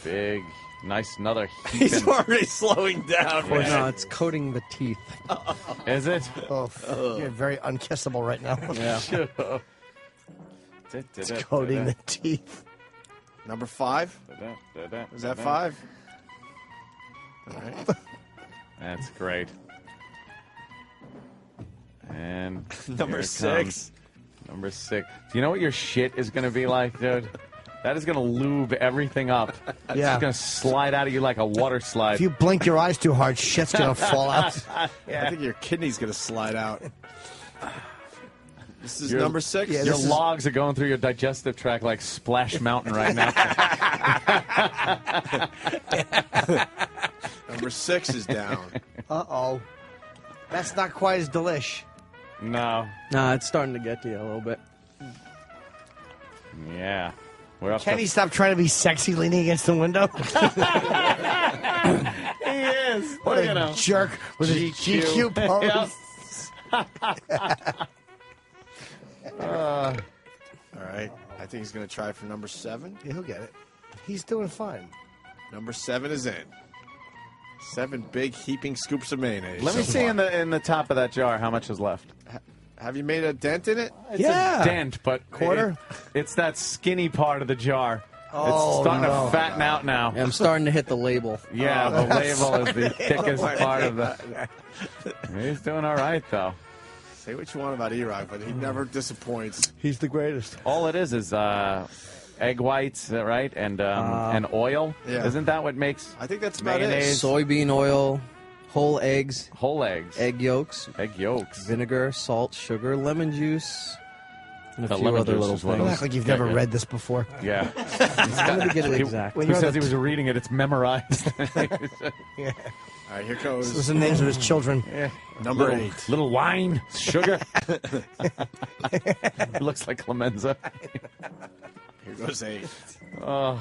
S16: Big, nice, another
S6: He's
S16: heaping.
S6: already slowing down.
S19: Or
S6: man.
S19: no, it's coating the teeth.
S16: Is it?
S13: Oh, you're very unkissable right now.
S16: Yeah.
S13: It's coating the teeth.
S6: Number 5? Is that 5? All right.
S16: That's great. And
S6: Number
S16: here it
S6: 6.
S16: comes. Number 6. Do you know what your shit is going to be like, dude? That is going to lube everything up. It's
S13: Yeah.
S16: going to slide out of you like a water slide.
S13: If you blink your eyes too hard, shit's gonna fall out.
S16: Yeah.
S6: I think your kidney's going to slide out. This is
S16: Your-
S6: number 6?
S13: Yeah,
S16: Your
S13: this is-
S16: logs are going through your digestive tract like Splash Mountain right now.
S6: Number 6 is down.
S13: Uh-oh. That's not quite as delish.
S16: No.
S19: Nah, it's starting to get to you a little bit.
S16: Yeah. We're up
S13: Can
S16: to...
S13: he stop trying to be sexy leaning against the window?
S16: He is.
S13: What
S16: Look
S13: a
S16: at him.
S13: jerk with his GQ pose.
S6: All right. I think he's going to try for number 7.
S13: Yeah, he'll get it. He's doing fine.
S6: Number 7 is in. 7 big heaping scoops of mayonnaise.
S16: Let me
S6: so
S16: see
S6: far.
S16: in the top of that jar how much is left.
S6: Have you made a dent in it?
S16: It's
S13: Yeah.
S16: a dent, but
S13: Quarter?
S16: it's that skinny part of the jar.
S13: Oh,
S16: it's starting
S13: no.
S16: to fatten out now.
S19: Yeah, I'm starting to hit the label.
S16: Yeah, the label is the thickest part of the. He's doing all right though.
S6: Say what you want about Erock, but he never disappoints.
S13: He's the greatest.
S16: All it is egg whites, right, and oil.
S6: Yeah.
S16: Isn't that what makes?
S6: I think that's about
S16: mayonnaise?
S19: Soybean oil, whole eggs,
S16: Whole eggs,
S19: egg yolks, vinegar, salt, sugar, lemon juice, and a
S16: The
S19: few
S16: lemon
S19: other
S16: juice
S19: little
S16: is what
S13: You
S19: things.
S13: act like you've never read this before.
S16: Yeah.
S19: I'm going to get it exact.
S13: When
S16: Who
S13: you're
S16: says
S13: on
S16: he
S13: the
S16: was reading it? It's memorized.
S13: Yeah.
S6: All right, here goes.
S13: Those are the names of his children.
S16: Yeah.
S6: Number
S16: Little-
S6: 8.
S16: Little wine, sugar. It looks like Clemenza.
S6: Here goes 8.
S16: Oh.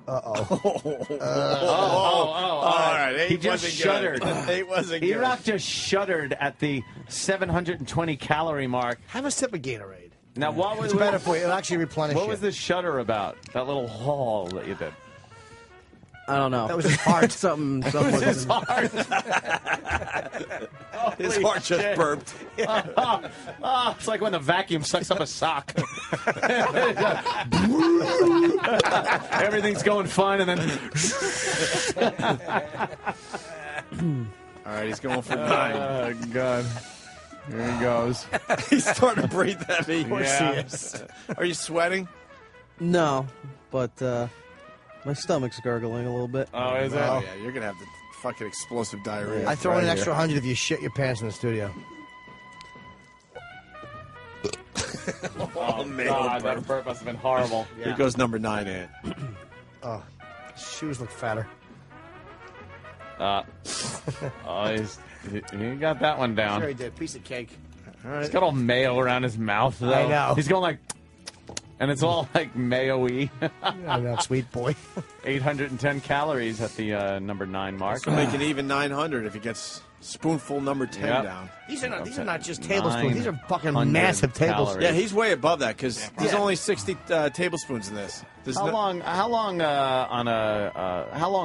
S13: Uh-oh.
S6: All right, 8
S16: He just
S6: wasn't
S16: shuddered.
S6: Good. 8 wasn't good.
S16: Erock just shuddered at the 720 calorie mark.
S13: Have a sip of Gatorade.
S16: Now, what was
S13: It's better for you. It'll actually replenish
S16: What
S13: you.
S16: was the shudder about? That little haul that you did.
S19: I don't know.
S13: That was his heart.
S19: something
S16: His
S19: was
S16: heart.
S6: His heart just burped.
S16: It's like when the vacuum sucks up a sock. Everything's going fine, and then.
S6: All right, he's going for 9.
S16: Oh, God. Here he goes.
S6: He's starting to breathe heavy.
S16: Yeah.
S6: Are you sweating?
S19: No, but My stomach's gurgling a little bit.
S16: Oh, is it?
S6: Oh, yeah, you're going to have the fucking explosive diarrhea.
S13: I throw in an extra 100 if you shit your pants in the studio.
S16: Oh, God, that burp must have been horrible.
S6: Here goes number 9, Ant.
S13: Oh, shoes look fatter.
S16: He got that one down.
S13: Sure he did. Piece of cake. All right.
S16: He's got all mayo around his mouth, though.
S13: I know.
S16: He's going like, and it's all like mayo-y.
S13: I know, sweet boy.
S16: 810 calories at the number 9 mark.
S6: So make it even 900 if he gets spoonful number 10 down.
S13: These are not just tablespoons. These are fucking massive tablespoons.
S6: Yeah, he's way above that because there's only 60 tablespoons in this.
S16: How long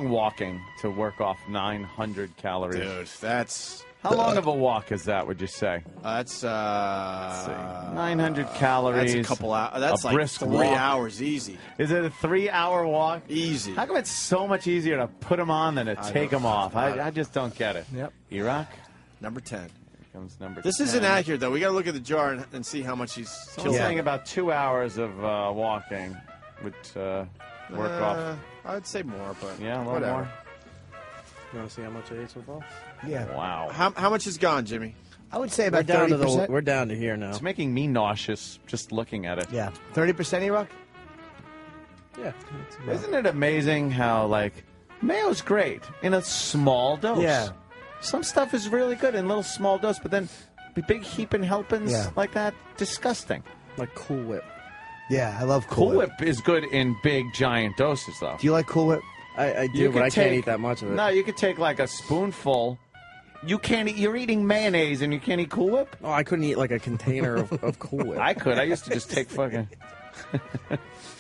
S16: walking to work off 900 calories?
S6: Dude, that's...
S16: How long of a walk is that, would you say?
S6: That's
S16: 900 calories.
S6: That's a couple hours. That's like
S16: brisk
S6: 3
S16: walk.
S6: hours easy.
S16: Is it a 3-hour walk?
S6: Easy.
S16: How come it's so much easier to put them on than to take them off? I just don't get it.
S13: Yep.
S16: Erock?
S6: Number 10.
S16: Here comes number 10.
S6: This isn't accurate, though. We got to look at the jar and see how much he's
S16: Someone's saying about 2 hours of walking would work off.
S6: I'd say more, but
S16: Yeah, a little
S6: whatever.
S16: more.
S19: You want to see how much I ate so far?
S13: Yeah.
S16: Wow.
S6: How much is gone, Jimmy?
S13: I would say
S19: We're
S13: about
S19: down
S13: 30%.
S19: we're down to here now.
S16: It's making me nauseous just looking at it.
S13: Yeah. 30%, Erock?
S19: Yeah.
S16: Isn't it amazing how, like, mayo's great in a small dose?
S13: Yeah.
S16: Some stuff is really good in little small dose, but then big heaping helpings
S13: Yeah.
S16: like that, disgusting.
S19: Like Cool Whip.
S13: Yeah, I love
S16: Cool Whip is good in big, giant doses, though.
S13: Do you like Cool Whip?
S19: I
S16: You
S19: do, but
S16: could
S19: I can't
S16: take-
S19: eat that much of it.
S16: No, you could take like a spoonful. You can't eat. You're eating mayonnaise and you can't eat Cool Whip?
S19: Oh, I couldn't eat like a container of Cool Whip.
S16: I could. I used to just take fucking.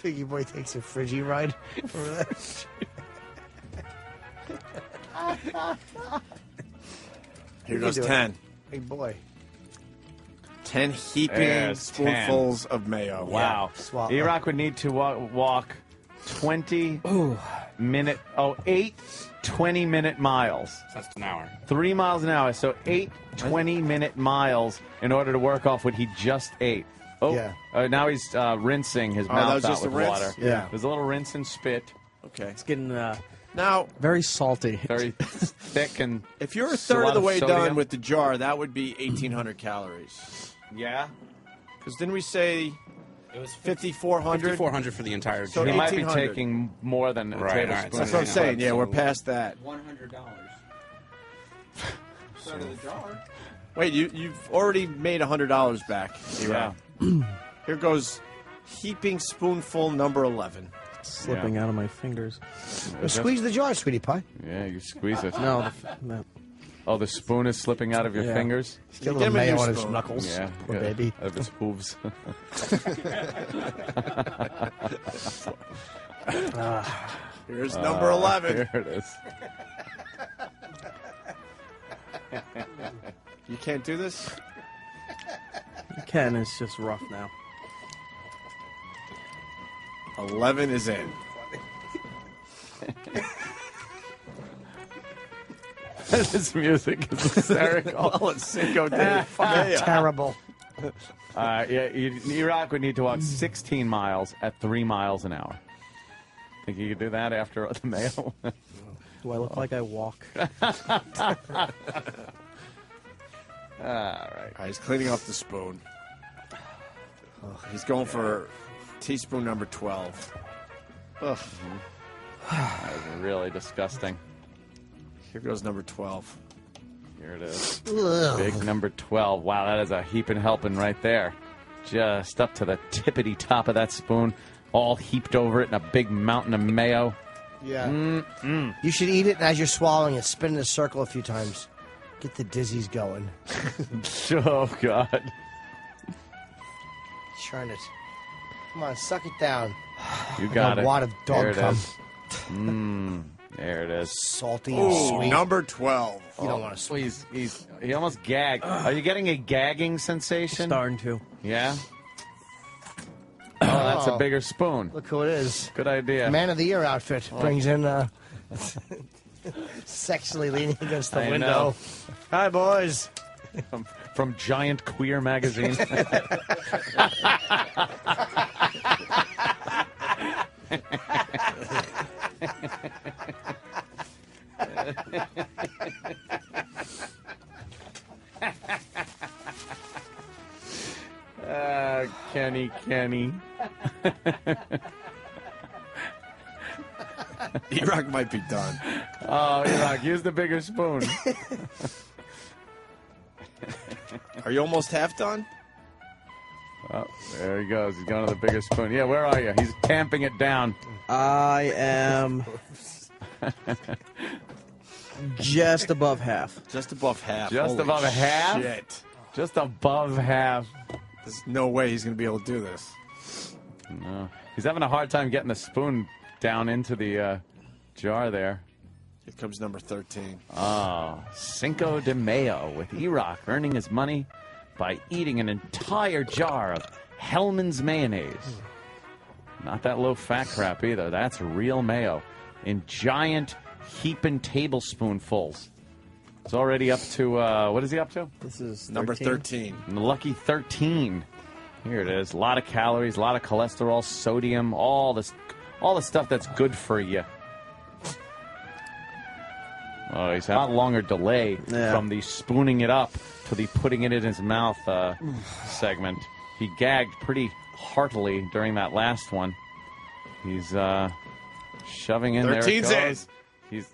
S13: Figgy boy takes a Friggy ride over there.
S6: Here goes 10.
S13: Big boy.
S6: 10 heaping
S16: There's
S6: spoonfuls of mayo.
S16: Wow.
S13: Swallow.
S16: Erock would need to walk 8 20-minute miles.
S12: That's an hour.
S16: 3 miles an hour. So 8 20-minute miles in order to work off what he just ate. Oh,
S13: Yeah.
S16: Now he's rinsing his
S6: that
S16: mouth
S6: was
S16: out
S6: just
S16: with
S6: a rinse?
S16: water.
S13: Yeah.
S16: There's a little rinse and spit.
S6: Okay.
S19: It's getting
S6: Now,
S19: very salty.
S16: Very thick and.
S6: if you're a
S16: So a
S6: third
S16: lot
S6: of the
S16: of
S6: way
S16: sodium?
S6: done with the jar, that would be 1,800 calories.
S16: Yeah.
S6: Because didn't we say
S12: It was
S6: 5,400?
S12: 5,400 for the entire
S6: So
S16: He
S12: jar.
S16: might be
S6: 1,800.
S16: taking more than a
S12: Right,
S16: tablespoon.
S12: all right.
S6: That's what I'm saying. Yeah, we're past that.
S12: $100.
S6: Wait, you've already made $100 back.
S16: Yeah.
S6: Here goes heaping spoonful number 11.
S19: Slipping out of my fingers.
S13: Well, squeeze the jar, sweetie pie.
S16: Yeah, you squeeze it.
S19: No, no.
S16: Oh, the spoon is slipping out of your
S19: Yeah.
S16: fingers?
S13: Get a
S6: Get
S13: little
S6: him a new
S13: mayo on his
S6: spoon.
S13: knuckles.
S16: Yeah.
S13: Poor
S16: yeah.
S13: baby.
S16: Out of his hooves.
S6: Here's number 11.
S16: Here it is.
S6: You can't do this?
S19: Ken is just rough now.
S6: 11 is in.
S16: This music is hysterical.
S6: Well, it's Cinco de Mayo.
S13: Terrible.
S16: Yeah, Erock would need to walk 16 miles at 3 miles an hour. Think you could do that after the mayo?
S19: Do I look like I walk?
S16: All right.
S6: He's cleaning off the spoon. He's going for teaspoon number 12. Ugh.
S16: That was really disgusting.
S6: Here goes number 12.
S16: Here it is.
S13: Ugh.
S16: Big number 12. Wow, that is a heaping helping right there. Just up to the tippity top of that spoon, all heaped over it in a big mountain of mayo.
S13: Yeah.
S16: Mm-mm.
S13: You should eat it, and as you're swallowing it, spin in a circle a few times. Get the dizzies going.
S16: Oh, God.
S13: Churn it. Come on, suck it down.
S16: You got
S13: a
S16: it.
S13: wad of dog
S16: There it
S13: cum.
S16: is. There it is.
S13: Salty and
S6: Ooh,
S13: sweet.
S6: number 12.
S13: You don't want to sweet.
S16: He almost gagged. Are you getting a gagging sensation?
S19: Starting to.
S16: Yeah? Oh, that's a bigger spoon.
S13: Look who it is.
S16: Good idea.
S13: Man of the Year outfit brings in sexually leaning against the
S16: I
S13: window.
S16: know.
S13: Hi, boys.
S16: From Giant Queer Magazine. Kenny.
S6: Erock might be done.
S16: Oh, Erock, use the bigger spoon.
S6: Are you almost half done?
S16: Oh, there he goes. He's going to the bigger spoon. Yeah, where are you? He's tamping it down.
S19: I am just above half.
S6: Just above half.
S16: Just
S6: Holy
S16: above half?
S6: Shit.
S16: Just above half.
S6: There's no way he's going to be able to do this.
S16: No. He's having a hard time getting the spoon down into the jar there.
S6: Here comes number 13.
S16: Oh, Cinco de Mayo with Erock earning his money by eating an entire jar of Hellman's mayonnaise. Not that low-fat crap either. That's real mayo in giant heaping tablespoonfuls. It's already up to, what is he up to?
S19: This is
S6: number 13.
S16: Lucky 13. Here it is. A lot of calories, a lot of cholesterol, sodium, all the stuff that's good for you. Oh, he's had a lot longer delay from the spooning it up to the putting it in his mouth segment. He gagged pretty heartily during that last one. He's shoving in
S6: 13's
S16: there. It goes. He's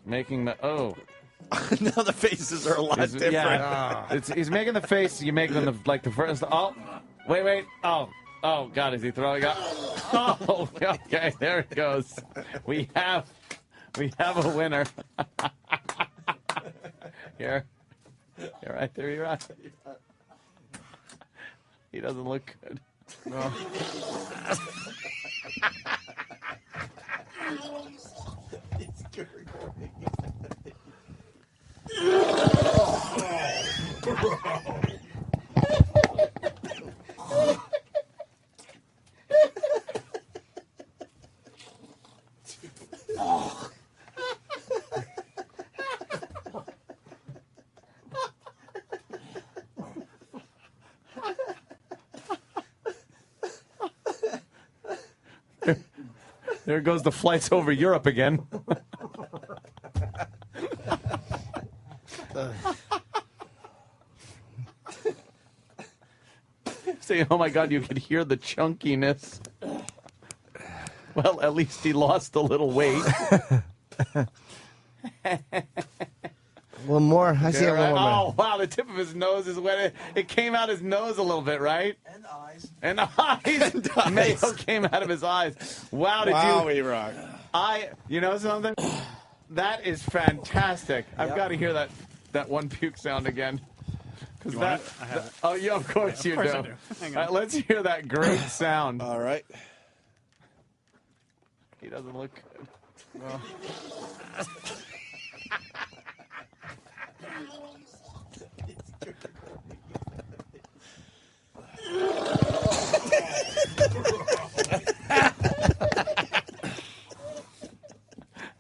S16: making the
S6: now the faces are a lot different.
S16: Yeah, he's making the face. You make them like the first. Oh, wait. Oh, God, is he throwing up? Oh, okay, there it goes. We have a winner. Here. You're right there, you're right. He doesn't look good. No. There goes the flights over Europe again. Say, oh my God, you could hear the chunkiness. Well, at least he lost a little weight.
S13: One more. I see a little more.
S16: Oh, wow, the tip of his nose is wet. It came out his nose a little bit, right?
S19: And eyes.
S16: And eyes. Mayo came out of his eyes. Wow, did you?
S6: Erock.
S16: You know something? That is fantastic. I've got to hear that one puke sound again.
S12: You want it? I have it.
S16: Oh, yeah, of course you do.
S12: I do. Hang on.
S16: Let's hear that great sound.
S6: All right.
S16: He doesn't look good. No.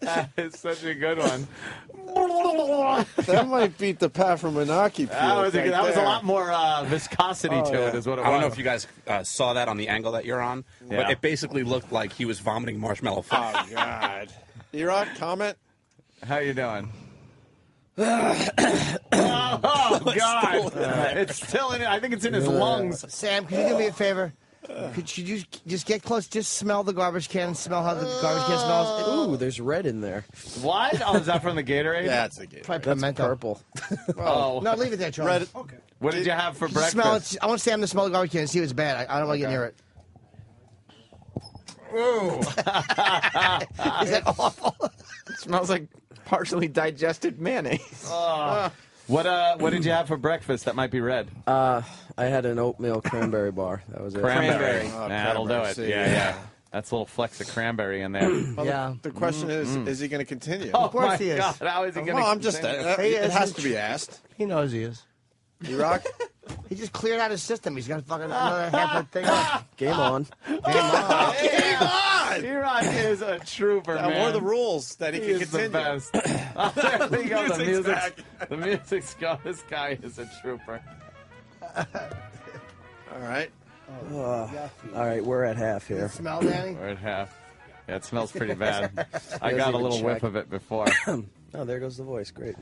S16: That is such a good one.
S6: That might beat the Pat from Menaki puke.
S16: That was a lot more viscosity to it, is what it was.
S12: I don't know if you guys saw that on the angle that you're on, but it basically looked like he was vomiting marshmallow fire.
S6: Oh, God. Erock, comment?
S16: How you doing? Oh, God. It's still in it. I think it's in his lungs.
S13: Sam, could you do me a favor? Could you just get close? Just smell the garbage can and smell how the garbage can smells.
S19: Ooh, there's red in there.
S16: What? Oh, is that from the Gatorade?
S6: Yeah, it's the Gatorade.
S13: Probably
S19: That's
S13: pimento.
S19: purple.
S16: Oh.
S13: No, leave it there, Charlie.
S6: Red.
S13: Okay.
S16: What did you have for breakfast?
S13: Smell it. I want Sam to smell the garbage can and see if it's bad. I don't want to get near it.
S16: Ooh.
S13: Is that awful?
S19: It smells like partially digested mayonnaise.
S16: What did you have for breakfast that might be red?
S19: I had an oatmeal cranberry bar. That was it.
S16: Cranberry.
S6: Oh,
S16: That'll do it.
S6: see,
S16: Yeah. That's a little flex of cranberry in there.
S6: Well,
S13: Yeah.
S6: The question is he going to continue?
S16: Oh,
S13: course
S16: my
S13: he is.
S16: God. How is he going to
S6: Well, I'm just. It has to be asked.
S13: He knows he is.
S6: Erock?
S13: He just cleared out his system. He's got fucking another half a thing left.
S19: Game on.
S6: Game on!
S16: Erock is a trooper, man.
S6: What are the rules that he can
S16: is
S6: continue?
S16: the best. Oh, there we go. The
S6: Music's
S16: music's,
S6: back.
S16: the music's gone. This guy is a trooper.
S6: All right.
S19: All right, we're at half here.
S13: Smell, Danny?
S16: We're at half. Yeah, it smells pretty bad. I
S19: He
S16: got a
S19: doesn't
S16: little
S19: even
S16: whiff
S19: check.
S16: of it before.
S19: Oh, there goes the voice. Great.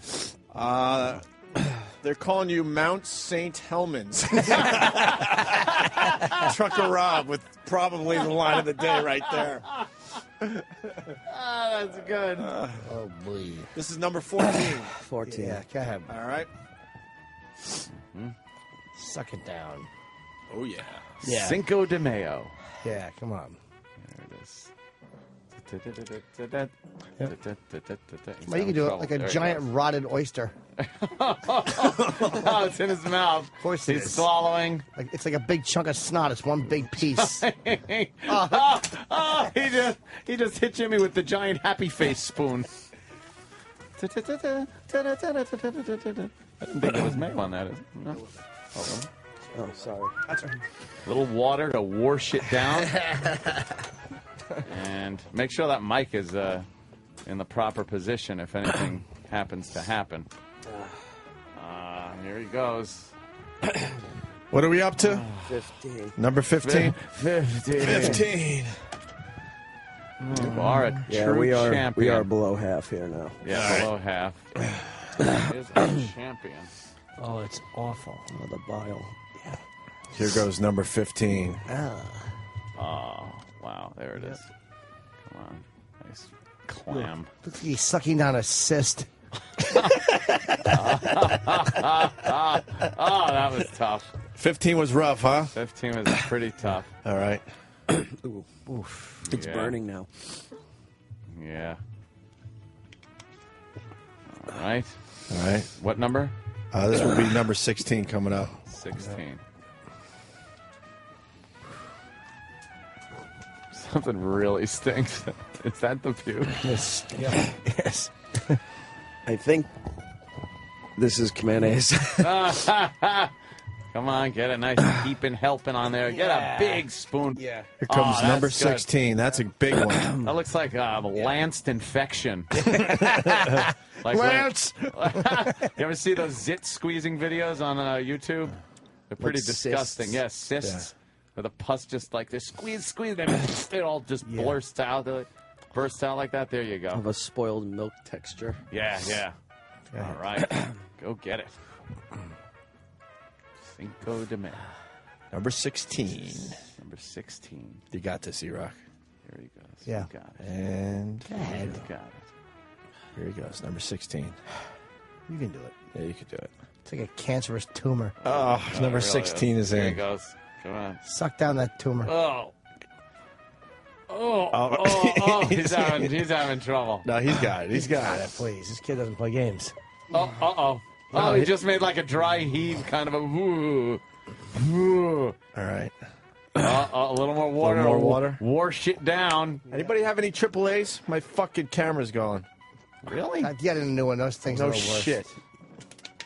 S6: They're calling you Mount St. Hellman's. Trunk of Rob with probably the line of the day right there.
S16: That's good.
S13: Oh, boy.
S6: This is number 14.
S19: 14.
S13: Yeah, go ahead.
S6: All right.
S13: Suck it down.
S6: Oh, yeah.
S13: Yeah.
S16: Cinco de Mayo.
S13: Yeah, come on.
S16: There it is.
S13: Well, you can do it like a giant rotted oyster.
S16: Oh, it's in his mouth.
S13: Of course
S16: He's
S13: it is.
S16: swallowing.
S13: Like, it's like a big chunk of snot. It's one big piece.
S16: He just hit Jimmy with the giant happy face spoon. I didn't think there was mayo on that. Is it? No.
S19: Oh, sorry.
S13: That's right.
S16: A little water to wash it down. And make sure that mic is in the proper position if anything happens to happen. Here he goes.
S6: What are we up to?
S19: 15.
S6: Number 15?
S16: 15. You are a true champion.
S19: We are below half here now.
S16: Yeah, below half. He is a champion.
S13: Oh, it's awful.
S19: Oh, the bile. Yeah.
S6: Here goes number 15.
S16: Oh, wow. There it is. Come on. Nice clam.
S13: Looks like he's sucking down a cyst.
S16: Oh, that was tough.
S6: 15 was rough, huh?
S16: 15 was pretty tough.
S6: All right.
S19: Ooh. Oof. It's burning now.
S16: Yeah. All right.
S6: All right.
S16: What number?
S6: This will be number 16 coming up.
S16: 16. Something really stinks. Is that the puke?
S13: Yes. Yeah. Yes.
S19: I think this is mayonnaise.
S16: Come on, get a nice heaping helping on there. Get a big spoon.
S13: Yeah.
S6: Here comes number
S16: that's good.
S6: 16. That's a big one.
S16: That looks like a lanced infection. Like
S6: Lance!
S16: You ever see those zit squeezing videos on YouTube? They're pretty
S19: Like
S16: disgusting.
S19: cysts.
S16: Yes, cysts. Where the pus just like this squeeze, and it all just bursts out like that. There you go.
S19: Of a spoiled milk texture.
S16: Yeah. All right. Go get it. Cinco de Mayo.
S6: Number 16.
S16: Number 16.
S6: You got this, Erock.
S16: Here he goes.
S13: Yeah.
S16: You got it.
S6: And
S16: You got it.
S6: here he goes. Number 16.
S13: You can do it.
S6: Yeah, you could do it.
S13: It's like a cancerous tumor.
S6: Oh, number
S16: It really
S6: 16 is
S16: Here he
S6: in.
S16: goes. Come on.
S13: Suck down that tumor.
S16: He's having trouble.
S6: No, he's got it. He's got it.
S13: Please, this kid doesn't play games.
S16: Oh, he just made like a dry heave, kind of a woo.
S6: All right.
S16: A little more water.
S6: A little more water.
S16: Wash it down.
S6: Anybody have any AAAs? My fucking camera's going.
S16: Really?
S13: I get a new one. Those things
S6: No
S13: are the worst.
S6: shit.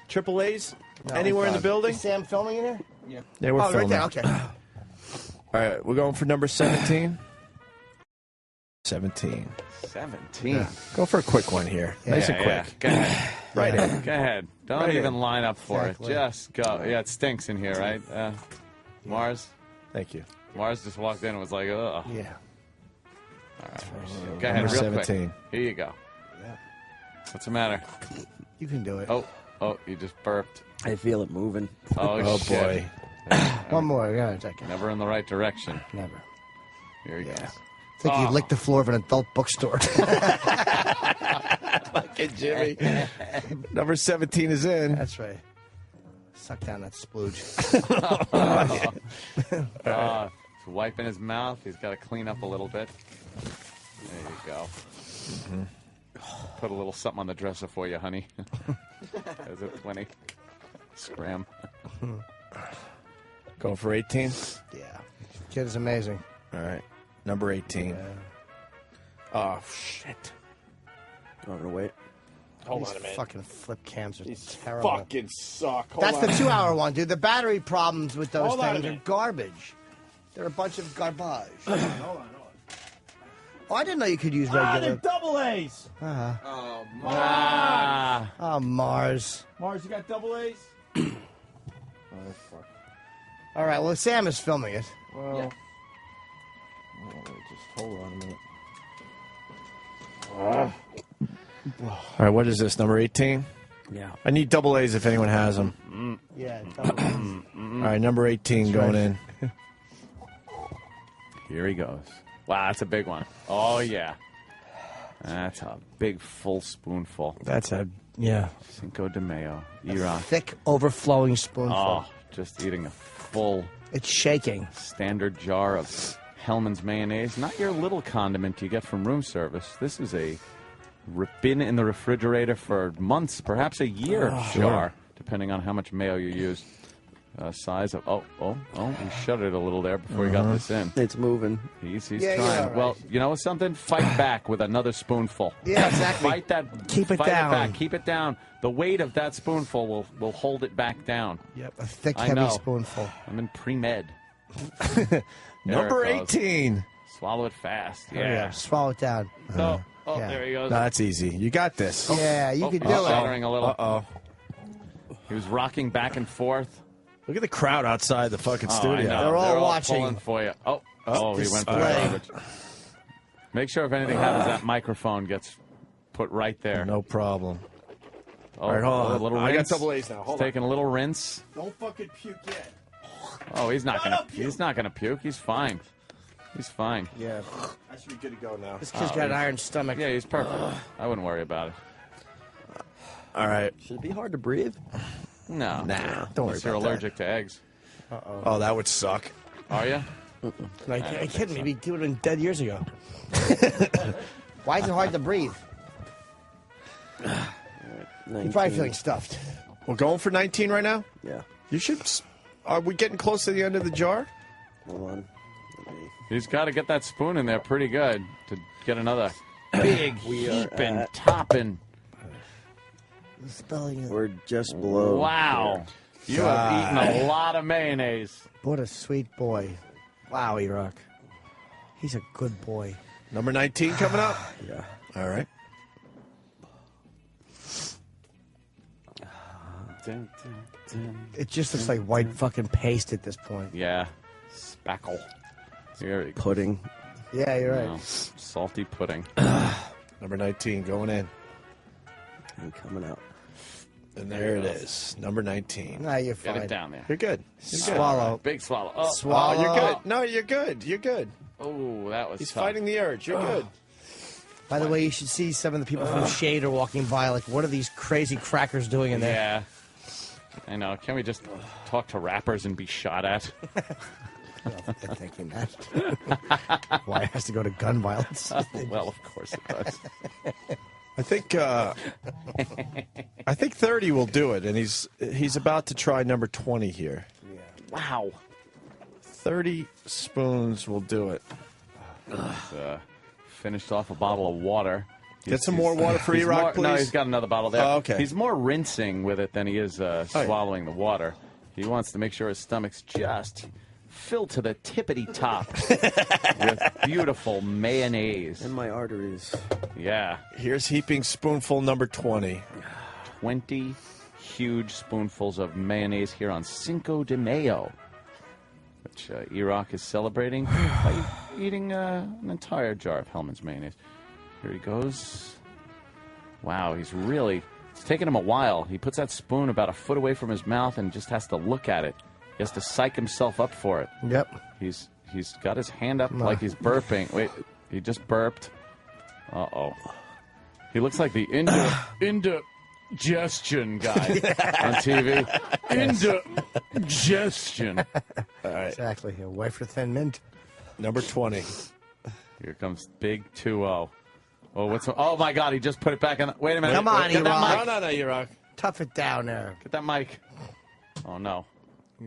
S6: AAAs?
S13: No,
S6: Anywhere in the building?
S13: Is Sam filming in here?
S6: Yeah, we're
S13: right
S6: filming.
S13: there. Okay.
S6: All right, we're going for number 17. 17.
S16: 17.
S6: Yeah. Go for a quick one here. Nice and quick.
S16: Yeah. Go ahead.
S6: Right in.
S16: Go ahead. Don't
S6: Right
S16: even
S6: in.
S16: line up for
S13: Exactly.
S16: it. Just go. Yeah, it stinks in here, right? Mars?
S6: Thank you.
S16: Mars just walked in and was like, ugh.
S13: Yeah.
S16: All right. Go ahead,
S6: Number
S16: real
S6: 17.
S16: quick. Here you go.
S13: Yeah.
S16: What's the matter?
S13: You can do it.
S16: Oh, you just burped.
S19: I feel it moving.
S16: Oh, shit.
S6: boy.
S13: One more. Yeah, second.
S16: Never in the right direction.
S13: Never.
S16: Here he goes.
S13: It's like you licked the floor of an adult bookstore.
S6: Fucking Jimmy. Number 17 is in.
S13: That's right. Suck down that splooge.
S16: He's wiping his mouth. He's got to clean up a little bit. There you go. Put a little something on the dresser for you, honey. There's a plenty. Scram.
S6: Going for 18?
S13: Yeah. Kid is amazing.
S6: All right. Number 18.
S13: Yeah.
S6: Oh, shit.
S19: I'm gonna wait.
S6: Hold
S13: These
S6: on a minute.
S13: fucking flip cams are
S6: These
S13: terrible.
S6: fucking suck. Hold
S13: That's
S6: on.
S13: the 2-hour one, dude. The battery problems with those
S6: Hold on a
S13: things are
S6: minute.
S13: garbage. They're a bunch of garbage.
S6: Hold on.
S13: Oh, I didn't know you could use
S6: Ah,
S13: regular.
S6: they're double A's.
S16: Oh,
S13: Oh, Mars.
S6: Mars, you got double A's? Oh, fuck.
S13: All right, well, Sam is filming it.
S6: Well, just hold on a minute. All right, what is this, number 18?
S19: Yeah.
S6: I need double A's if anyone has them.
S13: Yeah, double A's.
S6: All right, number 18 going in.
S16: Here he goes. Wow, that's a big one. Oh, yeah. That's a big full spoonful.
S13: That's a, yeah.
S16: Cinco de Mayo. Erock.
S13: Thick, overflowing spoonful.
S16: Oh, just eating a full.
S13: It's shaking.
S16: Standard jar of Hellman's mayonnaise. Not your little condiment you get from room service. This is a been in the refrigerator for months, perhaps a year jar, depending on how much mayo you use. Size of he shuddered a little there before he got this in.
S19: It's moving.
S16: He's
S13: Yeah,
S16: trying.
S13: right.
S16: Well, you know something? Fight back with another spoonful.
S13: Yeah, exactly.
S16: Fight that.
S13: Keep it
S16: fight
S13: down.
S16: It back. Keep it down. The weight of that spoonful will hold it back down.
S13: Yep, a thick,
S16: I
S13: heavy
S16: know.
S13: spoonful.
S16: I'm in pre-med.
S6: Number
S16: There it goes.
S6: 18.
S16: Swallow it fast.
S13: Oh, yeah. Swallow it down.
S16: Yeah.
S13: Yeah.
S16: There he goes.
S6: No, that's easy. You got this.
S13: Yeah, you can do
S16: he's
S13: it.
S16: shuddering a little.
S6: Uh-oh.
S16: He was rocking back and forth.
S6: Look at the crowd outside the fucking
S16: I
S6: studio.
S16: know.
S13: They're all watching.
S16: Pulling for you. He went for
S13: display.
S16: garbage. Make sure if anything happens, that microphone gets put right there.
S6: No problem.
S16: Oh,
S6: All right, hold on.
S16: A little
S6: I got
S16: rinse.
S6: double A's now. Hold
S16: He's taking a little rinse.
S6: Don't fucking puke yet.
S16: Oh, he's not gonna. He's not gonna puke. He's fine. He's fine.
S13: Yeah.
S6: I should be good to go now.
S13: This kid's got an iron stomach.
S16: Yeah, he's perfect. I wouldn't worry about it.
S6: All right.
S19: Should it be hard to breathe?
S16: No.
S6: Nah.
S13: Don't worry
S16: Unless you're
S13: about that.
S16: allergic to eggs.
S6: Oh, that would suck.
S16: Are you?
S13: Like, are you kidding me? We did it dead years ago. Why is it hard to breathe? You're probably feeling stuffed.
S6: We're going for 19 right now?
S19: Yeah.
S6: You should. Are we getting close to the end of the jar?
S19: Hold on.
S16: He's got to get that spoon in there pretty good to get another big heaping,
S19: at-
S16: topping.
S13: Spelling it.
S19: We're just below.
S16: Wow. You have eaten a lot of mayonnaise.
S13: What a sweet boy. Wow, Erock. He's a good boy.
S6: Number 19 coming up?
S19: Yeah.
S6: All right.
S13: It just looks like white fucking paste at this point.
S16: Yeah. Spackle. Here we go.
S19: Pudding.
S13: Yeah, you're right.
S16: No, salty pudding.
S6: Number 19 going in.
S19: And coming out.
S6: And there it is. Number 19.
S13: Nah, you're
S16: Get
S13: fine.
S16: it down there.
S6: You're good. You're good.
S13: Swallow.
S16: Big swallow. Oh,
S13: Swallow.
S6: Oh, you're good. No, you're good. You're good.
S16: Oh, that was
S6: He's
S16: tough.
S6: fighting the urge. You're good.
S13: By the way, you should see some of the people from Shade are walking by. Like, what are these crazy crackers doing in there?
S16: Yeah. I know. Can't we just talk to rappers and be shot at?
S13: They're thinking that. Why it has to go to gun violence?
S16: Well, of course it does.
S6: I think 30 will do it, and he's about to try number 20 here.
S13: Yeah.
S16: Wow.
S6: 30 spoons will do it.
S16: Finished off a bottle of water.
S6: Get some more water for
S16: he's
S6: Erock,
S16: more-
S6: please.
S16: No, he's got another bottle there.
S6: Oh, okay.
S16: He's more rinsing with it than he is swallowing the water. He wants to make sure his stomach's just filled to the tippity top with beautiful mayonnaise.
S19: And my arteries.
S16: Yeah.
S6: Here's heaping spoonful number 20.
S16: 20 huge spoonfuls of mayonnaise here on Cinco de Mayo, which Erock is celebrating by eating an entire jar of Hellman's mayonnaise. Here he goes. Wow, it's taking him a while. He puts that spoon about a foot away from his mouth and just has to look at it. He has to psych himself up for it.
S13: Yep.
S16: He's got his hand up like he's burping. Wait, he just burped. Uh-oh. He looks like the indigestion guy on TV. Indigestion.
S6: All right.
S13: Exactly. A wife for thin mint.
S6: Number 20.
S16: Here comes big 2-0. Oh, my God. He just put it back in. Wait a minute.
S13: Come on,
S16: Get that
S13: Erock.
S16: mic.
S6: No, Erock.
S13: Tough it down there.
S16: Get that mic. Oh, no.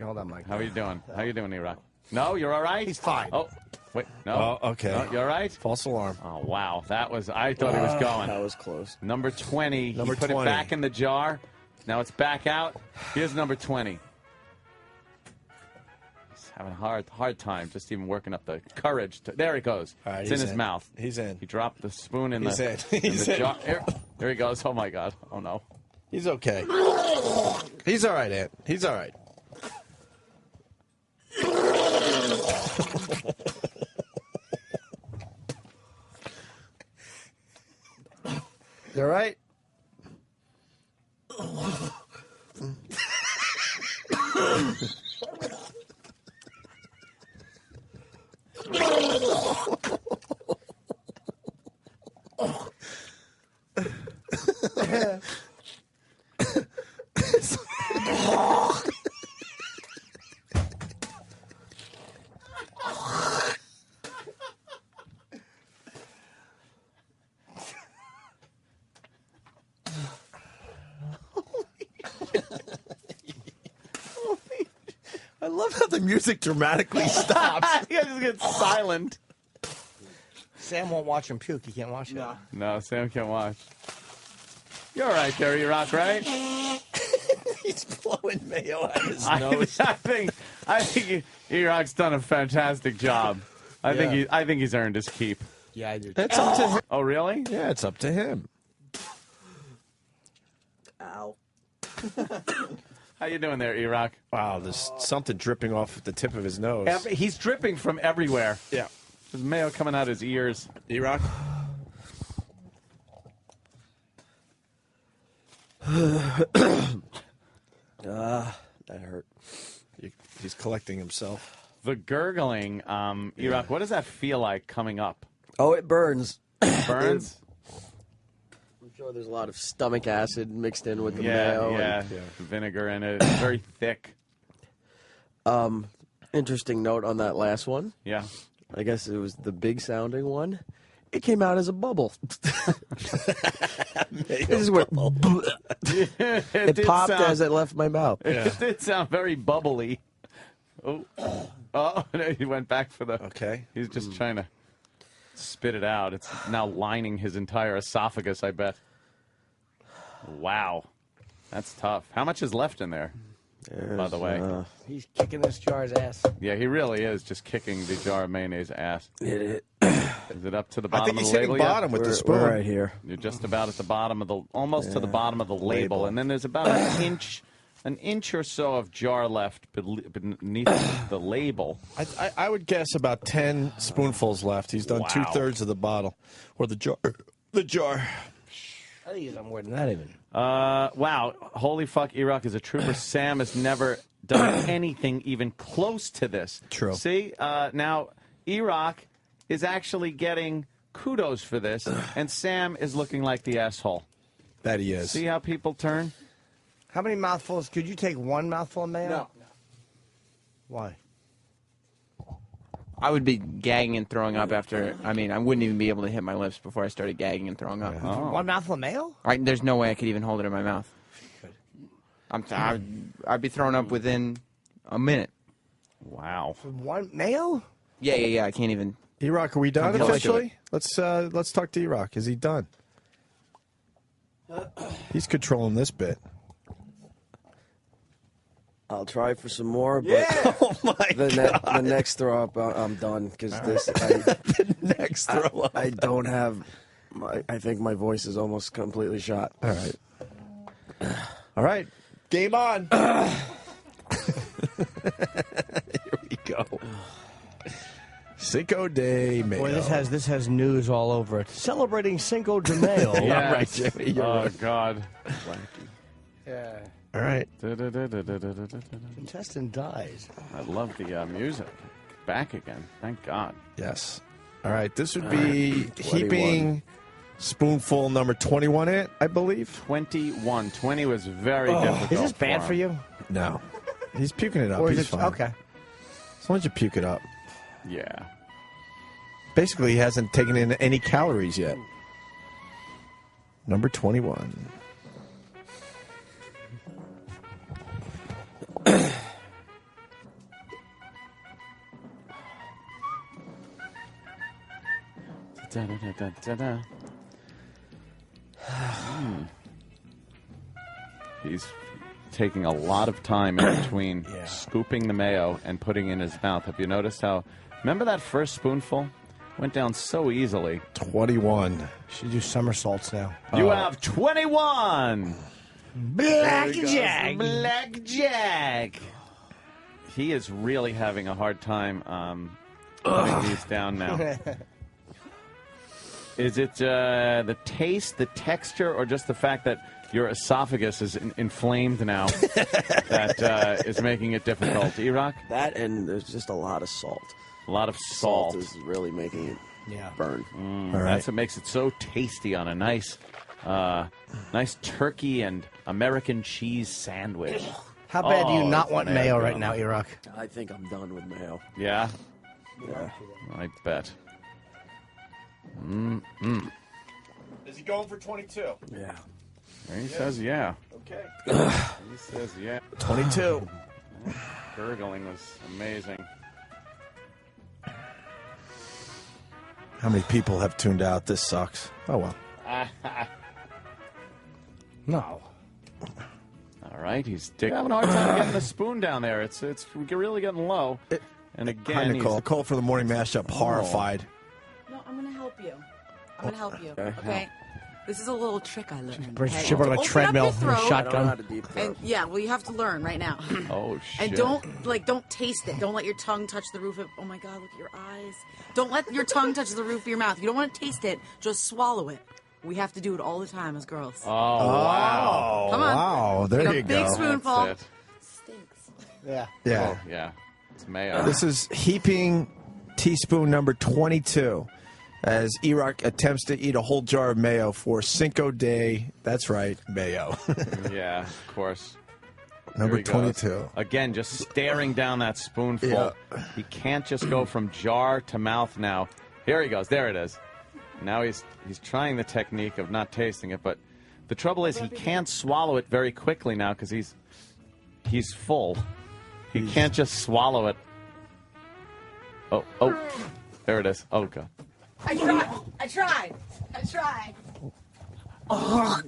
S13: Hold on, Mike.
S16: How are you doing? How you doing, Erock? No, you're all right?
S13: He's fine.
S16: Oh, wait. No.
S6: Oh, okay.
S16: No, you all right?
S6: False alarm.
S16: Oh, wow. I thought he was going.
S19: That was close.
S16: Number 20.
S6: Number
S16: he put
S6: 20.
S16: it back in the jar. Now it's back out. Here's number 20. He's having a hard time just even working up the courage. There he goes.
S6: All right,
S16: it's in
S6: he's
S16: his
S6: in.
S16: mouth.
S6: He's in.
S16: He dropped the spoon in
S6: He's
S16: the,
S6: in. He's in.
S16: jar. There he goes. Oh, my God. Oh, no.
S6: He's okay. He's all right, Ant. He's all right.
S13: You all right?
S6: I love how the music dramatically stops.
S16: You just get silent.
S13: Sam won't watch him puke. He can't watch it.
S16: No, Sam can't watch. You're all right there, Erock, right?
S6: He's blowing mayo out his nose.
S16: I think Erock's done a fantastic job. I think he's earned his keep.
S13: Yeah, I do.
S6: It's up to him.
S16: Oh, really?
S6: Yeah, it's up to him.
S13: Ow.
S16: How you doing there, Erock?
S6: Wow, there's something dripping off the tip of his nose.
S16: He's dripping from everywhere.
S6: Yeah.
S16: There's mayo coming out his ears.
S6: Erock?
S19: That hurt.
S6: He's collecting himself.
S16: The gurgling, Erock, what does that feel like coming up?
S19: Oh, it burns.
S16: Burns?
S19: I'm sure there's a lot of stomach acid mixed in with the
S16: Yeah,
S19: mayo.
S16: yeah. Vinegar in it. It's very thick.
S19: Interesting note on that last one.
S16: Yeah.
S19: I guess it was the big sounding one. It came out as a bubble. It just went. It popped as it left my mouth.
S16: It did sound very bubbly. Oh, he went back for the.
S6: Okay.
S16: He's just trying to spit it out. It's now lining his entire esophagus, I bet. Wow. That's tough. How much is left in there, by the way?
S13: He's kicking this jar's ass.
S16: Yeah, he really is just kicking the jar of mayonnaise ass.
S19: Is
S16: it up to the bottom
S6: I think
S16: of
S6: he's
S16: the
S6: hitting
S16: label
S6: bottom
S16: yet?
S6: with the spoon.
S19: We're right here.
S16: You're just about at the bottom of the, almost to the bottom of the label. And then there's about an inch or so of jar left beneath the label.
S6: I would guess about 10 spoonfuls left. He's done 2/3 of the bottle. Or the jar. The jar.
S13: I think he's done more than that even.
S16: Wow. Holy fuck, Erock is a trooper. Sam has never done anything even close to this.
S6: True.
S16: See, now Erock is actually getting kudos for this, and Sam is looking like the asshole.
S6: That he is.
S16: See how people turn?
S13: How many mouthfuls? Could you take one mouthful of mayo?
S19: No.
S13: Why?
S20: I would be gagging and throwing up after. I mean, I wouldn't even be able to hit my lips before I started gagging and throwing up.
S16: Oh.
S13: One mouthful of mayo?
S20: There's no way I could even hold it in my mouth. I'd be throwing up within a minute.
S16: Wow.
S13: For one mayo?
S20: Yeah. I can't even.
S6: Erock, are we done
S20: I'm
S6: officially? Let's talk to Erock. Is he done? He's controlling this bit.
S19: I'll try for some more, but
S6: oh my God.
S19: The next throw up, I'm done because this.
S6: The next throw up.
S19: I don't have. I think my voice is almost completely shot.
S6: All right. All right. Game on. Here we go. Cinco de Mayo.
S13: Boy, this has news all over it. Celebrating Cinco de Mayo.
S16: Yes.
S6: Right, Jimmy. You're right.
S16: God.
S13: Yeah.
S6: All right.
S13: Intestine dies.
S16: I love the music. Back again. Thank God.
S6: Yes. All right. This would be heaping spoonful number 21, I believe.
S16: 21. 20 was very difficult.
S13: Is this bad for you?
S6: No. He's puking it up.
S13: Or is
S6: He's
S13: it
S6: fine.
S13: okay?
S6: As long as you puke it up.
S16: Yeah.
S6: Basically, he hasn't taken in any calories yet. Number 21.
S16: He's taking a lot of time in between scooping the mayo and putting it in his mouth. Have you noticed how... Remember that first spoonful? Went down so easily.
S6: 21.
S13: Should do somersaults now.
S16: You have 21!
S13: Blackjack!
S16: Blackjack! He is really having a hard time putting these down now. Is it the taste, the texture, or just the fact that your esophagus is inflamed now that is making it difficult? Erock?
S19: That and there's just a lot of salt.
S16: A lot of salt.
S19: Salt is really making it burn.
S16: All right. That's what makes it so tasty on a nice turkey and American cheese sandwich.
S13: How bad do you not want mayo right now, Erock?
S19: I think I'm done with mayo.
S16: Yeah?
S19: Yeah.
S16: I bet.
S6: Is he going for 22?
S19: Yeah.
S16: He says yeah.
S6: Okay.
S16: He says yeah.
S6: 22.
S16: Gurgling was amazing.
S6: How many people have tuned out? This sucks. Oh, well.
S13: No.
S16: All right, he's having a hard time getting the spoon down there. It's really getting low. And again,
S6: Hi, Nicole. Call for the morning mashup. Horrified.
S17: No, I'm going to help you. I'm going to help you. Okay? This is a little trick I learned.
S13: Brings
S17: Okay?
S13: shit on a
S17: Open up
S13: treadmill
S17: your
S13: and a
S17: throat.
S13: shotgun.
S17: And yeah, well, you have to learn right now.
S16: Oh shit!
S17: And don't taste it. Don't let your tongue touch the roof of. Oh my God! Look at your eyes. Don't let your tongue touch the roof of your mouth. You don't want to taste it. Just swallow it. We have to do it all the time as girls.
S16: Oh wow!
S17: Come on!
S6: Wow! There you go.
S17: Big spoonful.
S16: That's it.
S17: Stinks.
S13: Yeah.
S6: Yeah.
S16: Oh, yeah. It's mayo.
S6: This is heaping teaspoon number 22. As Erock attempts to eat a whole jar of mayo for Cinco de, that's right, mayo.
S16: Yeah, of course.
S6: Number
S16: Here he goes.
S6: 22.
S16: Again, just staring down that spoonful.
S6: Yeah.
S16: He can't just go from jar to mouth now. Here he goes. There it is. Now he's trying the technique of not tasting it, but the trouble is he can't swallow it very quickly now because he's full. He can't just swallow it. Oh, there it is. Oh, God.
S17: I tried. Oh.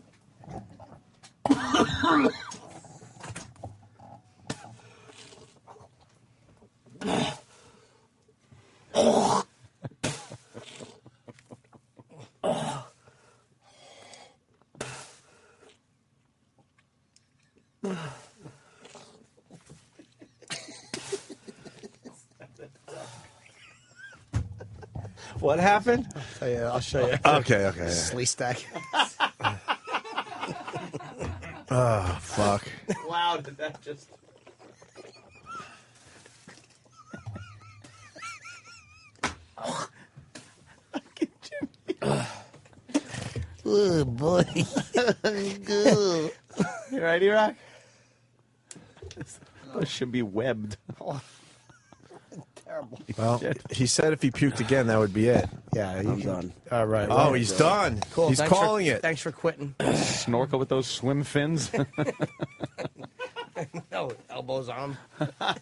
S6: What happened?
S13: I'll show you.
S6: Okay.
S13: Slee stack.
S6: Oh, fuck.
S16: Wow, did that just...
S13: Oh, boy.
S16: You right, Erock? This should be webbed.
S13: Terrible.
S6: Well, he said if he puked again, that would be it.
S13: Yeah,
S19: I'm done.
S13: All right.
S6: Oh, he's done.
S13: Cool.
S6: He's
S13: Thanks
S6: calling
S13: for,
S6: it.
S13: Thanks for quitting.
S16: Snorkel with those swim fins.
S13: No, elbows on.
S12: I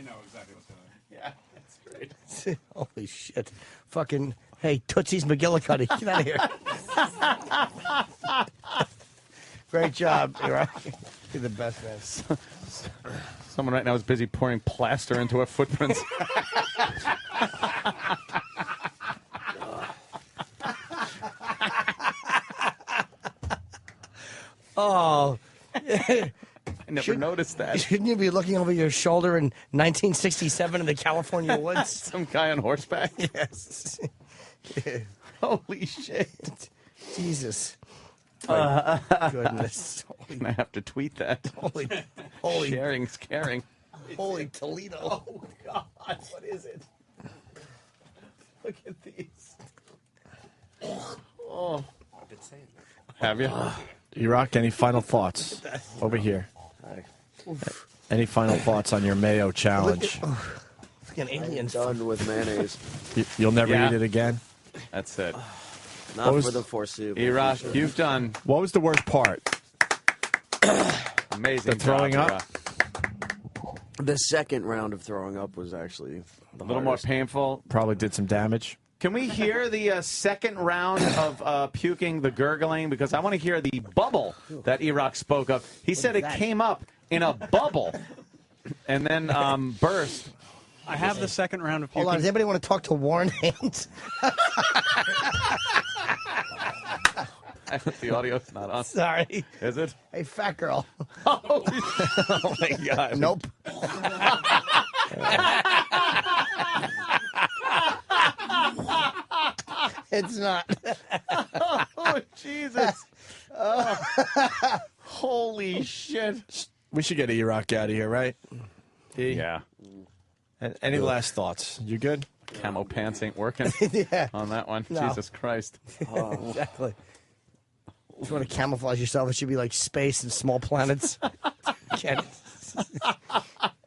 S12: know exactly what's going on.
S16: Yeah, that's great.
S13: Holy shit. Fucking, hey, Tootsie's McGillicuddy. Get out of here. Great job, Erock. You're the best, man.
S16: Someone right now is busy pouring plaster into her footprints.
S13: Oh.
S16: I never noticed that.
S13: Shouldn't you be looking over your shoulder in 1967 in the California woods?
S16: Some guy on horseback?
S13: Yes.
S16: Holy shit.
S13: Jesus. Goodness.
S16: I'm going to have to tweet that.
S13: Holy.
S16: Sharing's caring.
S13: Holy Toledo.
S16: Oh, God. What is it? Look at these. Oh.
S12: I've been saying that.
S16: Have you?
S6: Erock, any final thoughts? Over here. Any final thoughts on your mayo challenge?
S13: Fucking aliens.
S19: Done with mayonnaise.
S6: You'll never eat it again?
S16: That's it.
S19: Not for the foreseeable.
S16: Erock,
S19: future.
S16: you've done...
S6: What was the worst part?
S16: Amazing
S6: The throwing
S16: job,
S6: up?
S16: Erock.
S19: The second round of throwing up was actually
S16: A little more painful.
S6: Probably did some damage.
S16: Can we hear the second round of puking, the gurgling? Because I want to hear the bubble that Erock spoke of. He said it came up in a bubble and then burst.
S21: I have the second round of puking.
S13: Hold on. Does anybody want to talk to Warren Haynes?
S16: The audio's not on.
S13: Sorry.
S16: Is it?
S13: Hey, fat girl.
S16: Oh my God.
S13: Nope. It's not.
S16: Oh, Jesus. Holy shit.
S6: We should get Erock out of here, right?
S16: Yeah.
S6: And any last thoughts? You good?
S16: Camo pants ain't working on that one.
S13: No.
S16: Jesus Christ.
S13: Exactly. If you want to camouflage yourself, it should be like space and small planets. Can't.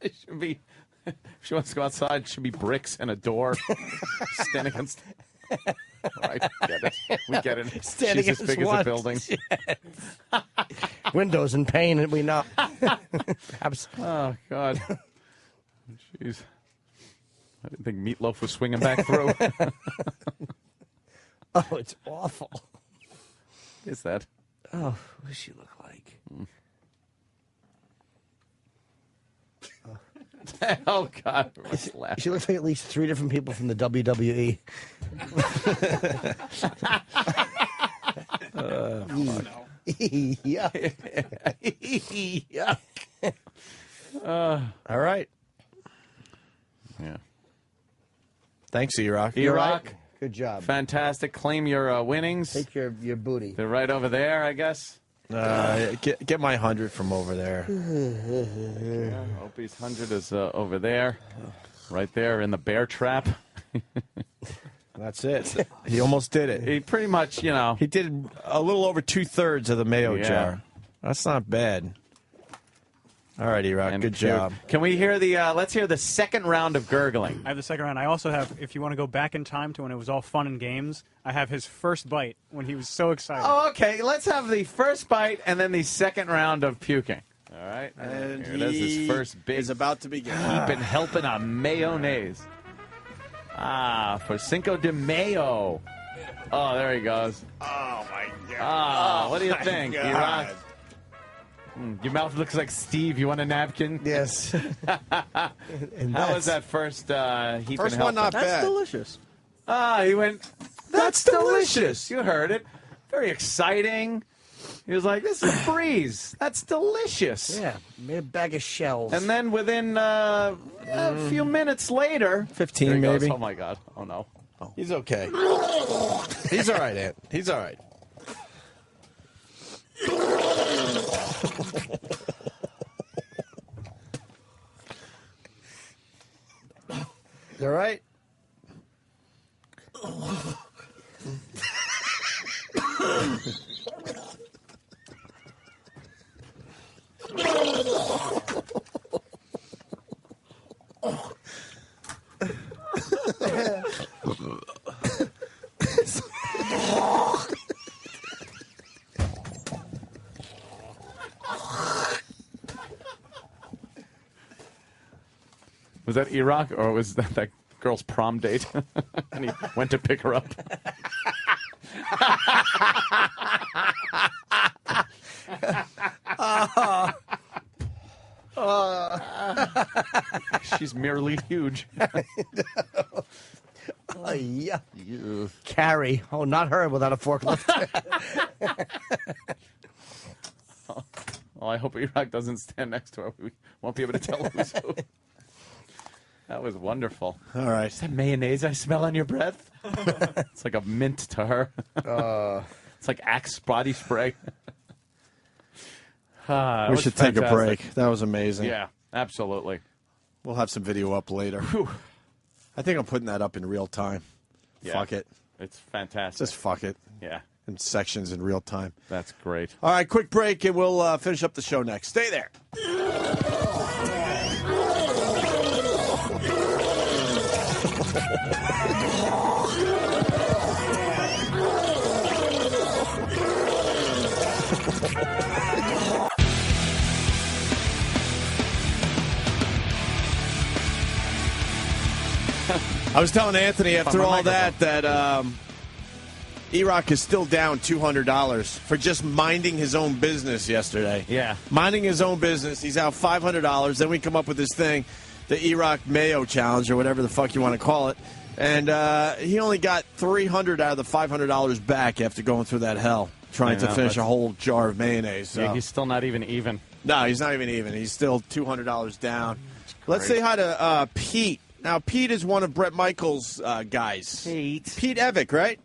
S16: It should be. If she wants to go outside, it should be bricks and a door. Stand against. Right, get it. We get it.
S13: Stand
S16: She's as
S13: against
S16: big as
S13: what?
S16: a building.
S13: Windows and pane, and we know.
S16: Oh, God. Jeez. I didn't think Meatloaf was swinging back through.
S13: Oh, it's awful.
S16: Is that?
S13: Oh, what does she look like?
S16: Oh, God.
S13: She looks like at least 3 different people from the WWE. Yuck.
S6: All right.
S16: Yeah.
S6: Thanks, Erock.
S16: Erock.
S13: Good job.
S16: Fantastic. Claim your winnings.
S13: Take your booty.
S16: They're right over there, I guess.
S6: Get my 100 from over there.
S16: Opie's 100 is over there. Right there in the bear trap.
S6: That's it. He almost did it.
S16: He pretty much,
S6: He did a little over 2/3 of the mayo jar. That's not bad. All right, Erock. Good job.
S16: Can we hear let's hear the second round of gurgling.
S21: I have the second round. I also have, if you want to go back in time to when it was all fun and games, I have his first bite when he was so excited.
S16: Oh, okay. Let's have the first bite and then the second round of puking. All right.
S6: And
S16: here it is, his first big.
S6: is about to begin.
S16: Heaping, helping a mayonnaise. For Cinco de Mayo. Oh, there he goes.
S6: Oh, my God.
S16: Ah, what do you
S6: my
S16: think,
S6: God.
S16: Erock? Your mouth looks like Steve. You want a napkin?
S13: Yes.
S16: How was that first heaping?
S6: First one, not
S19: That's
S6: bad.
S19: delicious.
S16: He went, that's delicious. You heard it. Very exciting. He was like, this is a breeze. That's delicious.
S13: Yeah, made a bag of shells.
S16: And then within a few minutes later,
S6: 15
S16: there he goes.
S6: maybe.
S16: Oh, my God. Oh, no.
S6: He's okay. He's all right, Ant. He's all right.
S13: You all right?
S16: Was that Erock or was that girl's prom date? And he went to pick her up. She's merely huge.
S13: Yeah. Carrie. Oh, not her without a forklift.
S16: Well, I hope Erock doesn't stand next to her. We won't be able to tell who's who. That was wonderful.
S6: All right.
S16: Is that mayonnaise I smell on your breath? It's like a mint to her. It's like Axe body spray.
S6: We should take a break. That was amazing.
S16: Yeah, absolutely.
S6: We'll have some video up later. I think I'm putting that up in real time.
S16: Yeah.
S6: Fuck it.
S16: It's fantastic.
S6: Just fuck it.
S16: Yeah.
S6: In sections in real time.
S16: That's great.
S6: All right, quick break, and we'll finish up the show next. Stay there. I was telling Anthony after all that Erock is still down $200 for just minding his own business yesterday.
S16: Yeah.
S6: Minding his own business. He's out $500. Then we come up with this thing, the Erock Mayo Challenge or whatever the fuck you want to call it. And he only got $300 out of the $500 back after going through that hell, trying to finish a whole jar of mayonnaise. So.
S16: Yeah, he's still not even.
S6: No, he's not even. He's still $200 down. Let's say hi to Pete. Now, Pete is one of Bret Michaels' guys. Pete Evick, right?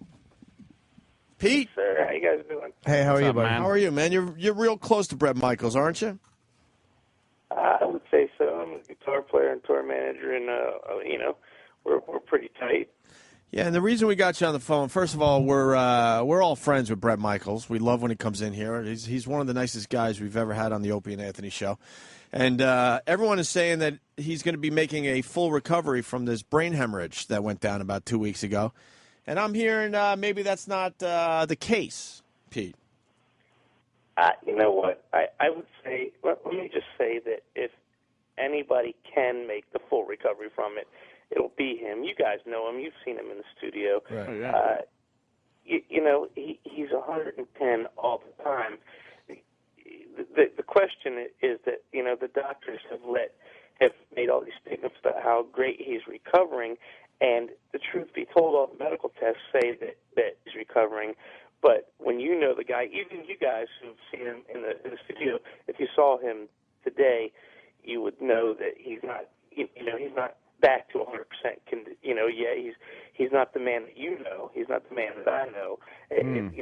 S6: Pete?
S1: Sir, how you guys doing?
S13: Hey, how are you, buddy?
S6: How are you, man? You're real close to Bret Michaels, aren't you?
S1: I would say so. I'm guitar player and tour manager, and we're pretty tight.
S6: Yeah, and the reason we got you on the phone, first of all, we're all friends with Bret Michaels. We love when he comes in here. He's one of the nicest guys we've ever had on the Opie and Anthony show. And everyone is saying that he's going to be making a full recovery from this brain hemorrhage that went down about 2 weeks ago. And I'm hearing maybe that's not the case, Pete.
S1: You know what? I would say, let me just say that if anybody can make the full recovery from it, it'll be him. You guys know him. You've seen him in the studio.
S6: Right. Yeah.
S1: He's 110 all the time. The question is that, the doctors have made all these statements about how great he's recovering, and the truth be told, all the medical tests say that he's recovering. But when you know the guy, even you guys who've seen him in the studio, if you saw him today, you would know that he's not, he's not back to 100%. He's not the man that you know. He's not the man that I know. And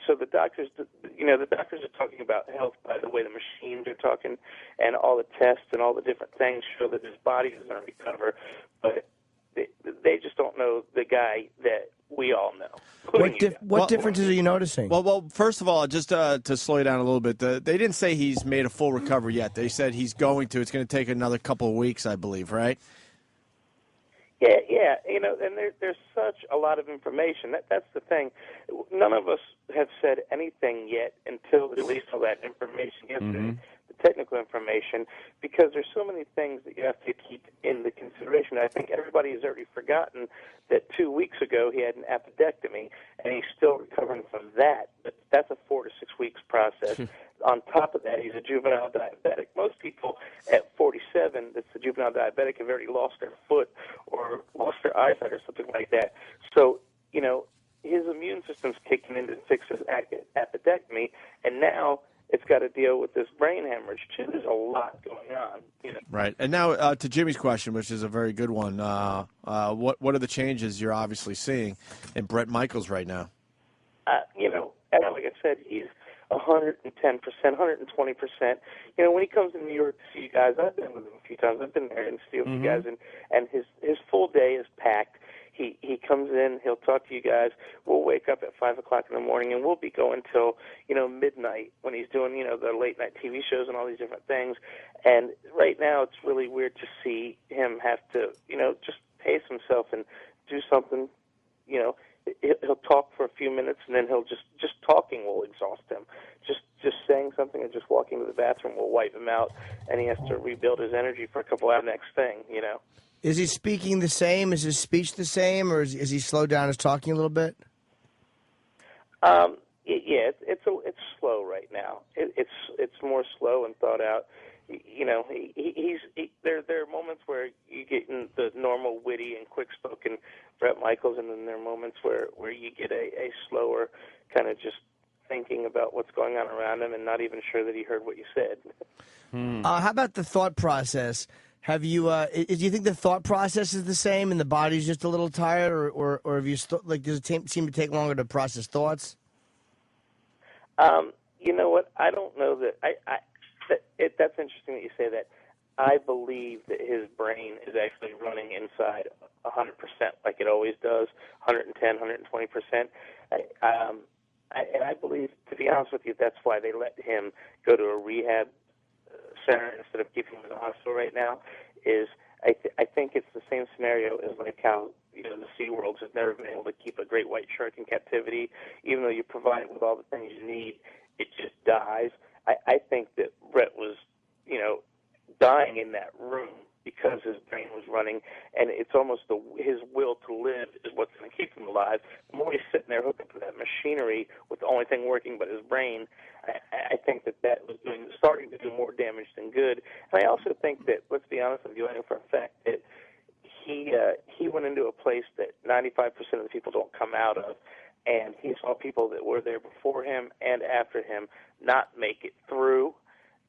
S1: so the doctors, the doctors are talking about health by the way the machines are talking, and all the tests and all the different things show that his body is going to recover, but they just don't know the guy that we all know.
S13: What differences are you noticing?
S6: Well, first of all, just to slow you down a little bit, they didn't say he's made a full recovery yet. They said he's going to. It's going to take another couple of weeks, I believe, right?
S1: Yeah, and there's such a lot of information. That's the thing. None of us have said anything yet until they released all that information yesterday, the technical information, because there's so many things that you have to keep into consideration. I think everybody has already forgotten that 2 weeks ago he had an appendectomy, and he's still recovering from that. But that's a 4 to 6 weeks process. On top of that, he's a juvenile diabetic. Most people at 47 that's a juvenile diabetic have already lost their foot or lost their eyesight or something like that. So, his immune system's kicking in to fix his appendectomy, and now it's got to deal with this brain hemorrhage, too. There's a lot going on.
S6: Right. And now to Jimmy's question, which is a very good one. What are the changes you're obviously seeing in Bret Michaels right now?
S1: And like I said, he's 110%, 120%. When he comes to New York to see you guys, I've been with him a few times. I've been there and see you guys, and his full day is packed. He comes in, he'll talk to you guys. We'll wake up at 5 o'clock in the morning, and we'll be going till midnight when he's doing the late night TV shows and all these different things. And right now, it's really weird to see him have to just pace himself and do something. He'll talk for a few minutes, and then he'll just talking will exhaust him. Just saying something and just walking to the bathroom will wipe him out, and he has to rebuild his energy for a couple hours next thing.
S13: Is he speaking the same? Is his speech the same, or is he slowed down his talking a little bit?
S1: It's slow right now. It's more slow and thought out. There are moments where you get in the normal witty and quick spoken Bret Michaels, and then there are moments where you get a slower kind of just thinking about what's going on around him and not even sure that he heard what you said.
S13: How about the thought process? Have you? Do you think the thought process is the same, and the body's just a little tired, or have you does it seem to take longer to process thoughts?
S1: You know what? I don't know that. That's interesting that you say that. I believe that his brain is actually running inside 100%, like it always does, 110, 120%. And I believe, to be honest with you, that's why they let him go to a rehab center instead of keeping him in the hospital right now. I think it's the same scenario as like how the SeaWorlds has never been able to keep a great white shark in captivity. Even though you provide it with all the things you need, it just dies. I think that Bret was, dying in that room because his brain was running, and it's almost his will to live is what's going to keep him alive. The more he's sitting there hooked up to that machinery with the only thing working but his brain, I think that was starting to do more damage than good. And I also think that, let's be honest with you, I know for a fact that he went into a place that 95% of the people don't come out of, and he saw people that were there before him and after him not make it through,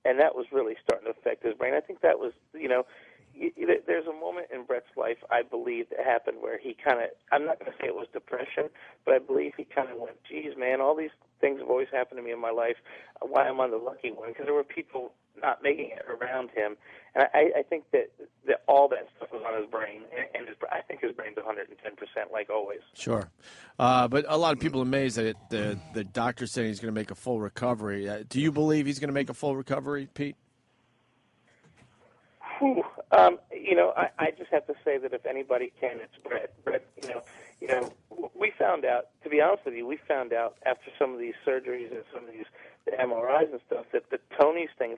S1: and that was really starting to affect his brain. I think that was, there's a moment in Bret's life, I believe, that happened where he kind of, I'm not going to say it was depression, but I believe he kind of went, geez, man, all these things have always happened to me in my life. Why am I the lucky one? Because there were people not making it around him. And I think that all that stuff was on his brain, and I think his brain's 110%, like always.
S6: Sure. But a lot of people are amazed that the doctor's saying he's going to make a full recovery. Do you believe he's going to make a full recovery, Pete?
S1: Whew. I just have to say that if anybody can, it's Brett. Brett, we found out, to be honest with you, we found out after some of these surgeries and some of these the MRIs and stuff that if the Tony's thing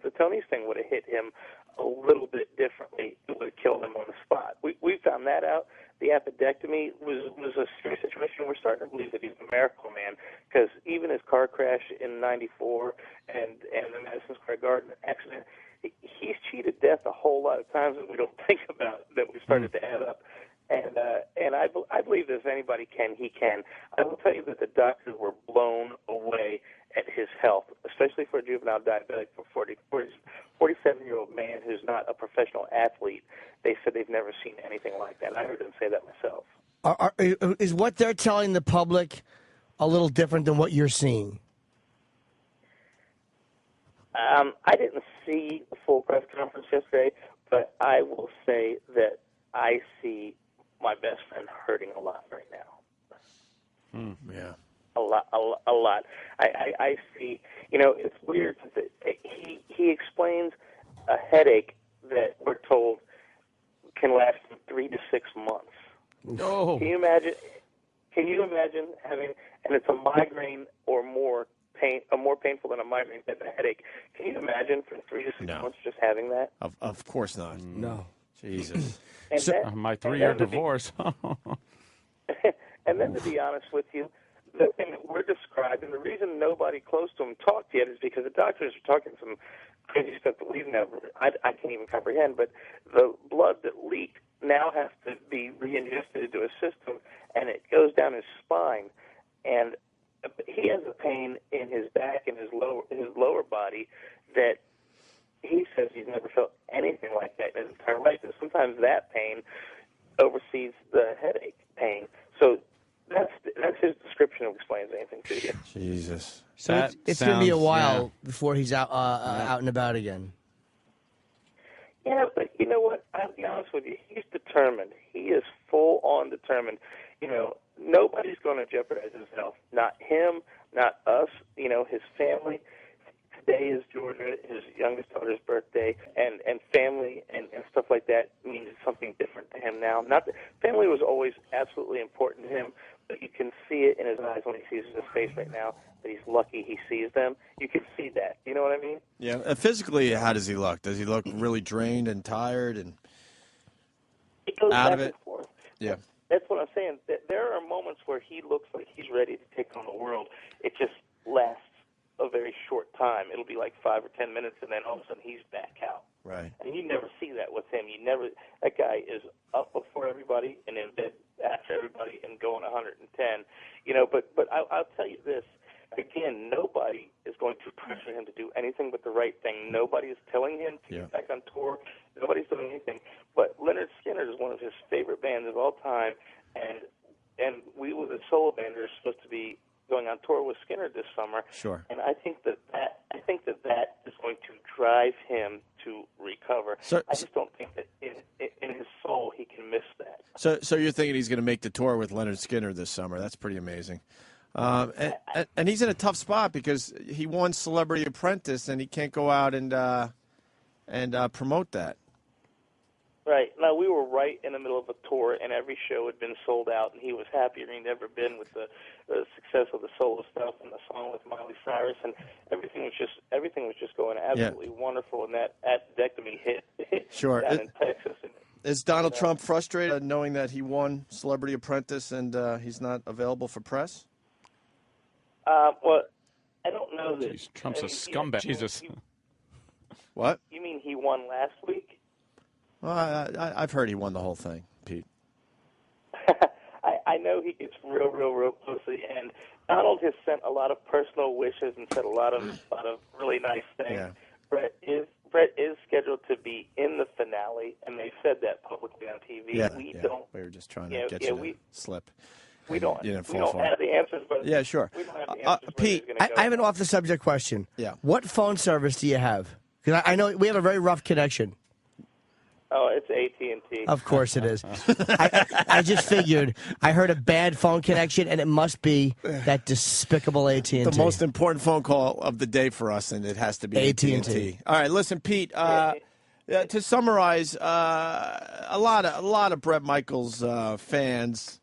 S1: would have hit him a little bit differently, it would have killed him on the spot. We found that out. The appendectomy was a serious situation. We're starting to believe that he's a miracle man, because even his car crash in '94 and the Madison Square Garden accident, he's cheated death a whole lot of times that we don't think about, that we started to add up. And I believe that if anybody can, he can. I will tell you that the doctors were blown away at his health, especially for a juvenile diabetic, for 47-year-old man who's not a professional athlete. They said they've never seen anything like that. I heard them say that myself.
S13: Is what they're telling the public a little different than what you're seeing?
S1: I didn't see the full press conference yesterday, but I will say that I see my best friend hurting a lot right now.
S6: Yeah.
S1: A lot. I see, it's weird. He explains a headache that we're told can last from 3 to 6 months.
S6: No.
S1: Can you imagine having, and it's a migraine or more painful than a migraine type of headache. Can you imagine for 3 to 6 months just having that?
S6: Of course not.
S13: No.
S6: Jesus.
S16: My 3-year divorce.
S1: And then to be honest with you, the thing that we're describing, the reason nobody close to him talked yet is because the doctors are talking some crazy stuff that we've never, I can't even comprehend, but the blood that leaked now has to be re-ingested into his system, and it goes down his spine, and he has a pain in his back and his lower body that he says he's never felt anything like that in his entire life. And sometimes that pain oversees the headache pain. So that's his description of explains anything to you.
S6: Jesus.
S13: So it's going to be a while before he's out and about again.
S1: Yeah, but you know what? I'll be honest with you. He's determined. He is full on determined. Nobody's going to jeopardize his health. Not him, not us, his family. Today is Georgia, his youngest daughter's birthday, and family and stuff like that means something different to him now. Not that family was always absolutely important to him, but you can see it in his eyes when he sees his face right now that he's lucky he sees them. You can see that. You know what I mean?
S6: Yeah. Physically, how does he look? Does he look really drained and tired and
S1: it goes
S6: out
S1: back
S6: of it?
S1: And forth.
S6: Yeah.
S1: That's what I'm saying. There are moments where he looks like he's ready to take on the world. It just lasts a very short time. It'll be like 5 or 10 minutes, and then all of a sudden he's back out.
S6: Right.
S1: And you never see that with him. That guy is up before everybody and in bed after everybody and going 110. But I'll tell you this. Again, nobody is going to pressure him to do anything but the right thing. Nobody is telling him to get back on tour. Nobody's doing anything. But Leonard Skinner is one of his favorite bands of all time, and we, with the solo band, are supposed to be going on tour with Skinner this summer.
S6: Sure.
S1: And I think that is going to drive him to recover. I just don't think that in his soul he can miss that.
S6: So you're thinking he's going to make the tour with Leonard Skinner this summer? That's pretty amazing. And he's in a tough spot because he won Celebrity Apprentice and he can't go out and promote that.
S1: Right. Now, we were right in the middle of a tour, and every show had been sold out, and he was happier than he'd ever been with the success of the solo stuff and the song with Miley Cyrus, and everything was just going absolutely wonderful. And that appendectomy hit
S6: Sure.
S1: down in Texas. And,
S6: is Donald Trump frustrated knowing that he won Celebrity Apprentice and he's not available for press?
S1: Well, I don't know that.
S16: Jeez, Trump's a scumbag. Jesus.
S6: What?
S1: You mean he won last week?
S6: Well, I've heard he won the whole thing, Pete.
S1: I know he gets real closely, and Donald has sent a lot of personal wishes and said a lot of really nice things.
S6: Yeah.
S1: Brett is scheduled to be in the finale, and they said that publicly on TV.
S6: Yeah,
S1: we
S6: were just trying to get you to slip.
S1: We don't
S6: You
S1: have
S6: didn't fall for it.
S1: the answers, but
S6: Yeah, sure.
S1: we don't have the answers.
S13: Pete, I have an off-the-subject question.
S6: Yeah.
S13: What phone service do you have? Because I know we have a very rough connection.
S1: Oh, it's AT&T.
S13: Of course it is. I just figured. I heard a bad phone connection, and it must be that despicable AT&T.
S6: The most important phone call of the day for us, and it has to be AT&T. All right, listen, Pete. To summarize, a lot of Bret Michaels fans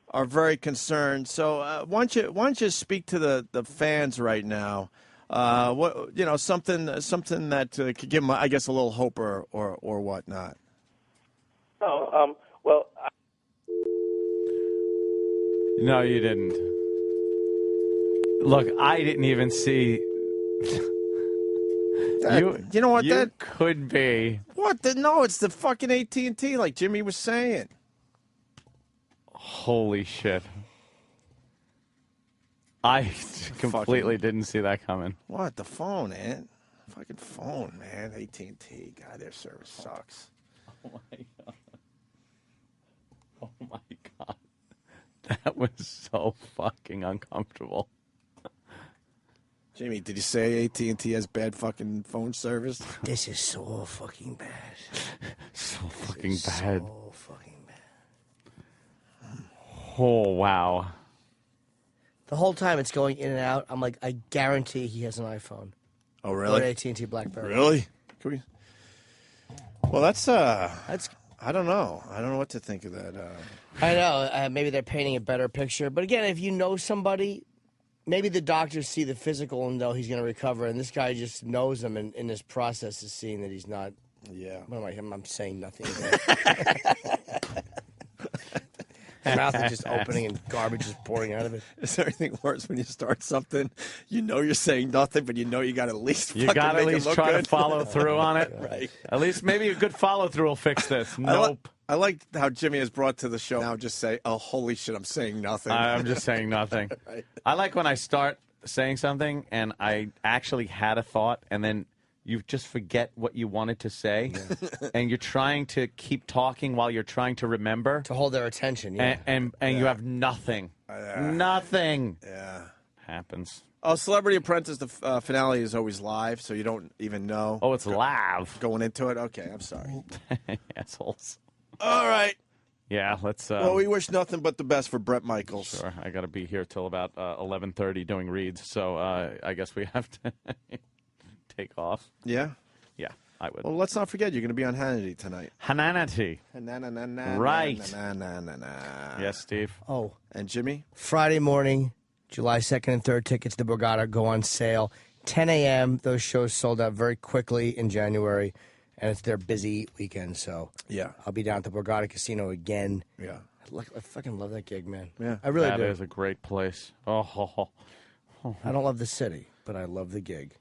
S6: are very concerned. So why don't you speak to the fans right now? Something that could give them, I guess, a little hope or whatnot.
S1: Oh, well.
S16: No, you didn't. Look, I didn't even see.
S6: You know what?
S16: That could be.
S6: What? No, it's the fucking AT&T, like Jimmy was saying.
S16: Holy shit. I completely didn't see that coming.
S6: What? The phone, man. Fucking phone, man. AT&T. God, their service sucks.
S16: Oh, my God. Oh, my God. That was so fucking uncomfortable.
S6: Jimmy, did you say AT&T has bad fucking phone service?
S13: This is so fucking bad.
S16: So fucking bad.
S13: So fucking bad.
S16: Oh, wow.
S13: The whole time it's going in and out, I'm like, I guarantee he has an iPhone.
S6: Oh, really?
S13: Or an AT&T BlackBerry.
S6: Really? Can we... Well, that's I don't know. I don't know what to think of that.
S13: I know. Maybe they're painting a better picture. But again, if you know somebody, maybe the doctors see the physical and know he's going to recover, and this guy just knows him and in this process is seeing that he's not.
S6: Yeah.
S13: What am I? I'm saying nothing. His mouth is just opening and garbage is pouring out of it.
S6: Is there anything worse when you start something, you know you're saying nothing, but you know you got to at least
S16: You got to at least try to follow through on it.
S6: Right.
S16: At least maybe a good follow through will fix this. Nope.
S6: I like how Jimmy has brought to the show now just say, oh, holy shit, I'm saying nothing.
S16: I'm just saying nothing.
S6: Right.
S16: I like when I start saying something and I actually had a thought and then you just forget what you wanted to say, and you're trying to keep talking while you're trying to remember.
S13: To hold their attention, yeah.
S16: And you have nothing. Nothing.
S6: Yeah.
S16: Happens.
S6: Oh, Celebrity Apprentice, the finale is always live, so you don't even know.
S16: Oh, it's live.
S6: Going into it? Okay, I'm sorry.
S16: Assholes.
S6: All right.
S16: Yeah, let's...
S6: well, we wish nothing but the best for Bret Michaels.
S16: Sure, I got to be here till about 11:30 doing reads, so I guess we have to... take off.
S6: Yeah?
S16: Yeah, I would.
S6: Well, let's not forget, you're going to be on Hannity tonight.
S16: Hannity. Right. Yes, Steve.
S13: Oh.
S6: And Jimmy?
S13: Friday morning, July 2nd and 3rd, tickets to Borgata go on sale. 10 a.m., those shows sold out very quickly in January, and it's their busy weekend, so
S6: yeah,
S13: I'll be down at the Borgata Casino again.
S6: Yeah.
S13: I fucking love that gig, man.
S6: Yeah.
S13: I really do.
S16: That is a great place. Oh.
S13: I don't love the city, but I love the gig.